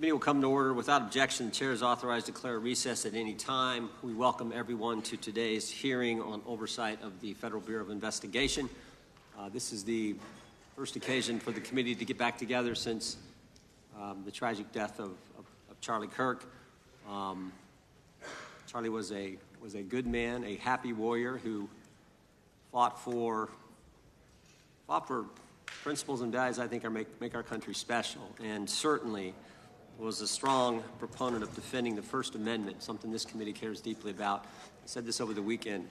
Meeting will come to order. Without objection, the chair is authorized to declare a recess at any time. We welcome everyone to today's hearing on oversight of the Federal Bureau of Investigation. This is the first occasion for the committee to get back together since the tragic death of Charlie Kirk. Charlie was a good man, a happy warrior who fought for principles and values I think make our country special, and certainly was a strong proponent of defending the First Amendment, something this committee cares deeply about. I said this over the weekend.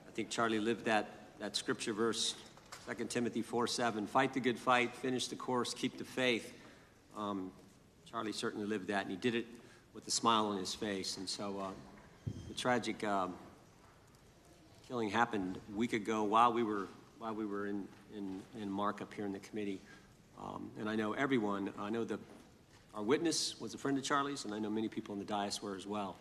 I think Charlie lived that scripture verse, 2 Timothy 4:7, fight the good fight, finish the course, keep the faith. Charlie certainly lived that, and he did it with a smile on his face. And so the tragic killing happened a week ago while we were in markup here in the committee. And I know everyone, our witness was a friend of Charlie's, and I know many people in the dais were as well.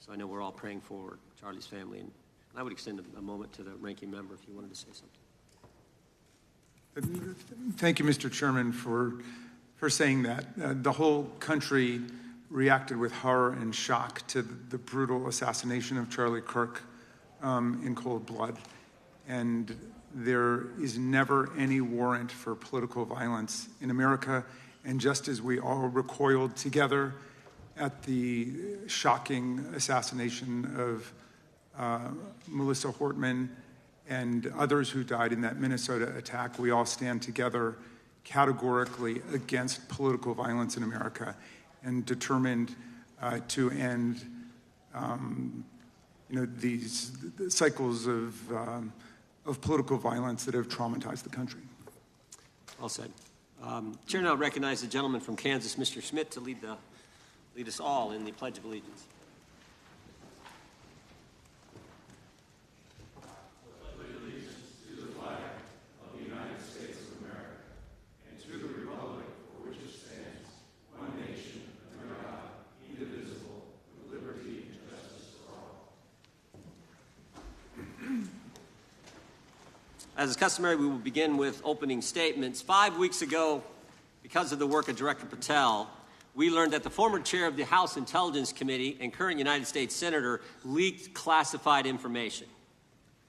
So I know we're all praying for Charlie's family. And I would extend a moment to the ranking member if you wanted to say something. Thank you, Mr. Chairman, for saying that. The whole country reacted with horror and shock to the brutal assassination of Charlie Kirk in cold blood. And there is never any warrant for political violence in America. And just as we all recoiled together at the shocking assassination of Melissa Hortman and others who died in that Minnesota attack, we all stand together categorically against political violence in America and determined to end these cycles of political violence that have traumatized the country. Well said. Chair now recognizes the gentleman from Kansas, Mr. Schmidt, to lead us all in the Pledge of Allegiance. As is customary, we will begin with opening statements. 5 weeks ago, because of the work of Director Patel, we learned that the former chair of the House Intelligence Committee and current United States Senator leaked classified information.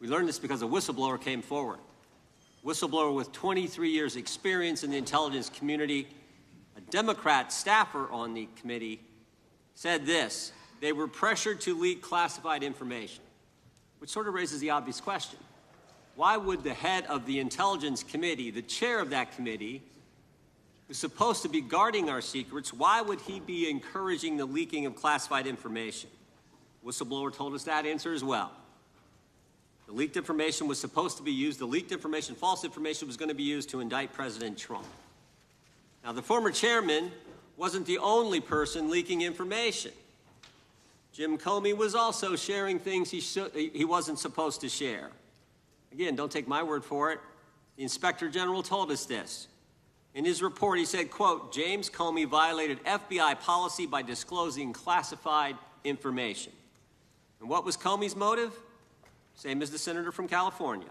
We learned this because a whistleblower came forward. A whistleblower with 23 years' experience in the intelligence community, a Democrat staffer on the committee, said this: they were pressured to leak classified information, which sort of raises the obvious question. Why would the head of the Intelligence Committee, the chair of that committee, who's supposed to be guarding our secrets, why would he be encouraging the leaking of classified information? Whistleblower told us that answer as well. The leaked information was supposed to be used, the leaked information, false information, was going to be used to indict President Trump. Now, the former chairman wasn't the only person leaking information. Jim Comey was also sharing things he wasn't supposed to share. Again, don't take my word for it. The Inspector General told us this. In his report, he said, quote, James Comey violated FBI policy by disclosing classified information. And what was Comey's motive? Same as the senator from California: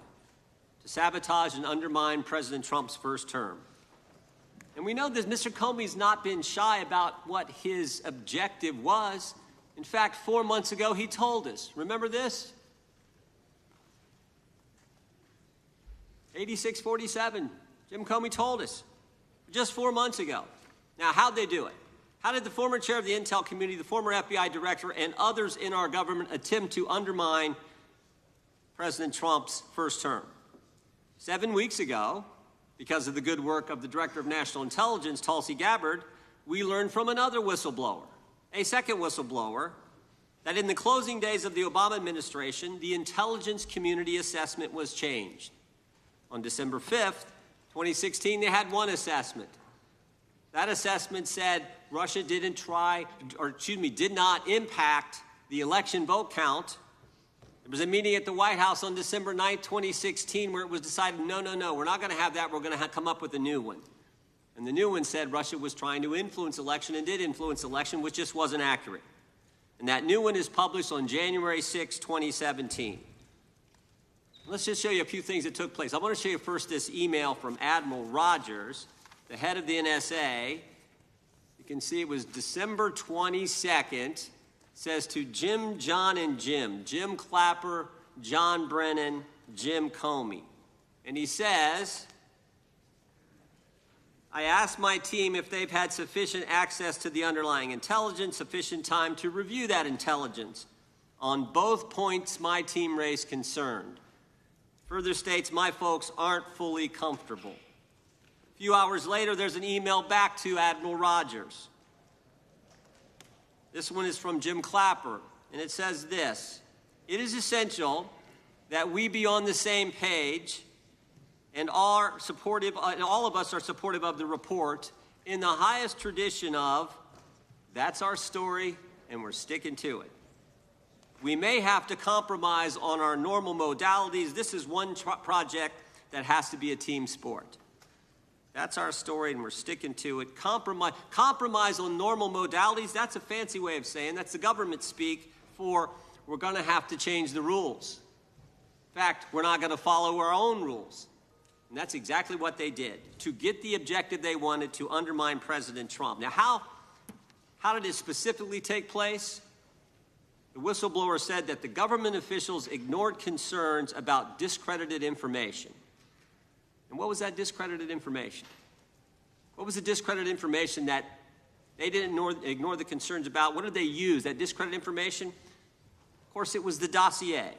to sabotage and undermine President Trump's first term. And we know that Mr. Comey's not been shy about what his objective was. In fact, 4 months ago, he told us. Remember this? 8647, Jim Comey told us just 4 months ago. Now, how'd they do it? How did the former chair of the Intel Committee, the former FBI director, and others in our government attempt to undermine President Trump's first term? 7 weeks ago, because of the good work of the Director of National Intelligence, Tulsi Gabbard, we learned from another whistleblower, a second whistleblower, that in the closing days of the Obama administration, the intelligence community assessment was changed. On December 5th, 2016, they had one assessment. That assessment said Russia did not impact the election vote count. There was a meeting at the White House on December 9th, 2016, where it was decided, no, we're not going to have that. We're going to come up with a new one. And the new one said Russia was trying to influence election and did influence election, which just wasn't accurate. And that new one is published on January 6, 2017. Let's just show you a few things that took place. I want to show you first this email from Admiral Rogers, the head of the NSA, can see it was December 22nd. Says to Jim, John, and Jim. Jim Clapper, John Brennan, Jim Comey. And he says, I asked my team if they've had sufficient access to the underlying intelligence, sufficient time to review that intelligence. On both points, my team raised concern. Further states, my folks aren't fully comfortable. A few hours later, there's an email back to Admiral Rogers. This one is from Jim Clapper, and it says this: it is essential that we be on the same page and all of us are supportive of the report in the highest tradition of, that's our story and we're sticking to it. We may have to compromise on our normal modalities. This is one project that has to be a team sport. That's our story, and we're sticking to it. Compromise on normal modalities, that's a fancy way of saying, that's the government speak for we're going to have to change the rules. In fact, we're not going to follow our own rules. And that's exactly what they did, to get the objective they wanted, to undermine President Trump. Now, how did it specifically take place? The whistleblower said that the government officials ignored concerns about discredited information. And what was that discredited information? What was the discredited information that they didn't ignore the concerns about? What did they use, that discredited information? Of course, it was the dossier.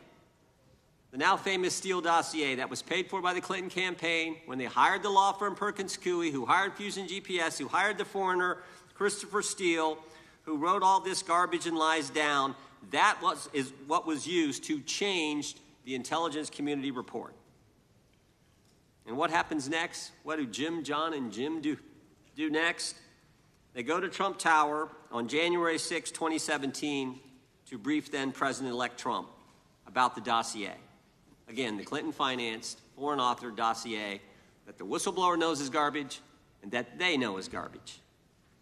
The now famous Steele dossier that was paid for by the Clinton campaign when they hired the law firm Perkins Coie, who hired Fusion GPS, who hired the foreigner Christopher Steele, who wrote all this garbage and lies down. That is what was used to change the intelligence community report. And what happens next? What do Jim, John, and Jim do next? They go to Trump Tower on January 6, 2017, to brief then President-elect Trump about the dossier. Again, the Clinton-financed, foreign-authored dossier that the whistleblower knows is garbage and that they know is garbage.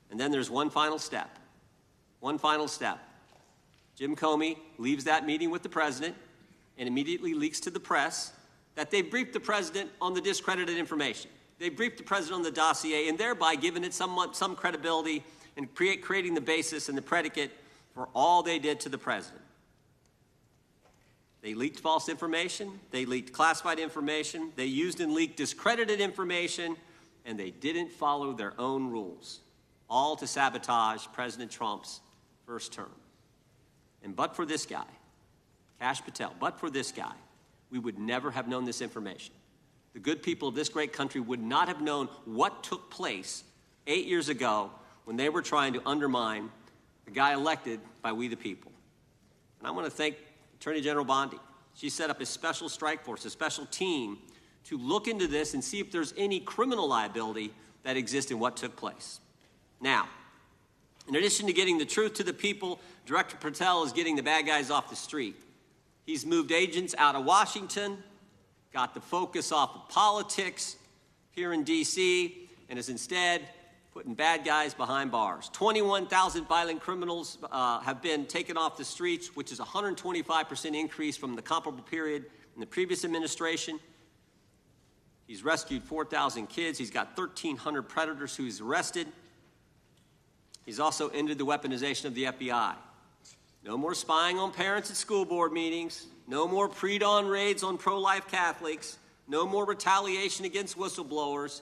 And then there's one final step. One final step. Jim Comey leaves that meeting with the president and immediately leaks to the press that they briefed the president on the discredited information. They briefed the president on the dossier and thereby giving it some credibility and creating the basis and the predicate for all they did to the president. They leaked false information. They leaked classified information. They used and leaked discredited information, and they didn't follow their own rules, all to sabotage President Trump's first term. And but for this guy, Kash Patel, but for this guy, we would never have known this information. The good people of this great country would not have known what took place 8 years ago when they were trying to undermine the guy elected by we the people. And I want to thank Attorney General Bondi. She set up a special strike force, a special team, to look into this and see if there's any criminal liability that exists in what took place. Now, in addition to getting the truth to the people, Director Patel is getting the bad guys off the street. He's moved agents out of Washington, got the focus off of politics here in D.C., and is instead putting bad guys behind bars. 21,000 violent criminals have been taken off the streets, which is a 125% increase from the comparable period in the previous administration. He's rescued 4,000 kids. He's got 1,300 predators who he's arrested. He's also ended the weaponization of the FBI. No more spying on parents at school board meetings. No more pre-dawn raids on pro-life Catholics. No more retaliation against whistleblowers.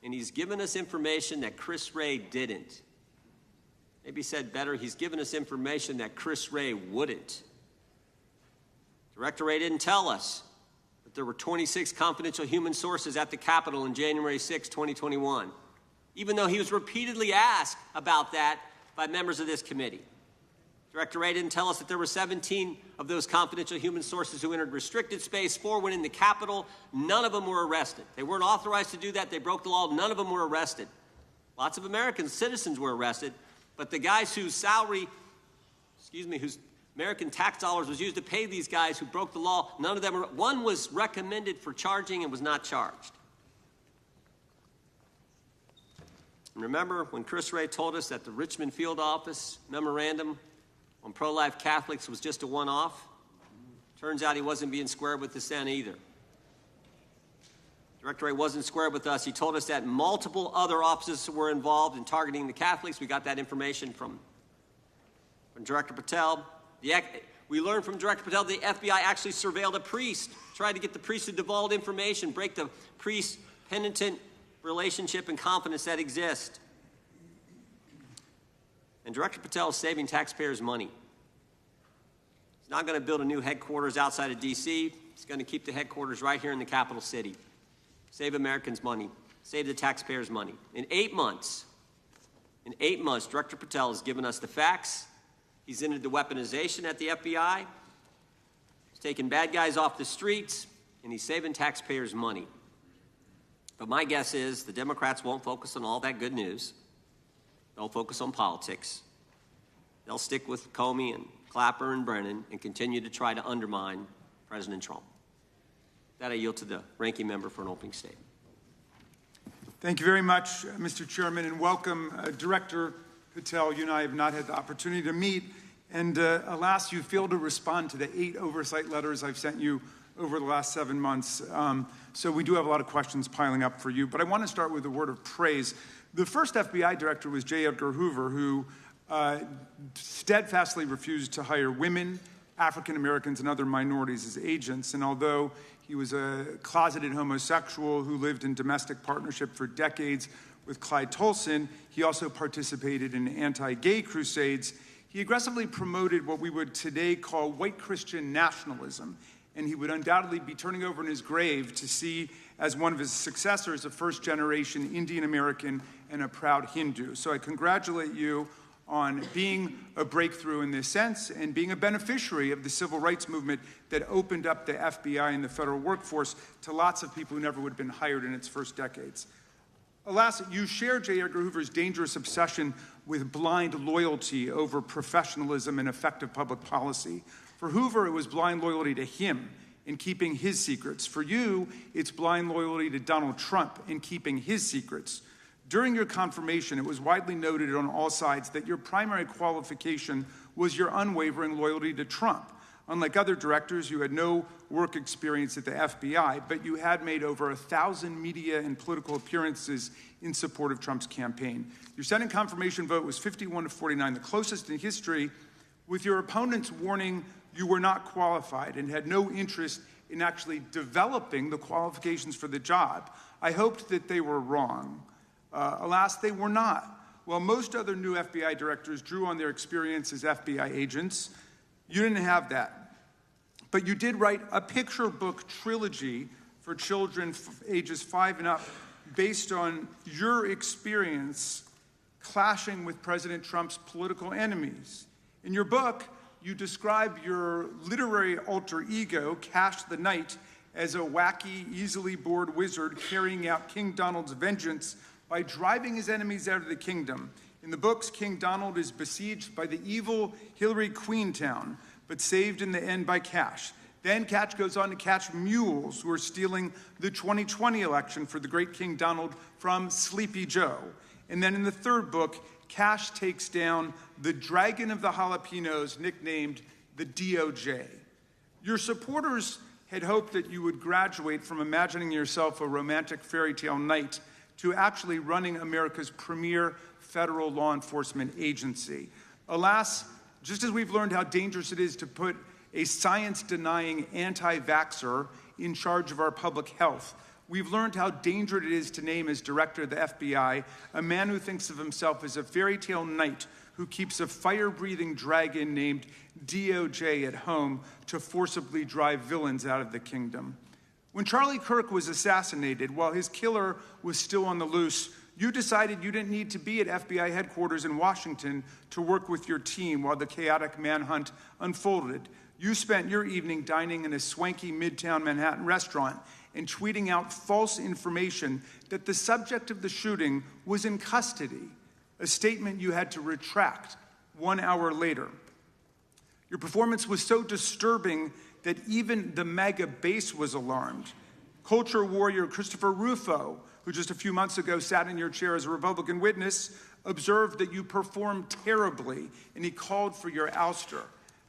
And he's given us information that Chris Wray didn't. Maybe said better, he's given us information that Chris Wray wouldn't. Director Wray didn't tell us that there were 26 confidential human sources at the Capitol on January 6, 2021, even though he was repeatedly asked about that by members of this committee. Director Wray didn't tell us that there were 17 of those confidential human sources who entered restricted space. 4 went in the Capitol. None of them were arrested. They weren't authorized to do that. They broke the law. None of them were arrested. Lots of American citizens were arrested, but the guys whose whose American tax dollars was used to pay these guys who broke the law, none of them were. One was recommended for charging and was not charged. And remember when Chris Wray told us that the Richmond field office memorandum on pro-life Catholics was just a one-off? Turns out he wasn't being square with the Senate either. Director Wray wasn't square with us. He told us that multiple other offices were involved in targeting the Catholics. We got that information from Director Patel. We learned from Director Patel the FBI actually surveilled a priest, tried to get the priest to divulge information, break the priest-penitent relationship and confidence that exists. And Director Patel is saving taxpayers' money. He's not going to build a new headquarters outside of D.C. He's going to keep the headquarters right here in the capital city. Save Americans money. Save the taxpayers money. In 8 months, Director Patel has given us the facts. He's ended the weaponization at the FBI. He's taken bad guys off the streets, and he's saving taxpayers money. But my guess is the Democrats won't focus on all that good news. They'll focus on politics. They'll stick with Comey and Clapper and Brennan and continue to try to undermine President Trump. With that, I yield to the ranking member for an opening statement. Thank you very much, Mr. Chairman, and welcome, Director Patel. You and I have not had the opportunity to meet, and alas, you failed to respond to the 8 oversight letters I've sent you over the last 7 months. So we do have a lot of questions piling up for you, but I want to start with a word of praise. The first FBI director was J. Edgar Hoover, who steadfastly refused to hire women, African Americans, and other minorities as agents. And although he was a closeted homosexual who lived in domestic partnership for decades with Clyde Tolson, he also participated in anti-gay crusades. He aggressively promoted what we would today call white Christian nationalism, and he would undoubtedly be turning over in his grave to see as one of his successors a first-generation Indian American and a proud Hindu. So I congratulate you on being a breakthrough in this sense and being a beneficiary of the civil rights movement that opened up the FBI and the federal workforce to lots of people who never would have been hired in its first decades. Alas, you share J. Edgar Hoover's dangerous obsession with blind loyalty over professionalism and effective public policy. For Hoover, it was blind loyalty to him in keeping his secrets. For you, it's blind loyalty to Donald Trump in keeping his secrets. During your confirmation, it was widely noted on all sides that your primary qualification was your unwavering loyalty to Trump. Unlike other directors, you had no work experience at the FBI, but you had made over 1,000 media and political appearances in support of Trump's campaign. Your Senate confirmation vote was 51-49, the closest in history, with your opponents warning you were not qualified and had no interest in actually developing the qualifications for the job. I hoped that they were wrong. Alas, they were not. While most other new FBI directors drew on their experience as FBI agents, you didn't have that. But you did write a picture book trilogy for children ages 5 and up based on your experience clashing with President Trump's political enemies. In your book, you describe your literary alter ego, Kash the Knight, as a wacky, easily bored wizard carrying out King Donald's vengeance by driving his enemies out of the kingdom. In the books, King Donald is besieged by the evil Hillary Queentown, but saved in the end by Kash. Then Kash goes on to catch mules who are stealing the 2020 election for the great King Donald from Sleepy Joe. And then in the third book, Kash takes down the dragon of the jalapenos, nicknamed the DOJ. Your supporters had hoped that you would graduate from imagining yourself a romantic fairy tale knight to actually running America's premier federal law enforcement agency. Alas, just as we've learned how dangerous it is to put a science-denying anti-vaxxer in charge of our public health, we've learned how dangerous it is to name as director of the FBI a man who thinks of himself as a fairy tale knight who keeps a fire-breathing dragon named DOJ at home to forcibly drive villains out of the kingdom. When Charlie Kirk was assassinated, while his killer was still on the loose, you decided you didn't need to be at FBI headquarters in Washington to work with your team while the chaotic manhunt unfolded. You spent your evening dining in a swanky Midtown Manhattan restaurant and tweeting out false information that the subject of the shooting was in custody, a statement you had to retract 1 hour later. Your performance was so disturbing that even the MAGA base was alarmed. Culture warrior Christopher Rufo, who just a few months ago sat in your chair as a Republican witness, observed that you performed terribly, and he called for your ouster.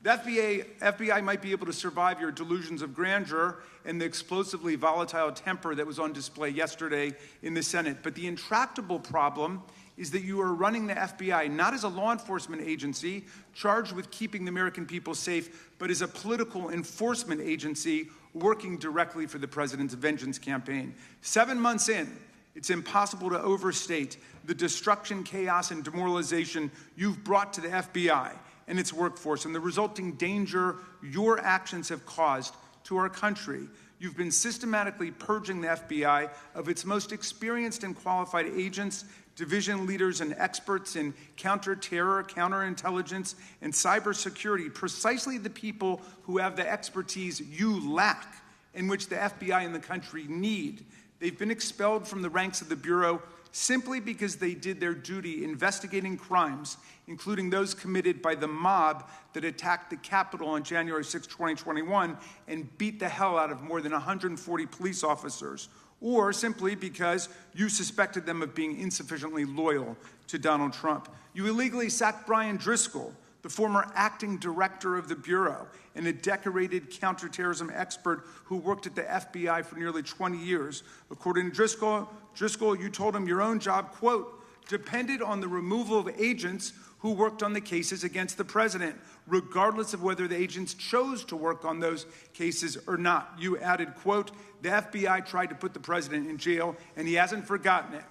The FBI might be able to survive your delusions of grandeur and the explosively volatile temper that was on display yesterday in the Senate. But the intractable problem is that you are running the FBI not as a law enforcement agency charged with keeping the American people safe, but as a political enforcement agency working directly for the president's vengeance campaign. 7 months in, it's impossible to overstate the destruction, chaos, and demoralization you've brought to the FBI and its workforce and the resulting danger your actions have caused to our country. You've been systematically purging the FBI of its most experienced and qualified agents, division leaders, and experts in counterterror, counterintelligence, and cybersecurity, precisely the people who have the expertise you lack and which the FBI and the country need. They've been expelled from the ranks of the Bureau simply because they did their duty investigating crimes, including those committed by the mob that attacked the Capitol on January 6, 2021, and beat the hell out of more than 140 police officers, or simply because you suspected them of being insufficiently loyal to Donald Trump. You illegally sacked Brian Driscoll, the former acting director of the Bureau and a decorated counterterrorism expert who worked at the FBI for nearly 20 years. According to Driscoll, you told him your own job, quote, depended on the removal of agents who worked on the cases against the president, regardless of whether the agents chose to work on those cases or not. You added, quote, the FBI tried to put the president in jail, and he hasn't forgotten it.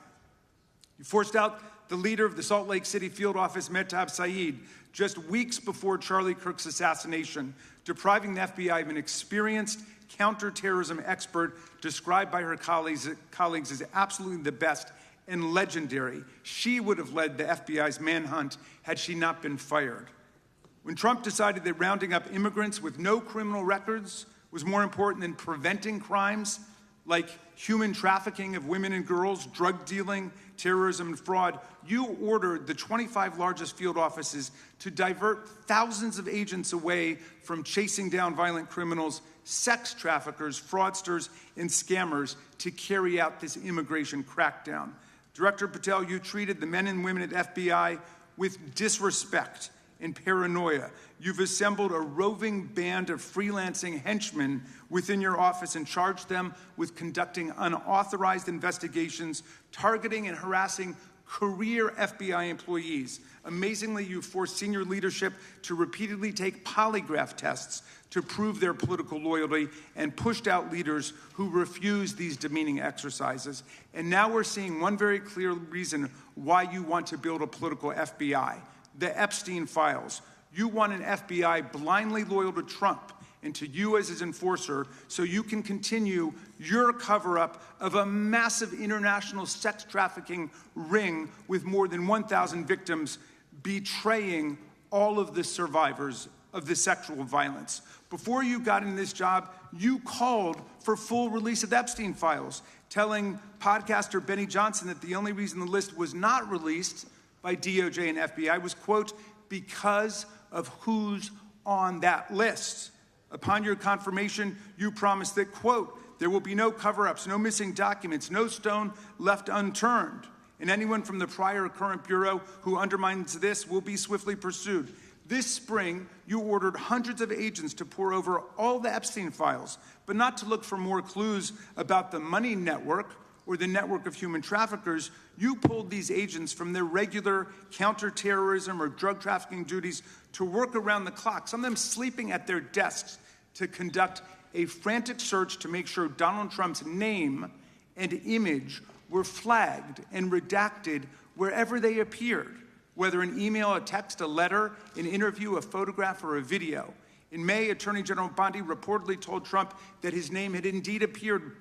You forced out the leader of the Salt Lake City field office, Mehtab Saeed, just weeks before Charlie Kirk's assassination, depriving the FBI of an experienced counterterrorism expert described by her colleagues as absolutely the best and legendary. She would have led the FBI's manhunt had she not been fired. When Trump decided that rounding up immigrants with no criminal records was more important than preventing crimes like human trafficking of women and girls, drug dealing, terrorism, and fraud, you ordered the 25 largest field offices to divert thousands of agents away from chasing down violent criminals, sex traffickers, fraudsters, and scammers to carry out this immigration crackdown. Director Patel, you treated the men and women at FBI with disrespect and paranoia. You've assembled a roving band of freelancing henchmen within your office and charged them with conducting unauthorized investigations, targeting and harassing career FBI employees. Amazingly, you forced senior leadership to repeatedly take polygraph tests to prove their political loyalty and pushed out leaders who refused these demeaning exercises. And now we're seeing one very clear reason why you want to build a political FBI. The Epstein files. You want an FBI blindly loyal to Trump and to you as his enforcer so you can continue your cover-up of a massive international sex trafficking ring with more than 1,000 victims, betraying all of the survivors of the sexual violence. Before you got in this job, you called for full release of the Epstein files, telling podcaster Benny Johnson that the only reason the list was not released by DOJ and FBI was, quote, because of who's on that list. Upon your confirmation, you promised that, quote, there will be no cover-ups, no missing documents, no stone left unturned, and anyone from the prior or current Bureau who undermines this will be swiftly pursued. This spring, you ordered hundreds of agents to pore over all the Epstein files, but not to look for more clues about the money network or the network of human traffickers. You pulled these agents from their regular counterterrorism or drug trafficking duties to work around the clock, some of them sleeping at their desks, to conduct a frantic search to make sure Donald Trump's name and image were flagged and redacted wherever they appeared, whether an email, a text, a letter, an interview, a photograph, or a video. In May, Attorney General Bondi reportedly told Trump that his name had indeed appeared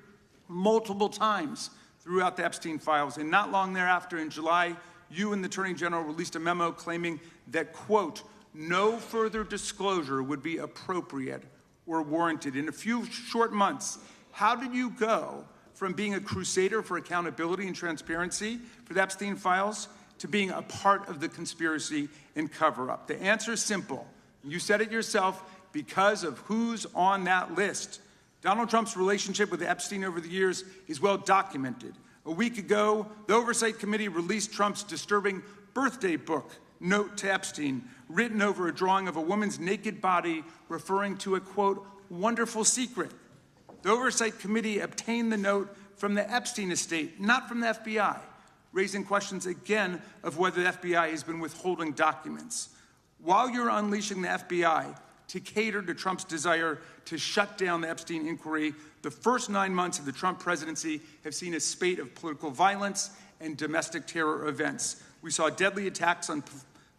multiple times throughout the Epstein files. And not long thereafter, in July, you and the Attorney General released a memo claiming that, quote, no further disclosure would be appropriate or warranted. In a few short months, how did you go from being a crusader for accountability and transparency for the Epstein files to being a part of the conspiracy and cover-up? The answer is simple. You said it yourself, because of who's on that list. Donald Trump's relationship with Epstein over the years is well documented. A week ago, the Oversight Committee released Trump's disturbing birthday book note to Epstein written over a drawing of a woman's naked body referring to a, quote, wonderful secret. The Oversight Committee obtained the note from the Epstein estate, not from the FBI, raising questions again of whether the FBI has been withholding documents. While you're unleashing the FBI to cater to Trump's desire to shut down the Epstein inquiry, the first 9 months of the Trump presidency have seen a spate of political violence and domestic terror events. We saw deadly attacks on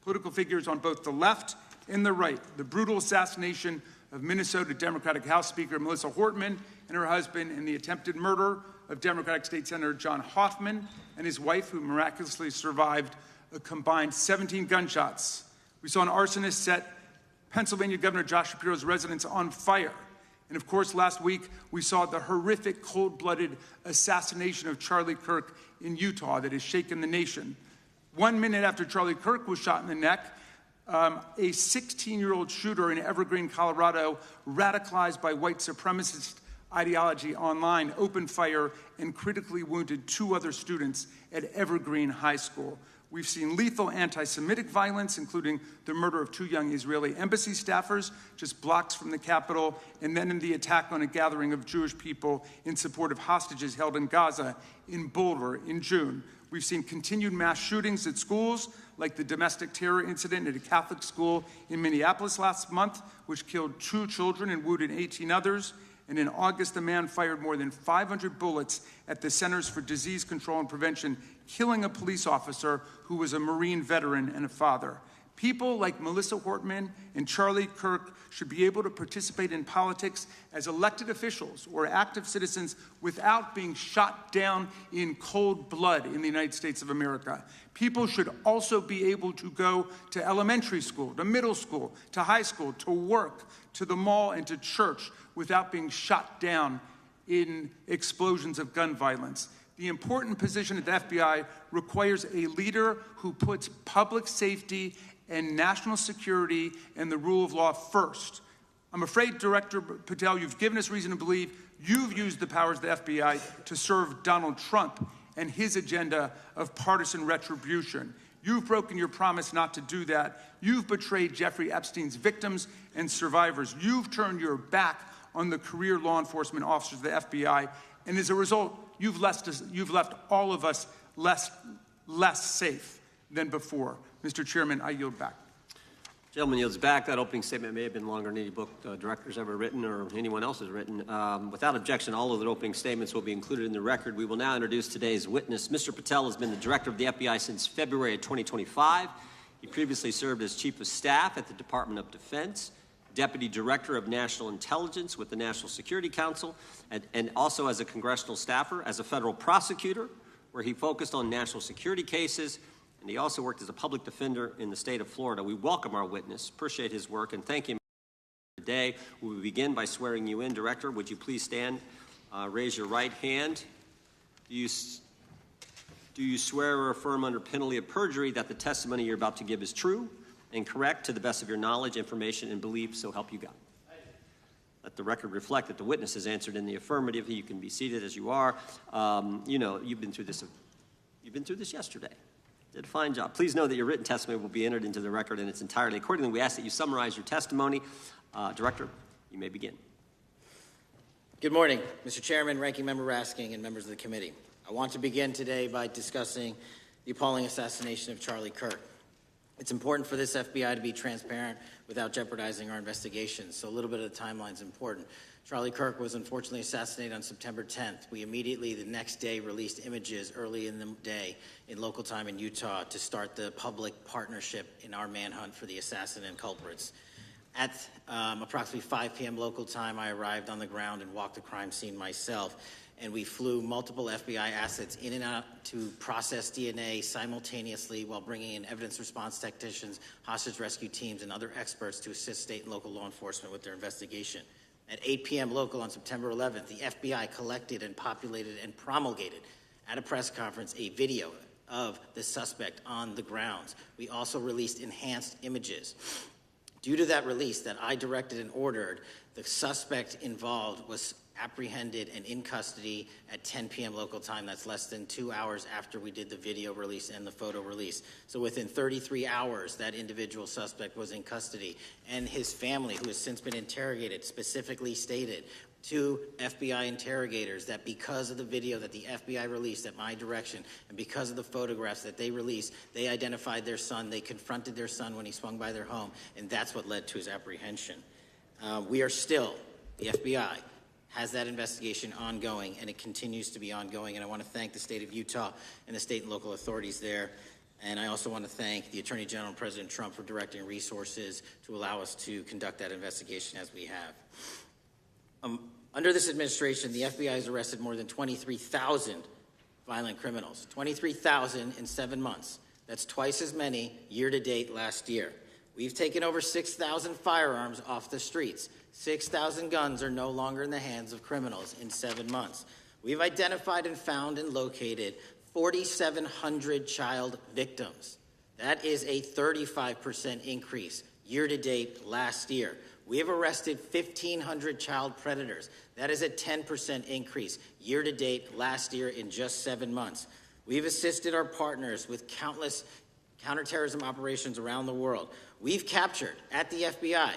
political figures on both the left and the right. The brutal assassination of Minnesota Democratic House Speaker Melissa Hortman and her husband, and the attempted murder of Democratic State Senator John Hoffman and his wife, who miraculously survived a combined 17 gunshots. We saw an arsonist set Pennsylvania Governor Josh Shapiro's residence on fire. And of course, last week, we saw the horrific, cold-blooded assassination of Charlie Kirk in Utah that has shaken the nation. 1 minute after Charlie Kirk was shot in the neck, a 16-year-old shooter in Evergreen, Colorado, radicalized by white supremacist ideology online, opened fire and critically wounded 2 other students at Evergreen High School. We've seen lethal anti-Semitic violence, including the murder of 2 young Israeli embassy staffers just blocks from the Capitol, and then in the attack on a gathering of Jewish people in support of hostages held in Gaza in Boulder in June. We've seen continued mass shootings at schools, like the domestic terror incident at a Catholic school in Minneapolis last month, which killed 2 children and wounded 18 others. And in August, a man fired more than 500 bullets at the Centers for Disease Control and Prevention, killing a police officer who was a Marine veteran and a father. People like Melissa Hortman and Charlie Kirk should be able to participate in politics as elected officials or active citizens without being shot down in cold blood in the United States of America. People should also be able to go to elementary school, to middle school, to high school, to work, to the mall, and to church without being shot down in explosions of gun violence. The important position at the FBI requires a leader who puts public safety and national security and the rule of law first. I'm afraid, Director Patel, you've given us reason to believe you've used the powers of the FBI to serve Donald Trump and his agenda of partisan retribution. You've broken your promise not to do that. You've betrayed Jeffrey Epstein's victims and survivors. You've turned your back on the career law enforcement officers of the FBI, and as a result, you've left all of us less safe than before. Mr. Chairman, I yield back. Gentleman yields back. That opening statement may have been longer than any book director's ever written or anyone else has written. Without objection, all of the opening statements will be included in the record. We will now introduce today's witness. Mr. Patel has been the director of the FBI since February of 2025. He previously served as Chief of Staff at the Department of Defense, Deputy Director of National Intelligence with the National Security Council, and also as a congressional staffer, as a federal prosecutor, where he focused on national security cases, and he also worked as a public defender in the state of Florida. We welcome our witness, appreciate his work, and thank him today. We will begin by swearing you in. Director, would you please stand, raise your right hand. Do you swear or affirm under penalty of perjury that the testimony you're about to give is true and correct to the best of your knowledge, information, and belief, so help you God? Let the record reflect that the witness has answered in the affirmative. You can be seated as you are. You know, you've been through this yesterday. Did a fine job. Please know that your written testimony will be entered into the record in its entirety. Accordingly, we ask that you summarize your testimony. Director, you may begin. Good morning, Mr. Chairman, Ranking Member Raskin, and members of the committee. I want to begin today by discussing the appalling assassination of Charlie Kirk. It's important for this FBI to be transparent without jeopardizing our investigation, so a little bit of the timeline is important. Charlie Kirk was unfortunately assassinated on September 10th. We immediately, the next day, released images early in the day in local time in Utah to start the public partnership in our manhunt for the assassin and culprits. At approximately 5 p.m. local time, I arrived on the ground and walked the crime scene myself, and we flew multiple FBI assets in and out to process DNA simultaneously while bringing in evidence response technicians, hostage rescue teams, and other experts to assist state and local law enforcement with their investigation. At 8 p.m. local on September 11th, the FBI collected and populated and promulgated at a press conference a video of the suspect on the grounds. We also released enhanced images. Due to that release that I directed and ordered, the suspect involved was apprehended and in custody at 10 p.m. local time. That's less than 2 hours after we did the video release and the photo release. So within 33 hours, that individual suspect was in custody. And his family, who has since been interrogated, specifically stated to FBI interrogators that because of the video that the FBI released at my direction and because of the photographs that they released, they identified their son, they confronted their son when he swung by their home, and that's what led to his apprehension. We are still, the FBI has that investigation ongoing, and it continues to be ongoing, and I want to thank the state of Utah and the state and local authorities there. And I also want to thank the Attorney General and President Trump for directing resources to allow us to conduct that investigation as we have. Under this administration, the FBI has arrested more than 23,000 violent criminals. 23,000 in 7 months. That's twice as many year-to-date last year. We've taken over 6,000 firearms off the streets. 6,000 guns are no longer in the hands of criminals in 7 months. We've identified and found and located 4,700 child victims. That is a 35% increase year-to-date last year. We have arrested 1,500 child predators. That is a 10% increase year-to-date last year in just 7 months. We've assisted our partners with countless counterterrorism operations around the world. We've captured, at the FBI,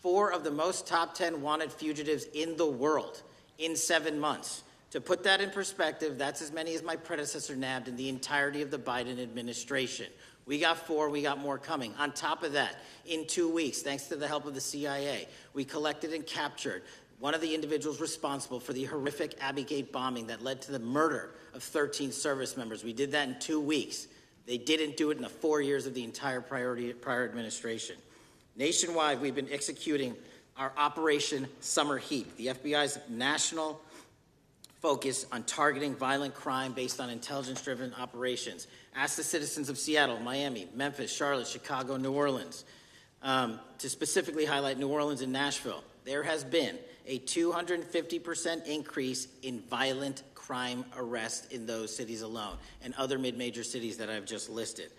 4 of the most top 10 wanted fugitives in the world in 7 months. To put that in perspective, that's as many as my predecessor nabbed in the entirety of the Biden administration. We got 4, we got more coming. On top of that, in 2 weeks, thanks to the help of the CIA, we collected and captured one of the individuals responsible for the horrific Abbey Gate bombing that led to the murder of 13 service members. We did that in 2 weeks. They didn't do it in the 4 years of the entire prior administration. Nationwide, we've been executing our Operation Summer Heat, the FBI's national focus on targeting violent crime based on intelligence-driven operations. Ask the citizens of Seattle, Miami, Memphis, Charlotte, Chicago, New Orleans. To specifically highlight New Orleans and Nashville, there has been a 250% increase in violent crime arrests in those cities alone, and other mid-major cities that I've just listed.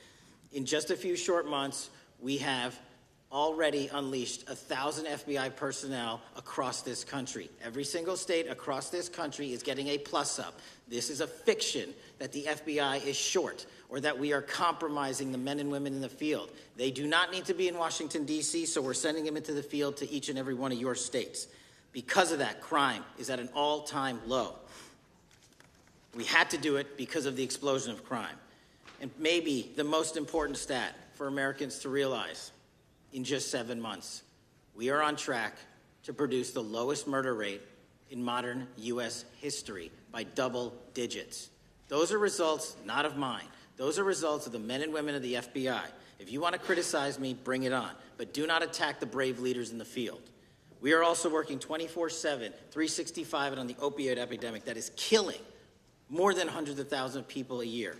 In just a few short months, we have already unleashed 1,000 FBI personnel across this country. Every single state across this country is getting a plus-up. This is a fiction that the FBI is short or that we are compromising the men and women in the field. They do not need to be in Washington, D.C., so we're sending them into the field to each and every one of your states. Because of that, crime is at an all-time low. We had to do it because of the explosion of crime. And maybe the most important stat for Americans to realize, in just 7 months, we are on track to produce the lowest murder rate in modern U.S. history by double digits. Those are results not of mine. Those are results of the men and women of the FBI. If you want to criticize me, bring it on, but do not attack the brave leaders in the field. We are also working 24/7, 365 on the opioid epidemic that is killing more than hundreds of thousands of people a year.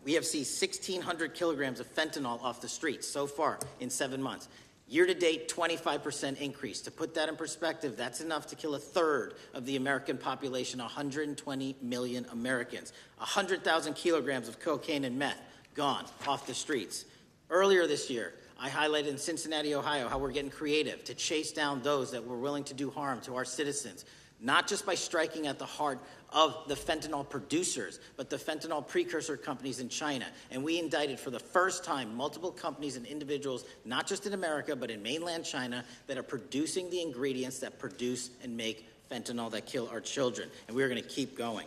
We have seized 1,600 kilograms of fentanyl off the streets so far in 7 months. Year-to-date, 25% increase. To put that in perspective, that's enough to kill a third of the American population, 120 million Americans. 100,000 kilograms of cocaine and meth gone off the streets. Earlier this year, I highlighted in Cincinnati, Ohio, how we're getting creative to chase down those that were willing to do harm to our citizens, not just by striking at the heart of the fentanyl producers, but the fentanyl precursor companies in China. And we indicted for the first time multiple companies and individuals, not just in America, but in mainland China, that are producing the ingredients that produce and make fentanyl that kill our children. And we're going to keep going.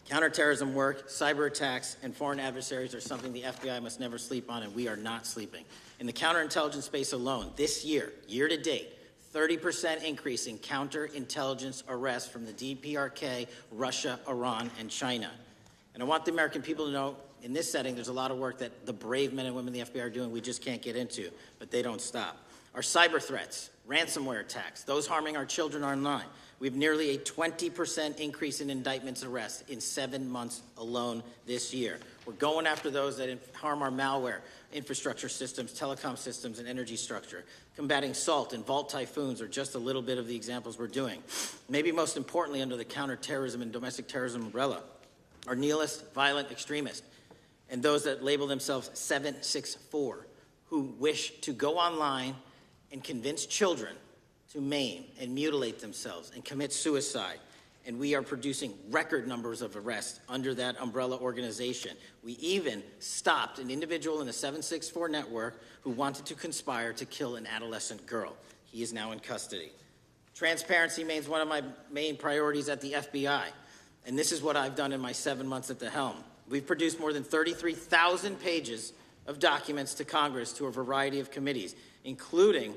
Counterterrorism work, cyber attacks, and foreign adversaries are something the FBI must never sleep on, and we are not sleeping. In the counterintelligence space alone, this year, year-to-date, 30% increase in counterintelligence arrests from the DPRK, Russia, Iran, and China. And I want the American people to know, in this setting, there's a lot of work that the brave men and women of the FBI are doing we just can't get into, but they don't stop. Our cyber threats, ransomware attacks, those harming our children online. We have nearly a 20% increase in indictments and arrests in 7 months alone this year. We're going after those that harm our malware, infrastructure systems, telecom systems, and energy structure. Combating SALT and Vault typhoons are just a little bit of the examples we're doing. Maybe most importantly, under the counterterrorism and domestic terrorism umbrella, are nihilist, violent extremists, and those that label themselves 764, who wish to go online and convince children to maim and mutilate themselves and commit suicide. And we are producing record numbers of arrests under that umbrella organization. We even stopped an individual in the 764 network who wanted to conspire to kill an adolescent girl. He is now in custody. Transparency remains one of my main priorities at the FBI, and this is what I've done in my 7 months at the helm. We've produced more than 33,000 pages of documents to Congress to a variety of committees, including,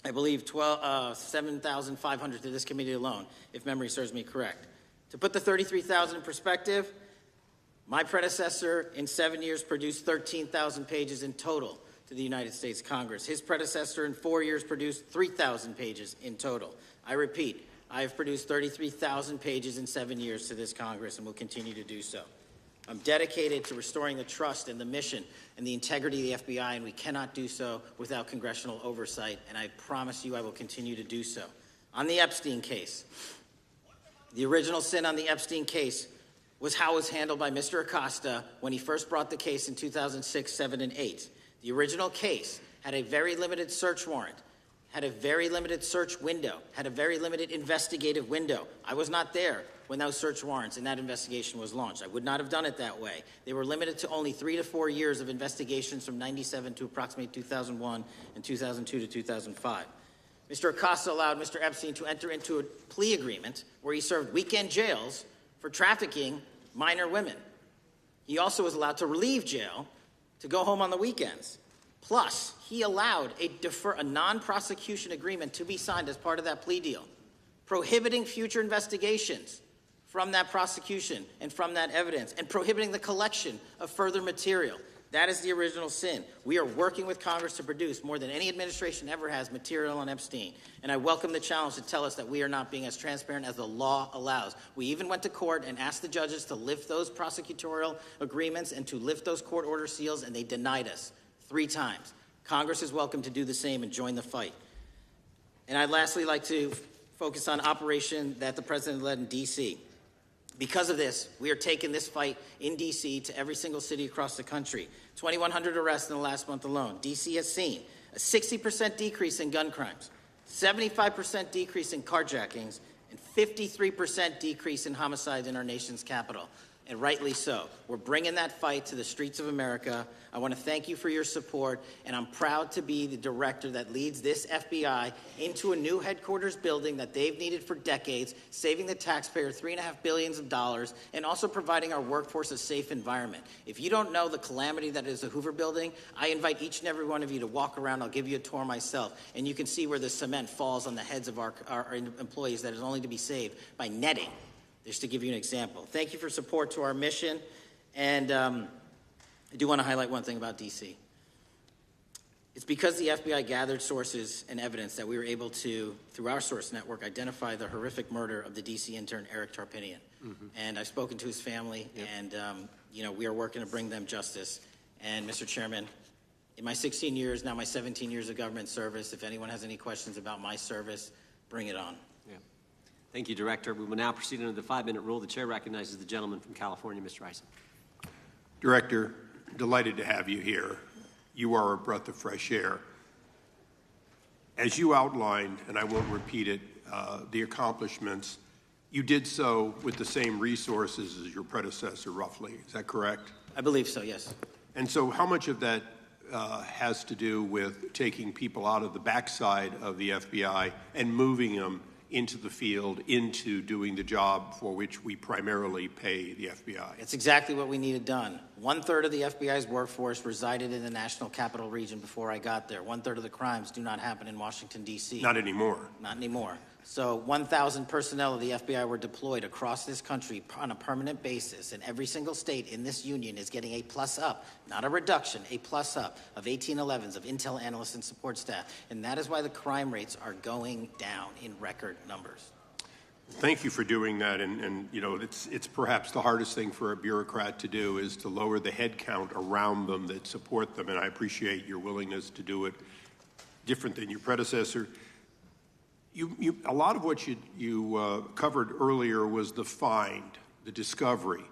I believe, 7,500 to this committee alone, if memory serves me correct. To put the 33,000 in perspective, my predecessor in 7 years produced 13,000 pages in total to the United States Congress. His predecessor in 4 years produced 3,000 pages in total. I repeat, I have produced 33,000 pages in 7 years to this Congress and will continue to do so. I'm dedicated to restoring the trust and the mission and the integrity of the FBI, and we cannot do so without congressional oversight, and I promise you I will continue to do so. On the Epstein case, the original sin on the Epstein case was how it was handled by Mr. Acosta when he first brought the case in 2006, 7, and 8. The original case had a very limited search warrant, had a very limited search window, had a very limited investigative window. I was not there when those search warrants and that investigation was launched. I would not have done it that way. They were limited to only 3 to 4 years of investigations from 97 to approximately 2001 and 2002 to 2005. Mr. Acosta allowed Mr. Epstein to enter into a plea agreement where he served weekend jails for trafficking minor women. He also was allowed to relieve jail to go home on the weekends. Plus, he allowed a non-prosecution agreement to be signed as part of that plea deal, prohibiting future investigations from that prosecution and from that evidence, and prohibiting the collection of further material. That is the original sin. We are working with Congress to produce more than any administration ever has material on Epstein. And I welcome the challenge to tell us that we are not being as transparent as the law allows. We even went to court and asked the judges to lift those prosecutorial agreements and to lift those court order seals, and they denied us 3 times. Congress is welcome to do the same and join the fight. And I'd lastly like to focus on operation that the president led in D.C. Because of this, we are taking this fight in D.C. to every single city across the country. 2,100 arrests in the last month alone. D.C. has seen a 60% decrease in gun crimes, 75% decrease in carjackings, and 53% decrease in homicides in our nation's capital. And rightly so. We're bringing that fight to the streets of America. I want to thank you for your support, and I'm proud to be the director that leads this FBI into a new headquarters building that they've needed for decades, saving the taxpayer $3.5 billion, and also providing our workforce a safe environment. If you don't know the calamity that is the Hoover Building, I invite each and every one of you to walk around. I'll give you a tour myself, and you can see where the cement falls on the heads of our employees that is only to be saved by netting. Just to give you an example. Thank you for support to our mission. And I do want to highlight one thing about D.C. It's because the FBI gathered sources and evidence that we were able to, through our source network, identify the horrific murder of the D.C. intern, Eric Tarpinian. Mm-hmm. And I've spoken to his family, yep. And we are working to bring them justice. And Mr. Chairman, in my 16 years, now my 17 years of government service, if anyone has any questions about my service, bring it on. Thank you, Director. We will now proceed under the 5-minute rule. The chair recognizes the gentleman from California, Mr. Eisen. Director, delighted to have you here. You are a breath of fresh air. As you outlined, and I won't repeat it, the accomplishments, you did so with the same resources as your predecessor, roughly. Is that correct? I believe so, yes. And so how much of that has to do with taking people out of the backside of the FBI and moving them into the field, into doing the job for which we primarily pay the FBI? It's exactly what we needed done. 1/3 of the FBI's workforce resided in the National Capital Region before I got there. 1/3 of the crimes do not happen in Washington, D.C. Not anymore. Not anymore. So 1,000 personnel of the FBI were deployed across this country on a permanent basis, and every single state in this union is getting a plus up, not a reduction, a plus up of 1811s of intel analysts and support staff. And that is why the crime rates are going down in record numbers. Thank you for doing that, and it's perhaps the hardest thing for a bureaucrat to do is to lower the head count around them that support them, and I appreciate your willingness to do it different than your predecessor. A lot of what you covered earlier was the find, the discovery,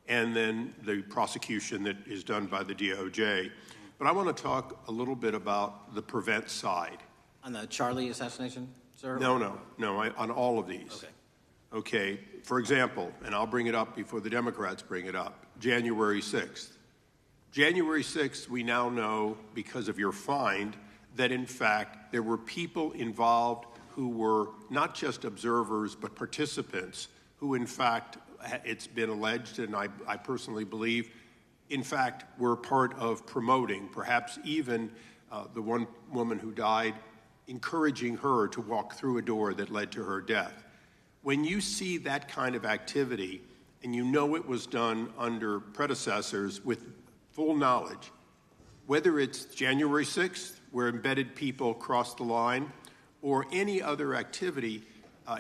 and then the prosecution that is done by the DOJ. But I want to talk a little bit about the prevent side. On the Charlie assassination? sir? No, on all of these. Okay. Okay, for example, and I'll bring it up before the Democrats bring it up, January 6th. January 6th, we now know, because of your find, that in fact there were people involved who were not just observers but participants who in fact, it's been alleged, and I personally believe, in fact, were part of promoting, perhaps even the one woman who died, encouraging her to walk through a door that led to her death. When you see that kind of activity, and you know it was done under predecessors with full knowledge, whether it's January 6th, where embedded people crossed the line, or any other activity,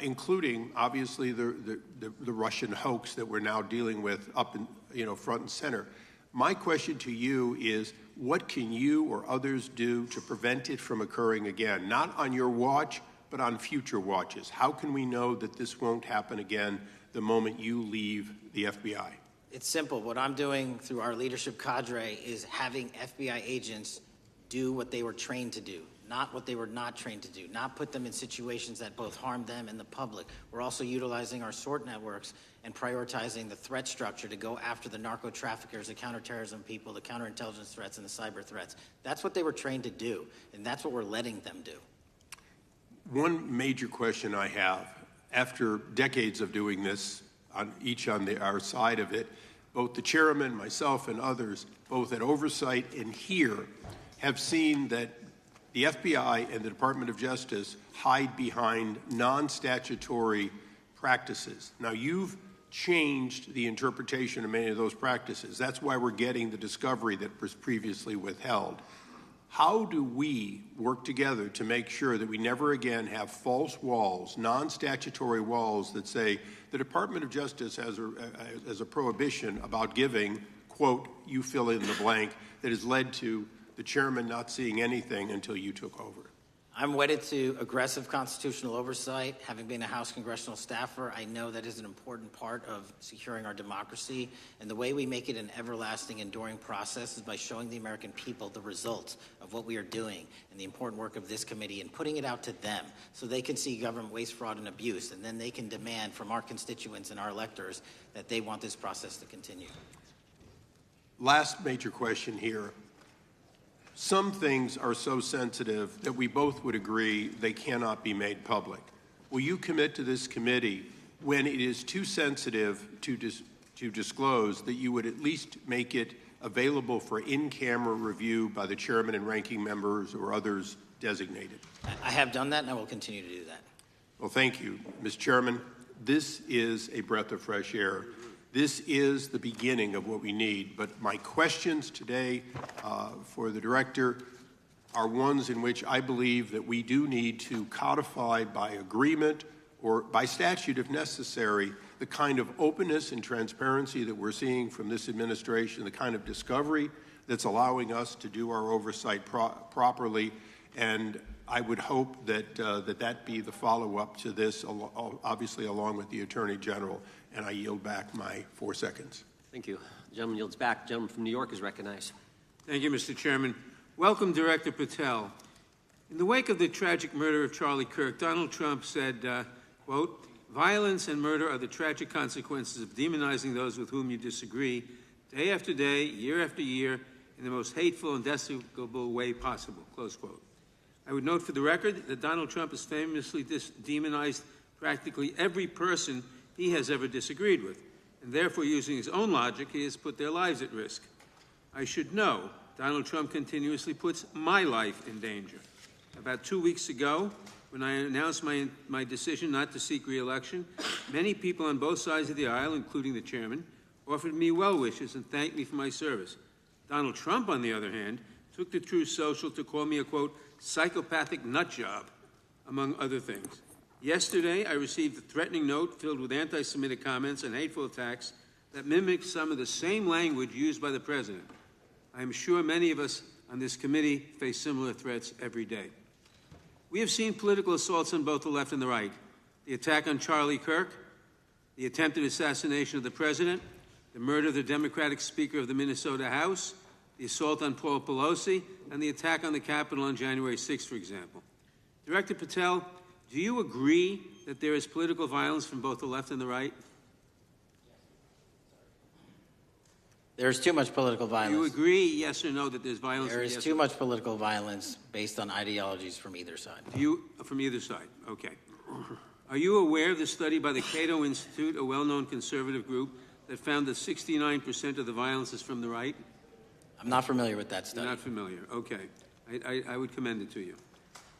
including, obviously, the Russian hoax that we're now dealing with up in, front and center. My question to you is, what can you or others do to prevent it from occurring again? Not on your watch, but on future watches. How can we know that this won't happen again the moment you leave the FBI? It's simple. What I'm doing through our leadership cadre is having FBI agents do what they were trained to do, not what they were not trained to do, not put them in situations that both harm them and the public. We're also utilizing our SORT networks and prioritizing the threat structure to go after the narco traffickers, the counterterrorism people, the counterintelligence threats, and the cyber threats. That's what they were trained to do, and that's what we're letting them do. One major question I have, after decades of doing this, on our side of it, both the chairman, myself, and others, both at oversight and here, have seen that the FBI and the Department of Justice hide behind non-statutory practices. Now, you've changed the interpretation of many of those practices. That's why we're getting the discovery that was previously withheld. How do we work together to make sure that we never again have false walls, non-statutory walls that say the Department of Justice has a prohibition about giving, quote, you fill in the blank, that has led to the chairman not seeing anything until you took over? I'm wedded to aggressive constitutional oversight. Having been a House congressional staffer, I know that is an important part of securing our democracy. And the way we make it an everlasting, enduring process is by showing the American people the results of what we are doing and the important work of this committee and putting it out to them so they can see government waste, fraud, and abuse. And then they can demand from our constituents and our electors that they want this process to continue. Last major question here. Some things are so sensitive that we both would agree they cannot be made public. Will you commit to this committee, when it is too sensitive to disclose, that you would at least make it available for in-camera review by the chairman and ranking members or others designated? I have done that, and I will continue to do that. Well, thank you. Mr. Chairman, this is a breath of fresh air. This is the beginning of what we need. But my questions today for the director are ones in which I believe that we do need to codify by agreement or by statute, if necessary, the kind of openness and transparency that we're seeing from this administration, the kind of discovery that's allowing us to do our oversight properly. And I would hope that that be the follow-up to this, obviously along with the Attorney General. And I yield back my 4 seconds. Thank you. The gentleman yields back. The gentleman from New York is recognized. Thank you, Mr. Chairman. Welcome, Director Patel. In the wake of the tragic murder of Charlie Kirk, Donald Trump said, quote, violence and murder are the tragic consequences of demonizing those with whom you disagree, day after day, year after year, in the most hateful and despicable way possible, close quote. I would note for the record that Donald Trump has famously demonized practically every person he has ever disagreed with, and therefore, using his own logic, he has put their lives at risk. I should know Donald Trump continuously puts my life in danger. About 2 weeks ago, when I announced my decision not to seek re-election, many people on both sides of the aisle, including the chairman, offered me well wishes and thanked me for my service. Donald Trump, on the other hand, took to Truth Social to call me a, quote, psychopathic nut job, among other things. Yesterday, I received a threatening note filled with anti-Semitic comments and hateful attacks that mimic some of the same language used by the president. I am sure many of us on this committee face similar threats every day. We have seen political assaults on both the left and the right. The attack on Charlie Kirk, the attempted assassination of the president, the murder of the Democratic Speaker of the Minnesota House, the assault on Paul Pelosi, and the attack on the Capitol on January 6th, for example. Director Patel, Do you agree that there is political violence from both the left and the right? There is too much political violence. Do you agree, yes or no, that there's violence? There is too much political violence based on ideologies from either side. From either side, okay. Are you aware of the study by the Cato Institute, a well-known conservative group, that found that 69% of the violence is from the right? I'm not familiar with that study. You're not familiar, okay. I would commend it to you.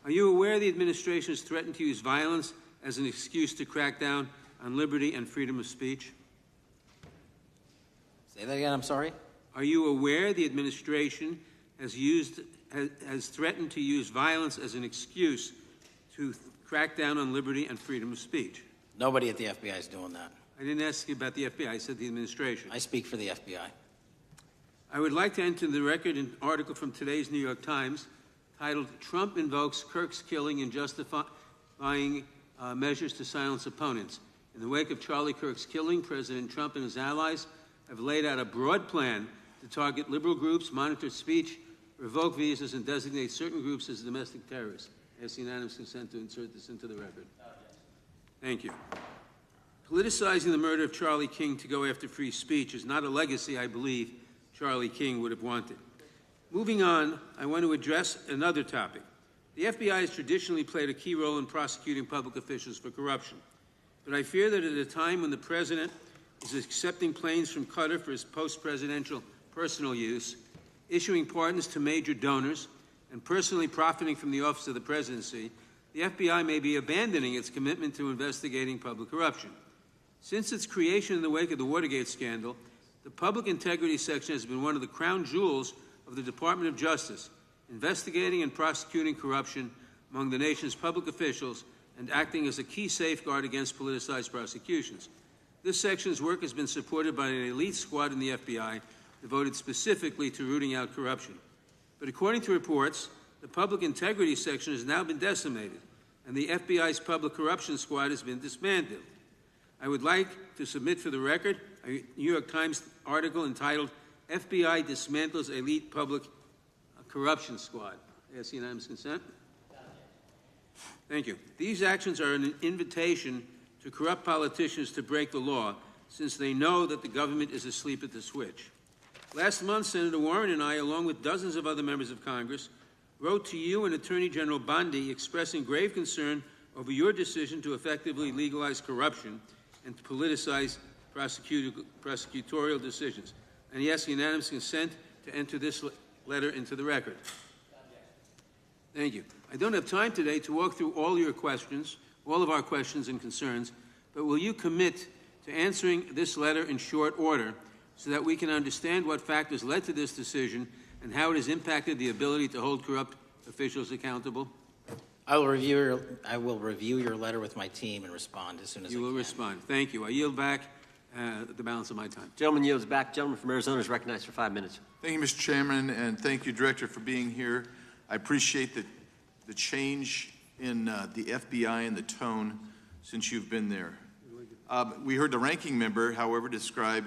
Are you aware the administration has threatened to use violence as an excuse to crack down on liberty and freedom of speech? Say that again, I'm sorry? Are you aware the administration has threatened to use violence as an excuse to crack down on liberty and freedom of speech? Nobody at the FBI is doing that. I didn't ask you about the FBI, I said the administration. I speak for the FBI. I would like to enter the record an article from today's New York Times titled, "Trump Invokes Kirk's Killing and Justifying Measures to Silence Opponents." In the wake of Charlie Kirk's killing, President Trump and his allies have laid out a broad plan to target liberal groups, monitor speech, revoke visas, and designate certain groups as domestic terrorists. I ask unanimous consent to insert this into the record. Thank you. Politicizing the murder of Charlie King to go after free speech is not a legacy I believe Charlie King would have wanted. Moving on, I want to address another topic. The FBI has traditionally played a key role in prosecuting public officials for corruption. But I fear that at a time when the president is accepting planes from Qatar for his post-presidential personal use, issuing pardons to major donors, and personally profiting from the office of the presidency, the FBI may be abandoning its commitment to investigating public corruption. Since its creation in the wake of the Watergate scandal, the Public Integrity Section has been one of the crown jewels of the Department of Justice, investigating and prosecuting corruption among the nation's public officials and acting as a key safeguard against politicized prosecutions. This section's work has been supported by an elite squad in the FBI devoted specifically to rooting out corruption. But according to reports, the Public Integrity Section has now been decimated, and the FBI's Public Corruption Squad has been dismantled. I would like to submit for the record a New York Times article entitled, "FBI Dismantles Elite Public Corruption Squad." I ask unanimous consent. Thank you. These actions are an invitation to corrupt politicians to break the law, since they know that the government is asleep at the switch. Last month, Senator Warren and I, along with dozens of other members of Congress, wrote to you and Attorney General Bondi expressing grave concern over your decision to effectively legalize corruption and to politicize prosecutorial decisions. And yes, unanimous consent to enter this letter into the record. Thank you. I don't have time today to walk through all your questions, all of our questions and concerns, but will you commit to answering this letter in short order so that we can understand what factors led to this decision and how it has impacted the ability to hold corrupt officials accountable? I will review your letter with my team and respond as soon as I can. You will respond. Thank you. I yield back the balance of my time. Gentleman yields back. Gentleman from Arizona is recognized for 5 minutes. Thank you, Mr. Chairman, and thank you, Director, for being here. I appreciate the change in the FBI and the tone since you've been there. We heard the ranking member, however, describe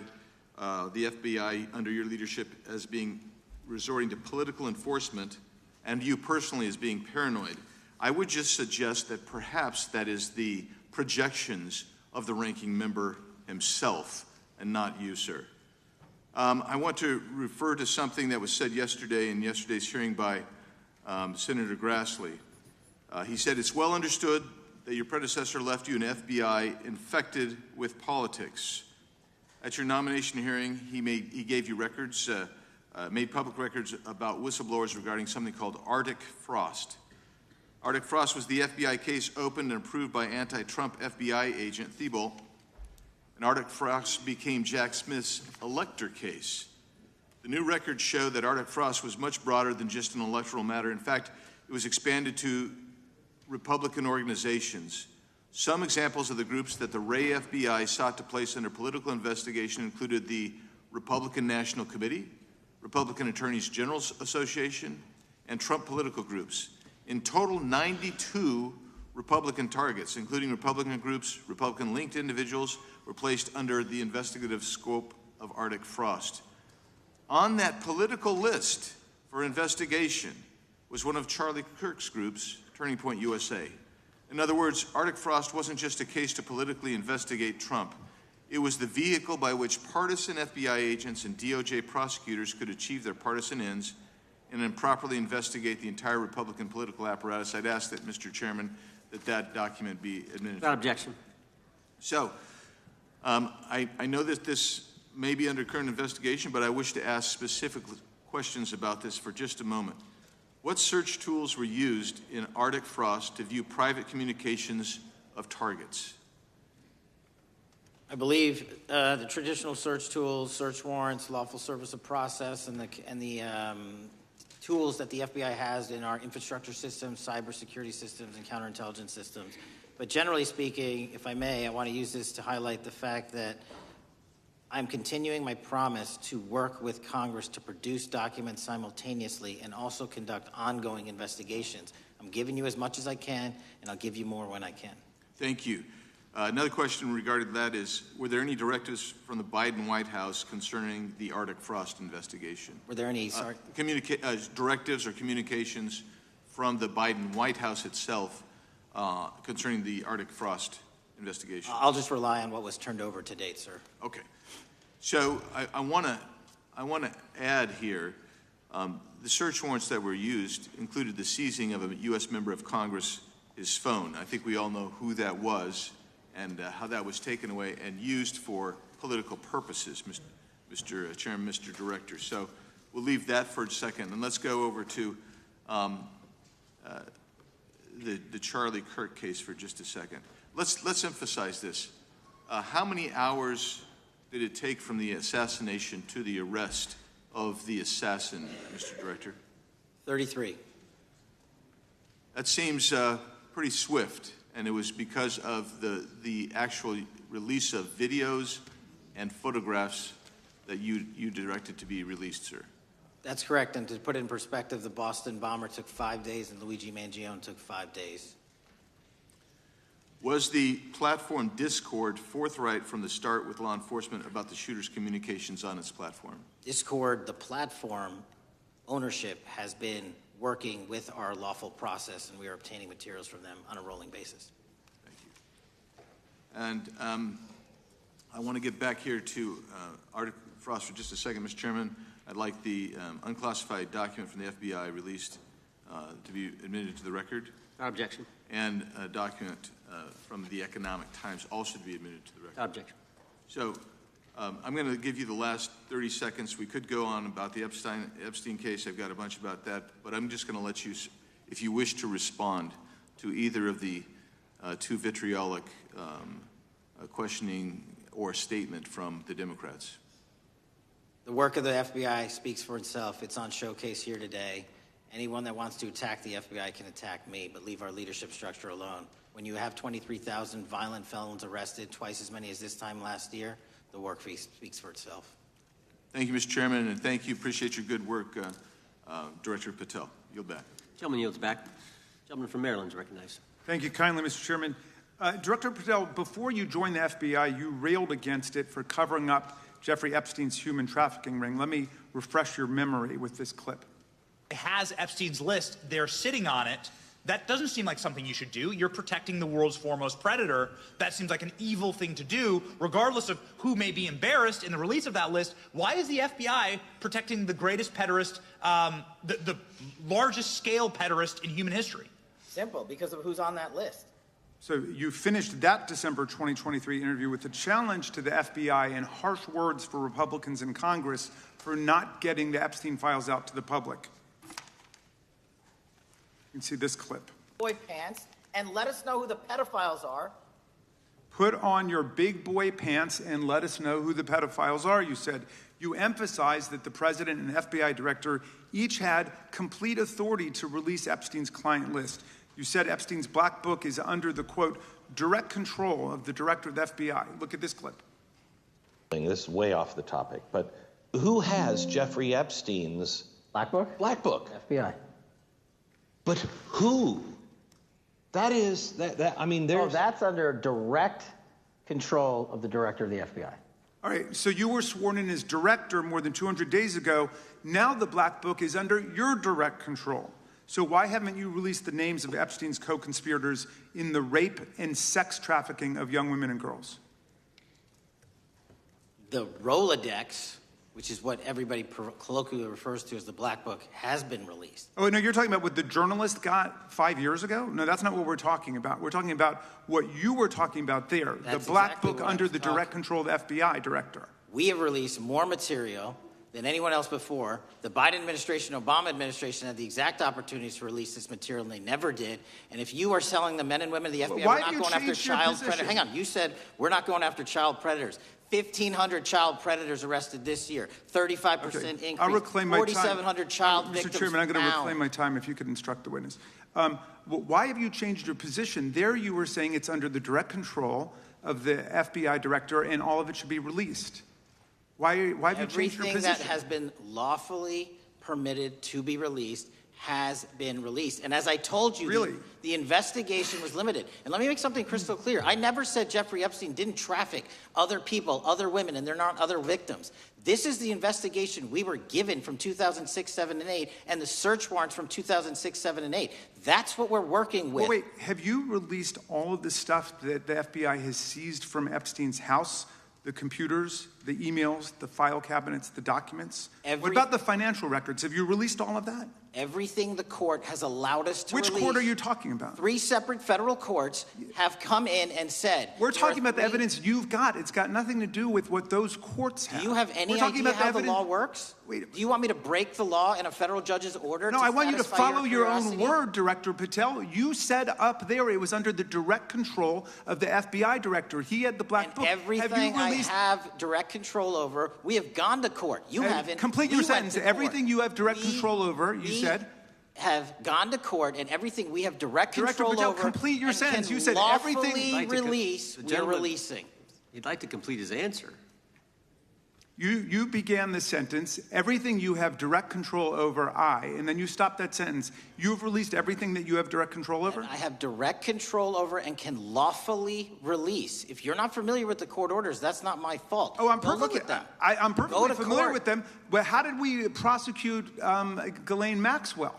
the FBI under your leadership as being resorting to political enforcement and you personally as being paranoid. I would just suggest that perhaps that is the projections of the ranking member himself and not you, sir. I want to refer to something that was said yesterday in yesterday's hearing by Senator Grassley. He said, "It's well understood that your predecessor left you an FBI infected with politics." At your nomination hearing, he gave you records, made public records about whistleblowers regarding something called Arctic Frost. Arctic Frost was the FBI case opened and approved by anti-Trump FBI agent Thibault, and Arctic Frost became Jack Smith's elector case. The new records show that Arctic Frost was much broader than just an electoral matter. In fact, it was expanded to Republican organizations. Some examples of the groups that the Ray FBI sought to place under political investigation included the Republican National Committee, Republican Attorneys General's Association, and Trump political groups. In total, 92 Republican targets, including Republican groups, Republican-linked individuals, were placed under the investigative scope of Arctic Frost. On that political list for investigation was one of Charlie Kirk's groups, Turning Point USA. In other words, Arctic Frost wasn't just a case to politically investigate Trump. It was the vehicle by which partisan FBI agents and DOJ prosecutors could achieve their partisan ends and improperly investigate the entire Republican political apparatus. I'd ask that, Mr. Chairman, that document be administered. Without objection. So, I know that this may be under current investigation, but I wish to ask specific questions about this for just a moment. What search tools were used in Arctic Frost to view private communications of targets? I believe the traditional search tools, search warrants, lawful service of process, and the tools that the FBI has in our infrastructure systems, cybersecurity systems, and counterintelligence systems. But generally speaking, if I may, I want to use this to highlight the fact that I'm continuing my promise to work with Congress to produce documents simultaneously and also conduct ongoing investigations. I'm giving you as much as I can, and I'll give you more when I can. Thank you. Another question regarding that is, were there any directives from the Biden White House concerning the Arctic Frost investigation? Were there any directives or communications from the Biden White House itself concerning the Arctic Frost investigation? I'll just rely on what was turned over to date, sir. Okay. So I want to add here, the search warrants that were used included the seizing of a U.S. member of Congress, his phone. I think we all know who that was and how that was taken away and used for political purposes, Mr. Chairman, Mr. Director. So we'll leave that for a second, and let's go over to the Charlie Kirk case for just a second. Let's emphasize this. How many hours did it take from the assassination to the arrest of the assassin, Mr. Director? 33. That seems pretty swift, and it was because of the actual release of videos and photographs that you directed to be released, sir. That's correct, and to put it in perspective, the Boston bomber took 5 days and Luigi Mangione took 5 days. Was the platform Discord forthright from the start with law enforcement about the shooter's communications on its platform? Discord, the platform ownership, has been working with our lawful process, and we are obtaining materials from them on a rolling basis. Thank you. And I want to get back here to Arctic Frost for just a second, Mr. Chairman. I'd like the unclassified document from the FBI released to be admitted to the record. Without objection. And a document from the Economic Times also to be admitted to the record. Without objection. So I'm going to give you the last 30 seconds. We could go on about the Epstein case. I've got a bunch about that. But I'm just going to let you, if you wish to respond to either of the two vitriolic questioning or statement from the Democrats. The work of the FBI speaks for itself. It's on showcase here today. Anyone that wants to attack the FBI can attack me, but leave our leadership structure alone. When you have 23,000 violent felons arrested, twice as many as this time last year, the work speaks for itself. Thank you, Mr. Chairman, and thank you. Appreciate your good work, Director Patel. Yield back. Gentleman yields back. Gentleman from Maryland is recognized. Thank you kindly, Mr. Chairman. Director Patel, before you joined the FBI, you railed against it for covering up Jeffrey Epstein's human trafficking ring. Let me refresh your memory with this clip. It has Epstein's list. They're sitting on it. That doesn't seem like something you should do. You're protecting the world's foremost predator. That seems like an evil thing to do, regardless of who may be embarrassed in the release of that list. Why is the FBI protecting the greatest pederast, the largest scale pederast in human history? Simple, because of who's on that list. So you finished that December 2023 interview with a challenge to the FBI and harsh words for Republicans in Congress for not getting the Epstein files out to the public. You can see this clip. Boy pants, and let us know who the pedophiles are. Put on your big boy pants and let us know who the pedophiles are, you said. You emphasized that the president and the FBI director each had complete authority to release Epstein's client list. You said Epstein's black book is under the, quote, direct control of the director of the FBI. Look at this clip. This is way off the topic, but who has Jeffrey Epstein's Black book? black book? FBI. But who? That is, I mean, there's... Oh, that's under direct control of the director of the FBI. All right, so you were sworn in as director more than 200 days ago. Now the black book is under your direct control. So why haven't you released the names of Epstein's co-conspirators in the rape and sex trafficking of young women and girls? The Rolodex, which is what everybody colloquially refers to as the Black Book, has been released. Oh, no, you're talking about what the journalist got 5 years ago? No, that's not what we're talking about. We're talking about what you were talking about there, That's the Black exactly Book what under I'm the direct control of the FBI director. We have released more material than anyone else before. The Biden administration, Obama administration had the exact opportunities to release this material, and they never did. And if you are selling the men and women of the FBI, Why we're have not you going after changed your child position? predators. Hang on, you said we're not going after child predators. 1,500 child predators arrested this year, 35% increase. I'll reclaim my time. 4,700 child victims Mr. Chairman, I'm going to found. reclaim my time if you could instruct the witness. Why have you changed your position? There you were saying it's under the direct control of the FBI director and all of it should be released. Why have you changed your Everything position? that has been lawfully permitted to be released has been released. And as I told you, Really? the investigation was limited. And let me make something crystal clear. I never said Jeffrey Epstein didn't traffic other people, other women, and they're not other victims. This is the investigation we were given from 2006, 7, and 8, and the search warrants from 2006, 7, and 8. That's what we're working with. Well, wait, have you released all of the stuff that the FBI has seized from Epstein's house? The computers, the emails, the file cabinets, the documents? What about the financial records? Have you released all of that? Everything the court has allowed us to Which release. court are you talking about? 3 separate federal courts have come in and said... We're talking about the evidence you've got. It's got nothing to do with what those courts have. Do you have any idea how the law works? Do you want me to break the law in a federal judge's order? No, I want you to follow your own word, Director Patel. You said up there it was under the direct control of the FBI director. He had the Black Book. Everything I have direct control over, we have gone to court. You haven't. Complete your sentence. Everything you have direct control over, you said. Have gone to court, and everything we have direct control Patel, over. Complete your sentence. You said everything. Like release. We're releasing. He'd like to complete his answer. You began the sentence, everything you have direct control over, and then you stopped that sentence. You've released everything that you have direct control over? And I have direct control over and can lawfully release. If you're not familiar with the court orders, that's not my fault. Oh, I'm Go perfectly, look at them. I'm perfectly familiar court. with them. But how did we prosecute Ghislaine Maxwell?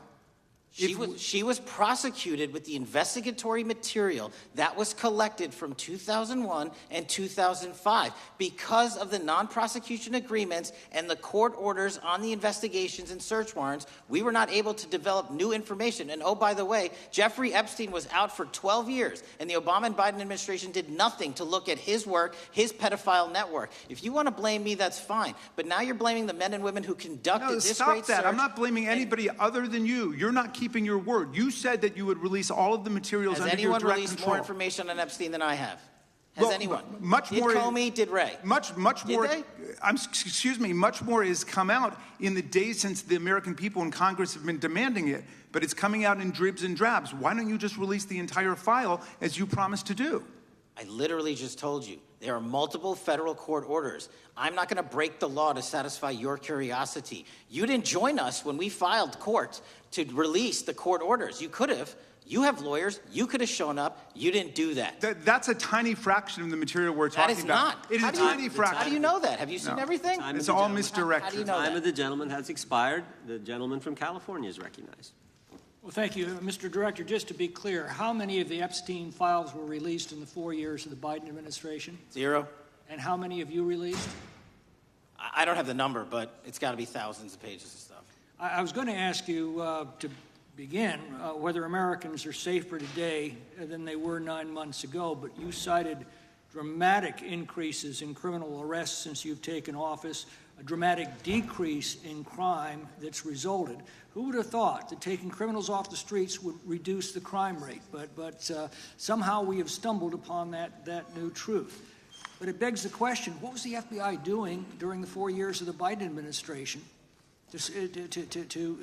She was prosecuted with the investigatory material that was collected from 2001 and 2005. Because of the non-prosecution agreements and the court orders on the investigations and search warrants, we were not able to develop new information. And oh, by the way, Jeffrey Epstein was out for 12 years, and the Obama and Biden administration did nothing to look at his work, his pedophile network. If you want to blame me, that's fine. But now you're blaming the men and women who conducted this great search. Stop that. I'm not blaming anybody other than you. You're not keeping your word. You said that you would release all of the materials under your direct control. Has anyone released more information on Epstein than I have? Has anyone? Much more. Did Comey? Did Ray? Much more. Did they? Excuse me. Much more has come out in the days since the American people in Congress have been demanding it. But it's coming out in dribs and drabs. Why don't you just release the entire file as you promised to do? I literally just told you. There are multiple federal court orders. I'm not going to break the law to satisfy your curiosity. You didn't join us when we filed court to release the court orders. You could have. You have lawyers. You could have shown up. You didn't do that. That's a tiny fraction of the material we're talking about. That is not. It is a tiny fraction. How do you know that? Have you seen everything? It's all misdirected. How do you The know time that? of the gentleman has expired. The gentleman from California is recognized. Well, thank you. Mr. Director, just to be clear, how many of the Epstein files were released in the 4 years of the Biden administration? 0. And how many have you released? I don't have the number, but it's got to be thousands of pages of stuff. I was going to ask you to begin whether Americans are safer today than they were 9 months ago, but you cited dramatic increases in criminal arrests since you've taken office, a dramatic decrease in crime that's resulted. Who would have thought that taking criminals off the streets would reduce the crime rate? But somehow we have stumbled upon that new truth. But it begs the question, what was the FBI doing during the 4 years of the Biden administration to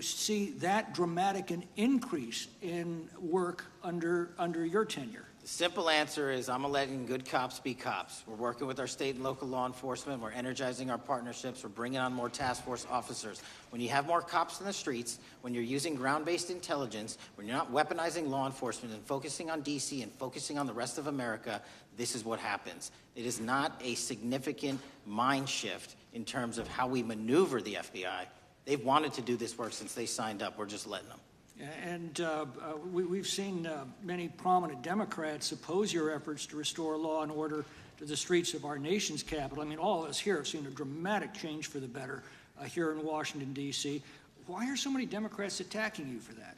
see that dramatic an increase in work under your tenure? The simple answer is I'm letting good cops be cops. We're working with our state and local law enforcement. We're energizing our partnerships. We're bringing on more task force officers. When you have more cops in the streets, when you're using ground-based intelligence, when you're not weaponizing law enforcement and focusing on D.C. and focusing on the rest of America, this is what happens. It is not a significant mind shift in terms of how we maneuver the FBI. They've wanted to do this work since they signed up. We're just letting them. And we've seen many prominent Democrats oppose your efforts to restore law and order to the streets of our nation's capital. I mean, all of us here have seen a dramatic change for the better here in Washington, D.C. Why are so many Democrats attacking you for that?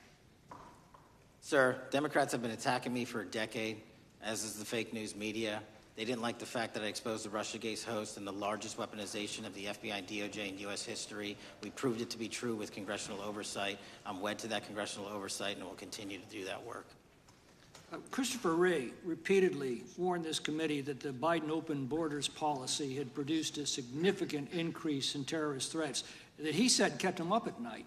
Sir, Democrats have been attacking me for a decade, as is the fake news media. They didn't like the fact that I exposed the Russiagate host and the largest weaponization of the FBI, DOJ, and U.S. history. We proved it to be true with congressional oversight. I'm wed to that congressional oversight and will continue to do that work. Christopher Wray repeatedly warned this committee that the Biden open borders policy had produced a significant increase in terrorist threats that he said kept him up at night.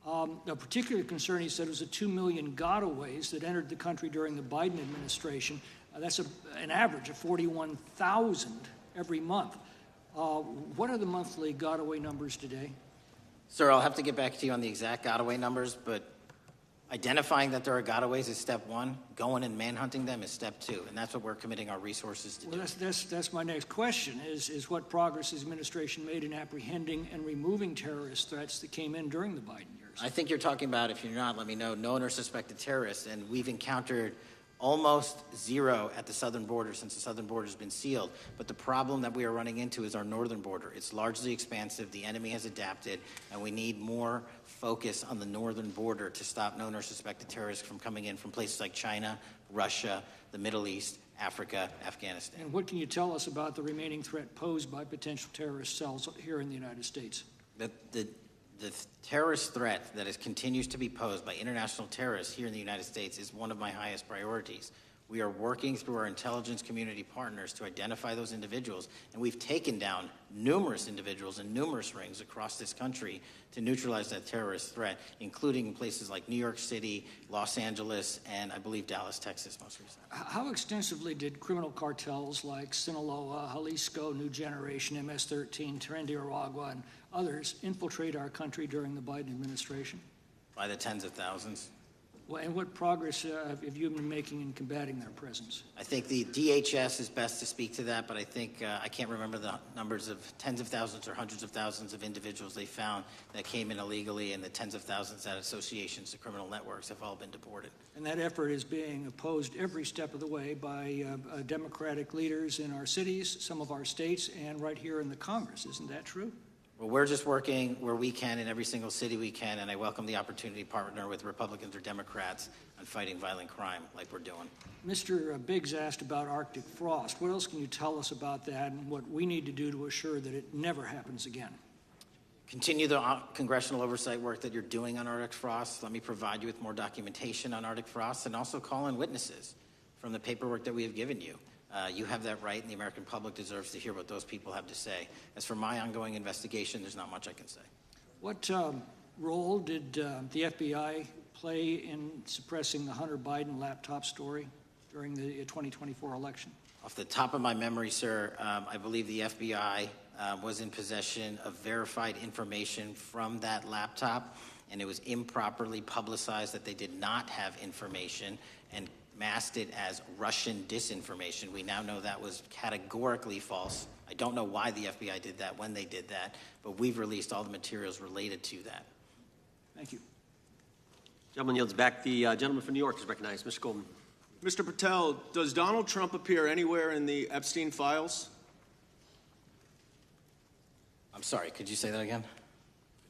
A particular concern, he said, was the 2 million gotaways that entered the country during the Biden administration. That's an average of 41,000 every month. What are the monthly gotaway numbers today? Sir, I'll have to get back to you on the exact gotaway numbers, but identifying that there are gotaways is step one. Going and manhunting them is step two, and that's what we're committing our resources to do. That's my next question, is what progress the administration made in apprehending and removing terrorist threats that came in during the Biden years? I think you're talking about, if you're not, let me know, known or suspected terrorists, and we've encountered almost zero at the southern border since the southern border has been sealed. But the problem that we are running into is our northern border. It's largely expansive. The enemy has adapted, and we need more focus on the northern border to stop known or suspected terrorists from coming in from places like China, Russia, the Middle East, Africa, Afghanistan. And what can you tell us about the remaining threat posed by potential terrorist cells here in the United States? The terrorist threat that continues to be posed by international terrorists here in the United States is one of my highest priorities. We are working through our intelligence community partners to identify those individuals, and we've taken down numerous individuals in numerous rings across this country to neutralize that terrorist threat, including in places like New York City, Los Angeles, and I believe Dallas, Texas most recently. How extensively did criminal cartels like Sinaloa, Jalisco, New Generation, MS-13, Trinidad, and others infiltrate our country during the Biden administration? By the tens of thousands. Well, and what progress have you been making in combating their presence? I think the DHS is best to speak to that, but I think I can't remember the numbers of tens of thousands or hundreds of thousands of individuals they found that came in illegally, and the tens of thousands that associations to criminal networks have all been deported. And that effort is being opposed every step of the way by Democratic leaders in our cities, some of our states, and right here in the Congress. Isn't that true? Well, we're just working where we can in every single city we can, and I welcome the opportunity to partner with Republicans or Democrats on fighting violent crime like we're doing. Mr. Biggs asked about Arctic frost. What else can you tell us about that and what we need to do to assure that it never happens again? Continue the congressional oversight work that you're doing on Arctic frost. Let me provide you with more documentation on Arctic frost and also call in witnesses from the paperwork that we have given you. You have that right, and the American public deserves to hear what those people have to say. As for my ongoing investigation, there's not much I can say. What role did the FBI play in suppressing the Hunter Biden laptop story during the 2024 election? Off the top of my memory, sir, I believe the FBI was in possession of verified information from that laptop, and it was improperly publicized that they did not have information and masked it as Russian disinformation. We now know that was categorically false. I don't know why the FBI did that, when they did that, but we've released all the materials related to that. Thank you. Gentleman yields back. The gentleman from New York is recognized. Mr. Goldman. Mr. Patel, does Donald Trump appear anywhere in the Epstein files? I'm sorry, could you say that again?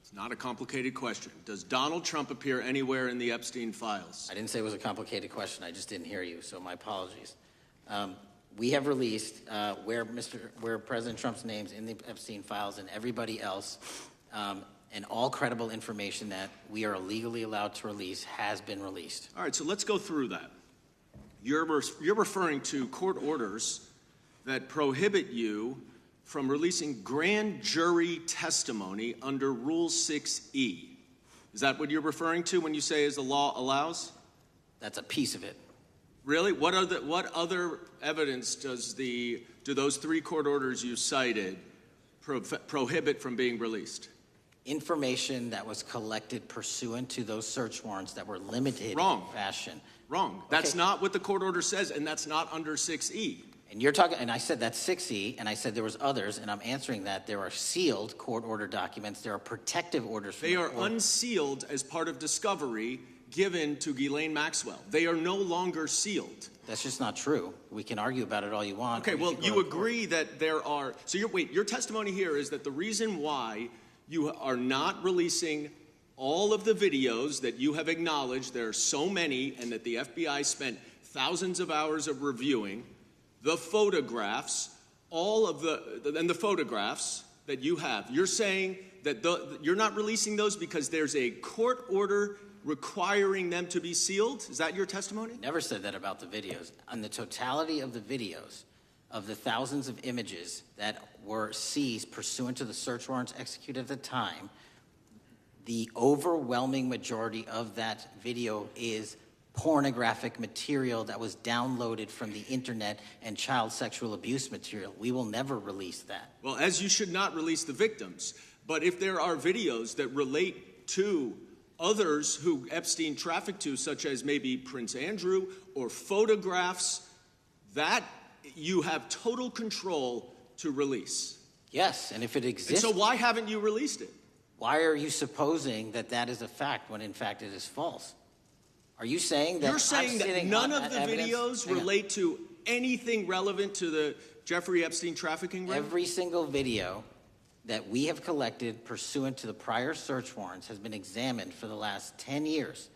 It's not a complicated question. Does Donald Trump appear anywhere in the Epstein files? I didn't say it was a complicated question. I just didn't hear you, so my apologies. We have released where President Trump's name's in the Epstein files and everybody else, and all credible information that we are legally allowed to release has been released. All right, so let's go through that. You're referring to court orders that prohibit you from releasing grand jury testimony under Rule 6E. Is that what you're referring to when you say as the law allows? That's a piece of it. Really? What other evidence do those three court orders you cited prohibit from being released? Information that was collected pursuant to those search warrants that were limited Wrong. in fashion. Wrong. That's not what the court order says, and that's not under 6E. And you're talking, and I said that's 6E, and I said there was others, and I'm answering that. There are sealed court order documents. There are protective orders. They are unsealed as part of discovery, given to Ghislaine Maxwell. They are no longer sealed. That's just not true. We can argue about it all you want. Okay, well, you agree that there are, so your testimony here is that the reason why you are not releasing all of the videos that you have acknowledged, there are so many, and that the FBI spent thousands of hours of reviewing, the photographs, and the photographs that you have. You're saying that you're not releasing those because there's a court order requiring them to be sealed? Is that your testimony? Never said that about the videos. On the totality of the videos, of the thousands of images that were seized pursuant to the search warrants executed at the time, the overwhelming majority of that video is pornographic material that was downloaded from the internet and child sexual abuse material. We will never release that. Well, as you should not release the victims, but if there are videos that relate to others who Epstein trafficked to, such as maybe Prince Andrew, or photographs, that you have total control to release. Yes, and if it exists... And so why haven't you released it? Why are you supposing that that is a fact when in fact it is false? Are you saying that... You're saying that none of the videos relate to anything relevant to the Jeffrey Epstein trafficking ring? Every single video that we have collected pursuant to the prior search warrants has been examined for the last 10 years.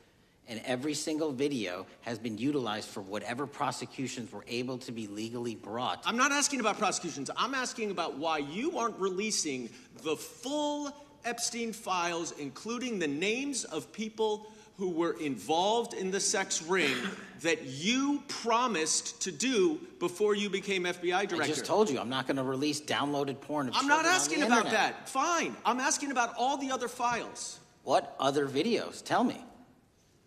And every single video has been utilized for whatever prosecutions were able to be legally brought. I'm not asking about prosecutions. I'm asking about why you aren't releasing the full Epstein files, including the names of people who were involved in the sex ring that you promised to do before you became FBI director. I just told you, I'm not going to release downloaded porn of I'm children not asking on the about internet. that. Fine. I'm asking about all the other files. What other videos? Tell me.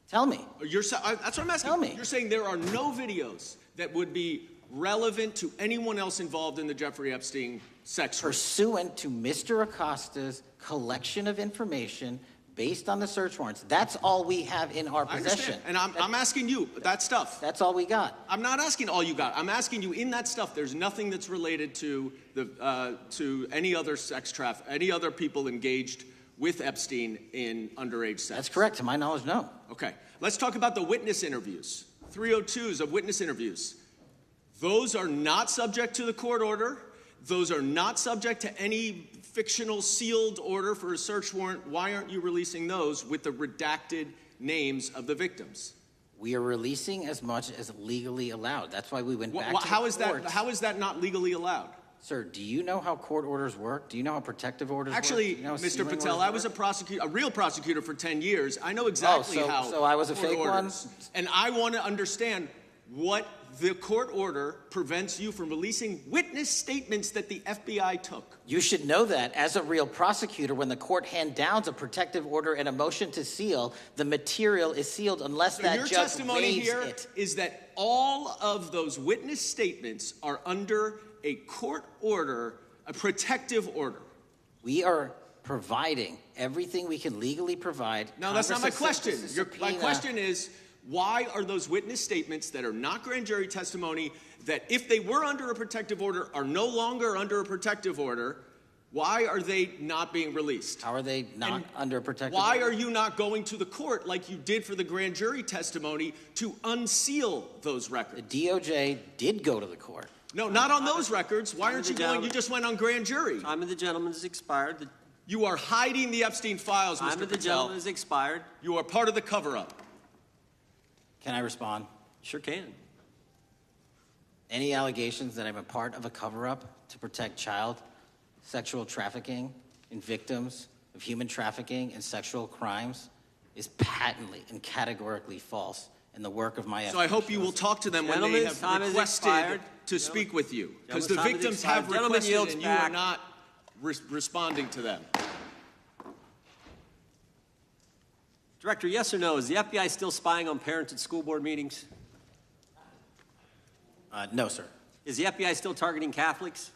Tell me. That's what I'm asking. Tell me. You're saying there are no videos that would be relevant to anyone else involved in the Jeffrey Epstein sex ring. Pursuant to Mr. Acosta's collection of information based on the search warrants. That's all we have in our possession. And I'm asking you, that stuff. That's all we got. I'm not asking all you got. I'm asking you, in that stuff, there's nothing that's related to any other sex traffic, any other people engaged with Epstein in underage sex. That's correct. To my knowledge, no. Okay. Let's talk about the witness interviews. 302s of witness interviews. Those are not subject to the court order. Those are not subject to any fictional sealed order for a search warrant. Why aren't you releasing those with the redacted names of the victims? We are releasing as much as legally allowed. That's why we went back to how the is courts. How is that not legally allowed? Sir, do you know how court orders work? Do you know how protective orders Actually, work? You know how Mr. sealing Patel, orders I was work? a real prosecutor for 10 years. I know exactly how. So I was a court fake orders. one? And I want to understand what the court order prevents you from releasing witness statements that the FBI took. You should know that as a real prosecutor, when the court hand downs a protective order and a motion to seal, the material is sealed unless that your judge testimony waives here it. is that all of those witness statements are under a court order, a protective order. We are providing everything we can legally provide. No, that's not my Congress has question. sent us a My subpoena. question is, why are those witness statements that are not grand jury testimony, that if they were under a protective order are no longer under a protective order, why are they not being released? How are they not under a protective Why order? are you not going to the court like you did for the grand jury testimony to unseal those records? The DOJ did go to the court. No, not on those records. Why aren't you going? gentleman. You just went on grand jury. Time of the gentleman has expired. You are hiding the Epstein files, Time Mr. of the Patel. gentleman has expired. You are part of the cover-up. Can I respond? Sure can. Any allegations that I'm a part of a cover-up to protect child sexual trafficking and victims of human trafficking and sexual crimes is patently and categorically false in the work of my So I hope you will talk to them when they Gentlemen's time have has requested expired. to speak with you. Because the Gentlemen's time has victims have expired. Gentleman requested yields and you back. are not responding to them. Director, yes or no, is the FBI still spying on parents at school board meetings? No, sir. Is the FBI still targeting Catholics?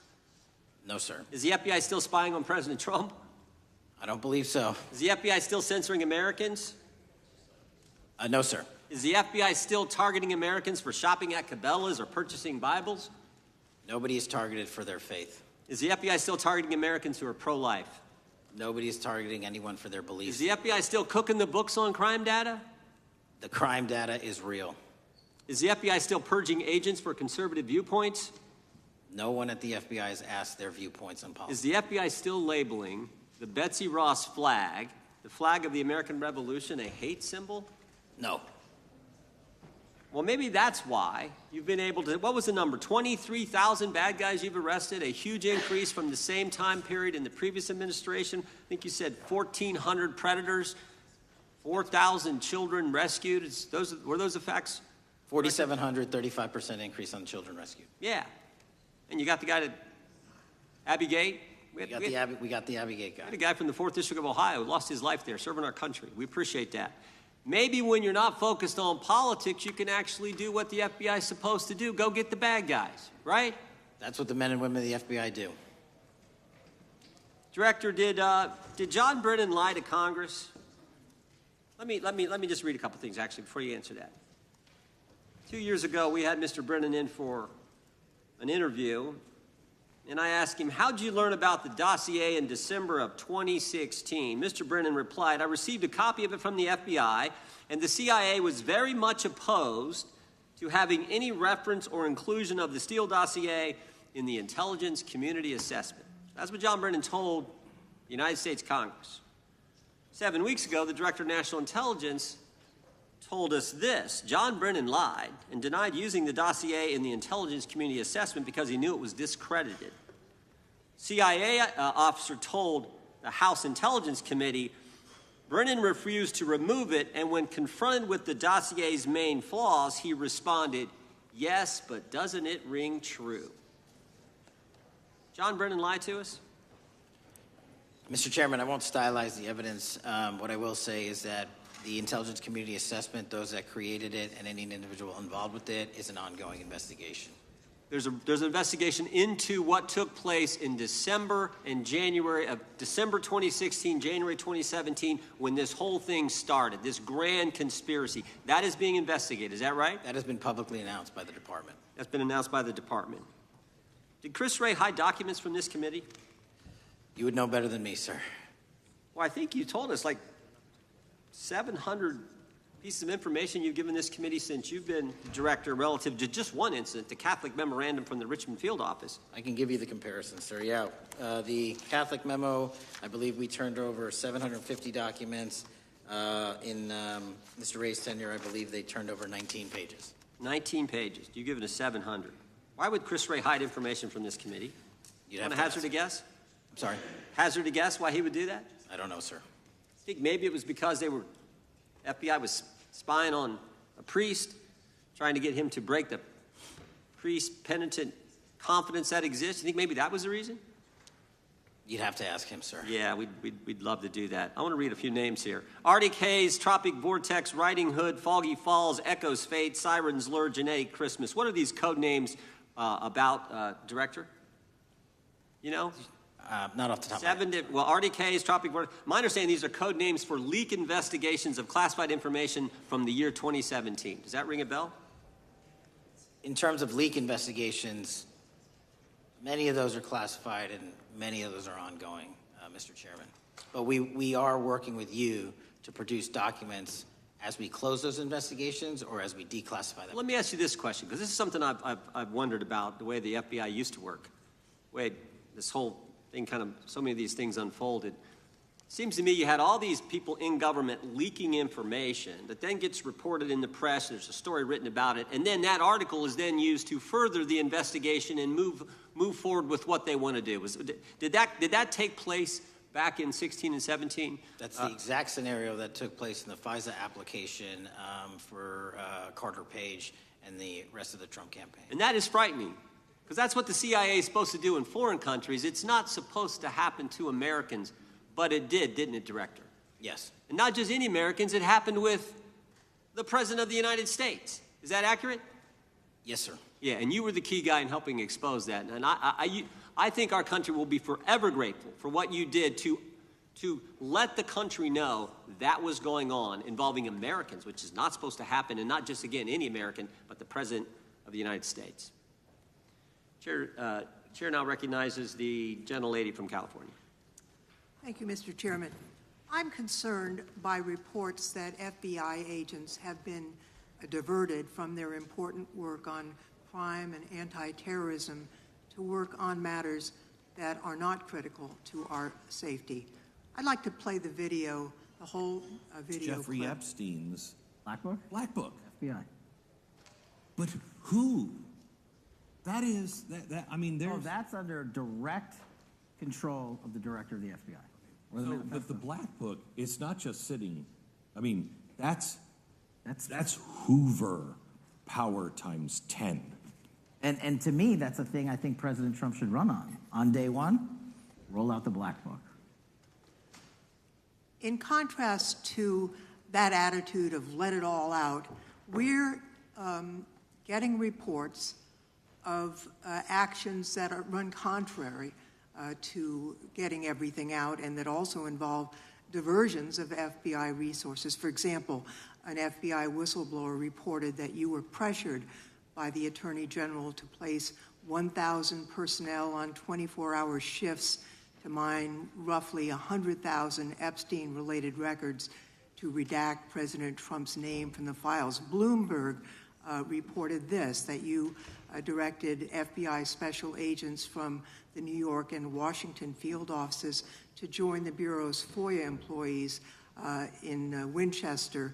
No, sir. Is the FBI still spying on President Trump? I don't believe so. Is the FBI still censoring Americans? No, sir. Is the FBI still targeting Americans for shopping at Cabela's or purchasing Bibles? Nobody is targeted for their faith. Is the FBI still targeting Americans who are pro-life? Nobody is targeting anyone for their beliefs. Is the FBI still cooking the books on crime data? The crime data is real. Is the FBI still purging agents for conservative viewpoints? No one at the FBI has asked their viewpoints on policy. Is the FBI still labeling the Betsy Ross flag, the flag of the American Revolution, a hate symbol? No. Well, maybe that's why you've been able to, what was the number, 23,000 bad guys you've arrested, a huge increase from the same time period in the previous administration. I think you said 1,400 predators, 4,000 children rescued. Were those the facts? 4,700, 35% increase on children rescued. Yeah. And you got the guy that, Abbey Gate? We got the Abbey Gate guy. We had a guy from the 4th District of Ohio who lost his life there serving our country. We appreciate that. Maybe when you're not focused on politics, you can actually do what the FBI is supposed to do. Go get the bad guys, right? That's what the men and women of the FBI do. Director, did John Brennan lie to Congress? Let me just read a couple things, actually, before you answer that. 2 years ago, we had Mr. Brennan in for an interview, and I asked him, how'd you learn about the dossier in December of 2016? Mr. Brennan replied, I received a copy of it from the FBI, and the CIA was very much opposed to having any reference or inclusion of the Steele dossier in the intelligence community assessment. That's what John Brennan told the United States Congress. 7 weeks ago, the Director of National Intelligence told us this. John Brennan lied and denied using the dossier in the intelligence community assessment because he knew it was discredited. CIA officer told the House Intelligence Committee Brennan refused to remove it, and when confronted with the dossier's main flaws, he responded, yes, but doesn't it ring true? John Brennan lied to us? Mr. Chairman, I won't stylize the evidence. What I will say is that the intelligence community assessment, those that created it, and any individual involved with it, is an ongoing investigation. There's an investigation into what took place in December and January of December 2016, January 2017, when this whole thing started, this grand conspiracy. That is being investigated. Is that right? That has been publicly announced by the department. That's been announced by the department. Did Chris Wray hide documents from this committee? You would know better than me, sir. Well, I think you told us like 700 pieces of information you've given this committee since you've been director relative to just one incident, the Catholic memorandum from the Richmond field office. I can give you the comparison, sir. Yeah. The Catholic memo, I believe we turned over 750 documents. In Mr. Ray's tenure, I believe they turned over 19 pages. 19 pages. You've given us 700. Why would Chris Wray hide information from this committee? You'd Want have to to hazard a guess? I'm sorry? Hazard a guess why he would do that? I don't know, sir. I think maybe it was because FBI was spying on a priest, trying to get him to break the priest-penitent confidence that exists. You think maybe that was the reason? You'd have to ask him, sir. Yeah, we'd love to do that. I want to read a few names here. Arctic Haze, Tropic Vortex, Riding Hood, Foggy Falls, Echoes Fate, Sirens Lure, Genetic Christmas. What are these code names about, Director? You know? Not off the top of my head. Well, Arctic Haze, Tropic Vortex. My understanding these are code names for leak investigations of classified information from the year 2017. Does that ring a bell? In terms of leak investigations, many of those are classified and many of those are ongoing, Mr. Chairman. But we are working with you to produce documents as we close those investigations or as we declassify them. Let me ask you this question, because this is something I've wondered about, the way the FBI used to work. The way this whole thing so many of these things unfolded. It seems to me you had all these people in government leaking information that then gets reported in the press, there's a story written about it, and then that article is then used to further the investigation and move forward with what they want to do. Did that take place back in 16 and 17? That's the exact scenario that took place in the FISA application for Carter Page and the rest of the Trump campaign. And that is frightening, because that's what the CIA is supposed to do in foreign countries. It's not supposed to happen to Americans, but it did, didn't it, Director? Yes. And not just any Americans, it happened with the President of the United States. Is that accurate? Yes, sir. Yeah, and you were the key guy in helping expose that. And I think our country will be forever grateful for what you did to let the country know that was going on involving Americans, which is not supposed to happen, and not just, again, any American, but the President of the United States. Chair now recognizes the gentlelady from California. Thank you, Mr. Chairman. I'm concerned by reports that FBI agents have been diverted from their important work on crime and anti-terrorism to work on matters that are not critical to our safety. I'd like to play the video, the whole video Jeffrey clip. Epstein's Black Book? Black Book. FBI. But who? That is, I mean, there's... Oh, that's under direct control of the director of the FBI. Or So, but the Black Book, it's not just sitting, I mean, that's Hoover power times 10. And to me, that's a thing I think President Trump should run on. On day one, roll out the Black Book. In contrast to that attitude of let it all out, we're getting reports of actions that run contrary to getting everything out and that also involve diversions of FBI resources. For example, an FBI whistleblower reported that you were pressured by the Attorney General to place 1,000 personnel on 24-hour shifts to mine roughly 100,000 Epstein-related records to redact President Trump's name from the files. Bloomberg reported this, that you directed FBI special agents from the New York and Washington field offices to join the Bureau's FOIA employees in Winchester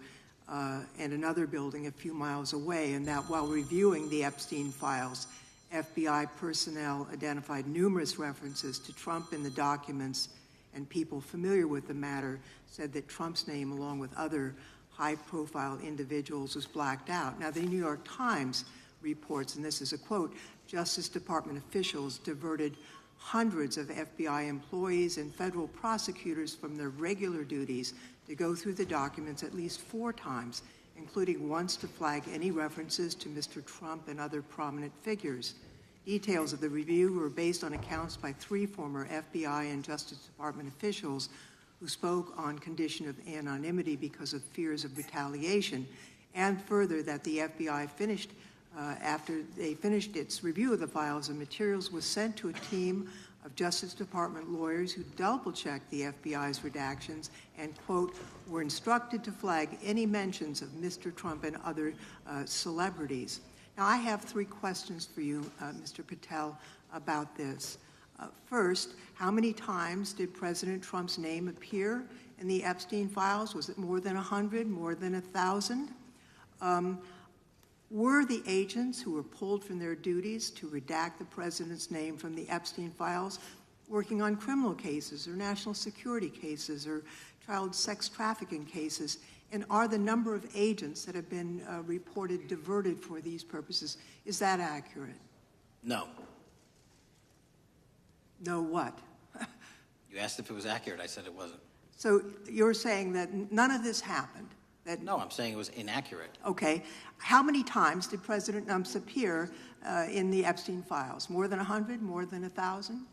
and another building a few miles away, and that while reviewing the Epstein files, FBI personnel identified numerous references to Trump in the documents, and people familiar with the matter said that Trump's name, along with other high-profile individuals, was blacked out. Now, the New York Times reports, and this is a quote, Justice Department officials diverted hundreds of FBI employees and federal prosecutors from their regular duties to go through the documents at least 4 times, including once to flag any references to Mr. Trump and other prominent figures. Details of the review were based on accounts by 3 former FBI and Justice Department officials who spoke on condition of anonymity because of fears of retaliation, and further that the FBI finished after they finished its review of the files and materials was sent to a team of Justice Department lawyers who double-checked the FBI's redactions and, quote, were instructed to flag any mentions of Mr. Trump and other celebrities. Now, I have 3 questions for you, Mr. Patel, about this. First, how many times did President Trump's name appear in the Epstein files? Was it more than 100, more than 1,000? Were the agents who were pulled from their duties to redact the president's name from the Epstein files working on criminal cases or national security cases or child sex trafficking cases? And are the number of agents that have been reported diverted for these purposes, is that accurate? No. No what? You asked if it was accurate. I said it wasn't. So you're saying that none of this happened? No, I'm saying it was inaccurate. Okay. How many times did President Trump appear in the Epstein files? More than 100? More than 1,000?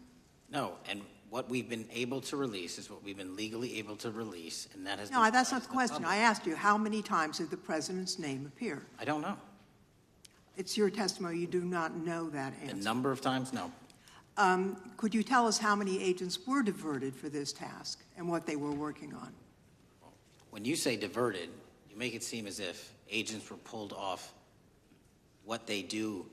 No, and what we've been able to release is what we've been legally able to release, and that has been... No, that's not the question. I asked you, how many times did the president's name appear? I don't know. It's your testimony. You do not know that answer. A number of times? No. Could you tell us how many agents were diverted for this task and what they were working on? When you say diverted, you make it seem as if agents were pulled off what they do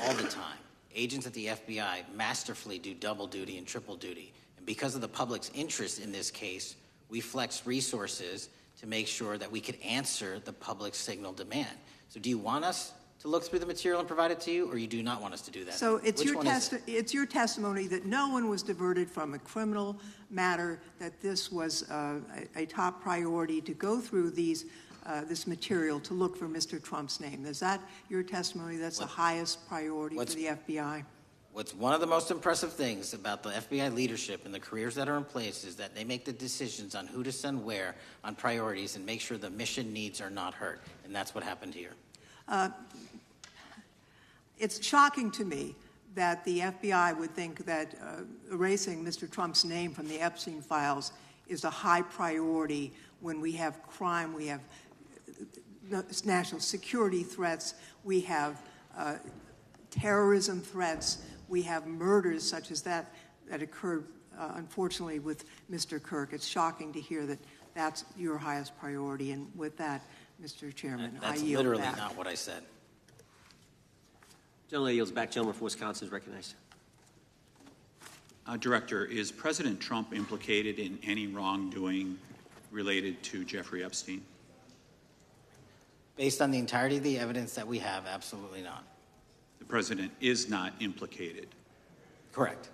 all the time. Agents at the FBI masterfully do double duty and triple duty. And because of the public's interest in this case, we flex resources to make sure that we could answer the public's signal demand. So do you want us to look through the material and provide it to you, or you do not want us to do that? So it's your testimony that no one was diverted from a criminal matter, that this was a top priority to go through this material to look for Mr. Trump's name. Is that your testimony? That's the highest priority for the FBI? What's one of the most impressive things about the FBI leadership and the careers that are in place is that they make the decisions on who to send where on priorities and make sure the mission needs are not hurt. And that's what happened here. It's shocking to me that the FBI would think that erasing Mr. Trump's name from the Epstein files is a high priority when we have crime, we have national security threats, we have terrorism threats, we have murders such as that occurred, unfortunately, with Mr. Kirk. It's shocking to hear that that's your highest priority. And with that, Mr. Chairman, That's I yield literally back. not what I said. Gentleman yields back. Gentleman from Wisconsin is recognized. Director, is President Trump implicated in any wrongdoing related to Jeffrey Epstein? Based on the entirety of the evidence that we have, absolutely not. The president is not implicated. Correct.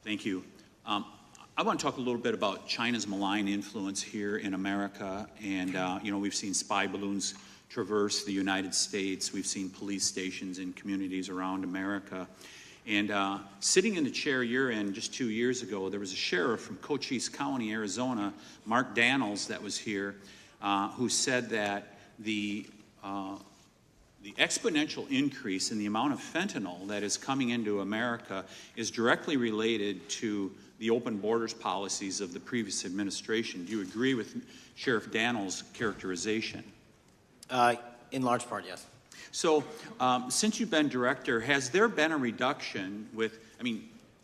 Thank you. I want to talk a little bit about China's malign influence here in America. And, we've seen spy balloons traverse the United States. We've seen police stations in communities around America. And sitting in the chair you're in just 2 years ago, there was a sheriff from Cochise County, Arizona, Mark Daniels, that was here, who said that the exponential increase in the amount of fentanyl that is coming into America is directly related to the open borders policies of the previous administration. Do you agree with Sheriff Daniels' characterization? In large part, yes. So, since you've been director, has there been a reduction with,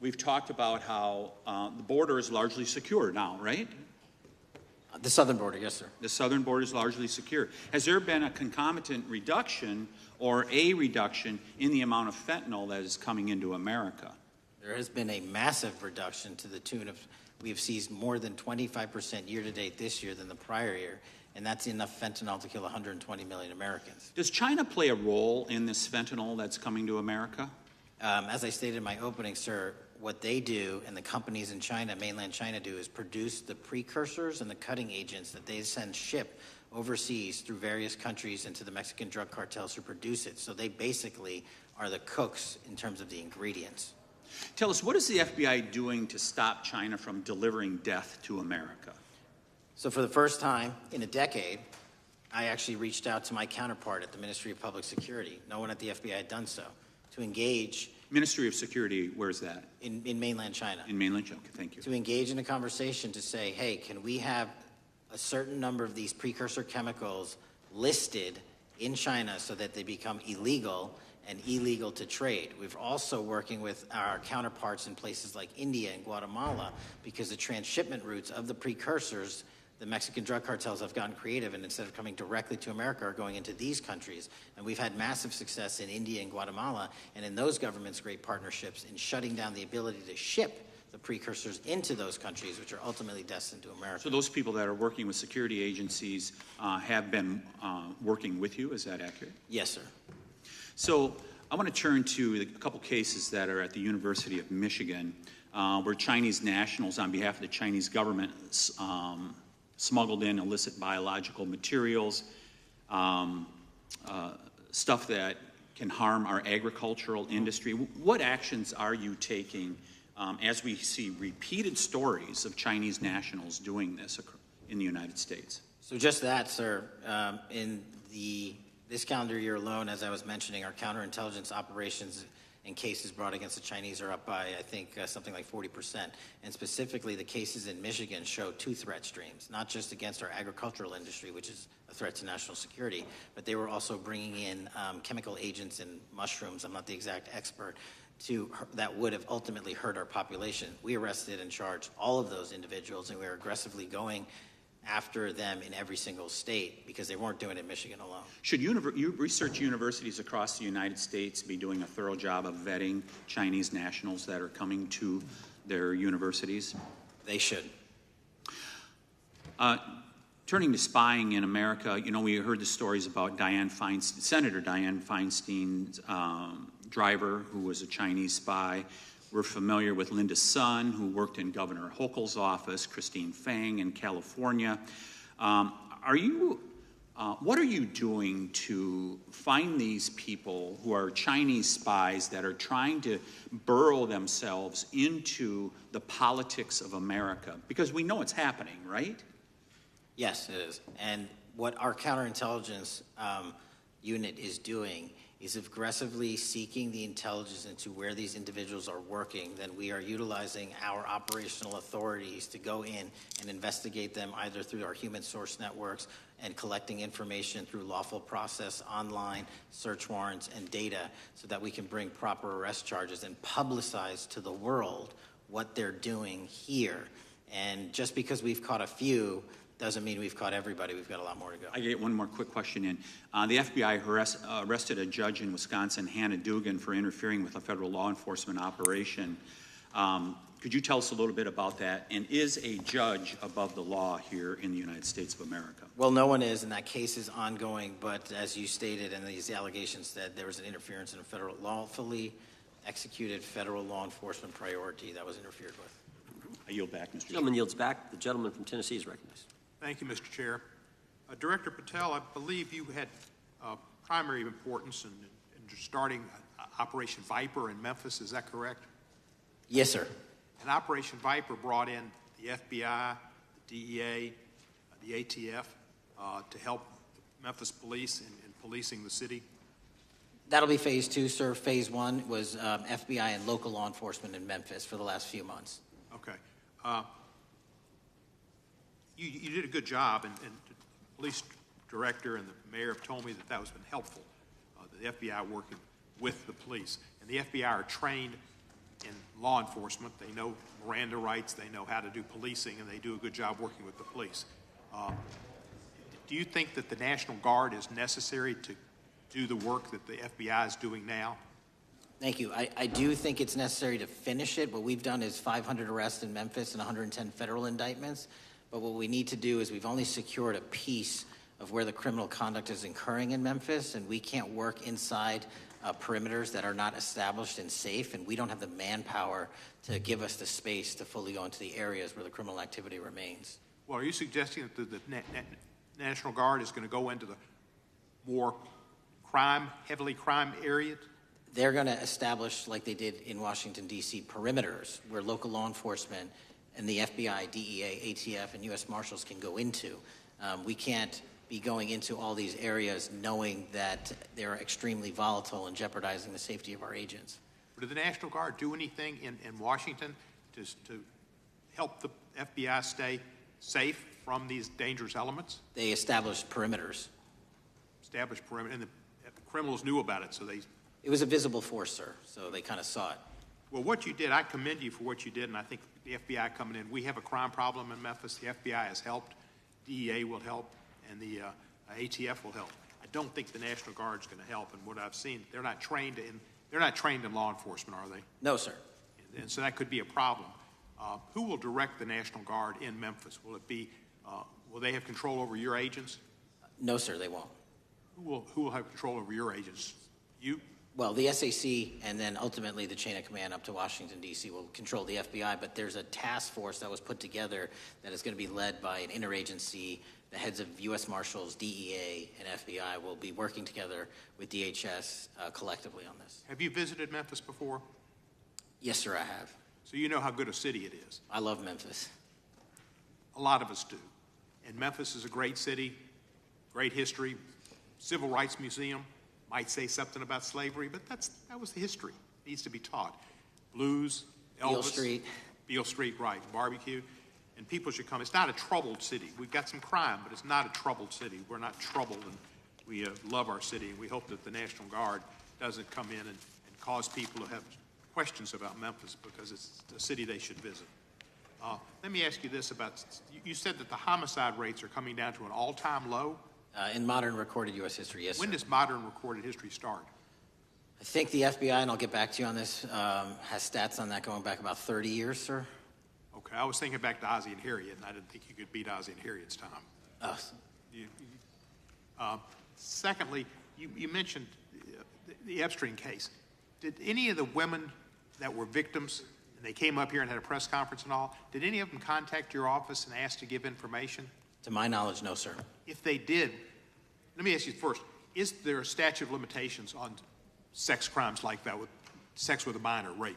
we've talked about how the border is largely secure now, right? The southern border, yes, sir. The southern border is largely secure. Has there been a concomitant reduction or a reduction in the amount of fentanyl that is coming into America? There has been a massive reduction to the tune of, we have seized more than 25% year-to-date this year than the prior year, and that's enough fentanyl to kill 120 million Americans. Does China play a role in this fentanyl that's coming to America? As I stated in my opening, sir, what they do and the companies in China, mainland China, do is produce the precursors and the cutting agents that they ship overseas through various countries into the Mexican drug cartels who produce it. So they basically are the cooks in terms of the ingredients. Tell us, what is the FBI doing to stop China from delivering death to America? So for the first time in a decade, I actually reached out to my counterpart at the Ministry of Public Security. No one at the FBI had done so, to engage. Ministry of Security, where's that? In mainland China. In mainland China, okay, thank you. To engage in a conversation to say, hey, can we have a certain number of these precursor chemicals listed in China so that they become illegal and illegal to trade. We're also working with our counterparts in places like India and Guatemala because the transshipment routes of the precursors, the Mexican drug cartels have gotten creative, and instead of coming directly to America are going into these countries. And we've had massive success in India and Guatemala and in those governments' great partnerships in shutting down the ability to ship the precursors into those countries, which are ultimately destined to America. So those people that are working with security agencies have been working with you, is that accurate? Yes, sir. So I want to turn to a couple cases that are at the University of Michigan, where Chinese nationals, on behalf of the Chinese government, smuggled in illicit biological materials, stuff that can harm our agricultural industry. What actions are you taking as we see repeated stories of Chinese nationals doing this in the United States? So just that, sir. In this calendar year alone, as I was mentioning, our counterintelligence operations and cases brought against the Chinese are up by, I think, something like 40%. And specifically, the cases in Michigan show two threat streams, not just against our agricultural industry, which is a threat to national security, but they were also bringing in chemical agents in mushrooms. I'm not the exact expert. That would have ultimately hurt our population. We arrested and charged all of those individuals, and we are aggressively going after them in every single state because they weren't doing it in Michigan alone. Should research universities across the United States be doing a thorough job of vetting Chinese nationals that are coming to their universities? They should. Turning to spying in America, we heard the stories about Senator Dianne Feinstein's driver, who was a Chinese spy. We're familiar with Linda's son, who worked in Governor Hochul's office, Christine Fang in California. What are you doing to find these people who are Chinese spies that are trying to burrow themselves into the politics of America? Because we know it's happening, right? Yes, it is. And what our counterintelligence unit is doing is aggressively seeking the intelligence into where these individuals are working. Then we are utilizing our operational authorities to go in and investigate them either through our human source networks and collecting information through lawful process, online, search warrants, and data so that we can bring proper arrest charges and publicize to the world what they're doing here. And just because we've caught a few doesn't mean we've caught everybody. We've got a lot more to go. I get one more quick question in. The FBI arrested a judge in Wisconsin, Hannah Dugan, for interfering with a federal law enforcement operation. Could you tell us a little bit about that? And is a judge above the law here in the United States of America? Well, no one is, and that case is ongoing. But as you stated, and these allegations said, there was an interference in a federal lawfully executed federal law enforcement priority that was interfered with. I yield back, Mr. Chairman. Gentleman yields back. The gentleman from Tennessee is recognized. Thank you, Mr. Chair. Director Patel, I believe you had primary importance in starting Operation Viper in Memphis. Is that correct? Yes, sir. And Operation Viper brought in the FBI, the DEA, the ATF to help the Memphis police in policing the city. That'll be phase 2, sir. Phase 1 was FBI and local law enforcement in Memphis for the last few months. Okay. You did a good job, and the police director and the mayor have told me that has been helpful, the FBI working with the police. And the FBI are trained in law enforcement. They know Miranda rights, they know how to do policing, and they do a good job working with the police. Do you think that the National Guard is necessary to do the work that the FBI is doing now? Thank you. I do think it's necessary to finish it. What we've done is 500 arrests in Memphis and 110 federal indictments. But what we need to do is we've only secured a piece of where the criminal conduct is occurring in Memphis, and we can't work inside perimeters that are not established and safe, and we don't have the manpower to give us the space to fully go into the areas where the criminal activity remains. Well, are you suggesting that the National Guard is going to go into the more heavily crime areas? They're going to establish, like they did in Washington, D.C., perimeters where local law enforcement and the FBI, DEA, ATF, and U.S. Marshals can go into. We can't be going into all these areas knowing that they're extremely volatile and jeopardizing the safety of our agents. Did the National Guard do anything in Washington to help the FBI stay safe from these dangerous elements? They established perimeters. Established perimeter, and the criminals knew about it, so they... It was a visible force, sir, so they kind of saw it. Well, what you did, I commend you for what you did, and I think the FBI coming in, we have a crime problem in Memphis. The FBI has helped, DEA will help, and the ATF will help. I don't think the National Guard is going to help, and what I've seen, they're not trained in law enforcement, are they? No, sir. And so that could be a problem. Who will direct the National Guard in Memphis? Will it be, will they have control over your agents? No, sir, they won't. Who will have control over your agents? You? Well, the SAC and then ultimately the chain of command up to Washington, D.C. will control the FBI, but there's a task force that was put together that is going to be led by an interagency. The heads of U.S. Marshals, DEA, and FBI will be working together with DHS collectively on this. Have you visited Memphis before? Yes, sir, I have. So you know how good a city it is. I love Memphis. A lot of us do. And Memphis is a great city, great history, civil rights museum. Might say something about slavery, but that was the history. It needs to be taught. Blues, Elvis. Beale Street. Beale Street, right. Barbecue. And people should come. It's not a troubled city. We've got some crime, but it's not a troubled city. We're not troubled, and we love our city, and we hope that the National Guard doesn't come in and cause people to have questions about Memphis because it's a city they should visit. Let me ask you this about, you said that the homicide rates are coming down to an all-time low? In modern recorded U.S. history, yes, When sir. does modern recorded history start? I think the FBI, and I'll get back to you on this, has stats on that going back about 30 years, sir. Okay, I was thinking back to Ozzie and Harriet, and I didn't think you could beat Ozzie and Harriet's time. Secondly, you mentioned the Epstein case. Did any of the women that were victims, and they came up here and had a press conference and all, did any of them contact your office and ask to give information? To my knowledge, no, sir. If they did, let me ask you first, is there a statute of limitations on sex crimes like that, with sex with a minor, rape?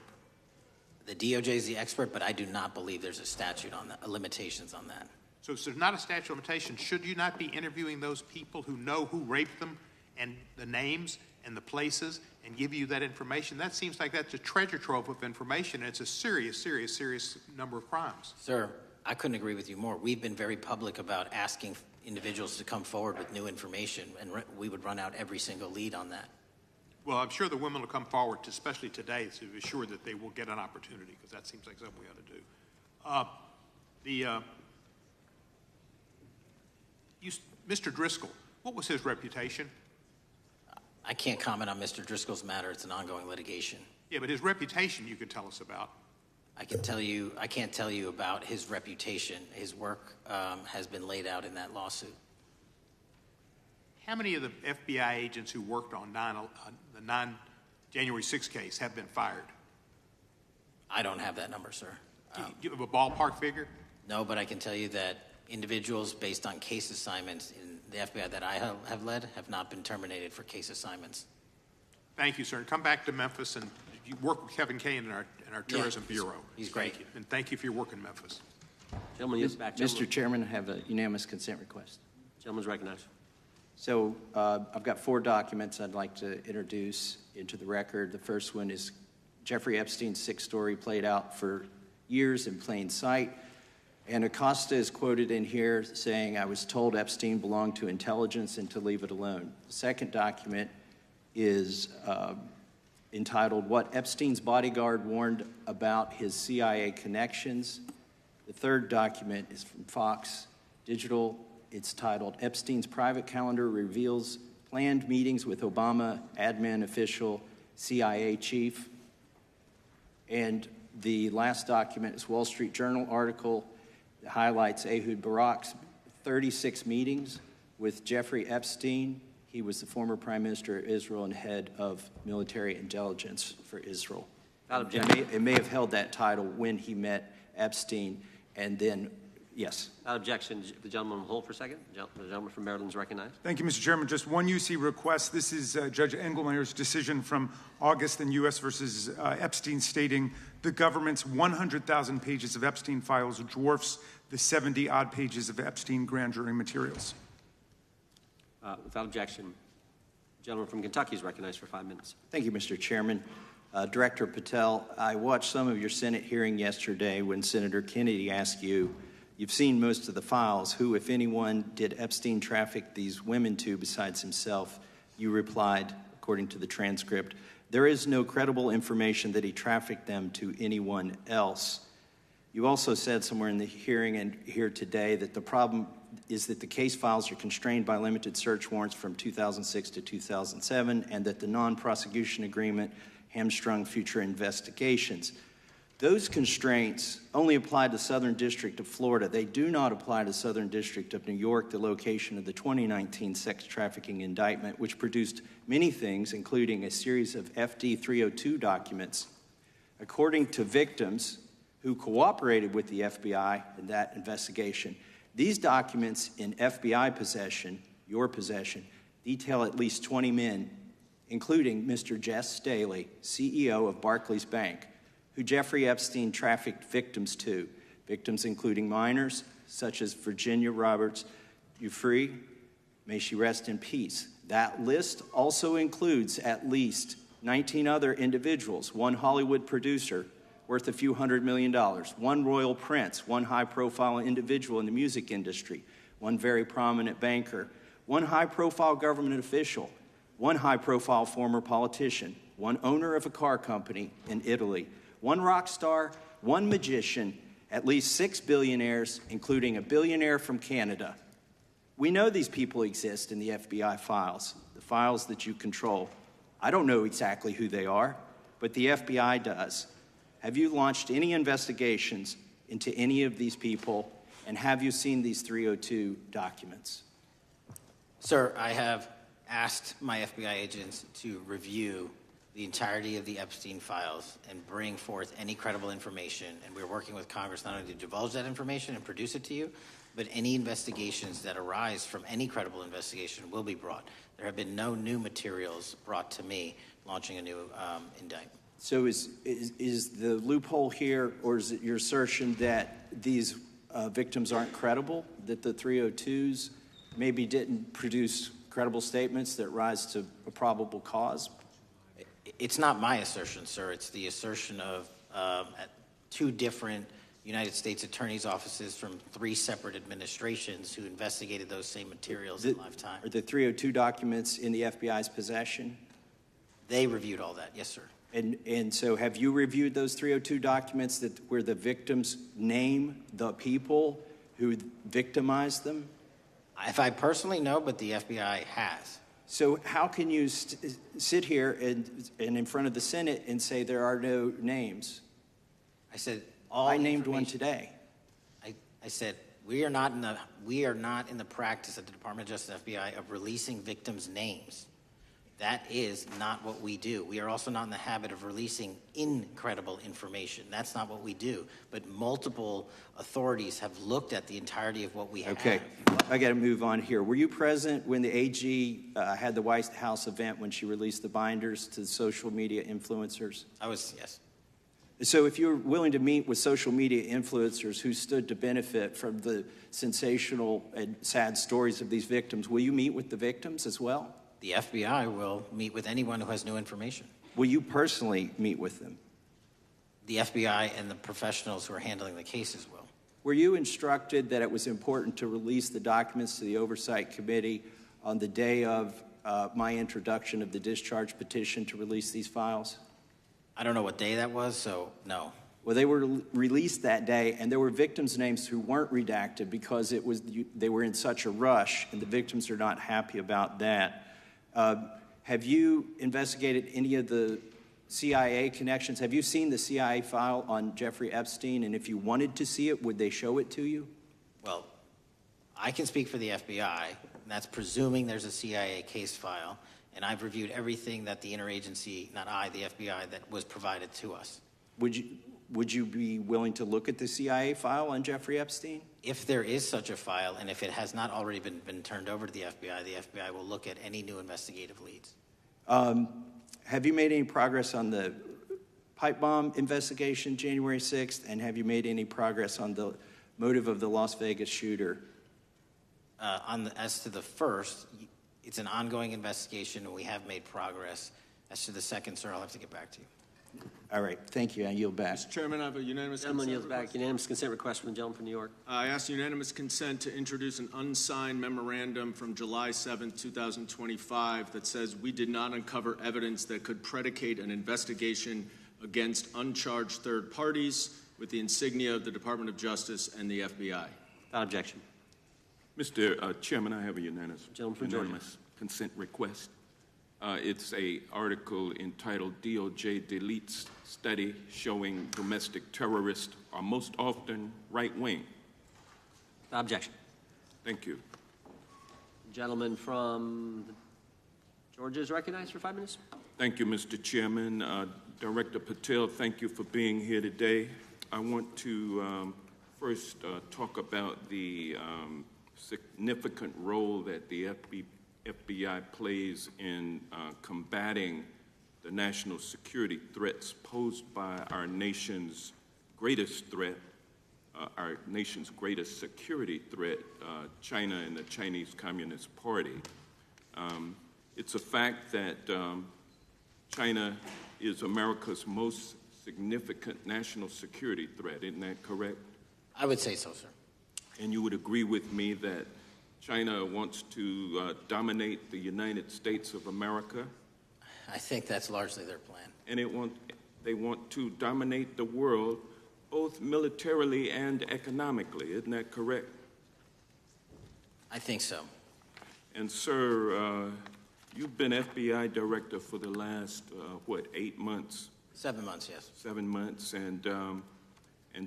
The DOJ is the expert, but I do not believe there's a statute on that, limitations on that. So if there's not a statute of limitations, should you not be interviewing those people who know who raped them and the names and the places and give you that information? That seems like that's a treasure trove of information, and it's a serious, serious, serious number of crimes. Sir, I couldn't agree with you more. We've been very public about asking individuals to come forward with new information, and we would run out every single lead on that. Well, I'm sure the women will come forward, especially today, to be sure that they will get an opportunity, because that seems like something we ought to do. Mr. Driscoll, what was his reputation? I can't comment on Mr. Driscoll's matter. It's an ongoing litigation. Yeah, but his reputation you could tell us about. I can't tell you about his reputation. His work has been laid out in that lawsuit. How many of the FBI agents who worked on the January 6th case have been fired? I don't have that number, sir. Do you have a ballpark figure? No, but I can tell you that individuals based on case assignments in the FBI that I have led have not been terminated for case assignments. Thank you, sir. Come back to Memphis, and you work with Kevin Kane in our Tourism Bureau. He's great. Thank you. And thank you for your work in Memphis. Gentleman, yes, back. Mr. Chairman, I have a unanimous consent request. Gentleman's recognized. So I've got 4 documents I'd like to introduce into the record. The first one is Jeffrey Epstein's 6 story played out for years in plain sight. And Acosta is quoted in here saying, "I was told Epstein belonged to intelligence and to leave it alone." The second document is entitled, "What Epstein's Bodyguard Warned About His CIA Connections." The third document is from Fox Digital. It's titled, "Epstein's Private Calendar Reveals Planned Meetings with Obama Admin Official CIA Chief." And the last document is Wall Street Journal article that highlights Ehud Barak's 36 meetings with Jeffrey Epstein. He was the former Prime Minister of Israel and head of military intelligence for Israel. It may have held that title when he met Epstein, and then, yes. Without objection, the gentleman will hold for a second. The gentleman from Maryland is recognized. Thank you, Mr. Chairman. Just one UC request. This is Judge Engelmeyer's decision from August in U.S. versus Epstein, stating the government's 100,000 pages of Epstein files dwarfs the 70-odd pages of Epstein grand jury materials. Without objection, the gentleman from Kentucky is recognized for 5 minutes. Thank you, Mr. Chairman. Director Patel, I watched some of your Senate hearing yesterday when Senator Kennedy asked you, "You've seen most of the files. Who, if anyone, did Epstein traffic these women to besides himself?" You replied, according to the transcript, "There is no credible information that he trafficked them to anyone else." You also said somewhere in the hearing and here today that the problem is that the case files are constrained by limited search warrants from 2006 to 2007 and that the non-prosecution agreement hamstrung future investigations. Those constraints only apply to Southern District of Florida. They do not apply to Southern District of New York, the location of the 2019 sex trafficking indictment, which produced many things, including a series of FD 302 documents. According to victims who cooperated with the FBI in that investigation, these documents in FBI possession, your possession, detail at least 20 men, including Mr. Jess Staley, CEO of Barclays Bank, who Jeffrey Epstein trafficked victims to, victims including minors such as Virginia Roberts Giuffre, may she rest in peace. That list also includes at least 19 other individuals, one Hollywood producer worth a few $100 million, one royal prince, one high-profile individual in the music industry, one very prominent banker, one high-profile government official, one high-profile former politician, one owner of a car company in Italy, one rock star, one magician, at least 6 billionaires, including a billionaire from Canada. We know these people exist in the FBI files, the files that you control. I don't know exactly who they are, but the FBI does. Have you launched any investigations into any of these people, and have you seen these 302 documents? Sir, I have asked my FBI agents to review the entirety of the Epstein files and bring forth any credible information, and we're working with Congress not only to divulge that information and produce it to you, but any investigations that arise from any credible investigation will be brought. There have been no new materials brought to me launching a new indictment. So is the loophole here, or is it your assertion that these victims aren't credible, that the 302s maybe didn't produce credible statements that rise to a probable cause? It's not my assertion, sir. It's the assertion of 2 different United States attorneys' offices from 3 separate administrations who investigated those same materials in lifetime. Are the 302 documents in the FBI's possession? They reviewed all that, yes, sir. And so have you reviewed those 302 documents where the victims name the people who victimized them? If I personally know, but the FBI has. So how can you sit here and in front of the Senate and say there are no names? I said I named one today. I said we are not in the practice at the Department of Justice FBI of releasing victims' names. That is not what we do. We are also not in the habit of releasing incredible information. That's not what we do. But multiple authorities have looked at the entirety of what we have. Okay, I got to move on here. Were you present when the AG had the White House event when she released the binders to the social media influencers? I was, yes. So if you're willing to meet with social media influencers who stood to benefit from the sensational and sad stories of these victims, will you meet with the victims as well? The FBI will meet with anyone who has new information. Will you personally meet with them? The FBI and the professionals who are handling the cases will. Were you instructed that it was important to release the documents to the Oversight Committee on the day of my introduction of the discharge petition to release these files? I don't know what day that was, so no. Well, they were released that day, and there were victims' names who weren't redacted because they were in such a rush, and the victims are not happy about that. Have you investigated any of the CIA connections? Have you seen the CIA file on Jeffrey Epstein? And if you wanted to see it, would they show it to you? Well, I can speak for the FBI, and that's presuming there's a CIA case file. And I've reviewed everything that the interagency, not I, the FBI, that was provided to us. Would you be willing to look at the CIA file on Jeffrey Epstein? If there is such a file, and if it has not already been turned over to the FBI will look at any new investigative leads. Have you made any progress on the pipe bomb investigation January 6th? And have you made any progress on the motive of the Las Vegas shooter? As to the first, it's an ongoing investigation, and we have made progress. As to the second, sir, I'll have to get back to you. All right, thank you. I yield back. Mr. Chairman, I have a unanimous Gentleman consent yields back. request. Unanimous consent request from the gentleman from New York. I ask unanimous consent to introduce an unsigned memorandum from July 7, 2025 that says we did not uncover evidence that could predicate an investigation against uncharged third parties with the insignia of the Department of Justice and the FBI. Without objection. Mr. Chairman, I have a unanimous Georgia. consent request. It's an article entitled DOJ Deletes Study Showing Domestic Terrorists Are Most Often Right-Wing. Without objection. Thank you. Gentleman from Georgia is recognized for 5 minutes. Thank you, Mr. Chairman. Director Patel, thank you for being here today. I want to first talk about the significant role that the FBI plays in combating the national security threats posed by our nation's greatest threat, our nation's greatest security threat, China and the Chinese Communist Party. It's a fact that China is America's most significant national security threat, isn't that correct? I would say so, sir. And you would agree with me that China wants to dominate the United States of America? I think that's largely their plan. And they want to dominate the world both militarily and economically, isn't that correct? I think so. And sir, you've been FBI director for the last, 8 months? 7 months, yes. 7 months, and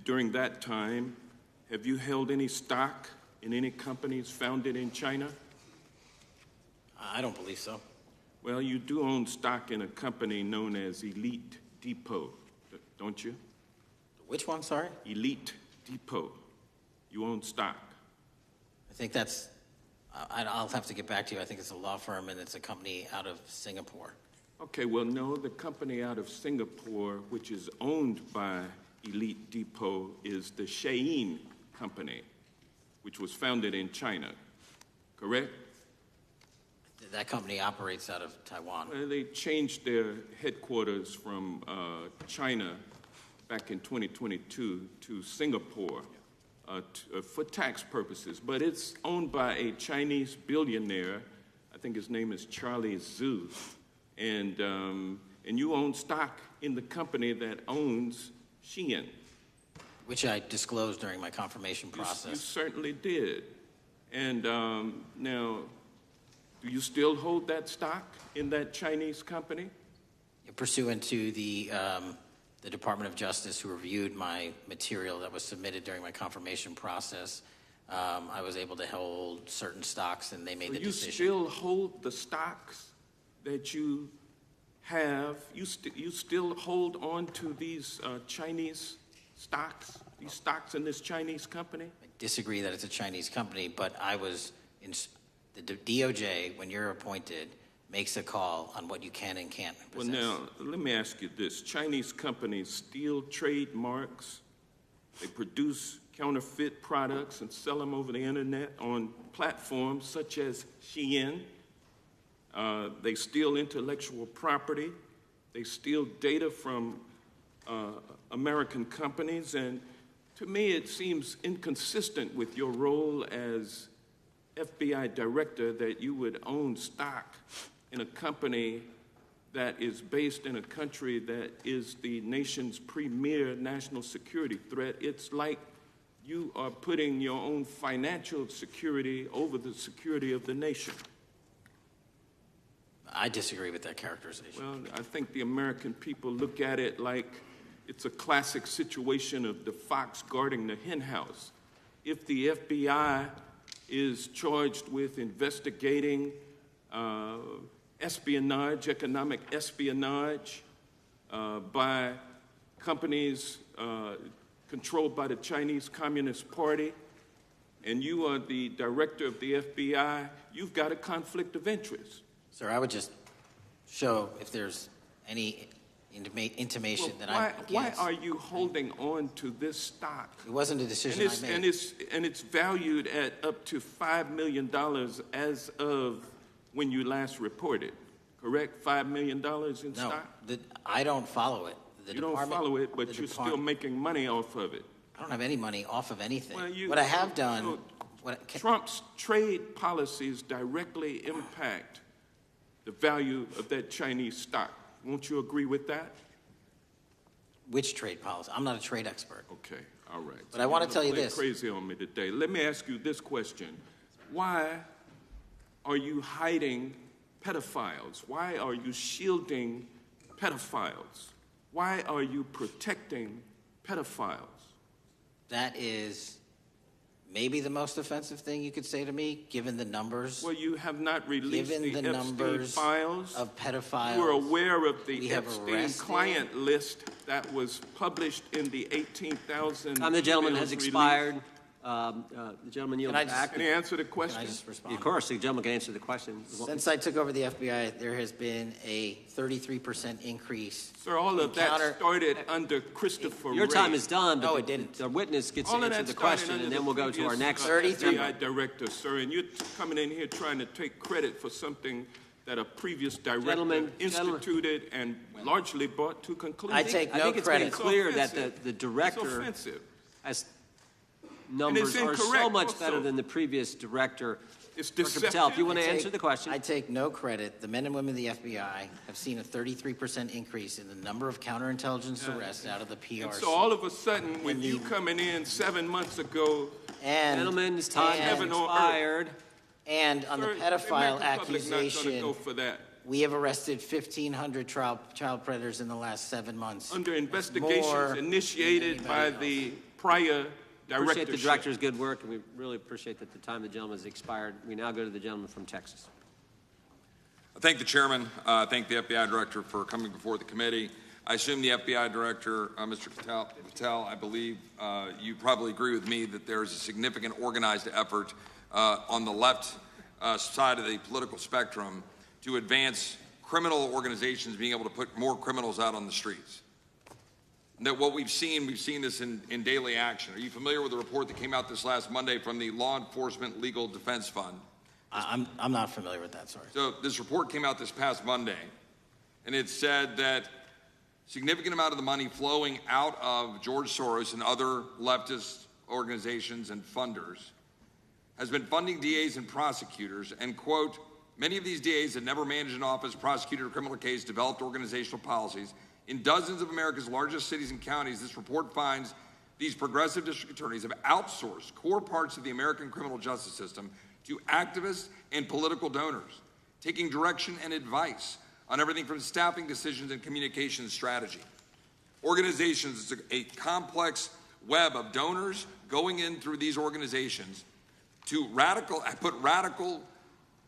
during that time, have you held any stock in any companies founded in China? I don't believe so. Well, you do own stock in a company known as Elite Depot, don't you? Which one, sorry? Elite Depot. You own stock. I think that's, I'll have to get back to you. I think it's a law firm and it's a company out of Singapore. Okay, well, no, the company out of Singapore, which is owned by Elite Depot, is the Shein Company, which was founded in China, correct? That company operates out of Taiwan. Well, they changed their headquarters from China back in 2022 to Singapore for tax purposes, but it's owned by a Chinese billionaire. I think his name is Charlie Zhu, and you own stock in the company that owns Shein. Which I disclosed during my confirmation process. You certainly did. And now, do you still hold that stock in that Chinese company? Pursuant to the Department of Justice, who reviewed my material that was submitted during my confirmation process, I was able to hold certain stocks, and they made the decision. You still hold the stocks that you have? You still hold on to these Chinese stocks, these stocks in this Chinese company? I disagree that it's a Chinese company, but I was in the DOJ, when you're appointed, makes a call on what you can and can't possess. Well, now, let me ask you this. Chinese companies steal trademarks. They produce counterfeit products and sell them over the internet on platforms such as Shein. They steal intellectual property. They steal data from American companies. And to me, it seems inconsistent with your role as FBI director that you would own stock in a company that is based in a country that is the nation's premier national security threat. It's like you are putting your own financial security over the security of the nation. I disagree with that characterization. Well, I think the American people look at it like it's a classic situation of the fox guarding the hen house. If the FBI is charged with investigating espionage, economic espionage by companies controlled by the Chinese Communist Party, and you are the director of the FBI, you've got a conflict of interest. Sir, I would just show if there's any intimation that I'm against. Why are you holding on to this stock? It wasn't a decision I made. And it's valued at up to $5 million as of when you last reported, correct? $5 million in stock? No, I don't follow it. You don't follow it, but you're still making money off of it. I don't have any money off of anything. Well, what I have done... Trump's trade policies directly impact the value of that Chinese stock. Won't you agree with that? Which trade policy? I'm not a trade expert. Okay, all right. But I want to tell you this. Crazy on me today. Let me ask you this question. Why are you hiding pedophiles? Why are you shielding pedophiles? Why are you protecting pedophiles? That is maybe the most offensive thing you could say to me, given the numbers. Well, you have not released the Epstein numbers files of pedophiles. You were aware of the Epstein client list that was published in the 18,000. The gentleman has expired. The gentleman yields back. Can he answer the question? Can I just respond? Of course, the gentleman can answer the question. Since I took over the FBI, there has been a 33% increase. Sir, all of that started under Christopher Your Wray. time is done. No, it didn't. The witness gets All to of answer that the started question, under and the then we'll go to our previous next FBI director, sir. And you're coming in here trying to take credit for something that a previous director instituted and largely brought to conclusion. I take no credit. I think it's clear that the director has numbers are so much better than the previous director. It's Director Patel, if you want to answer the question. I take no credit. The men and women of the FBI have seen a 33% increase in the number of counterintelligence arrests out of the PRC. And so all of a sudden, with you coming in 7 months ago, gentlemen's time has expired. And on the pedophile accusation, go for that. we have arrested 1,500 child predators in the last 7 months. Under investigations initiated by the prior Appreciate the director's good work, and we really appreciate that the time the gentleman has expired. We now go to the gentleman from Texas. I thank the chairman. Thank the FBI director for coming before the committee. I assume the FBI director, Mr. Patel, I believe you probably agree with me that there is a significant organized effort on the left side of the political spectrum to advance criminal organizations being able to put more criminals out on the streets. That what we've seen this in daily action. Are you familiar with the report that came out this last Monday from the Law Enforcement Legal Defense Fund? I'm not familiar with that, sorry. So this report came out this past Monday, and it said that significant amount of the money flowing out of George Soros and other leftist organizations and funders has been funding DAs and prosecutors, and, quote, many of these DAs had never managed an office, prosecuted a criminal case, developed organizational policies, In dozens of America's largest cities and counties, this report finds these progressive district attorneys have outsourced core parts of the American criminal justice system to activists and political donors, taking direction and advice on everything from staffing decisions and communication strategy. Organizations, it's a complex web of donors going in through these organizations to put radical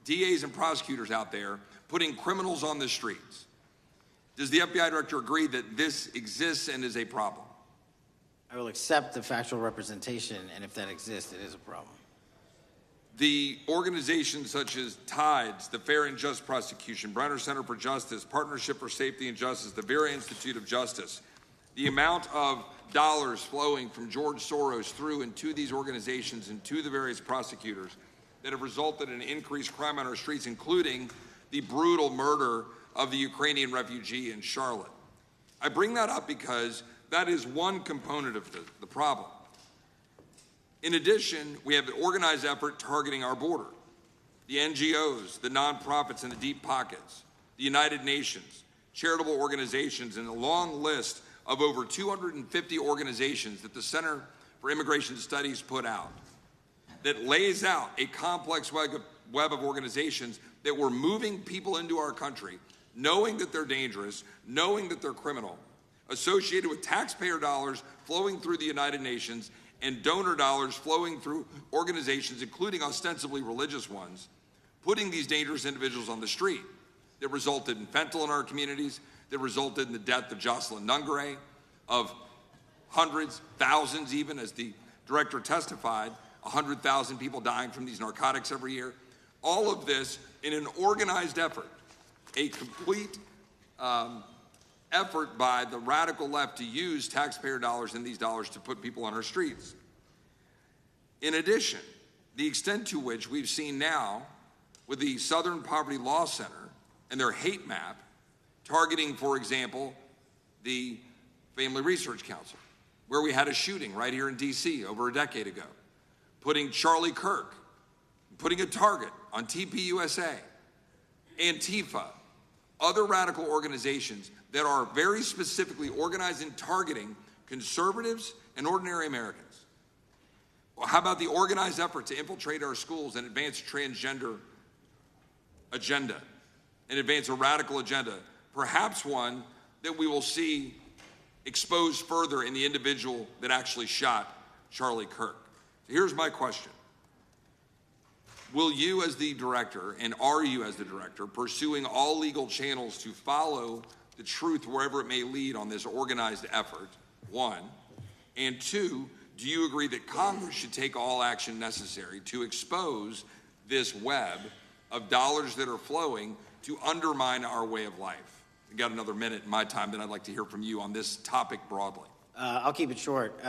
DAs and prosecutors out there, putting criminals on the streets. Does the FBI director agree that this exists and is a problem? I will accept the factual representation, and if that exists, it is a problem. The organizations such as TIDES, the Fair and Just Prosecution, Brenner Center for Justice, Partnership for Safety and Justice, the Vera Institute of Justice, the amount of dollars flowing from George Soros through and to these organizations and to the various prosecutors that have resulted in increased crime on our streets, including the brutal murder of the Ukrainian refugee in Charlotte. I bring that up because that is one component of the problem. In addition, we have an organized effort targeting our border. The NGOs, the nonprofits and the deep pockets, the United Nations, charitable organizations, and a long list of over 250 organizations that the Center for Immigration Studies put out that lays out a complex web of organizations that were moving people into our country, knowing that they're dangerous, knowing that they're criminal, associated with taxpayer dollars flowing through the United Nations and donor dollars flowing through organizations, including ostensibly religious ones, putting these dangerous individuals on the street that resulted in fentanyl in our communities, that resulted in the death of Jocelyn Nungare, of hundreds, thousands even, as the director testified, 100,000 people dying from these narcotics every year. All of this in an organized effort, a complete effort by the radical left to use taxpayer dollars and these dollars to put people on our streets. In addition, the extent to which we've seen now with the Southern Poverty Law Center and their hate map targeting, for example, the Family Research Council, where we had a shooting right here in D.C. over a decade ago, putting Charlie Kirk, putting a target on TPUSA, Antifa, other radical organizations that are very specifically organized in targeting conservatives and ordinary Americans. Well, how about the organized effort to infiltrate our schools and advance a transgender agenda and advance a radical agenda, perhaps one that we will see exposed further in the individual that actually shot Charlie Kirk? So here's my question. Will you as the director, and are you as the director, pursuing all legal channels to follow the truth wherever it may lead on this organized effort, one? And two, do you agree that Congress should take all action necessary to expose this web of dollars that are flowing to undermine our way of life? I've got another minute in my time, then I'd like to hear from you on this topic broadly. I'll keep it short.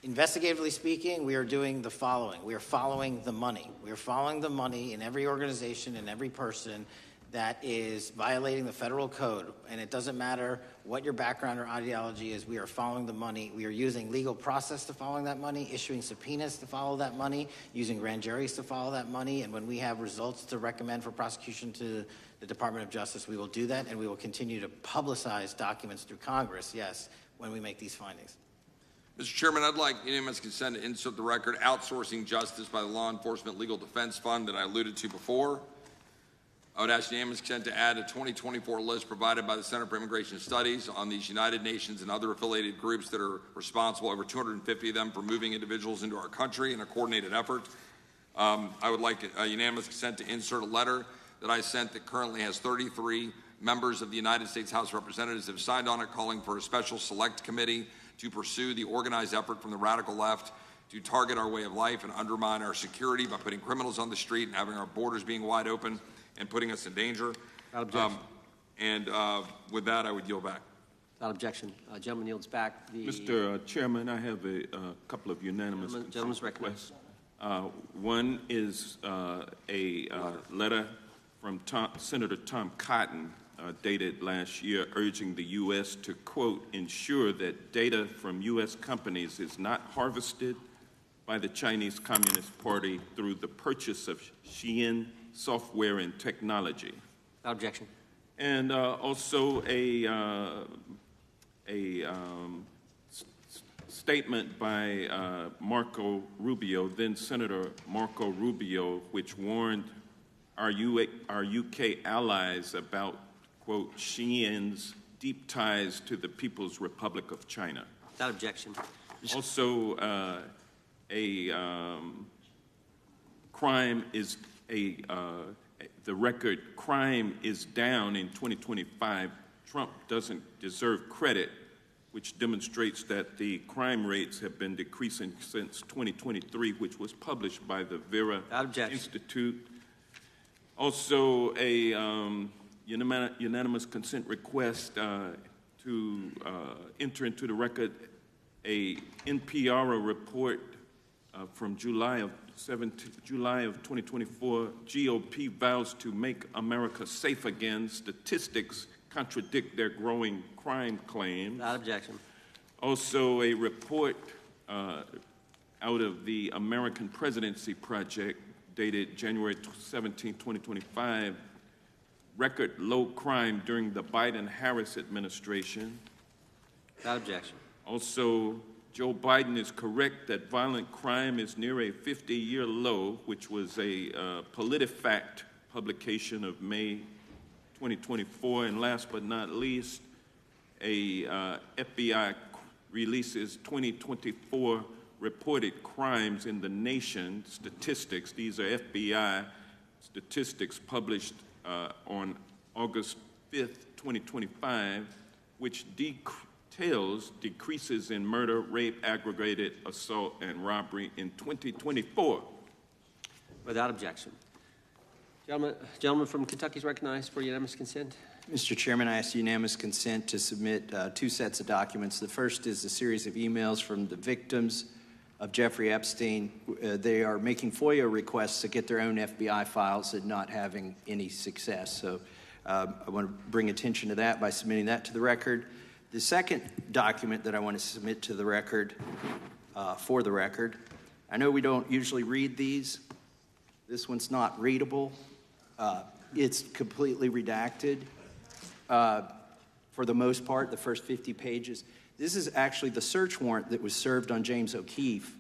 Investigatively speaking, we are doing the following. We are following the money. We are following the money in every organization and every person that is violating the federal code. And it doesn't matter what your background or ideology is, we are following the money. We are using legal process to follow that money, issuing subpoenas to follow that money, using grand juries to follow that money. And when we have results to recommend for prosecution to the Department of Justice, we will do that, and we will continue to publicize documents through Congress, yes, when we make these findings. Mr. Chairman, I'd like unanimous consent to insert the record outsourcing justice by the Law Enforcement Legal Defense Fund that I alluded to before. I would ask unanimous consent to add a 2024 list provided by the Center for Immigration Studies on these United Nations and other affiliated groups that are responsible, over 250 of them, for moving individuals into our country in a coordinated effort. I would like a unanimous consent to insert a letter that I sent that currently has 33 members of the United States House of Representatives have signed on it, calling for a special select committee to pursue the organized effort from the radical left to target our way of life and undermine our security by putting criminals on the street and having our borders being wide open and putting us in danger. With that, I would yield back. Without objection. Gentleman yields back. Mr. Chairman, I have a couple of unanimous Gentleman's recognized. One is a letter from Senator Tom Cotton, dated last year, urging the U.S. to, quote, ensure that data from U.S. companies is not harvested by the Chinese Communist Party through the purchase of Shein software and technology. Without objection. And also a statement by Marco Rubio, then Senator Marco Rubio, which warned our UK allies about, quote, Xi'an's deep ties to the People's Republic of China. Without objection. Also, crime is the record crime is down in 2025. Trump doesn't deserve credit, which demonstrates that the crime rates have been decreasing since 2023, which was published by the Vera Institute. Also, a unanimous consent request to enter into the record a NPR report from July of 2024. GOP vows to make America safe again. Statistics contradict their growing crime claims. Without objection. Also, a report out of the American Presidency Project dated January 17, 2025, record low crime during the Biden-Harris administration. Without objection. Also, Joe Biden is correct that violent crime is near a 50-year low, which was a PolitiFact publication of May 2024. And last but not least, a FBI releases 2024 reported crimes in the nation statistics. These are FBI statistics published on August 5th, 2025, which details decreases in murder, rape, aggravated assault, and robbery in 2024. Without objection. Gentleman from Kentucky is recognized for unanimous consent. Mr. Chairman, I ask unanimous consent to submit two sets of documents. The first is a series of emails from the victims of Jeffrey Epstein. They are making FOIA requests to get their own FBI files and not having any success. So I want to bring attention to that by submitting that to the record. The second document that I want to submit to the record, for the record, I know we don't usually read these. This one's not readable. It's completely redacted for the most part, the first 50 pages. This is actually the search warrant that was served on James O'Keefe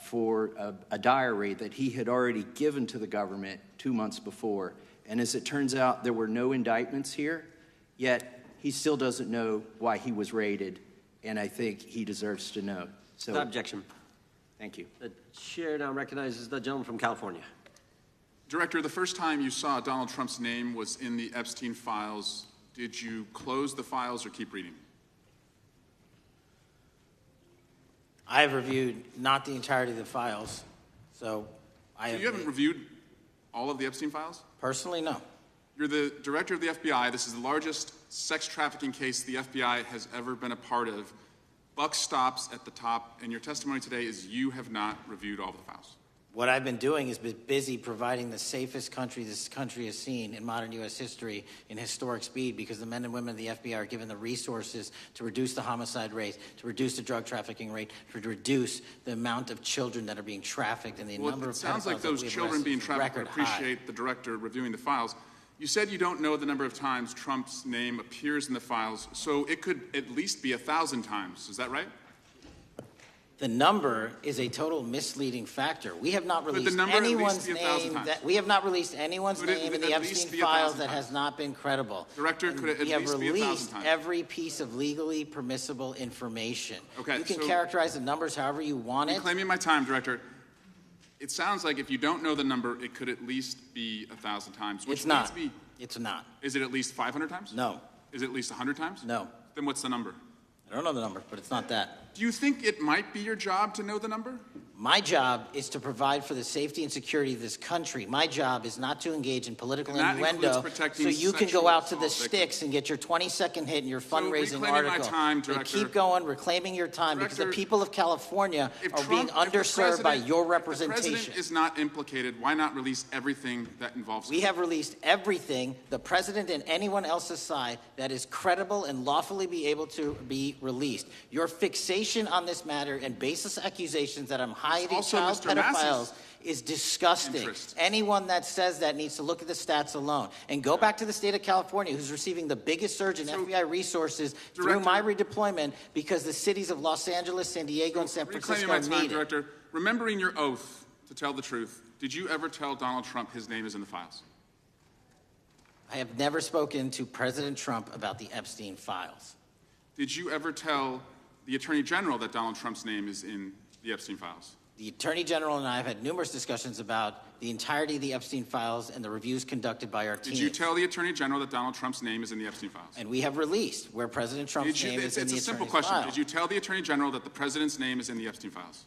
for a diary that he had already given to the government 2 months before. And as it turns out, there were no indictments here, yet he still doesn't know why he was raided, and I think he deserves to know. So, without objection. Thank you. The chair now recognizes the gentleman from California. Director, the first time you saw Donald Trump's name was in the Epstein files. Did you close the files or keep reading? I have reviewed not the entirety of the files, so you haven't reviewed all of the Epstein files? Personally, no. You're the director of the FBI. This is the largest sex trafficking case the FBI has ever been a part of. Buck stops at the top, and your testimony today is you have not reviewed all the files. What I've been doing is been busy providing the safest country this country has seen in modern U.S. history in historic speed, because the men and women of the FBI are given the resources to reduce the homicide rate, to reduce the drug trafficking rate, to reduce the amount of children that are being trafficked and the number of pedophiles. It sounds like those children being trafficked would appreciate the director reviewing the files. You said you don't know the number of times Trump's name appears in the files, so it could at least be 1,000 times. Is that right? The number is a total misleading factor. We have not released anyone's name in the Epstein files that has not been credible. Director, could it at least be 1,000 times? We have released every piece of legally permissible information. Okay, you can characterize the numbers however you want it. You're claiming my time, Director. It sounds like if you don't know the number, it could at least be 1,000 times. It's not. It's not. Is it at least 500 times? No. Is it at least 100 times? No. Then what's the number? I don't know the number, but it's not that. Do you think it might be your job to know the number? My job is to provide for the safety and security of this country. My job is not to engage in political innuendo so you can go out to the sticks and get your 20-second hit in your fundraising article. Keep going, reclaiming your time, because the people of California are being underserved by your representation. If the president is not implicated, why not release everything that involves him? We have released everything, the president and anyone else's side, that is credible and lawfully be able to be released. Your fixation on this matter and baseless accusations that I'm hiding child pedophiles is disgusting. Interest. Anyone that says that needs to look at the stats alone. And go back to the state of California, who's receiving the biggest surge in FBI resources through my redeployment because the cities of Los Angeles, San Diego, and San Francisco Reclaiming my time, need it. Director. Remembering your oath to tell the truth, did you ever tell Donald Trump his name is in the files? I have never spoken to President Trump about the Epstein files. Did you ever tell the Attorney General that Donald Trump's name is in the Epstein files? The Attorney General and I have had numerous discussions about the entirety of the Epstein files and the reviews conducted by our team. Did you tell the Attorney General that Donald Trump's name is in the Epstein files? And we have released where President Trump's name is in the It's a simple attorney's question. file. Did you tell the Attorney General that the President's name is in the Epstein files?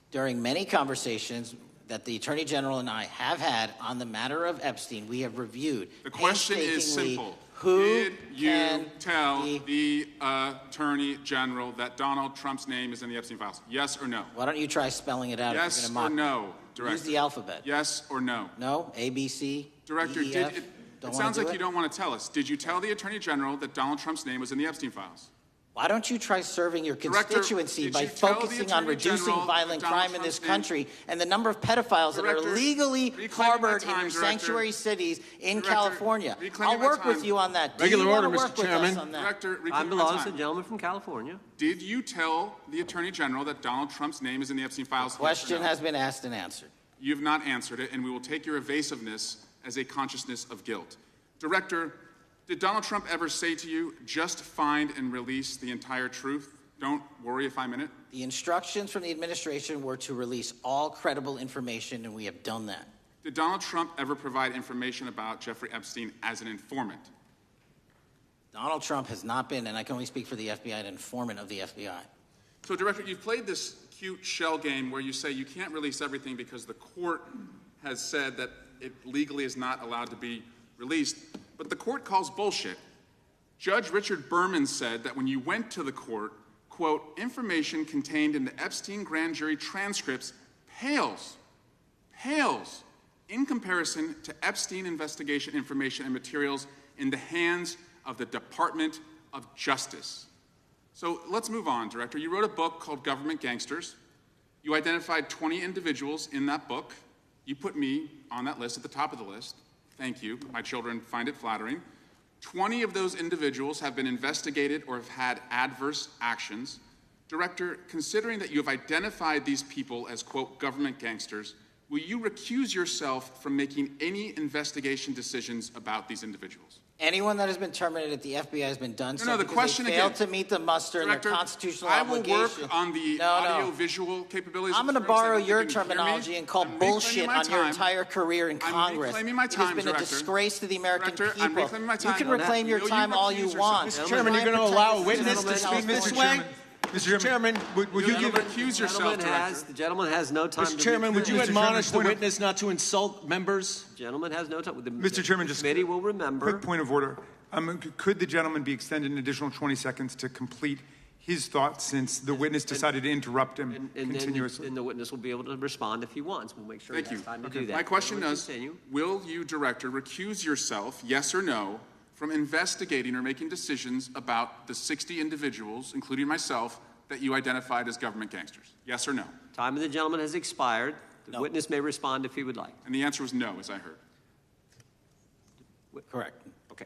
During many conversations that the Attorney General and I have had on the matter of Epstein, we have reviewed. The question is painstakingly simple. Who Did you can tell the Attorney General that Donald Trump's name is in the Epstein files? Yes or no? Why don't you try spelling it out? Yes if you're or gonna mock no, me? Director? Use the alphabet. Yes or no? No? A, B, C, Director, D, E, F? it Don't sounds wanna like do you it? don't want to tell us. Did you tell the Attorney General that Donald Trump's name was in the Epstein files? Why don't you try serving your Director, constituency did by you tell the focusing on Attorney reducing General violent that Donald crime in this Trump's name- country and the number of pedophiles that are Director, illegally reclaiming harbored my time, in your Director. sanctuary cities in Director, California? reclaiming I'll my work with time. you on that. Do Regular you wanna order, Mr. work with Chairman. us on that? Director, I reclaiming my belong to the time. gentleman from California. Did you tell the Attorney General that Donald Trump's name is in the Epstein files? The question has been asked and answered. You have not answered it, and we will take your evasiveness as a consciousness of guilt. Director, did Donald Trump ever say to you, just find and release the entire truth? Don't worry if I'm in it. The instructions from the administration were to release all credible information, and we have done that. Did Donald Trump ever provide information about Jeffrey Epstein as an informant? Donald Trump has not been, and I can only speak for the FBI, an informant of the FBI. So, Director, you've played this cute shell game where you say you can't release everything because the court has said that it legally is not allowed to be released, but the court calls bullshit. Judge Richard Berman said that when you went to the court, quote, information contained in the Epstein grand jury transcripts pales in comparison to Epstein investigation information and materials in the hands of the Department of Justice. So let's move on, Director. You wrote a book called Government Gangsters. You identified 20 individuals in that book. You put me on that list at the top of the list. Thank you. My children find it flattering. 20 of those individuals have been investigated or have had adverse actions. Director, considering that you have identified these people as, quote, government gangsters, will you recuse yourself from making any investigation decisions about these individuals? Anyone that has been terminated at the FBI has been done so the because question they failed again. to meet the muster in their Director, constitutional I will obligation. work on the audio-visual capabilities. I'm going to of insurance. borrow I don't your think you can hear me. terminology and call I'm reclaiming bullshit my on your time. entire career in I'm Congress. reclaiming my It time, has been Director. a disgrace to the American Director, I'm people. reclaiming my You time. can reclaim your Will you time all you recuse want. yourself? Mr. Chairman, you're going to allow a witness to speak this way? Mr. Chairman, would you give recuse yourself, The gentleman has no time Mr. to Chairman, would you Mr. admonish the Chairman, witness not to insult members? The gentleman has no time. Mr. Chairman, just committee will remember. quick point of order. Could the gentleman be extended an additional 20 seconds to complete his thoughts since the witness decided to interrupt him continuously? And the witness will be able to respond if he wants. We'll make sure Thank he has you. time to do that. My question Now, is, continue. will you, Director, recuse yourself, yes or no, from investigating or making decisions about the 60 individuals, including myself, that you identified as government gangsters? Yes or no? Time of the gentleman has expired. The witness may respond if he would like. And the answer was no, as I heard. Correct. Okay.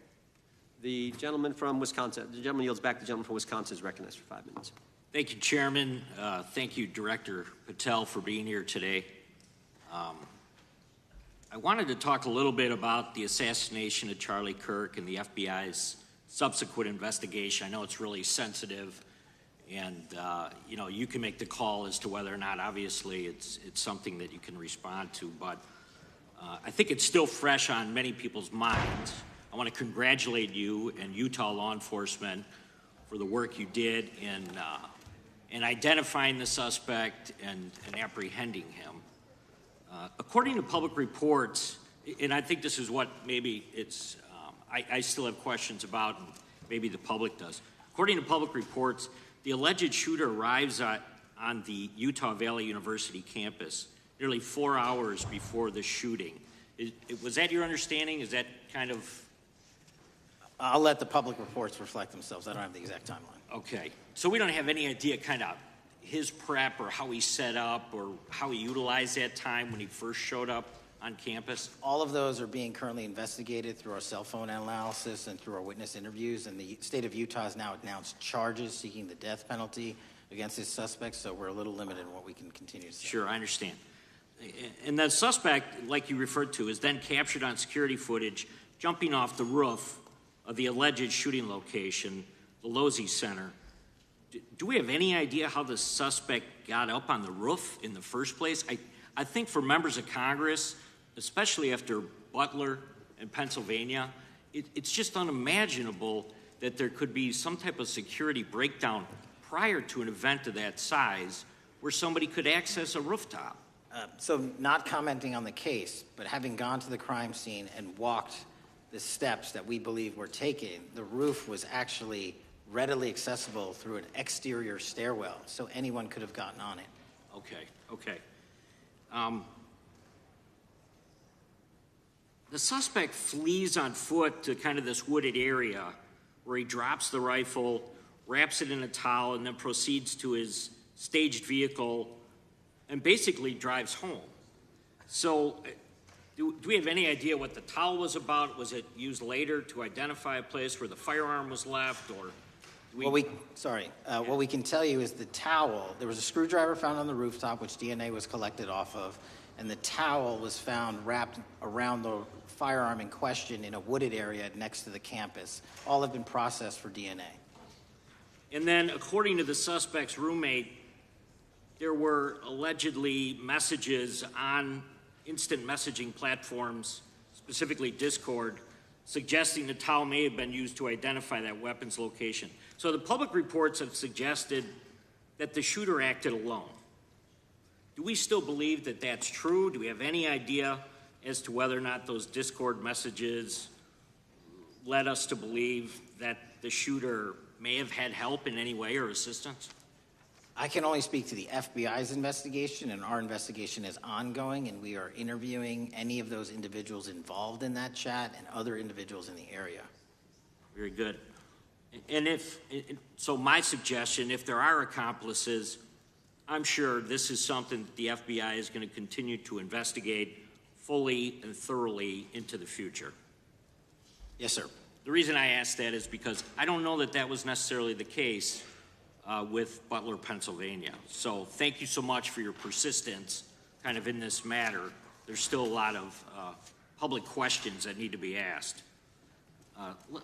The gentleman from Wisconsin, the gentleman yields back. The gentleman from Wisconsin is recognized for 5 minutes. Thank you, Chairman. Thank you, Director Patel, for being here today. I wanted to talk a little bit about the assassination of Charlie Kirk and the FBI's subsequent investigation. I know it's really sensitive, and you can make the call as to whether or not, obviously, it's something that you can respond to, but I think it's still fresh on many people's minds. I want to congratulate you and Utah law enforcement for the work you did in identifying the suspect and apprehending him. According to public reports, and I think this is what maybe it's, I still have questions about, and maybe the public does. According to public reports, the alleged shooter arrives on the Utah Valley University campus nearly 4 hours before the shooting. Was that your understanding? Is that kind of... I'll let the public reports reflect themselves. I don't have the exact timeline. Okay. So we don't have any idea kind of his prep or how he set up or how he utilized that time when he first showed up on campus? All of those are being currently investigated through our cell phone analysis and through our witness interviews, and the state of Utah has now announced charges seeking the death penalty against his suspects, so we're a little limited in what we can continue to say. Sure, I understand. And the suspect, like you referred to, is then captured on security footage jumping off the roof of the alleged shooting location, the Losey Center. Do we have any idea how the suspect got up on the roof in the first place? I think for members of Congress, especially after Butler and Pennsylvania, it's just unimaginable that there could be some type of security breakdown prior to an event of that size where somebody could access a rooftop. So not commenting on the case, but having gone to the crime scene and walked the steps that we believe were taken, the roof was actually readily accessible through an exterior stairwell, so anyone could have gotten on it. Okay. The suspect flees on foot to kind of this wooded area where he drops the rifle, wraps it in a towel, and then proceeds to his staged vehicle and basically drives home. So do we have any idea what the towel was about? Was it used later to identify a place where the firearm was left, or What we can tell you is the towel, there was a screwdriver found on the rooftop which DNA was collected off of, and the towel was found wrapped around the firearm in question in a wooded area next to the campus. All have been processed for DNA. And then, according to the suspect's roommate, there were allegedly messages on instant messaging platforms, specifically Discord, suggesting the towel may have been used to identify that weapon's location. So the public reports have suggested that the shooter acted alone. Do we still believe that that's true? Do we have any idea as to whether or not those Discord messages led us to believe that the shooter may have had help in any way or assistance? I can only speak to the FBI's investigation, and our investigation is ongoing, and we are interviewing any of those individuals involved in that chat and other individuals in the area. Very good. And so my suggestion, if there are accomplices, I'm sure this is something that the FBI is going to continue to investigate fully and thoroughly into the future. Yes, sir. The reason I ask that is because I don't know that that was necessarily the case with Butler, Pennsylvania. So thank you so much for your persistence kind of in this matter. There's still a lot of public questions that need to be asked.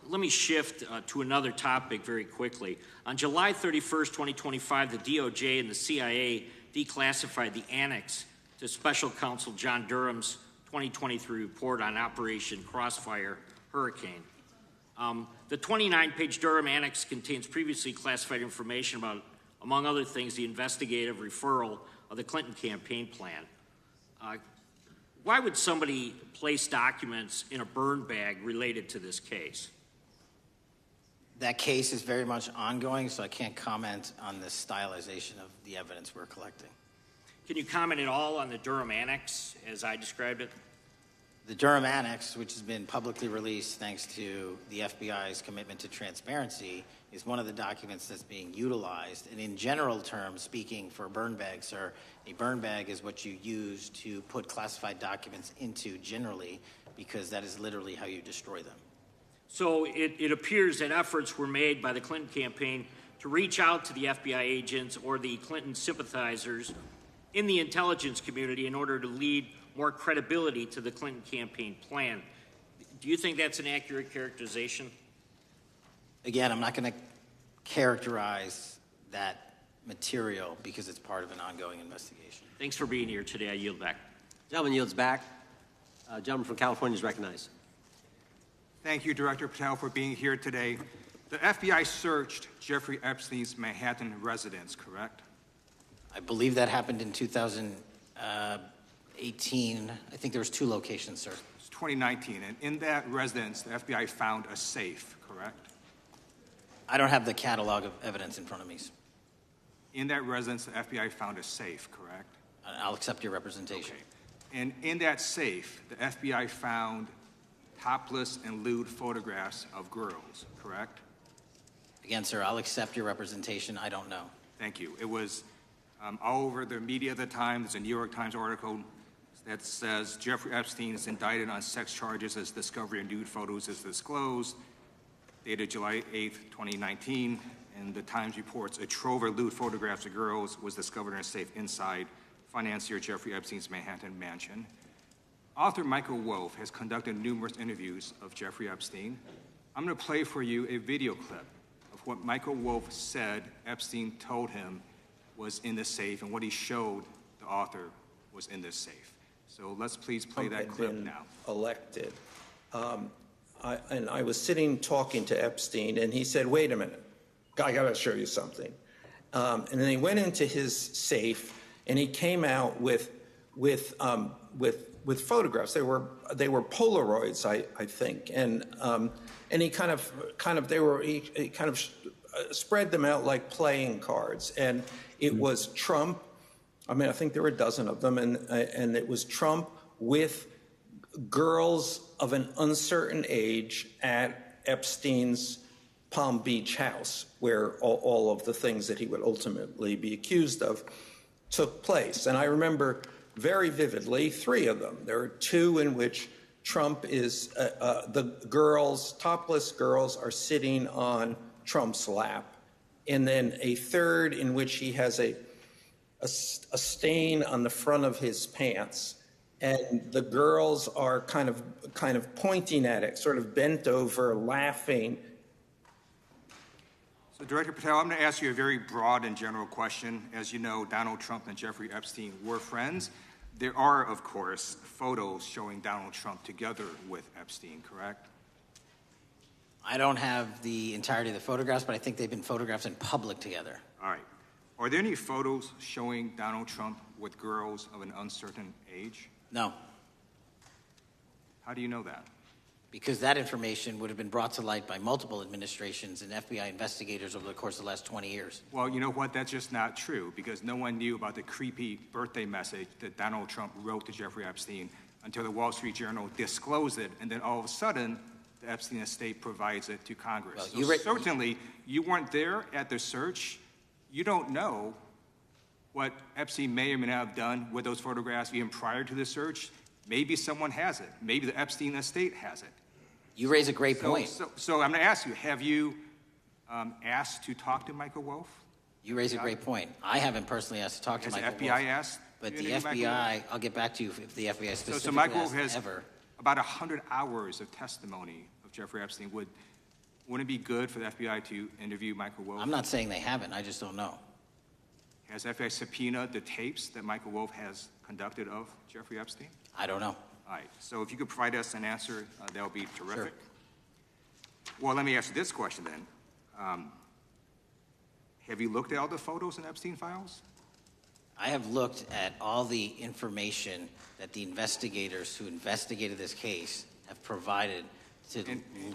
Let me shift to another topic very quickly. On July 31st, 2025, the DOJ and the CIA declassified the annex to Special Counsel John Durham's 2023 report on Operation Crossfire Hurricane. The 29-page Durham Annex contains previously classified information about, among other things, the investigative referral of the Clinton campaign plan. Why would somebody place documents in a burn bag related to this case? That case is very much ongoing, so I can't comment on the stylization of the evidence we're collecting. Can you comment at all on the Durham Annex as I described it? The Durham Annex, which has been publicly released thanks to the FBI's commitment to transparency, is one of the documents that's being utilized. And in general terms, speaking for a burn bag, sir, a burn bag is what you use to put classified documents into generally, because that is literally how you destroy them. So it appears that efforts were made by the Clinton campaign to reach out to the FBI agents or the Clinton sympathizers in the intelligence community in order to lead more credibility to the Clinton campaign plan. Do you think that's an accurate characterization? Again, I'm not going to characterize that material because it's part of an ongoing investigation. Thanks for being here today. I yield back. Gentleman yields back. Gentleman from California is recognized. Thank you, Director Patel, for being here today. The FBI searched Jeffrey Epstein's Manhattan residence, correct? I believe that happened in 2018. I think there was 2 locations, sir. It's 2019, and in that residence, the FBI found a safe, correct? I don't have the catalog of evidence in front of me. In that residence, the FBI found a safe, correct? I'll accept your representation. Okay. And in that safe, the FBI found topless and lewd photographs of girls, correct? Again, sir, I'll accept your representation. I don't know. Thank you. It was All over the media at the time, there's a New York Times article that says Jeffrey Epstein is indicted on sex charges as discovery of nude photos is disclosed, dated July 8th, 2019. And the Times reports a trove of lewd photographs of girls was discovered in a safe inside financier Jeffrey Epstein's Manhattan mansion. Author Michael Wolff has conducted numerous interviews of Jeffrey Epstein. I'm going to play for you a video clip of what Michael Wolff said Epstein told him was in the safe and what he showed the author was in this safe. So let's please play that clip now. Elected. And I was sitting talking to Epstein, and he said, "Wait a minute, I got to show you something." And then he went into his safe, and he came out with photographs. They were Polaroids, I think, and he kind of spread them out like playing cards, and it was Trump. I mean, I think there were a dozen of them, and it was Trump with girls of an uncertain age at Epstein's Palm Beach house, where all of the things that he would ultimately be accused of took place. And I remember very vividly 3 of them. There are 2 in which Trump is, the girls, topless girls, are sitting on Trump's lap. And then a 3rd in which he has a stain on the front of his pants. And the girls are kind of pointing at it, sort of bent over, laughing. So, Director Patel, I'm going to ask you a very broad and general question. As you know, Donald Trump and Jeffrey Epstein were friends. There are, of course, photos showing Donald Trump together with Epstein, correct? I don't have the entirety of the photographs, but I think they've been photographed in public together. All right. Are there any photos showing Donald Trump with girls of an uncertain age? No. How do you know that? Because that information would have been brought to light by multiple administrations and FBI investigators over the course of the last 20 years. Well, you know what? That's just not true, because no one knew about the creepy birthday message that Donald Trump wrote to Jeffrey Epstein until the Wall Street Journal disclosed it, and then all of a sudden, the Epstein estate provides it to Congress. Well, so certainly, you weren't there at the search. You don't know what Epstein may or may not have done with those photographs even prior to the search. Maybe someone has it. Maybe the Epstein estate has it. You raise a great point. So I'm going to ask you, have you asked to talk to Michael Wolff? You raise a great point. I haven't personally asked to talk to Michael Wolff. Has the FBI asked? But the FBI, I'll get back to you if the FBI specifically so Michael Wolff has ever. About 100 hours of testimony of Jeffrey Epstein. Wouldn't it be good for the FBI to interview Michael Wolff? I'm not saying they haven't. I just don't know. Has FBI subpoenaed the tapes that Michael Wolff has conducted of Jeffrey Epstein? I don't know. All right. So if you could provide us an answer, that would be terrific. Sure. Well, let me ask you this question then. Have you looked at all the photos in Epstein files? I have looked at all the information that the investigators who investigated this case have provided to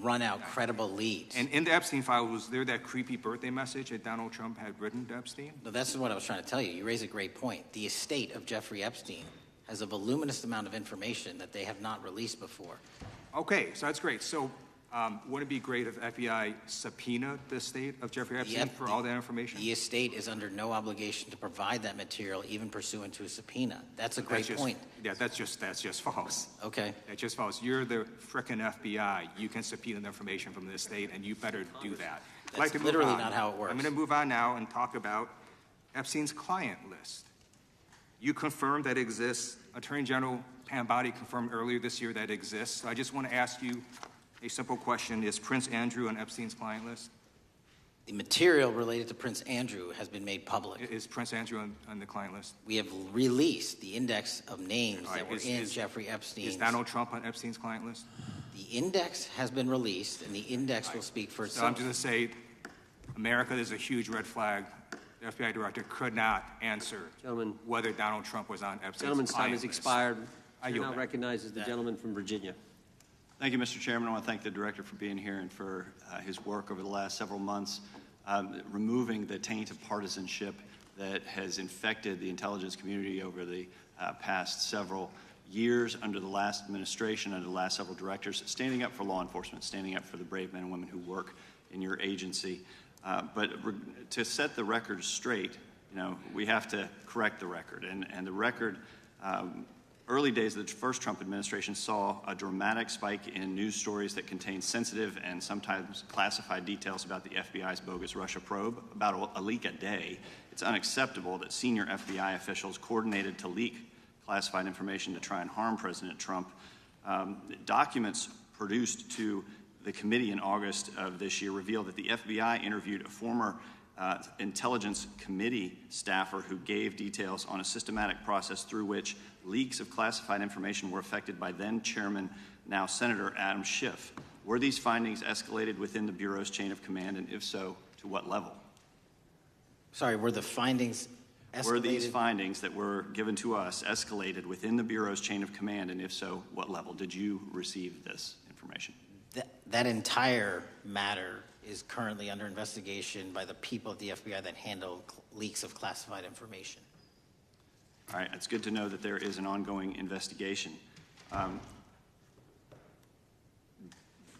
run out credible leads. And in the Epstein file, was there that creepy birthday message that Donald Trump had written to Epstein? No, that's what I was trying to tell you. You raise a great point. The estate of Jeffrey Epstein has a voluminous amount of information that they have not released before. Okay, so that's great. So wouldn't it be great if FBI subpoenaed the estate of Jeffrey Epstein for all that information? The estate is under no obligation to provide that material, even pursuant to a subpoena. That's a great point. Yeah, that's just false. Okay. That's just false. You're the frickin' FBI. You can subpoena the information from the estate, and you better do that. That's literally not how it works. I'm going to move on now and talk about Epstein's client list. You confirmed that it exists. Attorney General Pam Bondi confirmed earlier this year that it exists. So I just want to ask you a simple question. Is Prince Andrew on Epstein's client list? The material related to Prince Andrew has been made public. Is Prince Andrew on the client list? We have released the index of names that were in Jeffrey Epstein's. Is Donald Trump on Epstein's client list? The index has been released, and the index will speak for itself. So I'm just going to say, America, there's a huge red flag. The FBI director could not answer whether Donald Trump was on Epstein's Gentleman's time has expired. I now recognizes the gentleman from Virginia. Thank you, Mr. Chairman. I want to thank the director for being here and for his work over the last several months, removing the taint of partisanship that has infected the intelligence community over the past several years under the last administration, under the last several directors, standing up for law enforcement, standing up for the brave men and women who work in your agency. But to set the record straight, we have to correct the record. And the record, early days of the first Trump administration saw a dramatic spike in news stories that contained sensitive and sometimes classified details about the FBI's bogus Russia probe, about a leak a day. It's unacceptable that senior FBI officials coordinated to leak classified information to try and harm President Trump. Documents produced to the committee in August of this year revealed that the FBI interviewed a former Intelligence Committee staffer who gave details on a systematic process through which leaks of classified information were affected by then Chairman, now Senator Adam Schiff. Were these findings escalated within the Bureau's chain of command, and if so, to what level? Sorry, were the findings escalated? Were these findings that were given to us escalated within the Bureau's chain of command, and if so, what level? Did you receive this information? That entire matter is currently under investigation by the people at the FBI that handle leaks of classified information. All right, it's good to know that there is an ongoing investigation.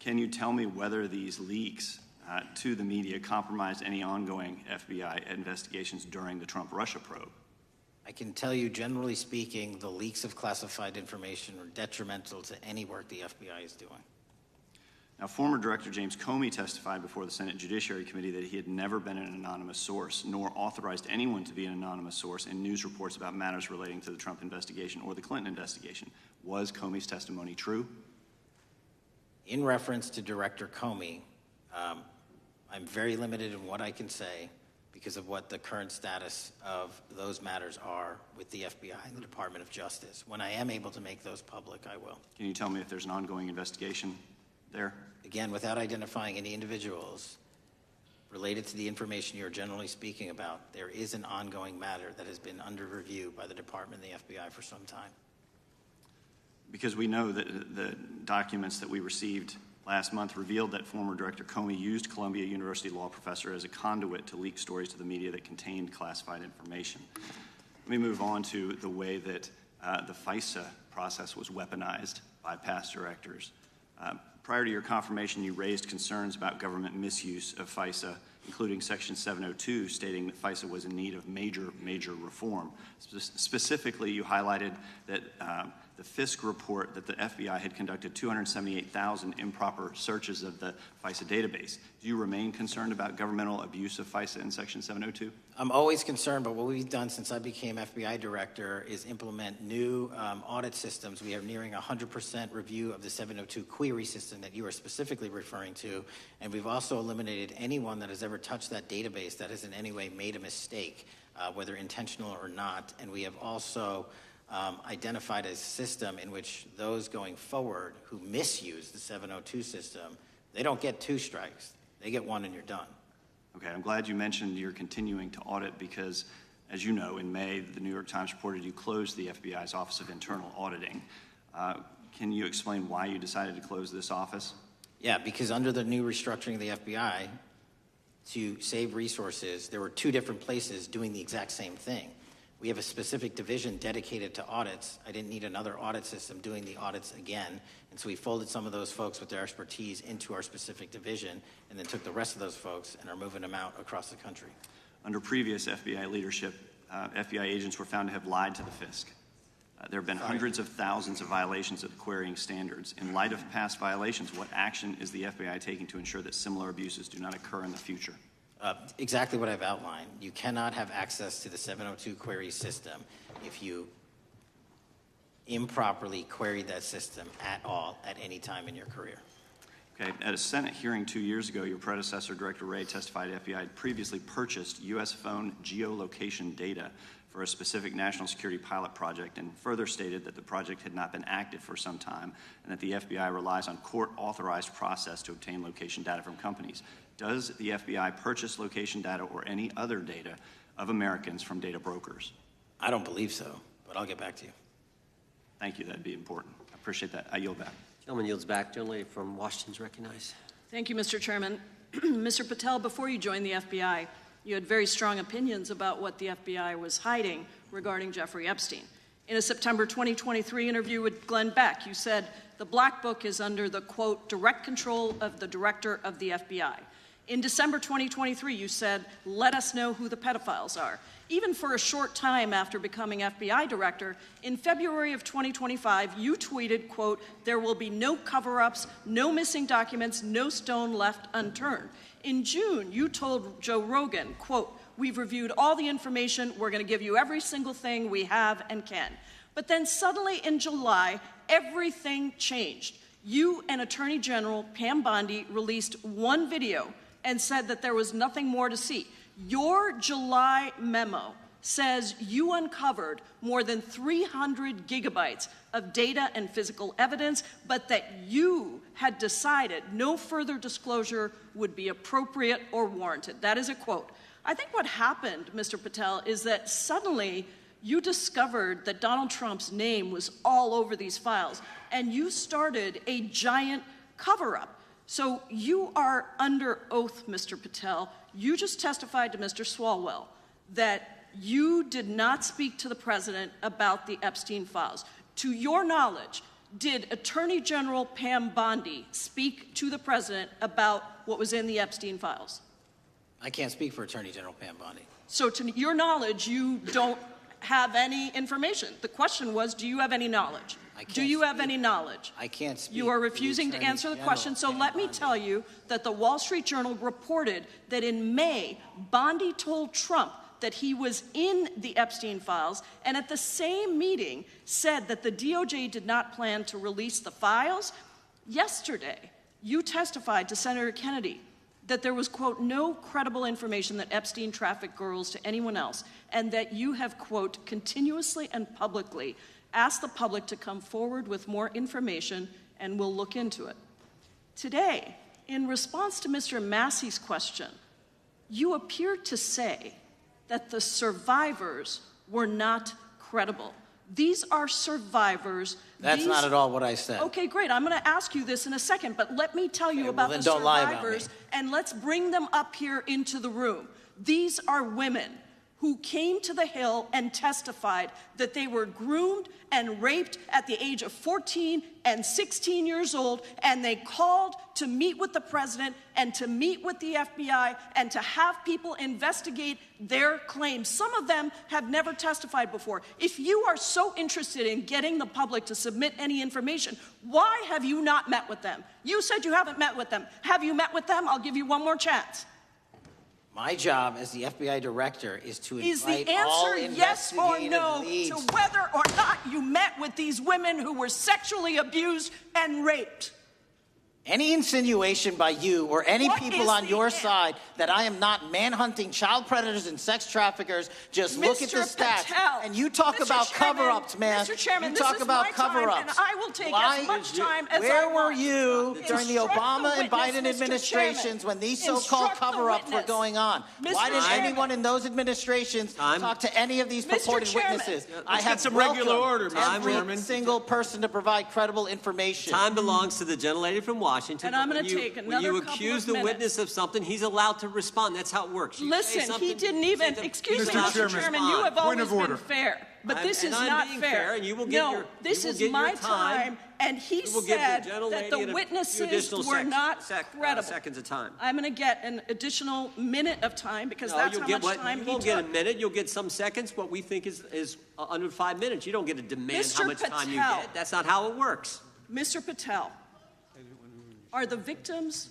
Can you tell me whether these leaks to the media compromised any ongoing FBI investigations during the Trump-Russia probe? I can tell you, generally speaking, the leaks of classified information are detrimental to any work the FBI is doing. Now, former Director James Comey testified before the Senate Judiciary Committee that he had never been an anonymous source, nor authorized anyone to be an anonymous source in news reports about matters relating to the Trump investigation or the Clinton investigation. Was Comey's testimony true? In reference to Director Comey, I'm very limited in what I can say because of what the current status of those matters are with the FBI and the Department of Justice. When I am able to make those public, I will. Can you tell me if there's an ongoing investigation there? Again, without identifying any individuals related to the information you're generally speaking about, there is an ongoing matter that has been under review by the Department and the FBI for some time. Because we know that the documents that we received last month revealed that former Director Comey used Columbia University law professor as a conduit to leak stories to the media that contained classified information. Let me move on to the way that the FISA process was weaponized by past directors. Prior to your confirmation, you raised concerns about government misuse of FISA, including Section 702, stating that FISA was in need of major reform. Specifically, you highlighted that the Fisk report that the FBI had conducted 278,000 improper searches of the FISA database. Do you remain concerned about governmental abuse of FISA in Section 702? I'm always concerned, but what we've done since I became FBI director is implement new audit systems. We are nearing 100% review of the 702 query system that you are specifically referring to, and we've also eliminated anyone that has ever touched that database that has in any way made a mistake, whether intentional or not, and we have also identified a system in which those going forward who misuse the 702 system, they don't get 2 strikes. They get 1 and you're done. Okay, I'm glad you mentioned you're continuing to audit because, as you know, in May, the New York Times reported you closed the FBI's Office of Internal Auditing. Can you explain why you decided to close this office? Yeah, because under the new restructuring of the FBI, to save resources, there were 2 different places doing the exact same thing. We have a specific division dedicated to audits. I didn't need another audit system doing the audits again. And so we folded some of those folks with their expertise into our specific division and then took the rest of those folks and are moving them out across the country. Under previous FBI leadership, FBI agents were found to have lied to the Fisk. There have been hundreds of thousands of violations of the querying standards. In light of past violations, what action is the FBI taking to ensure that similar abuses do not occur in the future? Exactly what I've outlined. You cannot have access to the 702 query system if you improperly queried that system at all at any time in your career. Okay. At a Senate hearing 2 years ago, your predecessor, Director Wray, testified FBI had previously purchased U.S. phone geolocation data for a specific national security pilot project and further stated that the project had not been active for some time and that the FBI relies on court-authorized process to obtain location data from companies. Does the FBI purchase location data or any other data of Americans from data brokers? I don't believe so, but I'll get back to you. Thank you. That'd be important. I appreciate that. I yield back. Gentleman yields back. Gentleman from Washington's recognized. Thank you, Mr. Chairman. Mr. Patel, before you joined the FBI, you had very strong opinions about what the FBI was hiding regarding Jeffrey Epstein. In a September 2023 interview with Glenn Beck, you said the Black Book is under the, quote, direct control of the director of the FBI. In December 2023, you said, let us know who the pedophiles are. Even for a short time after becoming FBI director, in February of 2025, you tweeted, quote, there will be no cover-ups, no missing documents, no stone left unturned. In June, you told Joe Rogan, quote, we've reviewed all the information, we're going to give you every single thing we have and can. But then suddenly in July, everything changed. You and Attorney General Pam Bondi released one video and said that there was nothing more to see. Your July memo says you uncovered more than 300 gigabytes of data and physical evidence, but that you had decided no further disclosure would be appropriate or warranted. That is a quote. I think what happened, Mr. Patel, is that suddenly you discovered that Donald Trump's name was all over these files, and you started a giant cover-up. So you are under oath, Mr. Patel. You just testified to Mr. Swalwell that you did not speak to the president about the Epstein files. To your knowledge, did Attorney General Pam Bondi speak to the president about what was in the Epstein files? I can't speak for Attorney General Pam Bondi. So to your knowledge, you don't have any information. The question was, do you have any knowledge? Do you have any knowledge? I can't speak. You are refusing to answer the question, so let me tell you that the Wall Street Journal reported that in May, Bondi told Trump that he was in the Epstein files, and at the same meeting said that the DOJ did not plan to release the files. Yesterday, you testified to Senator Kennedy that there was, quote, no credible information that Epstein trafficked girls to anyone else, and that you have, quote, continuously and publicly asked the public to come forward with more information, and we'll look into it. Today, in response to Mr. Massie's question, you appeared to say that the survivors were not credible. These are survivors. That's not at all what I said. Okay, great. I'm going to ask you this in a second, but let me tell you about then the don't lie about survivors, me. and let's bring them up here into the room. These are women who came to the Hill and testified that they were groomed and raped at the age of 14 and 16 years old, and they called to meet with the president and to meet with the FBI and to have people investigate their claims. Some of them have never testified before. If you are so interested in getting the public to submit any information, why have you not met with them? You said you haven't met with them. Have you met with them? I'll give you one more chance. My job as the FBI director is to invite Is the all answer yes or investigative no leads. to whether or not you met with these women who were sexually abused and raped? Any insinuation by you or any people on your side that I am not manhunting child predators and sex traffickers, just look at the stats. Patel, and you talk Mr. about Chairman, cover-ups, man. Mr. Chairman, you this talk is about my cover-ups. time, and I will take as much time as I Where want. were you during the Instruct Obama the and witness, Biden Mr. administrations Chairman. when these so-called Instruct the cover-ups were witness. going on? Mr. Why didn't Chairman. anyone in those administrations talk to any of these Mr. purported Chairman. witnesses? Let's I have get some regular order, Mr. every Chairman. single person to provide credible information. Time belongs to the gentlelady from Washington. And I'm but going when to you- take when another you couple accuse of the minutes. witness of something, he's allowed to respond. That's how it works. You say Listen, he something, didn't even, say the- excuse me, Mr. Mr. Chairman, Chairman, you have point always of been order. fair, but this and is I'm not being fair. fair, and you will get No, your- this you will is get my your time. time, and he You will give the said gentlelady that the a few witnesses additional were not credible. seconds of time. I'm going to get an additional minute of time because No, that's you'll how get much what, time you he won't get a took. minute. You'll get some seconds. What we think is under 5 minutes. You don't get to demand Mr. how much time you Patel. get. That's not how it works. Mr. Patel, are the victims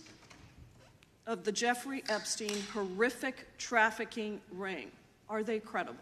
of the Jeffrey Epstein horrific trafficking ring, are they credible?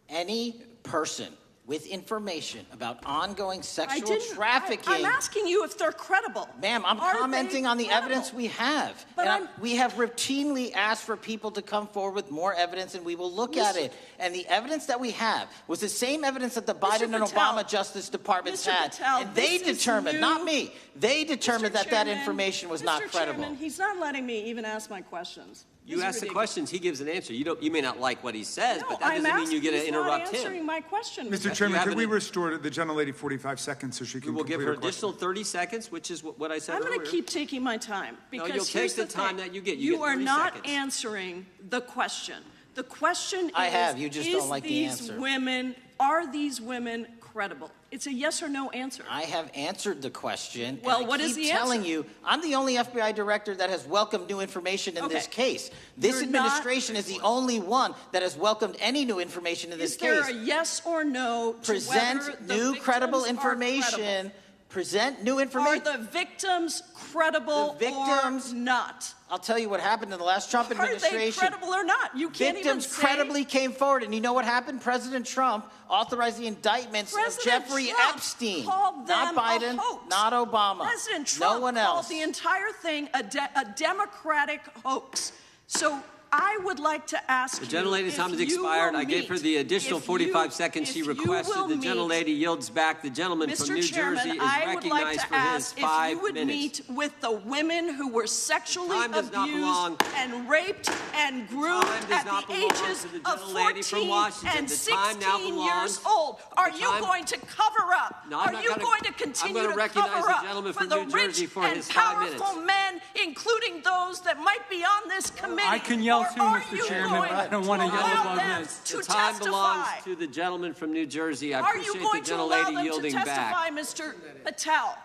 Any person with information about ongoing sexual trafficking. I'm asking you if they're credible. Ma'am, I'm Are commenting they on the credible? evidence we have. But And we have routinely asked for people to come forward with more evidence, and we will look at it. And the evidence that we have was the same evidence that the Biden and Patel, Obama Justice Departments Mr. had. Patel, And they this is determined, new. not me, they determined Mr. that Chairman, information was Mr. not credible. Chairman, he's not letting me even ask my questions. You This is ask the ridiculous. questions, he gives an answer. You may not like what he says, No, but that I'm doesn't mean you get to he's interrupt not answering him. my question. Mr. You Chairman, have could we an- restore the gentlelady 45 seconds so she We can will give complete her her question? additional 30 seconds, which is what I said I'm earlier. going to keep taking my time because you'll take here's the the time thing. that you get. You get are 30 not seconds. answering the question. The question I is, have. You just don't like the these answer. women, are these women credible? It's a yes or no answer. I have answered the question. Well, and what is the answer? I keep telling you, I'm the only FBI director that has welcomed new information in this case. This administration is the only one that has welcomed any new information in this case. Is there a yes or no to present whether the new credible victims are information? credible? Present new information. Are the victims credible or not? I'll tell you what happened in the last Trump administration. Are they credible or not? You can't Victims even say. credibly came forward, and you know what happened? President Trump authorized the indictments of Jeffrey Epstein. Called them not Biden, a hoax. not Obama. President Trump no one else. called the entire thing a Democratic hoax. So I would like to ask the gentlelady's time has expired. I gave her the additional 45 seconds she requested. The gentlelady yields back. The gentleman from New Jersey is recognized for his 5 minutes. If you would meet with the women who were sexually abused and raped and groomed at the ages of 14 and 16 years old. Are you going to cover up? No, Are you going to continue to cover up for the rich and powerful men, including those that might be on this committee? I can yell too, Mr. Chairman, but I don't want to yell above this. The time belongs to the gentleman from New Jersey. I appreciate the gentlelady yielding back. Are you going to allow them to testify, Mr. Patel?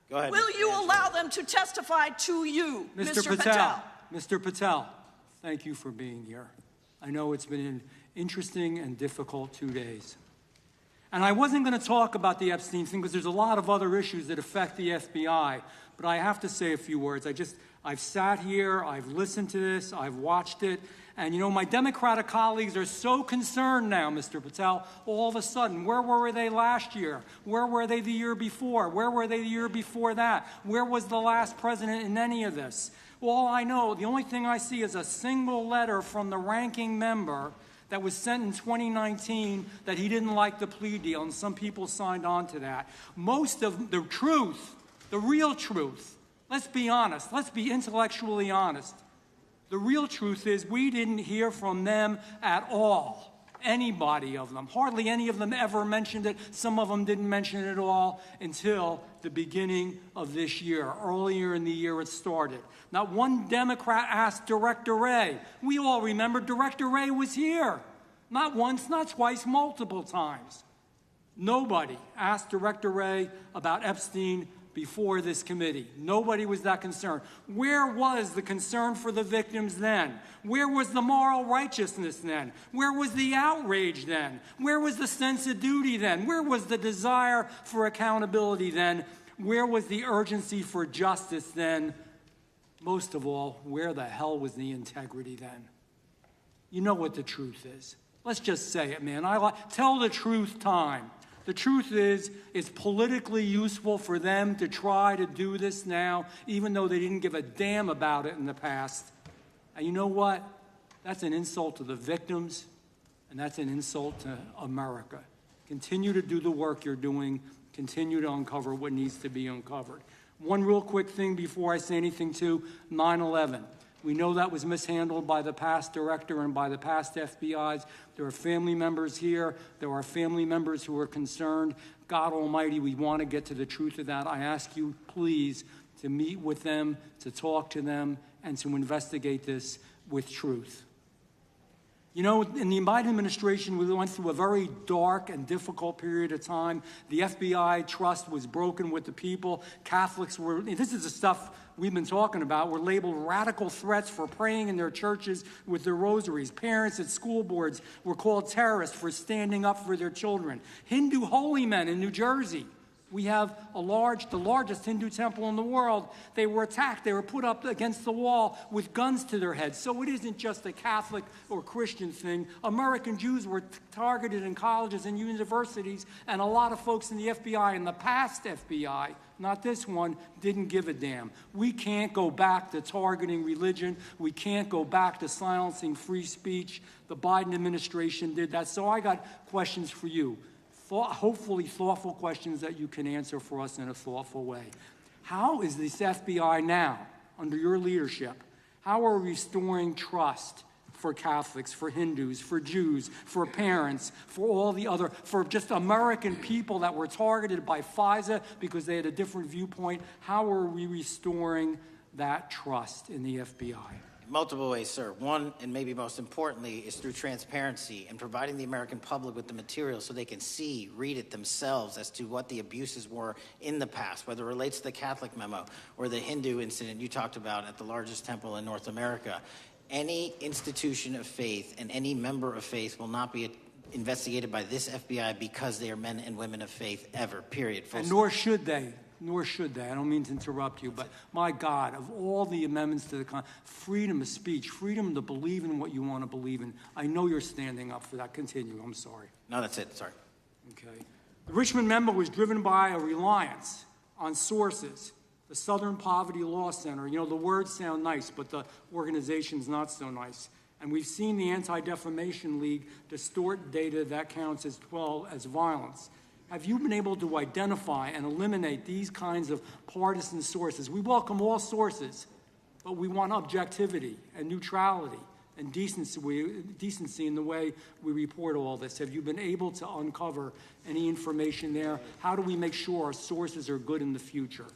Go ahead. Will you allow them to testify to you, Mr. Patel? Mr. Patel, thank you for being here. I know it's been an interesting and difficult 2 days. And I wasn't going to talk about the Epstein thing because there's a lot of other issues that affect the FBI, but I have to say a few words. I've sat here, I've listened to this, I've watched it, and you know, my Democratic colleagues are so concerned now, Mr. Patel, all of a sudden. Where were they last year? Where were they the year before? Where were they the year before that? Where was the last president in any of this? All I know, the only thing I see is a single letter from the ranking member that was sent in 2019 that he didn't like the plea deal, and some people signed on to that. Most of the truth, the real truth, let's be honest. Let's be intellectually honest. The real truth is we didn't hear from them at all. Anybody of them. Hardly any of them ever mentioned it. Some of them didn't mention it at all until the beginning of this year. Earlier in the year it started. Not one Democrat asked Director Wray. We all remember Director Wray was here. Not once, not twice, multiple times. Nobody asked Director Wray about Epstein before this committee. Nobody was that concerned. Where was the concern for the victims then? Where was the moral righteousness then? Where was the outrage then? Where was the sense of duty then? Where was the desire for accountability then? Where was the urgency for justice then? Most of all, where the hell was the integrity then? You know what the truth is. Let's just say it, man. Tell the truth time. The truth is, it's politically useful for them to try to do this now, even though they didn't give a damn about it in the past. And you know what? That's an insult to the victims, and that's an insult to America. Continue to do the work you're doing. Continue to uncover what needs to be uncovered. One real quick thing before I say anything to 9/11. We know that was mishandled by the past director and by the past FBIs. There are family members here. There are family members who are concerned. God Almighty, we want to get to the truth of that. I ask you, please, to meet with them, to talk to them, and to investigate this with truth. You know, in the Biden administration, we went through a very dark and difficult period of time. The FBI trust was broken with the people. Catholics were, this is the stuff we've been talking about, were labeled radical threats for praying in their churches with their rosaries. Parents at school boards were called terrorists for standing up for their children. Hindu holy men in New Jersey. We have the largest Hindu temple in the world. They were attacked. They were put up against the wall with guns to their heads. So it isn't just a Catholic or Christian thing. American Jews were targeted in colleges and universities, and a lot of folks in the FBI, in the past FBI, not this one, didn't give a damn. We can't go back to targeting religion. We can't go back to silencing free speech. The Biden administration did that. So I got questions for you. Hopefully thoughtful questions that you can answer for us in a thoughtful way. How is this FBI now, under your leadership, how are we restoring trust for Catholics, for Hindus, for Jews, for parents, for all the other, for just American people that were targeted by FISA because they had a different viewpoint? How are we restoring that trust in the FBI? Multiple ways, sir. One, and maybe most importantly, is through transparency and providing the American public with the material so they can see, read it themselves as to what the abuses were in the past, whether it relates to the Catholic memo or the Hindu incident you talked about at the largest temple in North America. Any institution of faith and any member of faith will not be investigated by this FBI because they are men and women of faith ever, period. And nor should they. Nor should they. I don't mean to interrupt you, but my God, of all the amendments to the freedom of speech, freedom to believe in what you want to believe in, I know you're standing up for that. Continue. I'm sorry. No, that's it. Sorry. Okay. The Richmond memo was driven by a reliance on sources. The Southern Poverty Law Center, you know, the words sound nice, but the organization's not so nice. And we've seen the Anti-Defamation League distort data that counts as well as violence. Have you been able to identify and eliminate these kinds of partisan sources? We welcome all sources, but we want objectivity and neutrality and decency in the way we report all this. Have you been able to uncover any information there? How do we make sure our sources are good in the future?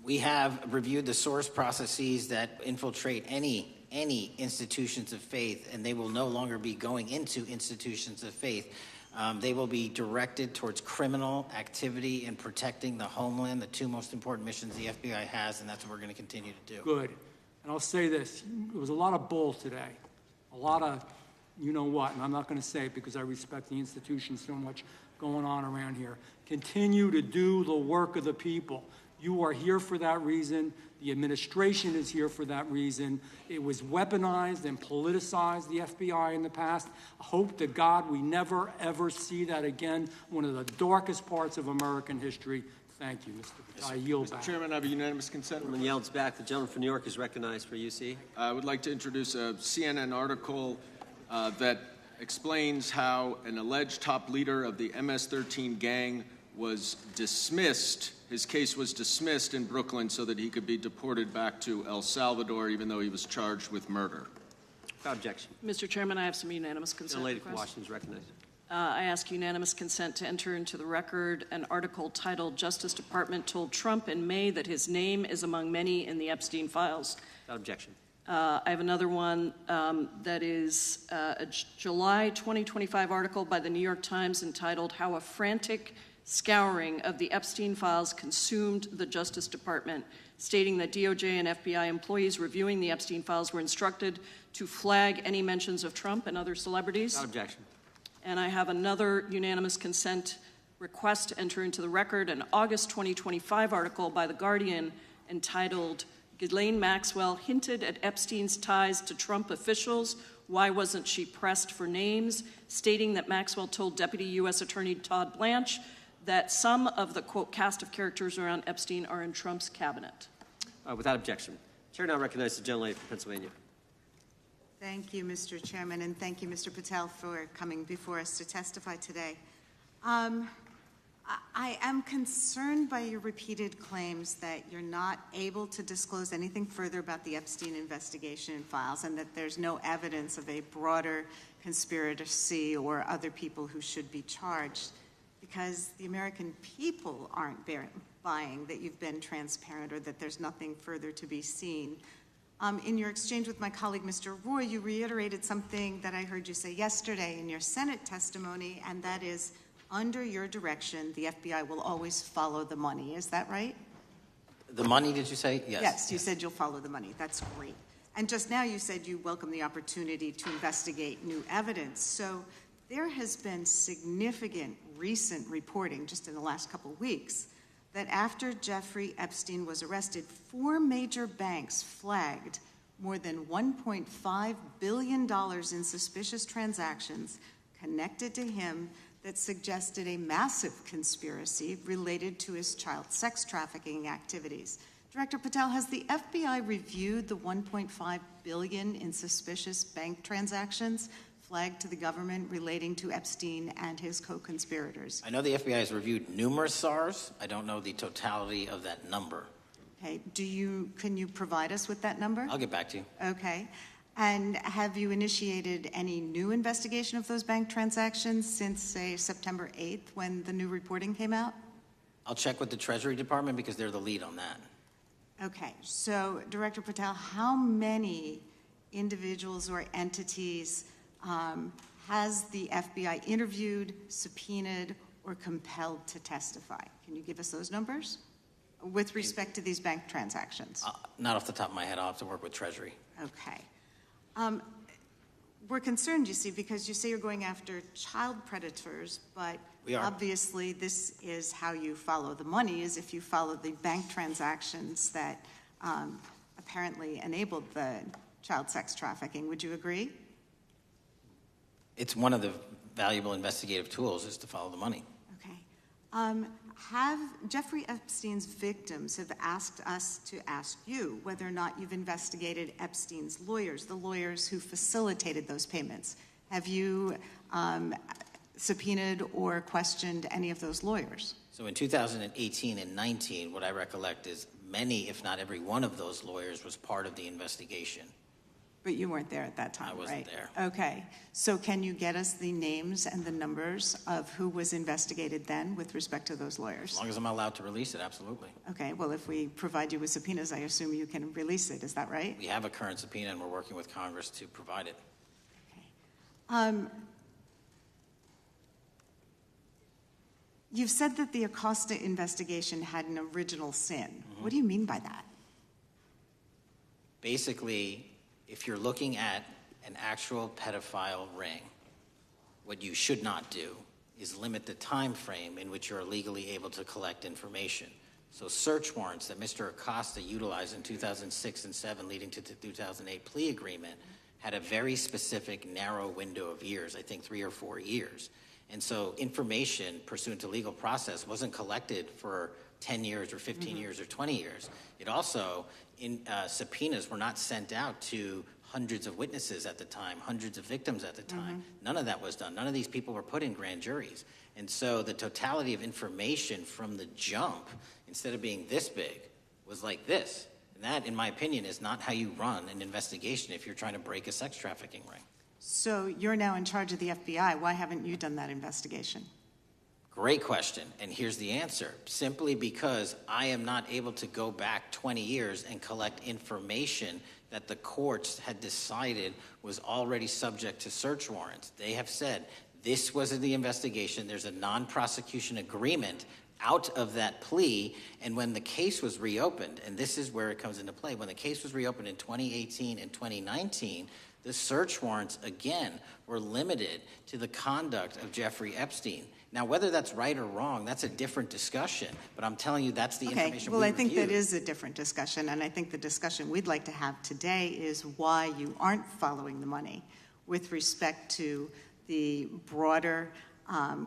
We have reviewed the source processes that infiltrate any institutions of faith, and they will no longer be going into institutions of faith. They will be directed towards criminal activity and protecting the homeland, the two most important missions the FBI has, and that's what we're going to continue to do. Good. And I'll say this. There was a lot of bull today, a lot of you-know-what, and I'm not going to say it because I respect the institution so much going on around here. Continue to do the work of the people. You are here for that reason. The administration is here for that reason. It was weaponized and politicized, the FBI, in the past. I hope to God we never, ever see that again. One of the darkest parts of American history. Thank you, Mr. Yes, I yield back. Mr. Chairman, I have a unanimous consent. Gentleman yields back. The gentleman from New York is recognized for UC. I would like to introduce a CNN article that explains how an alleged top leader of the MS-13 gang was dismissed. His case was dismissed in Brooklyn so that he could be deported back to El Salvador, even though he was charged with murder. Without objection. Mr. Chairman, I have some unanimous consent. The lady from Washington is recognized. I ask unanimous consent to enter into the record an article titled "Justice Department Told Trump in May that his name is among many in the Epstein files." Without objection. I have another one that is a July 2025 article by the New York Times entitled "How a Frantic Scouring of the Epstein Files Consumed the Justice Department," stating that DOJ and FBI employees reviewing the Epstein files were instructed to flag any mentions of Trump and other celebrities. Without objection. And I have another unanimous consent request to enter into the record an August 2025 article by The Guardian entitled "Ghislaine Maxwell Hinted at Epstein's Ties to Trump Officials. Why wasn't she pressed for names?" stating that Maxwell told Deputy U.S. Attorney Todd Blanche that some of the, quote, cast of characters around Epstein are in Trump's cabinet. Without objection. Chair now recognizes the gentlelady from Pennsylvania. Thank you, Mr. Chairman, and thank you, Mr. Patel, for coming before us to testify today. I am concerned by your repeated claims that you're not able to disclose anything further about the Epstein investigation and files, and that there's no evidence of a broader conspiracy or other people who should be charged, because the American people aren't buying that you've been transparent or that there's nothing further to be seen. In your exchange with my colleague, Mr. Roy, you reiterated something that I heard you say yesterday in your Senate testimony, and that is, under your direction, the FBI will always follow the money. Is that right? The money, did you say? Yes. Yes, you said you'll follow the money. That's great. And just now you said you welcome the opportunity to investigate new evidence. So there has been significant recent reporting just in the last couple of weeks that after Jeffrey Epstein was arrested, 4 major banks flagged more than $1.5 billion in suspicious transactions connected to him that suggested a massive conspiracy related to his child sex trafficking activities. Director Patel, has the FBI reviewed the $1.5 billion in suspicious bank transactions flagged to the government relating to Epstein and his co-conspirators? I know the FBI has reviewed numerous SARs. I don't know the totality of that number. Okay. Can you provide us with that number? I'll get back to you. Okay. And have you initiated any new investigation of those bank transactions since, say, September 8th when the new reporting came out? I'll check with the Treasury Department because they're the lead on that. Okay. So, Director Patel, how many individuals or entities has the FBI interviewed, subpoenaed, or compelled to testify? Can you give us those numbers with respect to these bank transactions? Not off the top of my head. I'll have to work with Treasury. Okay. We're concerned, you see, because you say you're going after child predators, but we are. Obviously this is how you follow the money, is if you follow the bank transactions that apparently enabled the child sex trafficking. Would you agree? It's one of the valuable investigative tools is to follow the money. Okay. Have Jeffrey Epstein's victims have asked us to ask you whether or not you've investigated Epstein's lawyers, the lawyers who facilitated those payments? Have you subpoenaed or questioned any of those lawyers? So in 2018 and 19, what I recollect is many, if not every one of those lawyers was part of the investigation. But you weren't there at that time, I wasn't right? there. Okay. So can you get us the names and the numbers of who was investigated then with respect to those lawyers? As long as I'm allowed to release it, absolutely. Okay. Well, if we provide you with subpoenas, I assume you can release it. Is that right? We have a current subpoena, and we're working with Congress to provide it. Okay. You've said that the Acosta investigation had an original sin. Mm-hmm. What do you mean by that? Basically, if you're looking at an actual pedophile ring, what you should not do is limit the time frame in which you're legally able to collect information. So search warrants that Mr. Acosta utilized in 2006 and 7 leading to the 2008 plea agreement had a very specific narrow window of years, I think 3 or 4 years. And so information pursuant to legal process wasn't collected for 10 years or 15 years or 20 years. It also, subpoenas were not sent out to hundreds of witnesses at the time, hundreds of victims at the time. None of that was done. None of these people were put in grand juries. And so the totality of information from the jump, instead of being this big, was like this. And that, in my opinion, is not how you run an investigation if you're trying to break a sex trafficking ring. So you're now in charge of the FBI. Why haven't you done that investigation? Great question, and here's the answer. Simply because I am not able to go back 20 years and collect information that the courts had decided was already subject to search warrants. They have said, this was the investigation, there's a non-prosecution agreement out of that plea, and when the case was reopened, and this is where it comes into play, when the case was reopened in 2018 and 2019, the search warrants, again, were limited to the conduct of Jeffrey Epstein. Now, whether that's right or wrong, that's a different discussion, but I'm telling you that's the information we well, I think reviewed. that is a different discussion, and I think the discussion we'd like to have today is why you aren't following the money with respect to the broader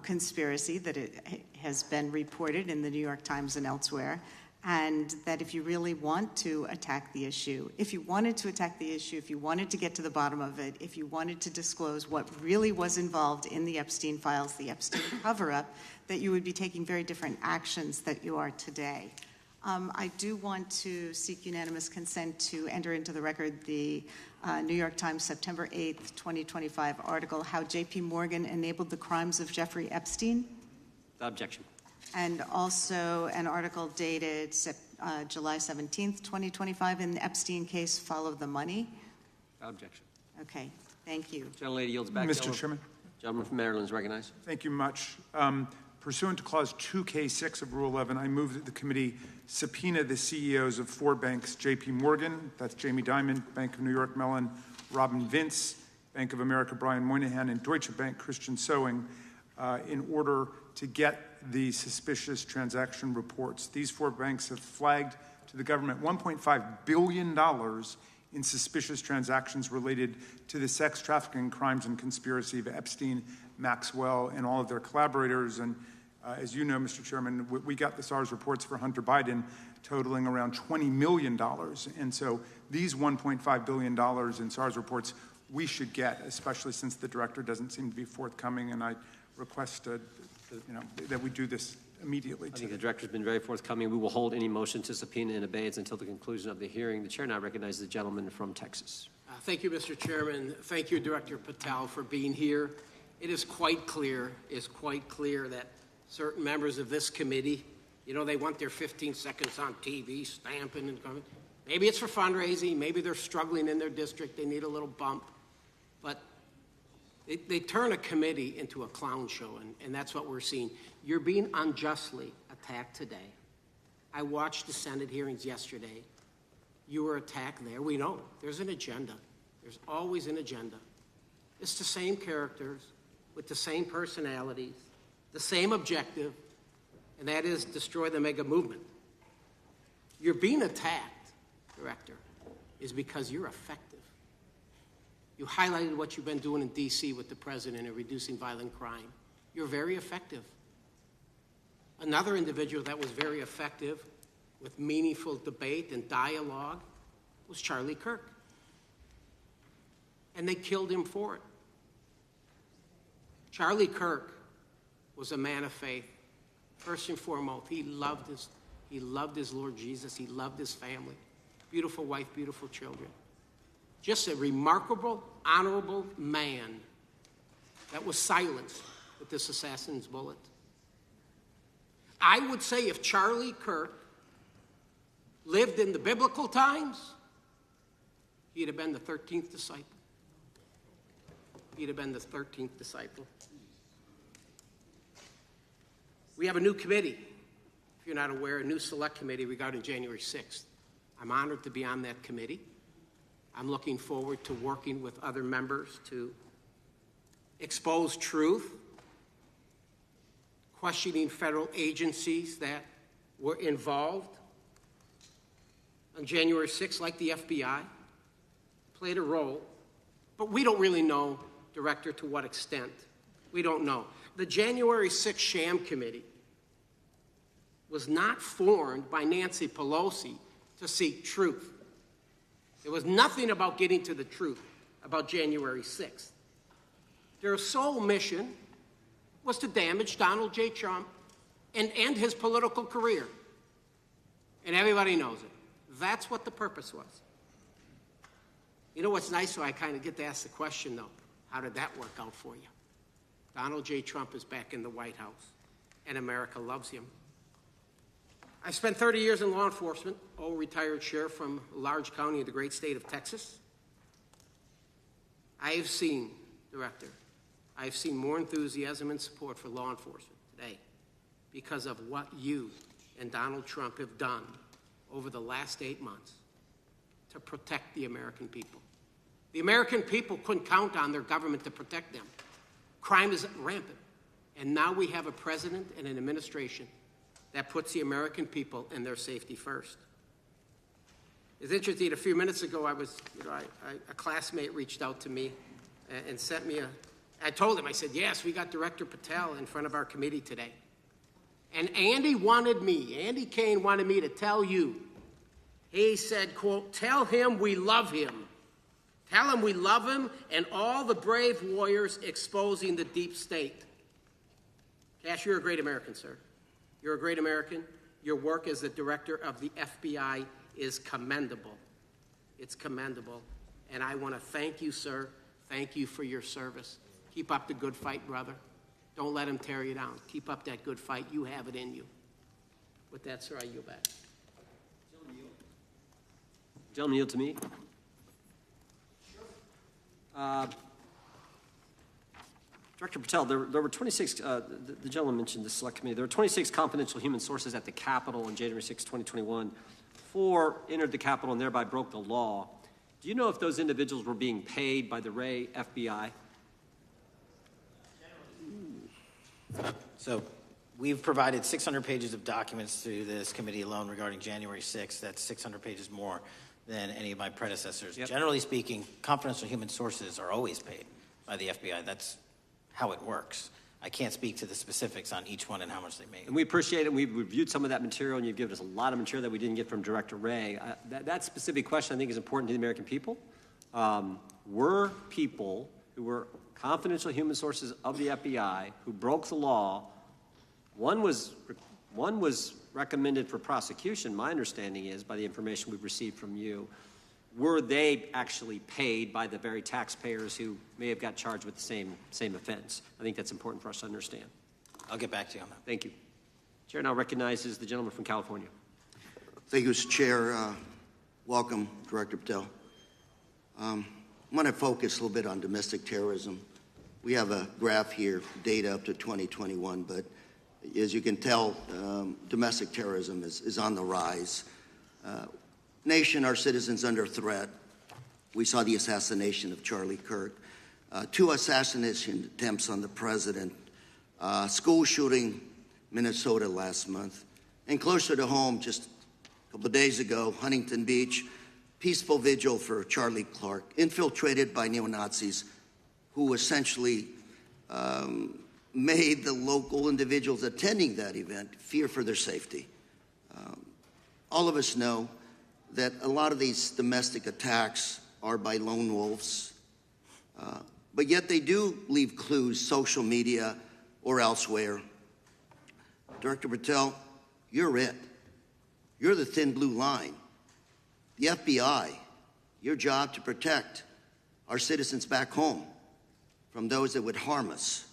conspiracy that it has been reported in the New York Times and elsewhere, and that if you really want to attack the issue, if you wanted to attack the issue, if you wanted to get to the bottom of it, if you wanted to disclose what really was involved in the Epstein files, the Epstein cover-up, that you would be taking very different actions that you are today. I do want to seek unanimous consent to enter into the record the New York Times September 8th, 2025 article, How J.P. Morgan Enabled the Crimes of Jeffrey Epstein. Without objection. And also an article dated July 17th, 2025 in the Epstein case, Follow the Money. Without objection. Okay, thank you. Gentlelady yields back. Mr. Chairman. Gentleman from Maryland is recognized. Thank you much. Pursuant to Clause 2K6 of Rule 11, I move that the committee subpoena the CEOs of 4 banks, J.P. Morgan, that's Jamie Dimon, Bank of New York Mellon, Robin Vince, Bank of America, Brian Moynihan, and Deutsche Bank, Christian Sowing, in order to get the suspicious transaction reports. These 4 banks have flagged to the government $1.5 billion in suspicious transactions related to the sex trafficking crimes and conspiracy of Epstein, Maxwell, and all of their collaborators. And as you know, Mr. Chairman, we got the SARS reports for Hunter Biden totaling around $20 million. And so these $1.5 billion in SARS reports we should get, especially since the director doesn't seem to be forthcoming. And I request that we do this immediately. I think the director's been very forthcoming. We will hold any motion to subpoena in abeyance until the conclusion of the hearing. The chair now recognizes the gentleman from Texas. Thank you, Mr. Chairman. Thank you, Director Patel, for being here. It is quite clear that certain members of this committee, they want their 15 seconds on TV, stamping and coming. Maybe it's for fundraising. Maybe they're struggling in their district. They need a little bump. But they turn a committee into a clown show, and that's what we're seeing. You're being unjustly attacked today. I watched the Senate hearings yesterday. You were attacked there. We know there's an agenda. There's always an agenda. It's the same characters with the same personalities, the same objective, and that is destroy the mega movement. You're being attacked, Director, is because you're effective. You highlighted what you've been doing in D.C. with the president in reducing violent crime. You're very effective. Another individual that was very effective with meaningful debate and dialogue was Charlie Kirk. And they killed him for it. Charlie Kirk was a man of faith. First and foremost, he loved his Lord Jesus. He loved his family. Beautiful wife, beautiful children. Just a remarkable, honorable man that was silenced with this assassin's bullet. I would say if Charlie Kirk lived in the biblical times, he'd have been the 13th disciple. He'd have been the 13th disciple. We have a new committee, if you're not aware, a new select committee regarding January 6th. I'm honored to be on that committee. I'm looking forward to working with other members to expose truth, questioning federal agencies that were involved on January 6th, like the FBI, played a role. But we don't really know, Director, to what extent. We don't know. The January 6th sham committee was not formed by Nancy Pelosi to seek truth. There was nothing about getting to the truth about January 6th. Their sole mission was to damage Donald J. Trump and end his political career. And everybody knows it. That's what the purpose was. You know what's nice, so I kind of get to ask the question, though, how did that work out for you? Donald J. Trump is back in the White House, and America loves him. I spent 30 years in law enforcement, retired sheriff from a large county in the great state of Texas. I have seen, Director, I have seen more enthusiasm and support for law enforcement today because of what you and Donald Trump have done over the last 8 months to protect the American people. The American people couldn't count on their government to protect them. Crime is rampant. And now we have a president and an administration that puts the American people and their safety first. It's interesting, a few minutes ago, a classmate reached out to me and sent me I told him, I said, yes, we got Director Patel in front of our committee today. And Andy Kane wanted me to tell you, he said, quote, tell him we love him. Tell him we love him and all the brave warriors exposing the deep state. Kash, you're a great American, sir. You're a great American. Your work as the director of the FBI is commendable. It's commendable. And I want to thank you, sir. Thank you for your service. Keep up the good fight, brother. Don't let him tear you down. Keep up that good fight. You have it in you. With that, sir, I yield back. Gentleman, yield to me. Director Patel, there were 26, the gentleman mentioned the select committee, there were 26 confidential human sources at the Capitol on January 6, 2021. 4 entered the Capitol and thereby broke the law. Do you know if those individuals were being paid by the Ray FBI? So we've provided 600 pages of documents to this committee alone regarding January 6th. That's 600 pages more than any of my predecessors. Yep. Generally speaking, confidential human sources are always paid by the FBI. That's how it works. I can't speak to the specifics on each one and how much they make. And we appreciate it. We've reviewed some of that material, and you've given us a lot of material that we didn't get from Director Ray. That specific question, I think, is important to the American people. Were people who were confidential human sources of the FBI who broke the law, one was recommended for prosecution, my understanding is, by the information we've received from you. Were they actually paid by the very taxpayers who may have got charged with the same offense? I think that's important for us to understand. I'll get back to you on that. Thank you. Chair now recognizes the gentleman from California. Thank you, Mr. Chair. Welcome, Director Patel. I want to focus a little bit on domestic terrorism. We have a graph here, data up to 2021, but as you can tell, domestic terrorism is on the rise. Nation, our citizens under threat. We saw the assassination of Charlie Kirk, 2 assassination attempts on the president, school shooting, Minnesota last month, and closer to home, just a couple of days ago, Huntington Beach, peaceful vigil for Charlie Clark, infiltrated by neo-Nazis who essentially made the local individuals attending that event fear for their safety. All of us know that a lot of these domestic attacks are by lone wolves, but yet they do leave clues, social media or elsewhere. Director Patel, you're it. You're the thin blue line. The FBI, your job to protect our citizens back home from those that would harm us.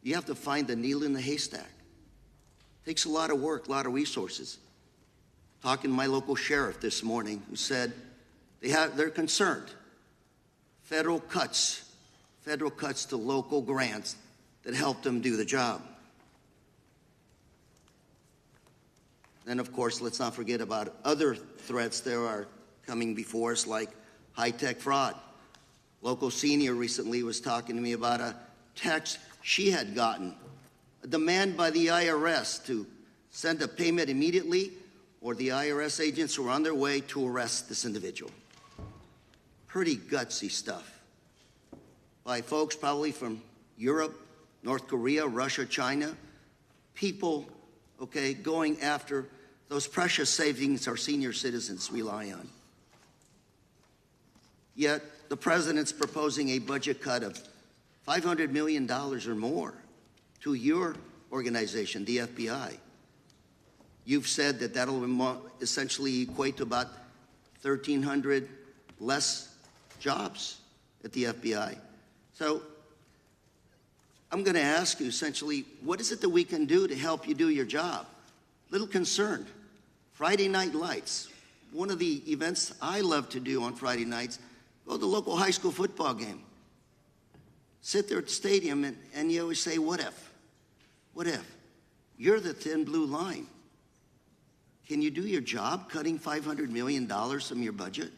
You have to find the needle in the haystack. Takes a lot of work, a lot of resources. Talking to my local sheriff this morning, who said they're concerned. Federal cuts to local grants that help them do the job. Then, of course, let's not forget about other threats that are coming before us, like high-tech fraud. Local senior recently was talking to me about a text she had gotten, a demand by the IRS to send a payment immediately, or the IRS agents were on their way to arrest this individual. Pretty gutsy stuff by folks probably from Europe, North Korea, Russia, China, people, okay, going after those precious savings our senior citizens rely on. Yet the president's proposing a budget cut of $500 million or more to your organization, the FBI. You've said that that'll essentially equate to about 1,300 less jobs at the FBI. So I'm going to ask you essentially, what is it that we can do to help you do your job? Little concerned. Friday night lights. One of the events I love to do on Friday nights, go to the local high school football game. Sit there at the stadium and you always say, what if? What if? You're the thin blue line. Can you do your job cutting $500 million from your budget?